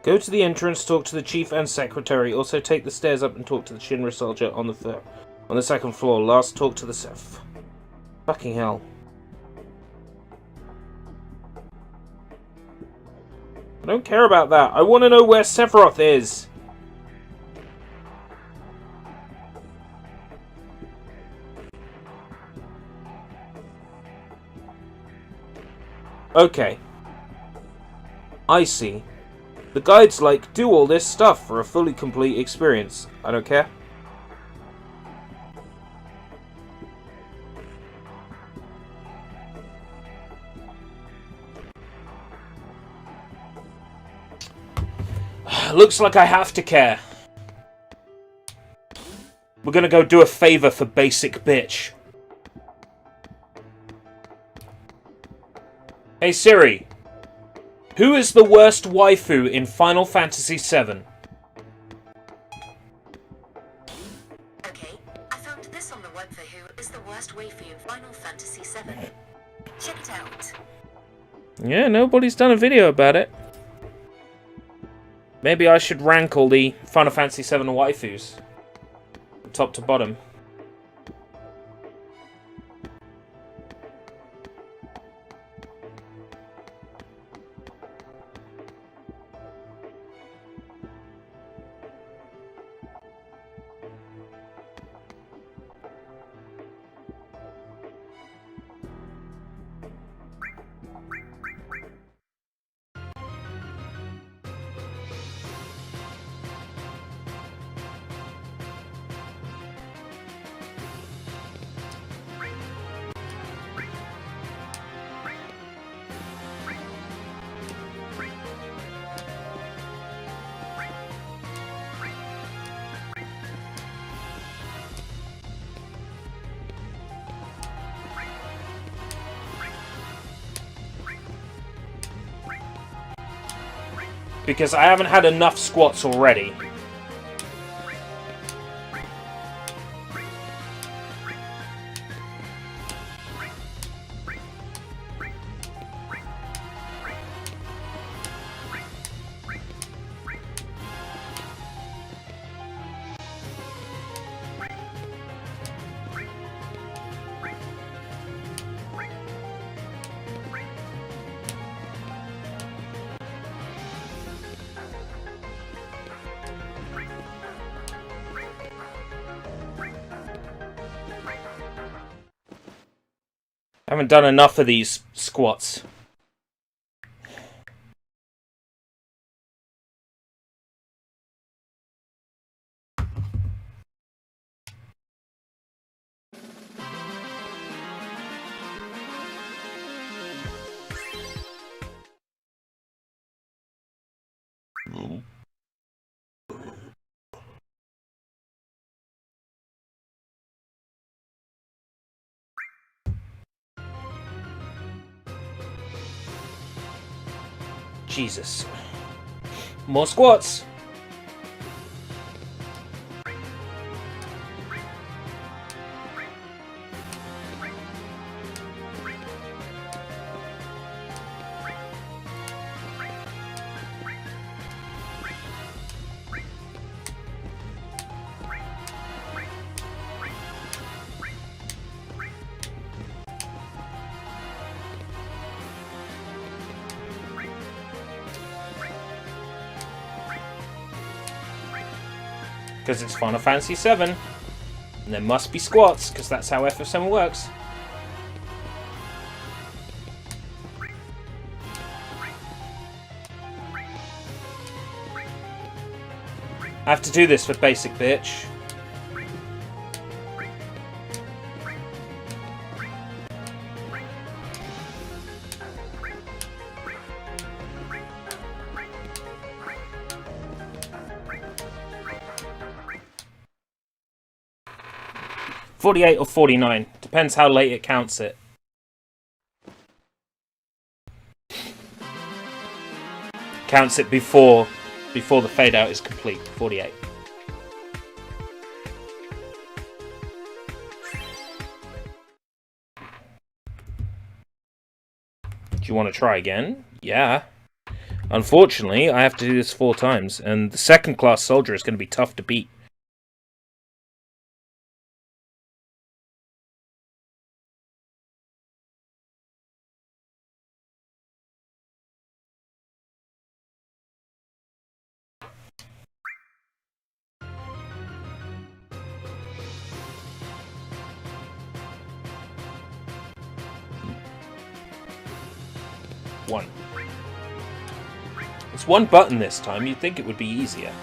Go to the entrance, talk to the chief and secretary. Also take the stairs up and talk to the Shinra soldier on the second floor. Last, talk to the Seth. Fucking hell. I don't care about that. I want to know where Sephiroth is. Okay. I see. The guide's like, do all this stuff for a fully complete experience. I don't care. Looks like I have to care. We're gonna go do a favor for basic bitch. Hey Siri. Who is the worst waifu in Final Fantasy VII? Okay, I found this on the web for who is the worst waifu in Final Fantasy VII. Check it out. Yeah, nobody's done a video about it. Maybe I should rank all the Final Fantasy VII waifus. Top to bottom. Because I haven't had enough squats already. I haven't done enough of these squats. Jesus. More squats. Because it's Final Fantasy VII. And there must be squats, because that's how FF7 works. I have to do this for basic, bitch. $48 or $49. Depends how late it counts it. Counts it before the fade out is complete. 48. Do you want to try again? Yeah. Unfortunately, I have to do this 4 times, and the second class soldier is going to be tough to beat. One. It's one button this time. You'd think it would be easier.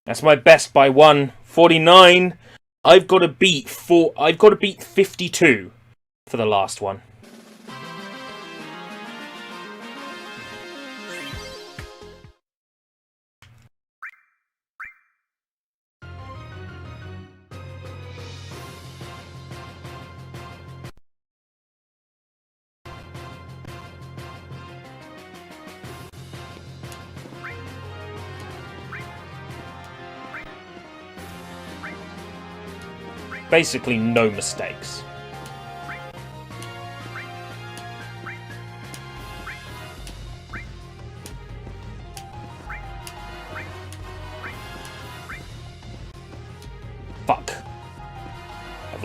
That's my best by 1. 49. I've got to beat 52 for the last one. Basically, no mistakes.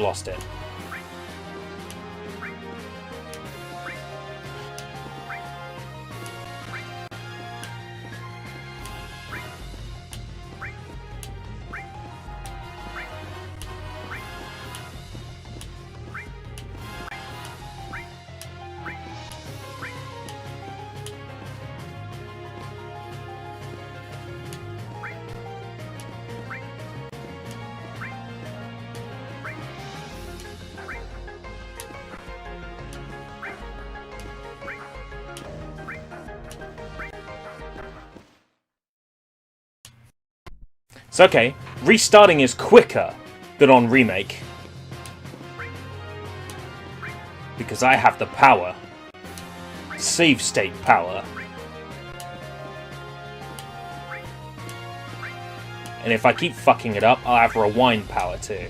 lost it. It's okay. Restarting is quicker than on Remake. Because I have the power. Save state power. And if I keep fucking it up, I'll have rewind power too.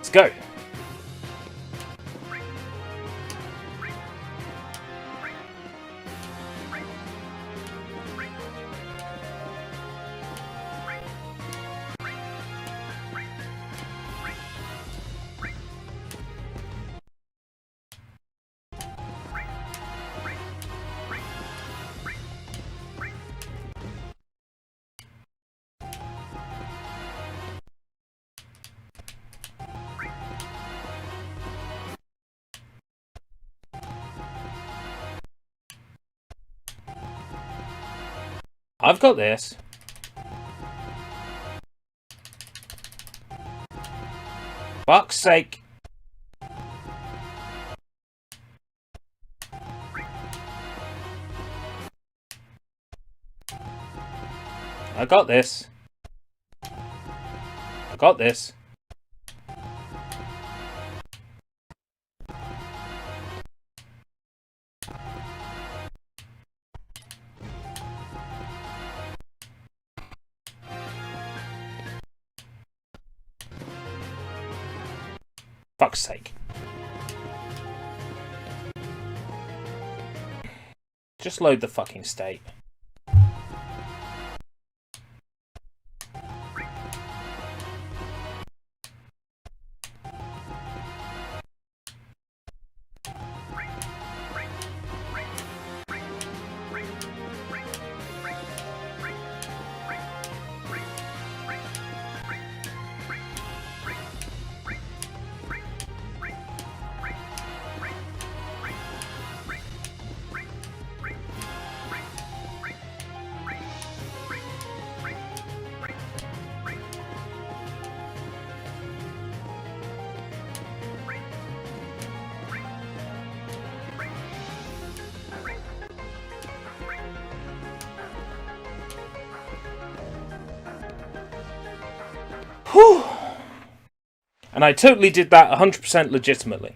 Let's go. I've got this. Fuck's sake. I got this. I got this. Fuck's sake. Just load the fucking state. Whew. And I totally did that 100% legitimately.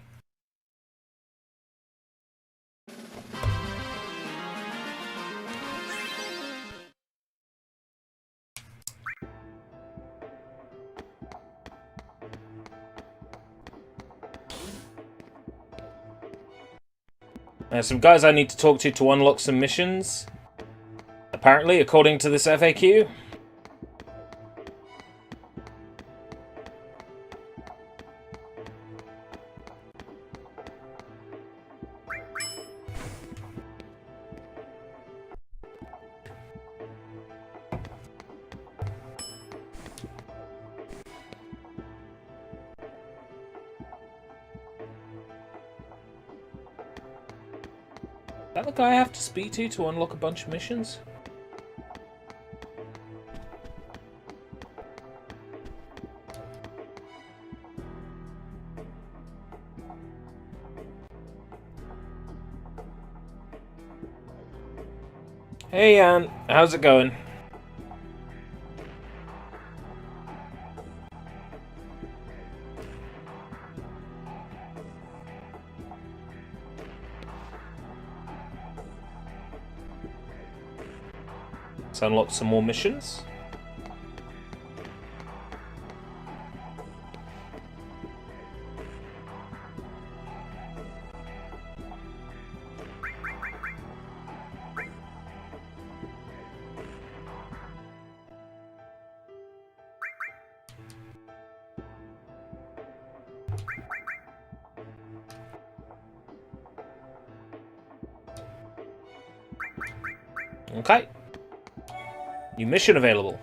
There's some guys I need to talk to unlock some missions. Apparently, according to this FAQ. Is that the guy I have to speak to unlock a bunch of missions? Hey, Anne. How's it going? Let's unlock some more missions. Okay. New mission available.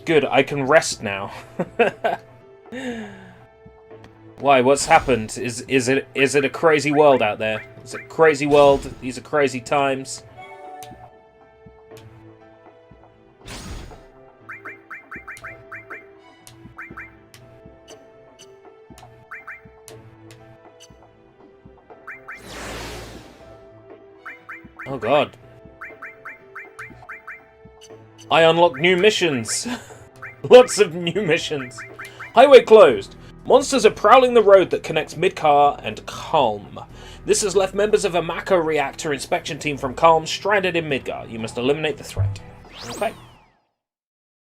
Good, I can rest now. Why? What's happened? Is it a crazy world out there? Is it a crazy world? These are crazy times. Oh god. I unlock new missions. Lots of new missions. Highway closed. Monsters are prowling the road that connects Midgar and Calm. This has left members of a Mako reactor inspection team from Calm stranded in Midgar. You must eliminate the threat. Okay.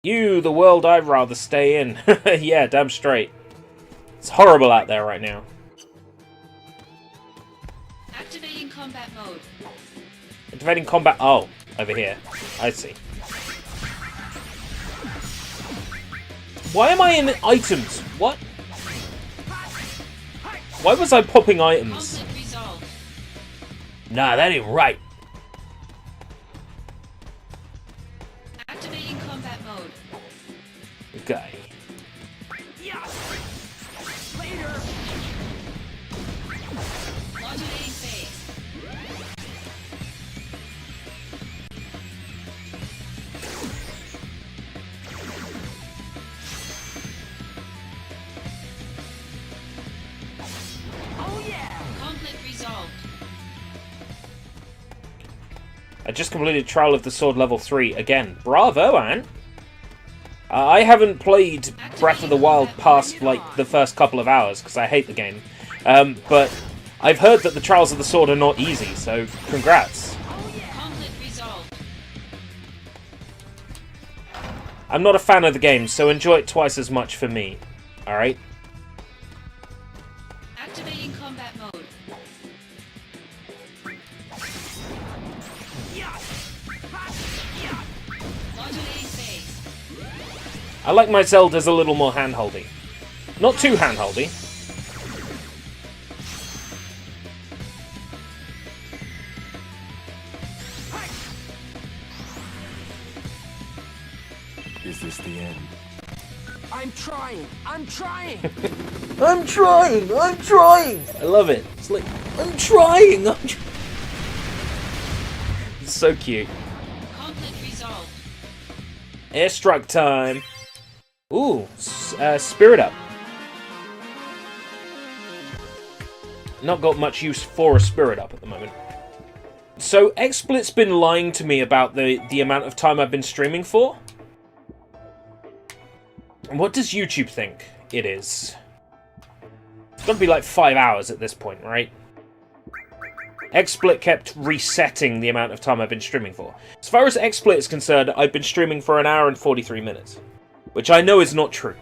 You, the world I'd rather stay in. Yeah, damn straight. It's horrible out there right now. Activating combat mode. Activating combat. Oh, over here. I see. Why am I in items? What? Why was I popping items? Nah, that ain't right. Activating combat mode. Okay. Later. Modulating phase. Conflict resolved. I just completed Trial of the Sword level 3 again. Bravo, Anne! I haven't played Breath of the Wild past, like, the first couple of hours, because I hate the game. But I've heard that the Trials of the Sword are not easy, so congrats. Conflict resolved. I'm not a fan of the game, so enjoy it twice as much for me. Alright? Activating combat mode. Modulating phase. I like my Zeldas a little more hand-holdy. Not too hand-holdy. Is this the end? I'm trying. I'm trying. I'm trying! I'm trying! I love it. It's like, I'm trying! It's so cute. Conflict resolved. Airstrike time! Ooh, Spirit Up. Not got much use for a Spirit Up at the moment. So, XSplit's been lying to me about the amount of time I've been streaming for. What does YouTube think it is? It's gotta be like 5 hours at this point, right? XSplit kept resetting the amount of time I've been streaming for. As far as XSplit is concerned, I've been streaming for 1 hour and 43 minutes. Which I know is not true.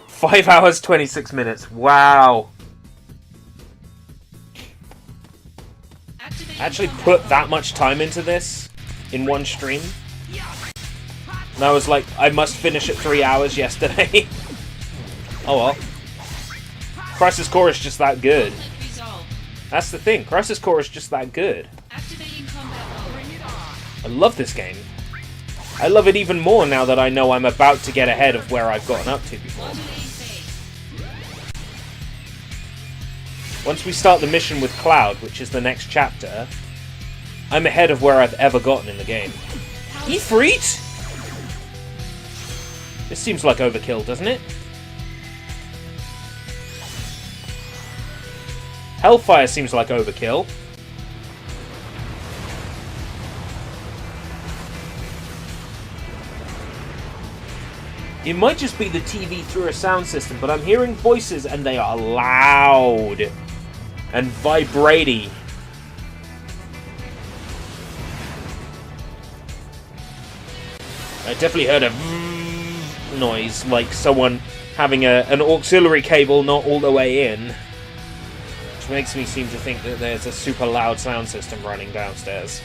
Five hours, 26 minutes. Wow. I actually put that much time into this in one stream. And I was like, I must finish at 3 hours yesterday. Oh well. Crisis Core is just that good. That's the thing. Crisis Core is just that good. I love this game. I love it even more now that I know I'm about to get ahead of where I've gotten up to before. Once we start the mission with Cloud, which is the next chapter, I'm ahead of where I've ever gotten in the game. Ifrit? This seems like overkill, doesn't it? Hellfire seems like overkill. It might just be the TV through a sound system, but I'm hearing voices and they are loud and vibrating. I definitely heard a noise, like someone having an auxiliary cable not all the way in. Which makes me seem to think that there's a super loud sound system running downstairs.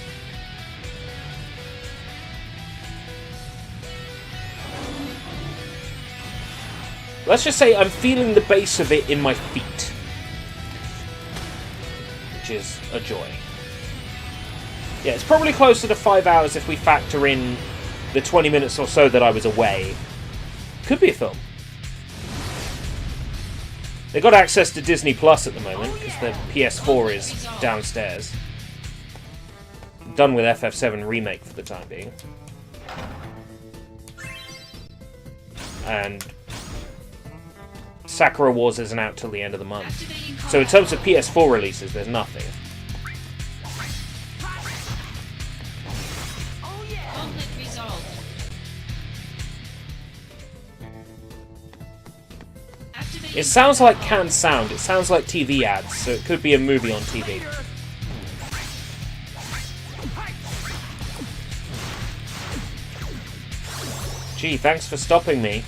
Let's just say I'm feeling the bass of it in my feet. Which is a joy. Yeah, it's probably closer to 5 hours if we factor in the 20 minutes or so that I was away. Could be a film. They got access to Disney Plus at the moment, because the PS4 is downstairs. Done with FF7 Remake for the time being. And Sakura Wars isn't out till the end of the month. So in terms of PS4 releases, there's nothing. It sounds like canned sound. It sounds like TV ads, so it could be a movie on TV. Gee, thanks for stopping me.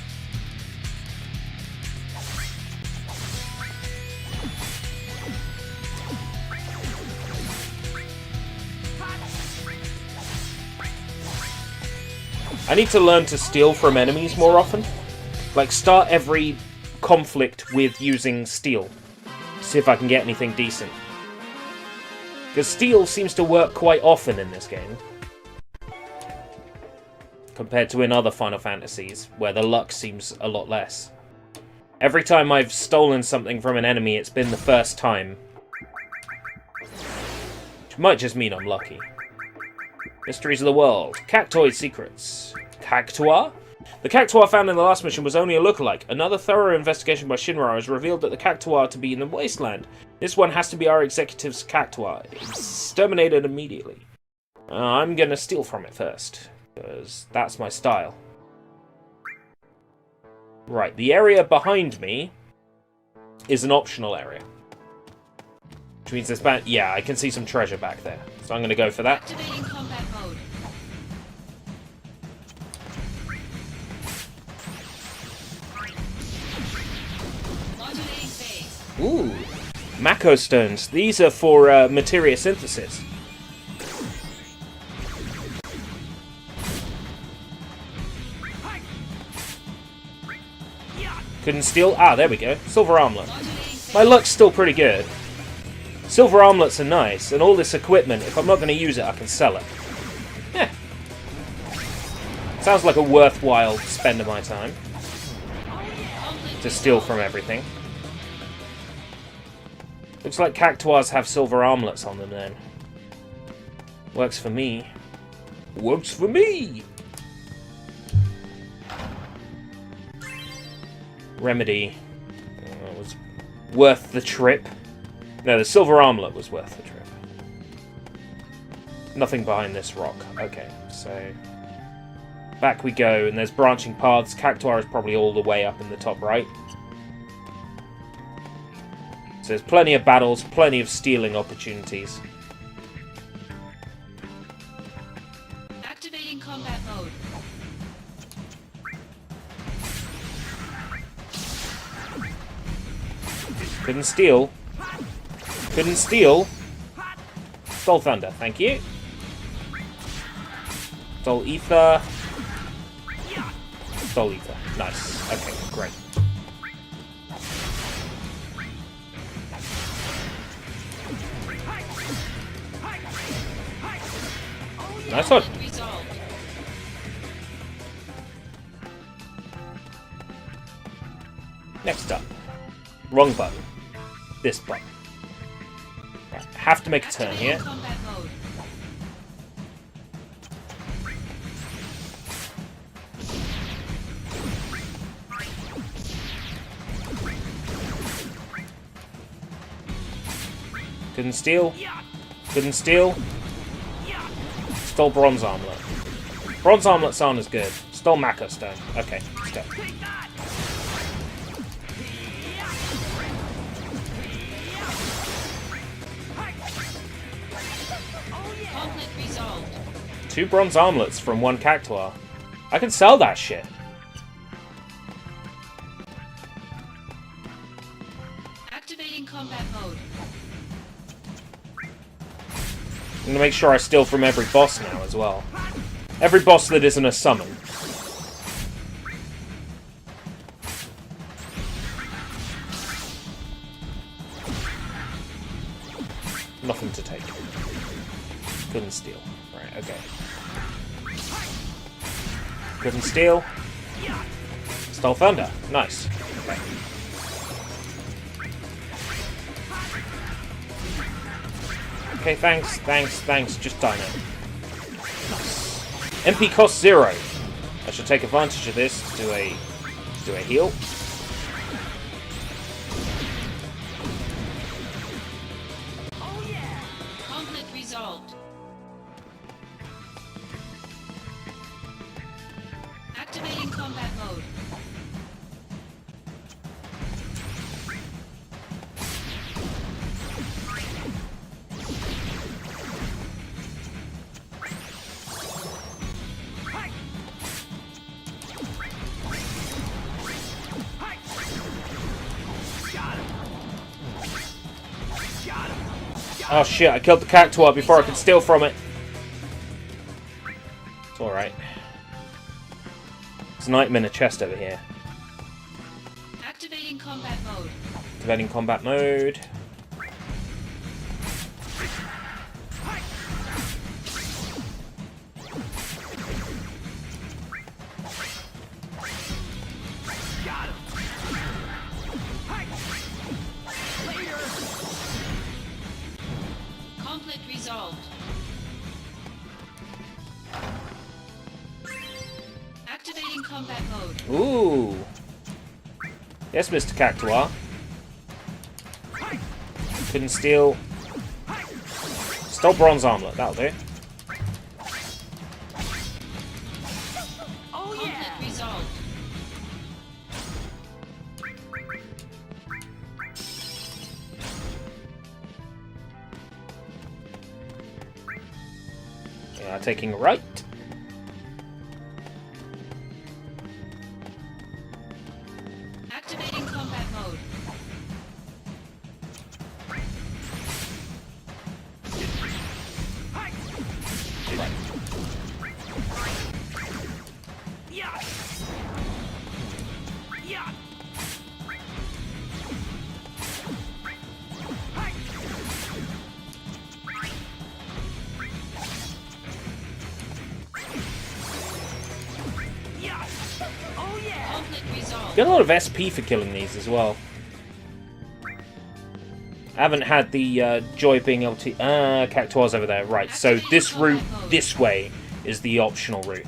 I need to learn to steal from enemies more often. Like, start every conflict with using steel. See if I can get anything decent. Because steel seems to work quite often in this game. Compared to in other Final Fantasies, where the luck seems a lot less. Every time I've stolen something from an enemy, it's been the first time. Which might just mean I'm lucky. Mysteries of the World. Cactoid Secrets. Cactua? The Cactua found in the last mission was only a lookalike. Another thorough investigation by Shinra has revealed that the Cactua are to be in the wasteland. This one has to be our executive's Cactua. Exterminated immediately. I'm gonna steal from it first, because that's my style. Right, the area behind me is an optional area. Which means there's yeah, I can see some treasure back there. So I'm gonna go for that. Activating combat mode. Modulating phase. Ooh, Mako stones. These are for materia synthesis. Couldn't steal. Ah, there we go. Silver armlet. My luck's still pretty good. Silver armlets are nice, and all this equipment, if I'm not going to use it, I can sell it. Yeah. Sounds like a worthwhile spend of my time. To steal from everything. Looks like Cactuars have silver armlets on them then. Works for me. Works for me! Remedy. Was worth the trip. No, the silver armlet was worth the trip. Nothing behind this rock. Okay, so back we go, and there's branching paths. Cactuar is probably all the way up in the top right. So there's plenty of battles, plenty of stealing opportunities. Activating combat mode. Couldn't steal. Couldn't steal. Stole thunder, thank you. Stole ether. Stole ether. Nice. Okay, great. Nice one. Next up. Wrong button. This button. Right, have to make a turn here. Couldn't steal. Couldn't steal. Stole bronze armlet. Bronze armlets aren't as good. Stole Mako stone. Okay, let's go. Conflict resolved. 2 bronze armlets from 1 cactuar. I can sell that shit. Activating combat mode. I'm gonna make sure I steal from every boss now as well. Every boss that isn't a summon. Nothing to take. Couldn't steal. Right, okay. Couldn't steal. Stole thunder. Nice. Okay. Okay, thanks. Just die now. Nice. MP cost 0. I should take advantage of this to do a heal. Conflict resolved. Activating combat mode. Oh shit, I killed the cactuar before I could steal from it. It's alright. There's an item in a chest over here. Activating combat mode. Activating combat mode. Conflict resolved. Activating combat mode. Ooh. Yes, Mr. Cactuar. Couldn't steal. Stole bronze armlet, that'll do. Conflict resolved. Yeah, taking a right. Activating combat mode. Conflict resolved. Get a lot of SP for killing these as well. I haven't had the joy of being able to... Cactuar's over there. Right, so this route this way is the optional route.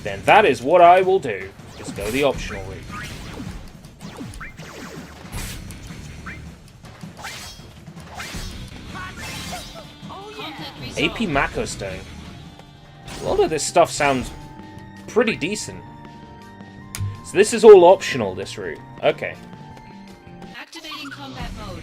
Then that is what I will do. Just go the optional route. Conflict resolved. AP Mako Stone. A lot of this stuff sounds pretty decent. So this is all optional, this route. Okay. Activating combat mode.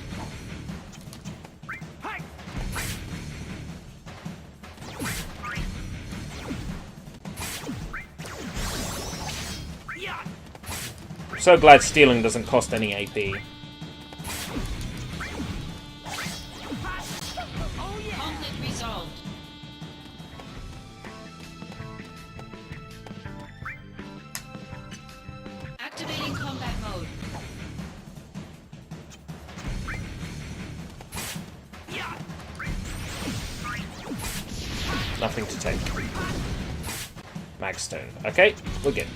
I'm so glad stealing doesn't cost any AP. Conflict resolved. Activating combat mode. Nothing to take. Magstone. Okay, we're good.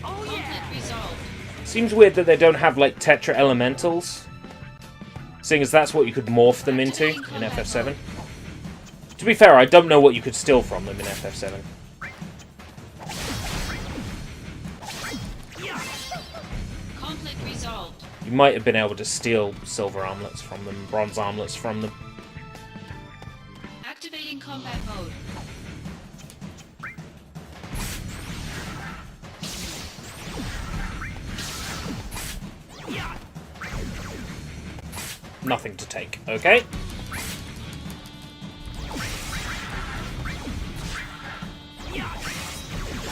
Conflict resolved. Seems weird that they don't have, like, Tetra Elementals. Seeing as that's what you could morph them into in FF7. To be fair, I don't know what you could steal from them in FF7. Conflict resolved. You might have been able to steal silver armlets from them, bronze armlets from them. Activating combat mode. Nothing to take, okay?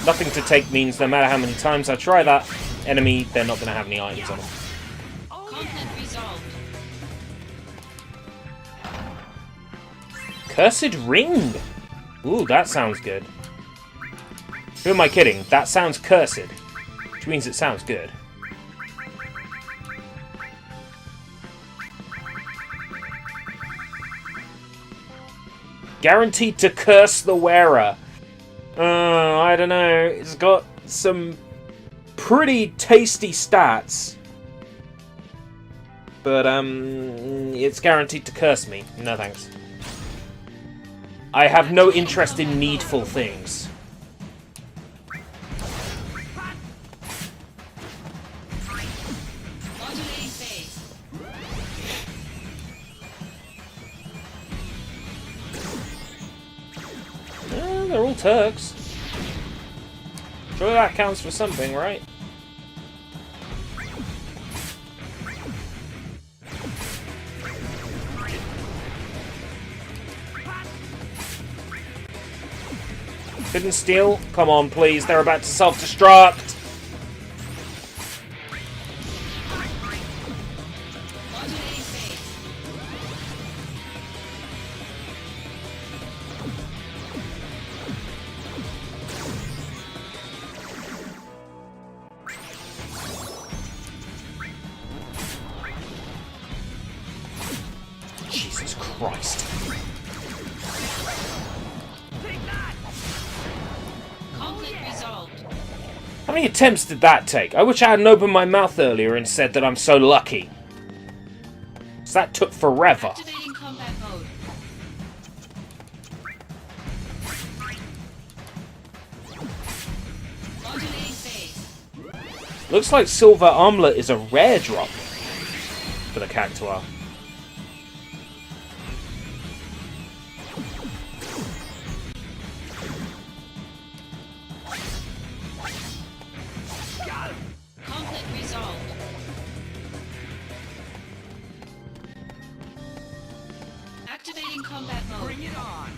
Nothing to take means no matter how many times I try that enemy, they're not going to have any items on them. Conflict resolved. Cursed Ring! Ooh, that sounds good. Who am I kidding? That sounds cursed. Which means it sounds good. Guaranteed to curse the wearer. I don't know. It's got some pretty tasty stats. But, it's guaranteed to curse me. No thanks. I have no interest in needful things. Modulating phase. They're all Turks. Surely that counts for something, right? Couldn't steal? Come on, please. They're about to self-destruct. Modulating phase. Jesus Christ. Conflict resolved. How many attempts did that take? I wish I hadn't opened my mouth earlier and said that I'm so lucky. So that took forever. Activating combat mode. Modulating phase. Looks like Silver Armlet is a rare drop for the Cactuar. Conflict resolved. Activating combat mode. Bring it on.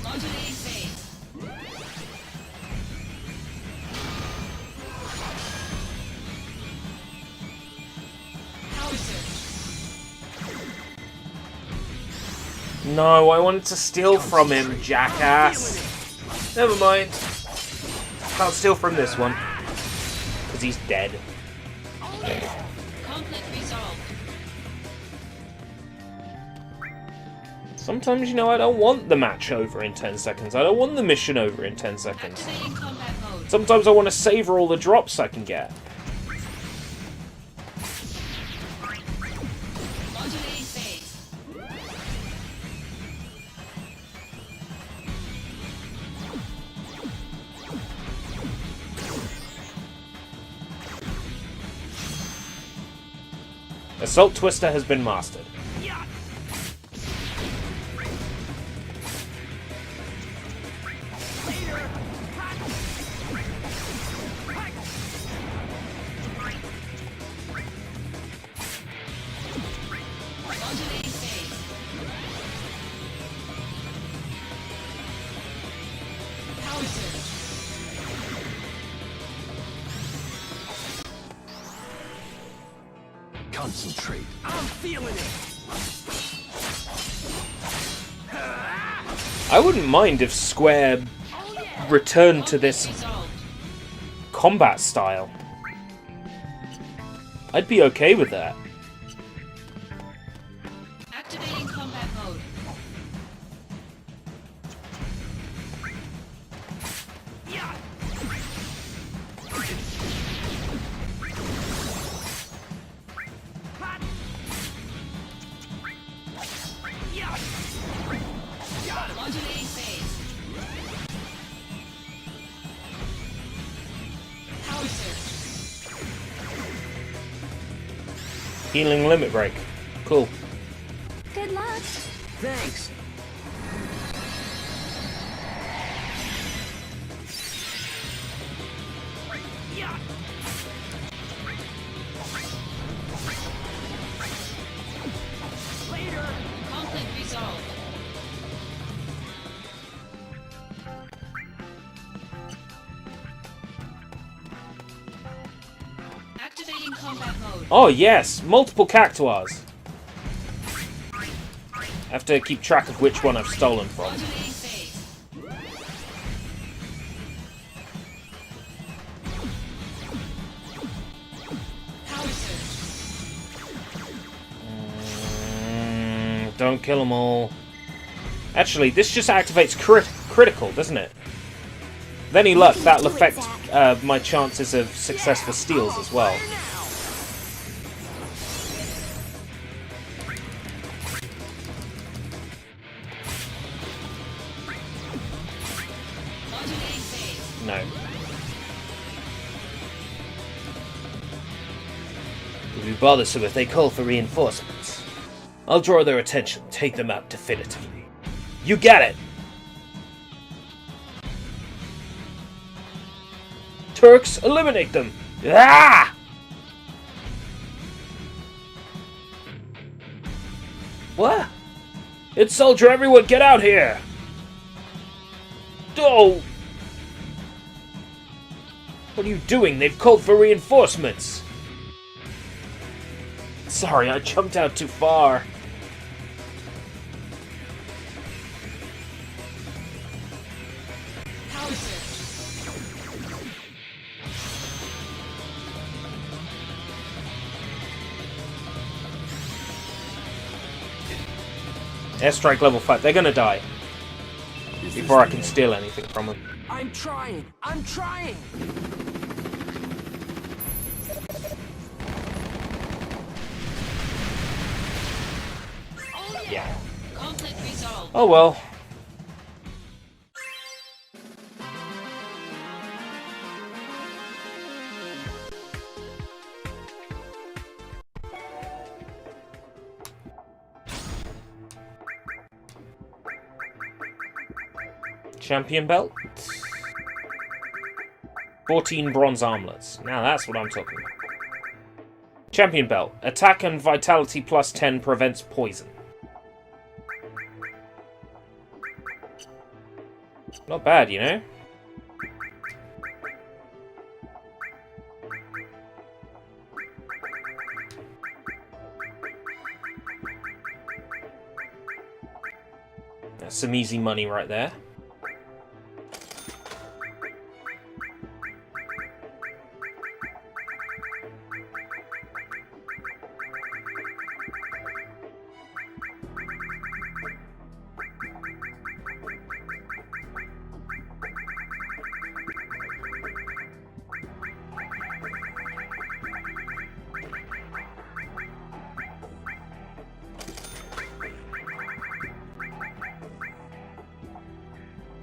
Modulating phase. Power surge. No, I wanted to steal from him, jackass. Never mind. Can't steal from this one. Because he's dead. Conflict resolved. Sometimes, you know, I don't want the match over in 10 seconds. I don't want the mission over in 10 seconds. Activating combat mode. Sometimes I want to savor all the drops I can get. Modulating phase. Assault Twister has been mastered. Modulating phase. Power surge. Concentrate. I'm feeling it. I wouldn't mind if Square returned to this Resolved. combat style. I'd be okay with that. Activating combat mode. Healing limit break. Cool. Good luck. Thanks. Later. Conflict resolved. Activating combat mode. Oh yes, multiple cactuars. I have to keep track of which one I've stolen from. Modulating phase. Power surge. Don't kill them all. Actually, this just activates critical, doesn't it? With any luck, that'll affect my chances of successful steals as well. Modulating phase. No. We'll be bothersome if they call for reinforcements. I'll draw their attention, take them out definitively. You get it! Turks, eliminate them! Ah! What? It's soldier, everyone get out here! Oh! What are you doing? They've called for reinforcements! Sorry, I jumped out too far. Power surge. Airstrike level 5. They're gonna die. Before I can steal anything from them. I'm trying. I'm trying. Yeah. Conflict resolved. Oh well. Champion belt. 14 bronze armlets. Now that's what I'm talking about. Champion belt. Attack and vitality plus 10 prevents poison. Not bad, you know? That's some easy money right there.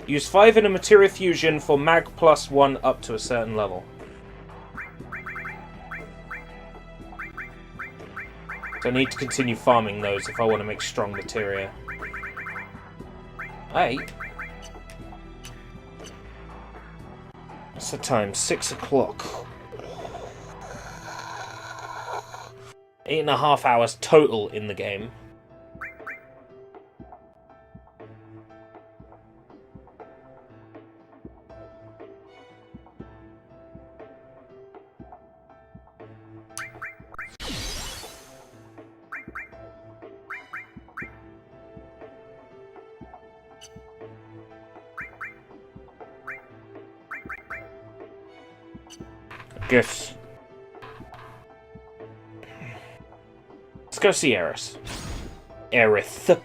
Use 5 in a materia fusion for mag plus 1 up to a certain level. So I need to continue farming those if I want to make strong materia. 8? What's the time? 6 o'clock. 8.5 hours total in the game. Guess. Let's go see Eris. Aerith.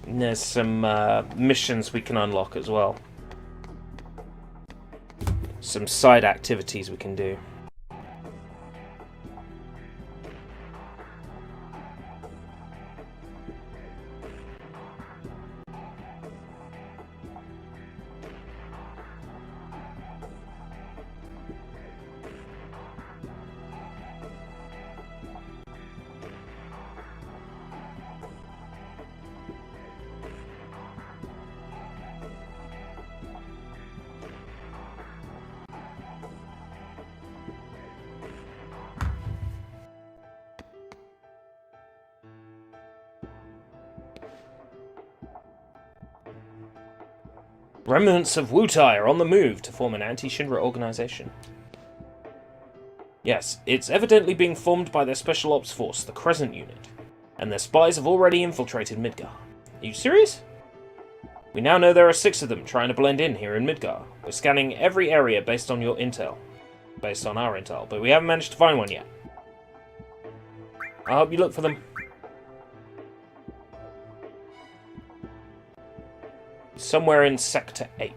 And there's some missions we can unlock as well. Some side activities we can do. Remnants of Wutai are on the move to form an anti-Shinra organization. Yes, it's evidently being formed by their Special Ops Force, the Crescent Unit, and their spies have already infiltrated Midgar. Are you serious? We now know there are 6 of them trying to blend in here in Midgar. We're scanning every area based on your intel. Based on our intel, but we haven't managed to find one yet. I'll help you look for them. Somewhere in Sector 8.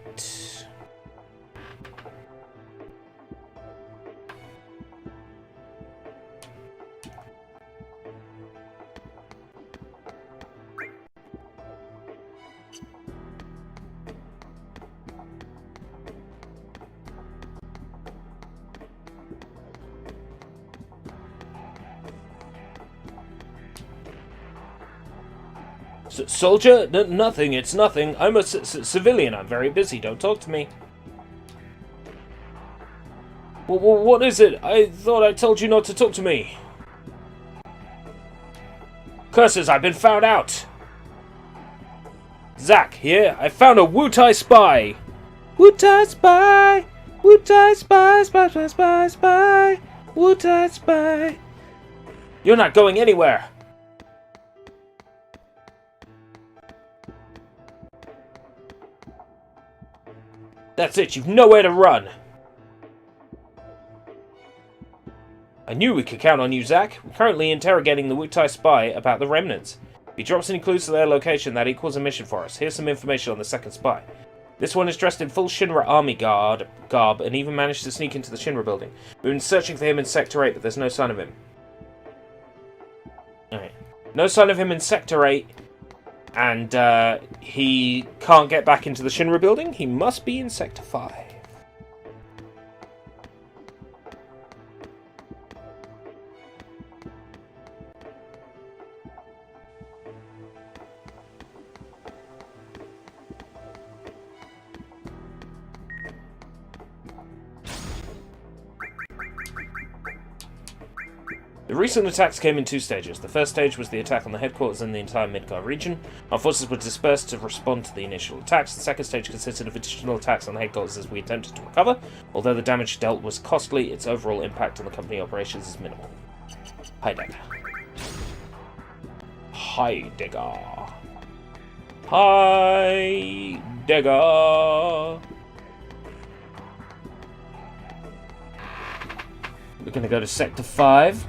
Soldier? Nothing, it's nothing. I'm a civilian, I'm very busy, don't talk to me. What is it? I thought I told you not to talk to me. Curses, I've been found out! Zack, here, I found a Wutai spy! Wutai spy! Wutai spy, spy, spy, spy, spy! Wutai spy! You're not going anywhere! That's it, you've nowhere to run! I knew we could count on you, Zack. We're currently interrogating the Wutai spy about the remnants. If he drops any clues to their location, that equals a mission for us. Here's some information on the second spy. This one is dressed in full Shinra army garb and even managed to sneak into the Shinra building. We've been searching for him in Sector 8, but there's no sign of him. Alright. No sign of him in Sector 8. And he can't get back into the Shinra building. He must be in Sector 5. The recent attacks came in 2 stages. The first stage was the attack on the headquarters and the entire Midgar region. Our forces were dispersed to respond to the initial attacks. The second stage consisted of additional attacks on the headquarters as we attempted to recover. Although the damage dealt was costly, its overall impact on the company operations is minimal. Heidegger. Heidegger. Heidegger. We're going to go to Sector 5.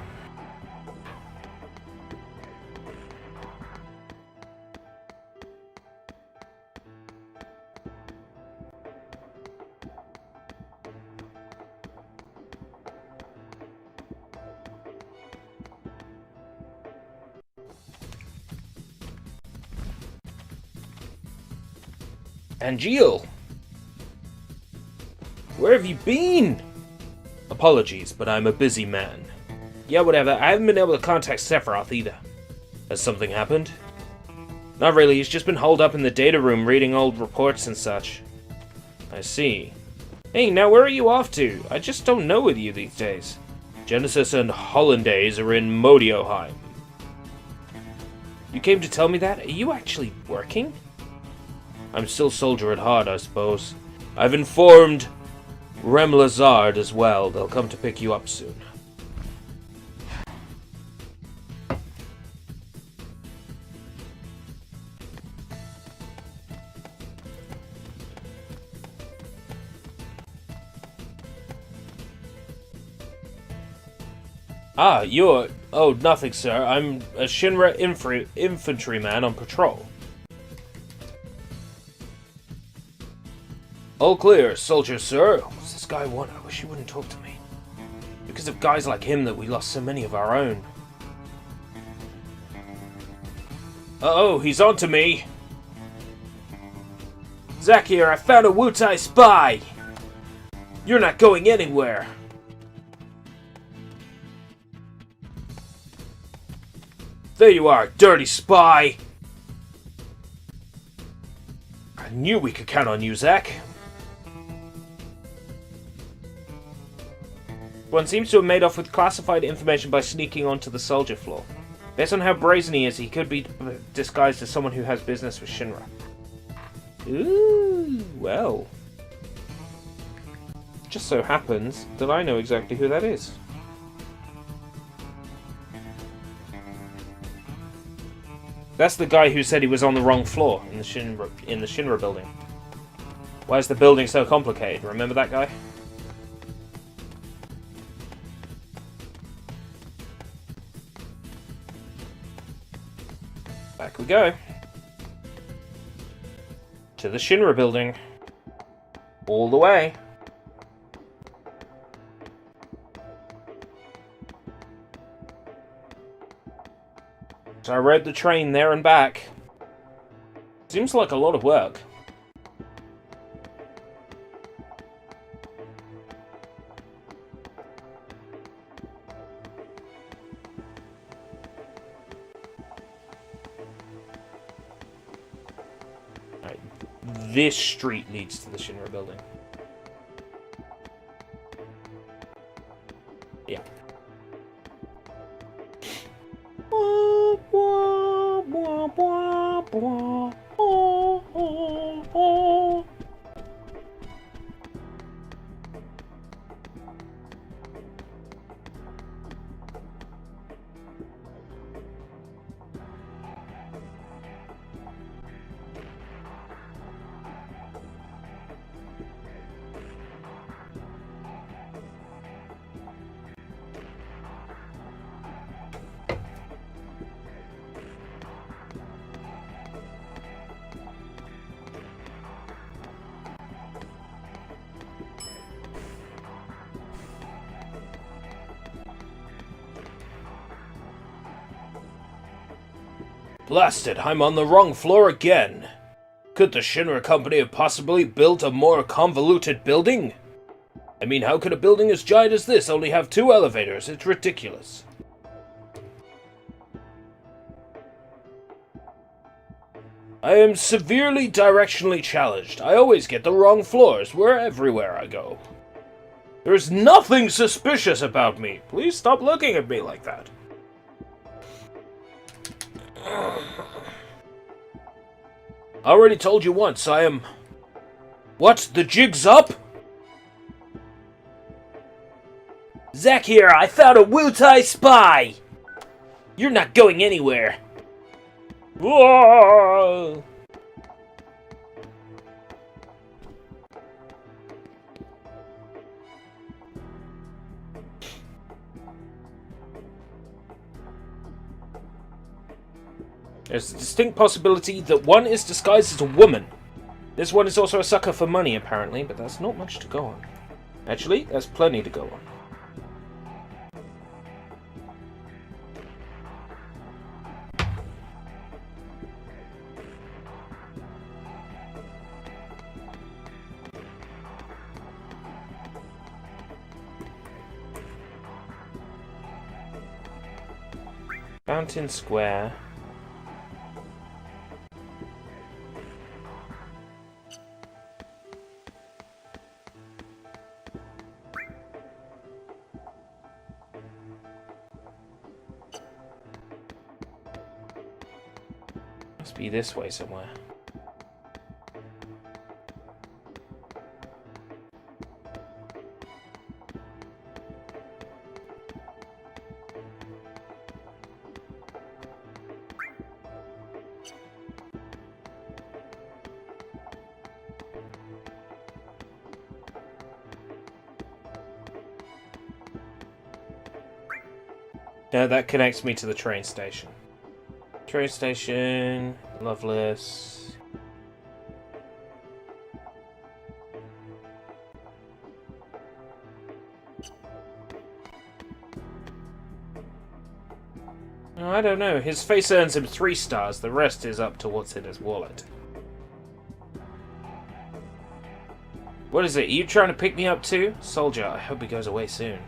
Angeal! Where have you been? Apologies, but I'm a busy man. Yeah, whatever. I haven't been able to contact Sephiroth either. Has something happened? Not really. He's just been holed up in the data room reading old reports and such. I see. Hey, now where are you off to? I just don't know with you these days. Genesis and Hollandaise are in Modioheim. You came to tell me that? Are you actually working? I'm still soldier at heart, I suppose. I've informed Rem Lazard as well. They'll come to pick you up soon. Ah, you're... Oh, nothing, sir. I'm a Shinra infantryman on patrol. All clear, soldier, sir. What's this guy want? I wish he wouldn't talk to me. Because of guys like him that we lost so many of our own. Uh-oh, he's onto me. Zack here, I found a Wutai spy. You're not going anywhere. There you are, dirty spy. I knew we could count on you, Zack. One seems to have made off with classified information by sneaking onto the soldier floor. Based on how brazen he is, he could be disguised as someone who has business with Shinra. Ooh, Well. Just so happens that I know exactly who that is. That's the guy who said he was on the wrong floor in the Shinra building. Why is the building so complicated? Remember that guy? Back we go. To the Shinra building. All the way. So I rode the train there and back. Seems like a lot of work. Right. This street leads to the Shinra building. Yeah. Blasted, I'm on the wrong floor again. Could the Shinra company have possibly built a more convoluted building? I mean, how could a building as giant as this only have 2 elevators? It's ridiculous. I am severely directionally challenged. I always get the wrong floors everywhere I go. There's nothing suspicious about me. Please stop looking at me like that. I already told you once, I am... What? The jig's up? Zack here, I found a Wutai spy! You're not going anywhere. Whoa! There's a distinct possibility that one is disguised as a woman. This one is also a sucker for money, apparently, but that's not much to go on. Actually, there's plenty to go on. Fountain Square. Must be this way somewhere. No, that connects me to the train station. Train station, Loveless. Oh, I don't know. His face earns him 3 stars. The rest is up to what's in his wallet. What is it? Are you trying to pick me up too? Soldier, I hope he goes away soon.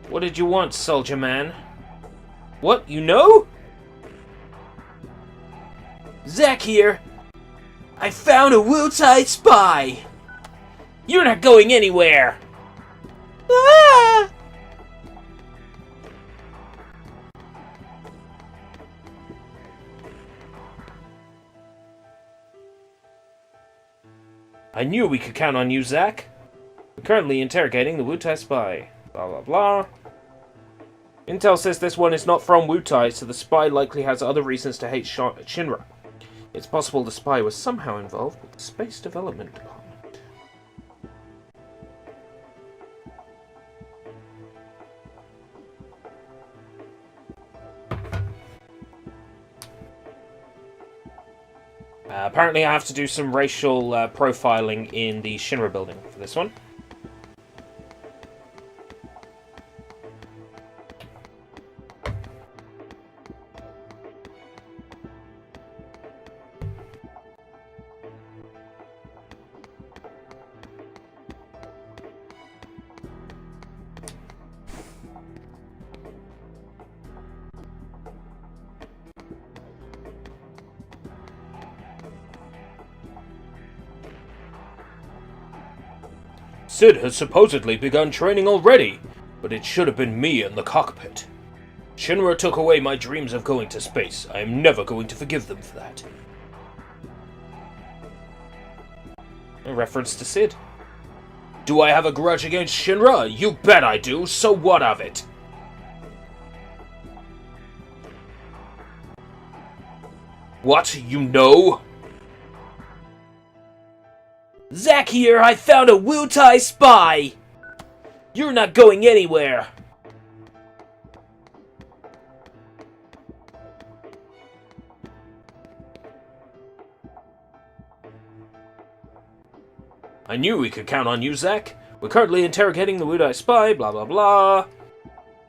What did you want, soldier man? What, you know? Zack here. I found a Wutai spy. You're not going anywhere. Ah! I knew we could count on you, Zack. We're currently interrogating the Wutai spy. Blah, blah, blah. Intel says this one is not from Wutai, so the spy likely has other reasons to hate Shinra. It's possible the spy was somehow involved with the Space Development Department. Apparently I have to do some racial profiling in the Shinra building for this one. Sid has supposedly begun training already, but it should have been me in the cockpit. Shinra took away my dreams of going to space. I am never going to forgive them for that. A reference to Sid. Do I have a grudge against Shinra? You bet I do, so what of it? What? You know? Zack here, I found a Wutai spy! You're not going anywhere! I knew we could count on you, Zack. We're currently interrogating the Wutai spy, blah blah blah.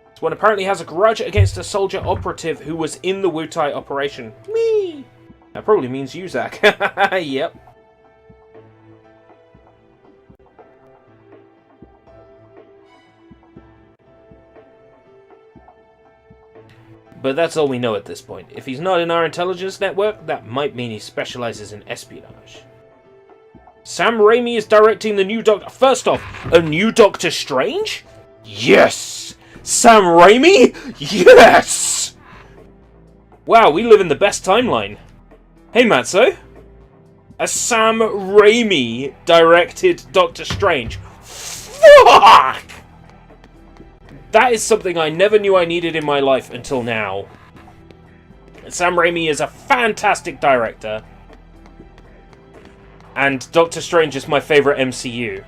This one apparently has a grudge against a soldier operative who was in the Wutai operation. Me! That probably means you, Zack. Yep. But that's all we know at this point. If he's not in our intelligence network, that might mean he specializes in espionage. Sam Raimi is directing the new Doctor... First off, a new Doctor Strange? Yes! Sam Raimi? Yes! Wow, we live in the best timeline. Hey, Matzo. A Sam Raimi directed Doctor Strange. Fuck! That is something I never knew I needed in my life until now. Sam Raimi is a fantastic director. And Doctor Strange is my favourite MCU.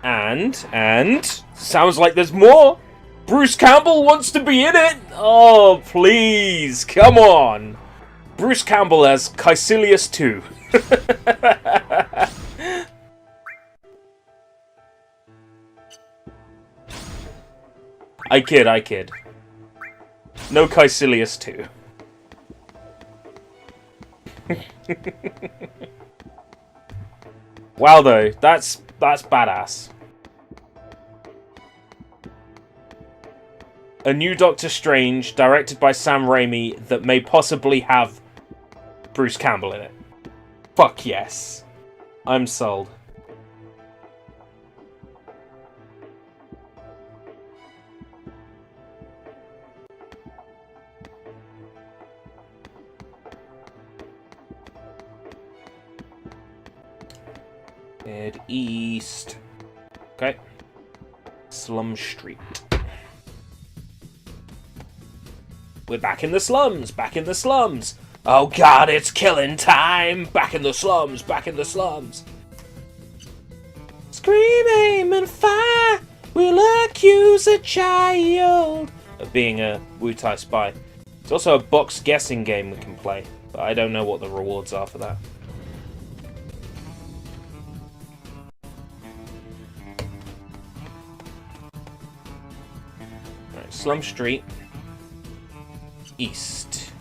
And... sounds like there's more! Bruce Campbell wants to be in it! Oh, please, come on! Bruce Campbell as Caecilius II. I kid. No Caecilius 2. Wow, though, that's badass. A new Doctor Strange, directed by Sam Raimi, that may possibly have Bruce Campbell in it. Fuck yes. I'm sold. Head east. Okay. Slum Street. We're back in the slums! Back in the slums! Oh god, it's killing time! Back in the slums! Back in the slums! Scream, aim, and fire! We'll accuse a child of being a Wutai spy. There's also a box guessing game we can play, but I don't know what the rewards are for that. Slum Street, east.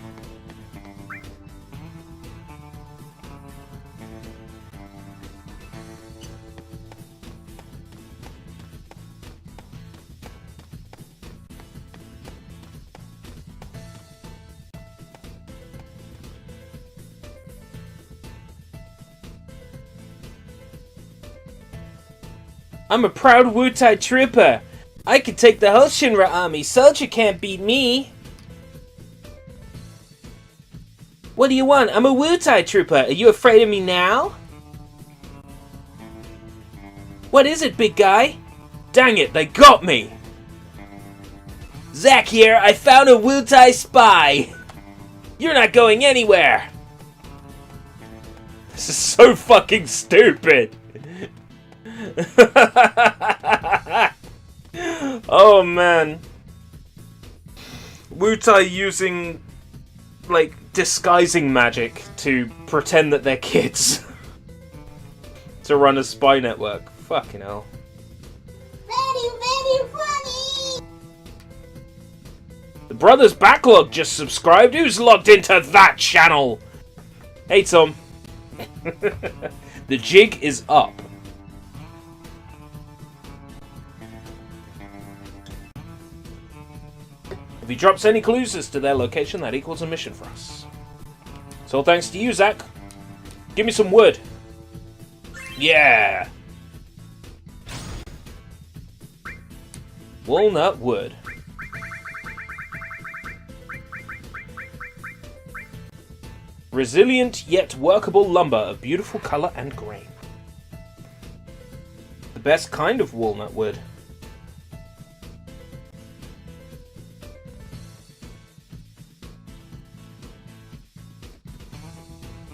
I'm a proud Wutai trooper. I could take the whole Shinra army. Soldier can't beat me. What do you want? I'm a Wutai trooper. Are you afraid of me now? What is it, big guy? Dang it, they got me! Zack here, I found a Wutai spy! You're not going anywhere! This is so fucking stupid! Oh man. Wutai using, like, disguising magic to pretend that they're kids. To run a spy network. Fucking hell. Very funny! The Brothers Backlog just subscribed. Who's logged into that channel? Hey, Tom. The jig is up. If he drops any clues as to their location, that equals a mission for us. So thanks to you, Zack. Give me some wood. Yeah! Walnut wood. Resilient yet workable lumber of beautiful color and grain. The best kind of walnut wood.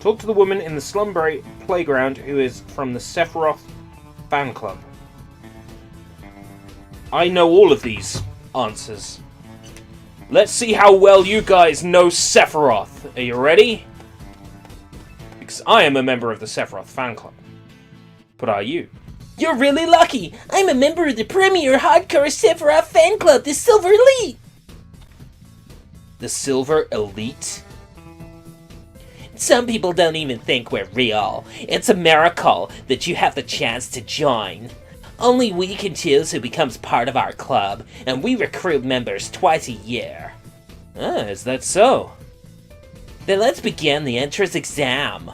Talk to the woman in the Slumberry playground who is from the Sephiroth fan club. I know all of these answers. Let's see how well you guys know Sephiroth. Are you ready? Because I am a member of the Sephiroth fan club. But are you? You're really lucky. I'm a member of the premier hardcore Sephiroth fan club, the Silver Elite. The Silver Elite? Some people don't even think we're real. It's a miracle that you have the chance to join. Only we can choose who becomes part of our club, and we recruit members twice a year. Ah, is that so? Then let's begin the entrance exam.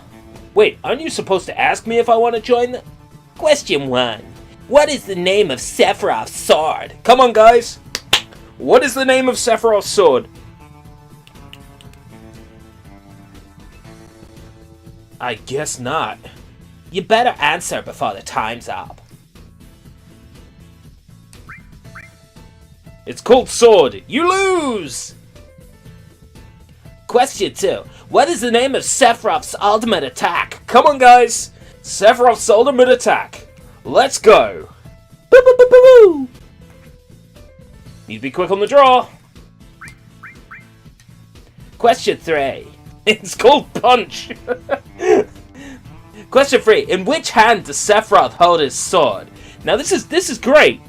Wait, aren't you supposed to ask me if I want to join the... Question 1. What is the name of Sephiroth's sword? Come on, guys! What is the name of Sephiroth's sword? I guess not. You better answer before the time's up. It's called Sword. You lose! Question 2. What is the name of Sephiroth's ultimate attack? Come on, guys! Sephiroth's ultimate attack. Let's go! Boo boo boo boo boo! Need to be quick on the draw. Question 3. It's called Punch. Question 3. In which hand does Sephiroth hold his sword? Now this is great.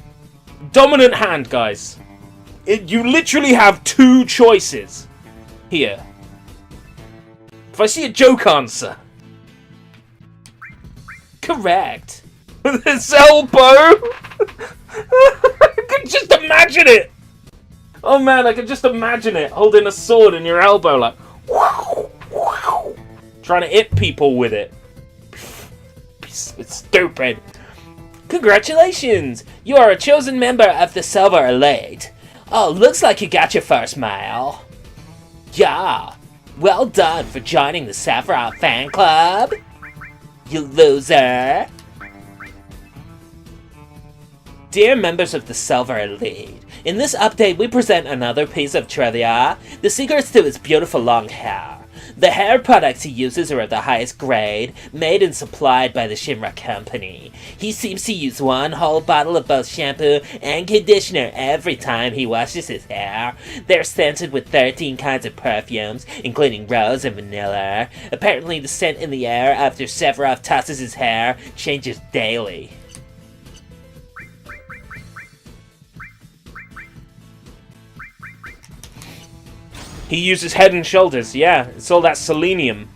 Dominant hand, guys. You literally have 2 choices here. If I see a joke answer. Correct. With his elbow. I can just imagine it. Oh man, I can just imagine it. Holding a sword in your elbow like... Trying to hit people with it. It's stupid. Congratulations! You are a chosen member of the Silver Elite. Oh, looks like you got your first mail. Yeah. Well done for joining the Sephiroth fan club. You loser. Dear members of the Silver Elite, in this update we present another piece of trivia. The secrets to his beautiful long hair. The hair products he uses are of the highest grade, made and supplied by the Shinra Company. He seems to use 1 whole bottle of both shampoo and conditioner every time he washes his hair. They're scented with 13 kinds of perfumes, including rose and vanilla. Apparently the scent in the air after Sephiroth tosses his hair changes daily. He uses Head and Shoulders, yeah. It's all that selenium.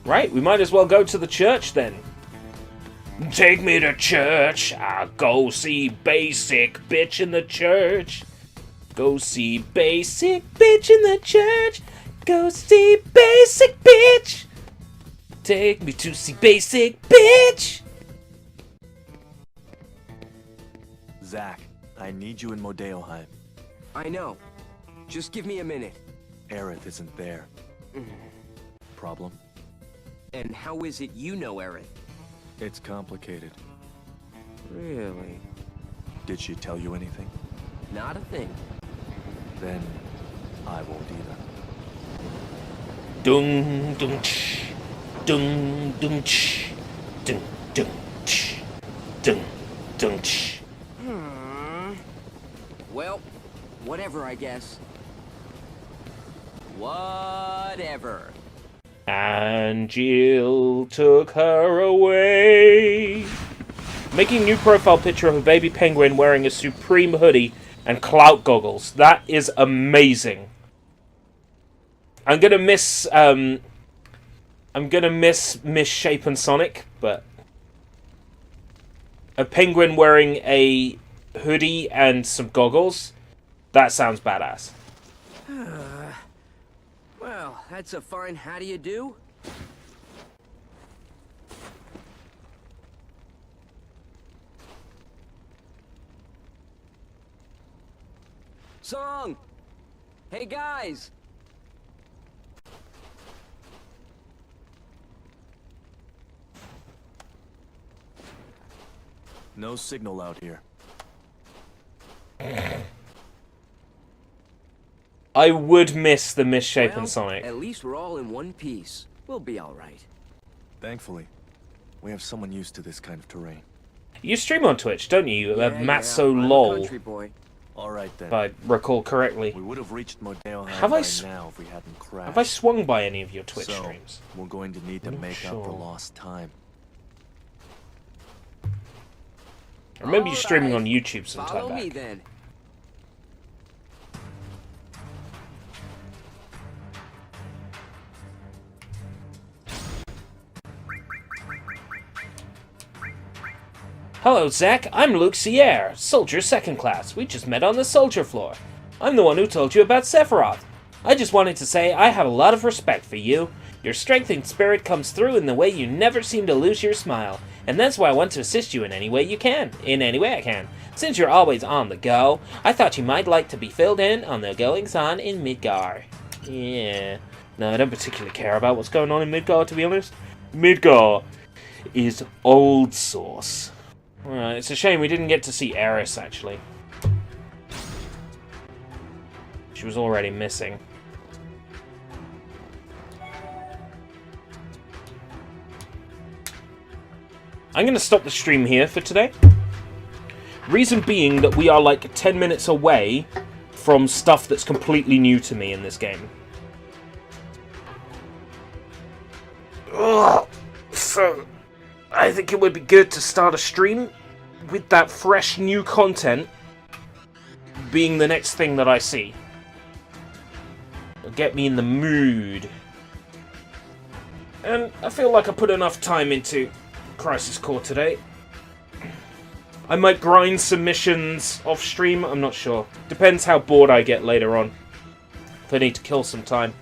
Right, we might as well go to the church then. Take me to church. I'll go see basic bitch in the church. Go see basic bitch in the church. Go see basic bitch. Take me to see basic bitch. Zack, I need you in Modeo Hive. I know. Just give me a minute. Aerith isn't there. Problem? And how is it you know Aerith? It's complicated. Really? Did she tell you anything? Not a thing. Then I won't either. Dung dung ch, dung dung ch, dung dung ch, dung dung ch. Well, whatever, I guess. Whatever. And Jill took her away. Making new profile picture of a baby penguin wearing a Supreme hoodie and clout goggles. That is amazing. I'm gonna miss misshapen Sonic, but a penguin wearing a hoodie and some goggles, that sounds badass. Well, that's a fine how do you do? Song! Hey guys! No signal out here. I would miss the misshapen Well, Sonic. At least we're all in one piece. We'll be alright. Thankfully, we have someone used to this kind of terrain. You stream on Twitch, don't you? Matso I'm a Lol, country boy. Alright then. if I recall correctly. We would have reached Modeo High Have I by now if we hadn't crashed. Have I swung by any of your Twitch So, streams? we're going to need to I'm not make up for sure. lost time. I remember you streaming on YouTube some Follow time me back. then. Hello, Zach. I'm Luke Sierre, Soldier Second Class. We just met on the soldier floor. I'm the one who told you about Sephiroth. I just wanted to say I have a lot of respect for you. Your strength and spirit comes through in the way you never seem to lose your smile, and that's why I want to assist you in any way you can. In any way I can. Since you're always on the go, I thought you might like to be filled in on the goings-on in Midgar. Yeah. No, I don't particularly care about what's going on in Midgar, to be honest. Midgar is old sauce. It's a shame we didn't get to see Eris, actually. She was already missing. I'm going to stop the stream here for today. Reason being that we are like 10 minutes away from stuff that's completely new to me in this game. Ugh. So, I think it would be good to start a stream with that fresh new content being the next thing that I see. It'll get me in the mood. And I feel like I put enough time into Crisis Core today. I might grind some missions off stream, I'm not sure. Depends how bored I get later on. If I need to kill some time.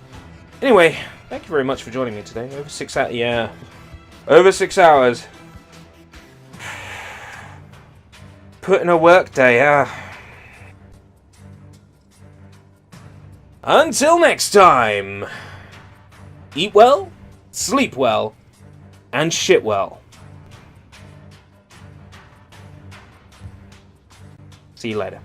Anyway, thank you very much for joining me today. Over 6 hours, yeah. Over 6 hours. Put in a work day, Until next time. Eat well, sleep well, and shit well. See you later.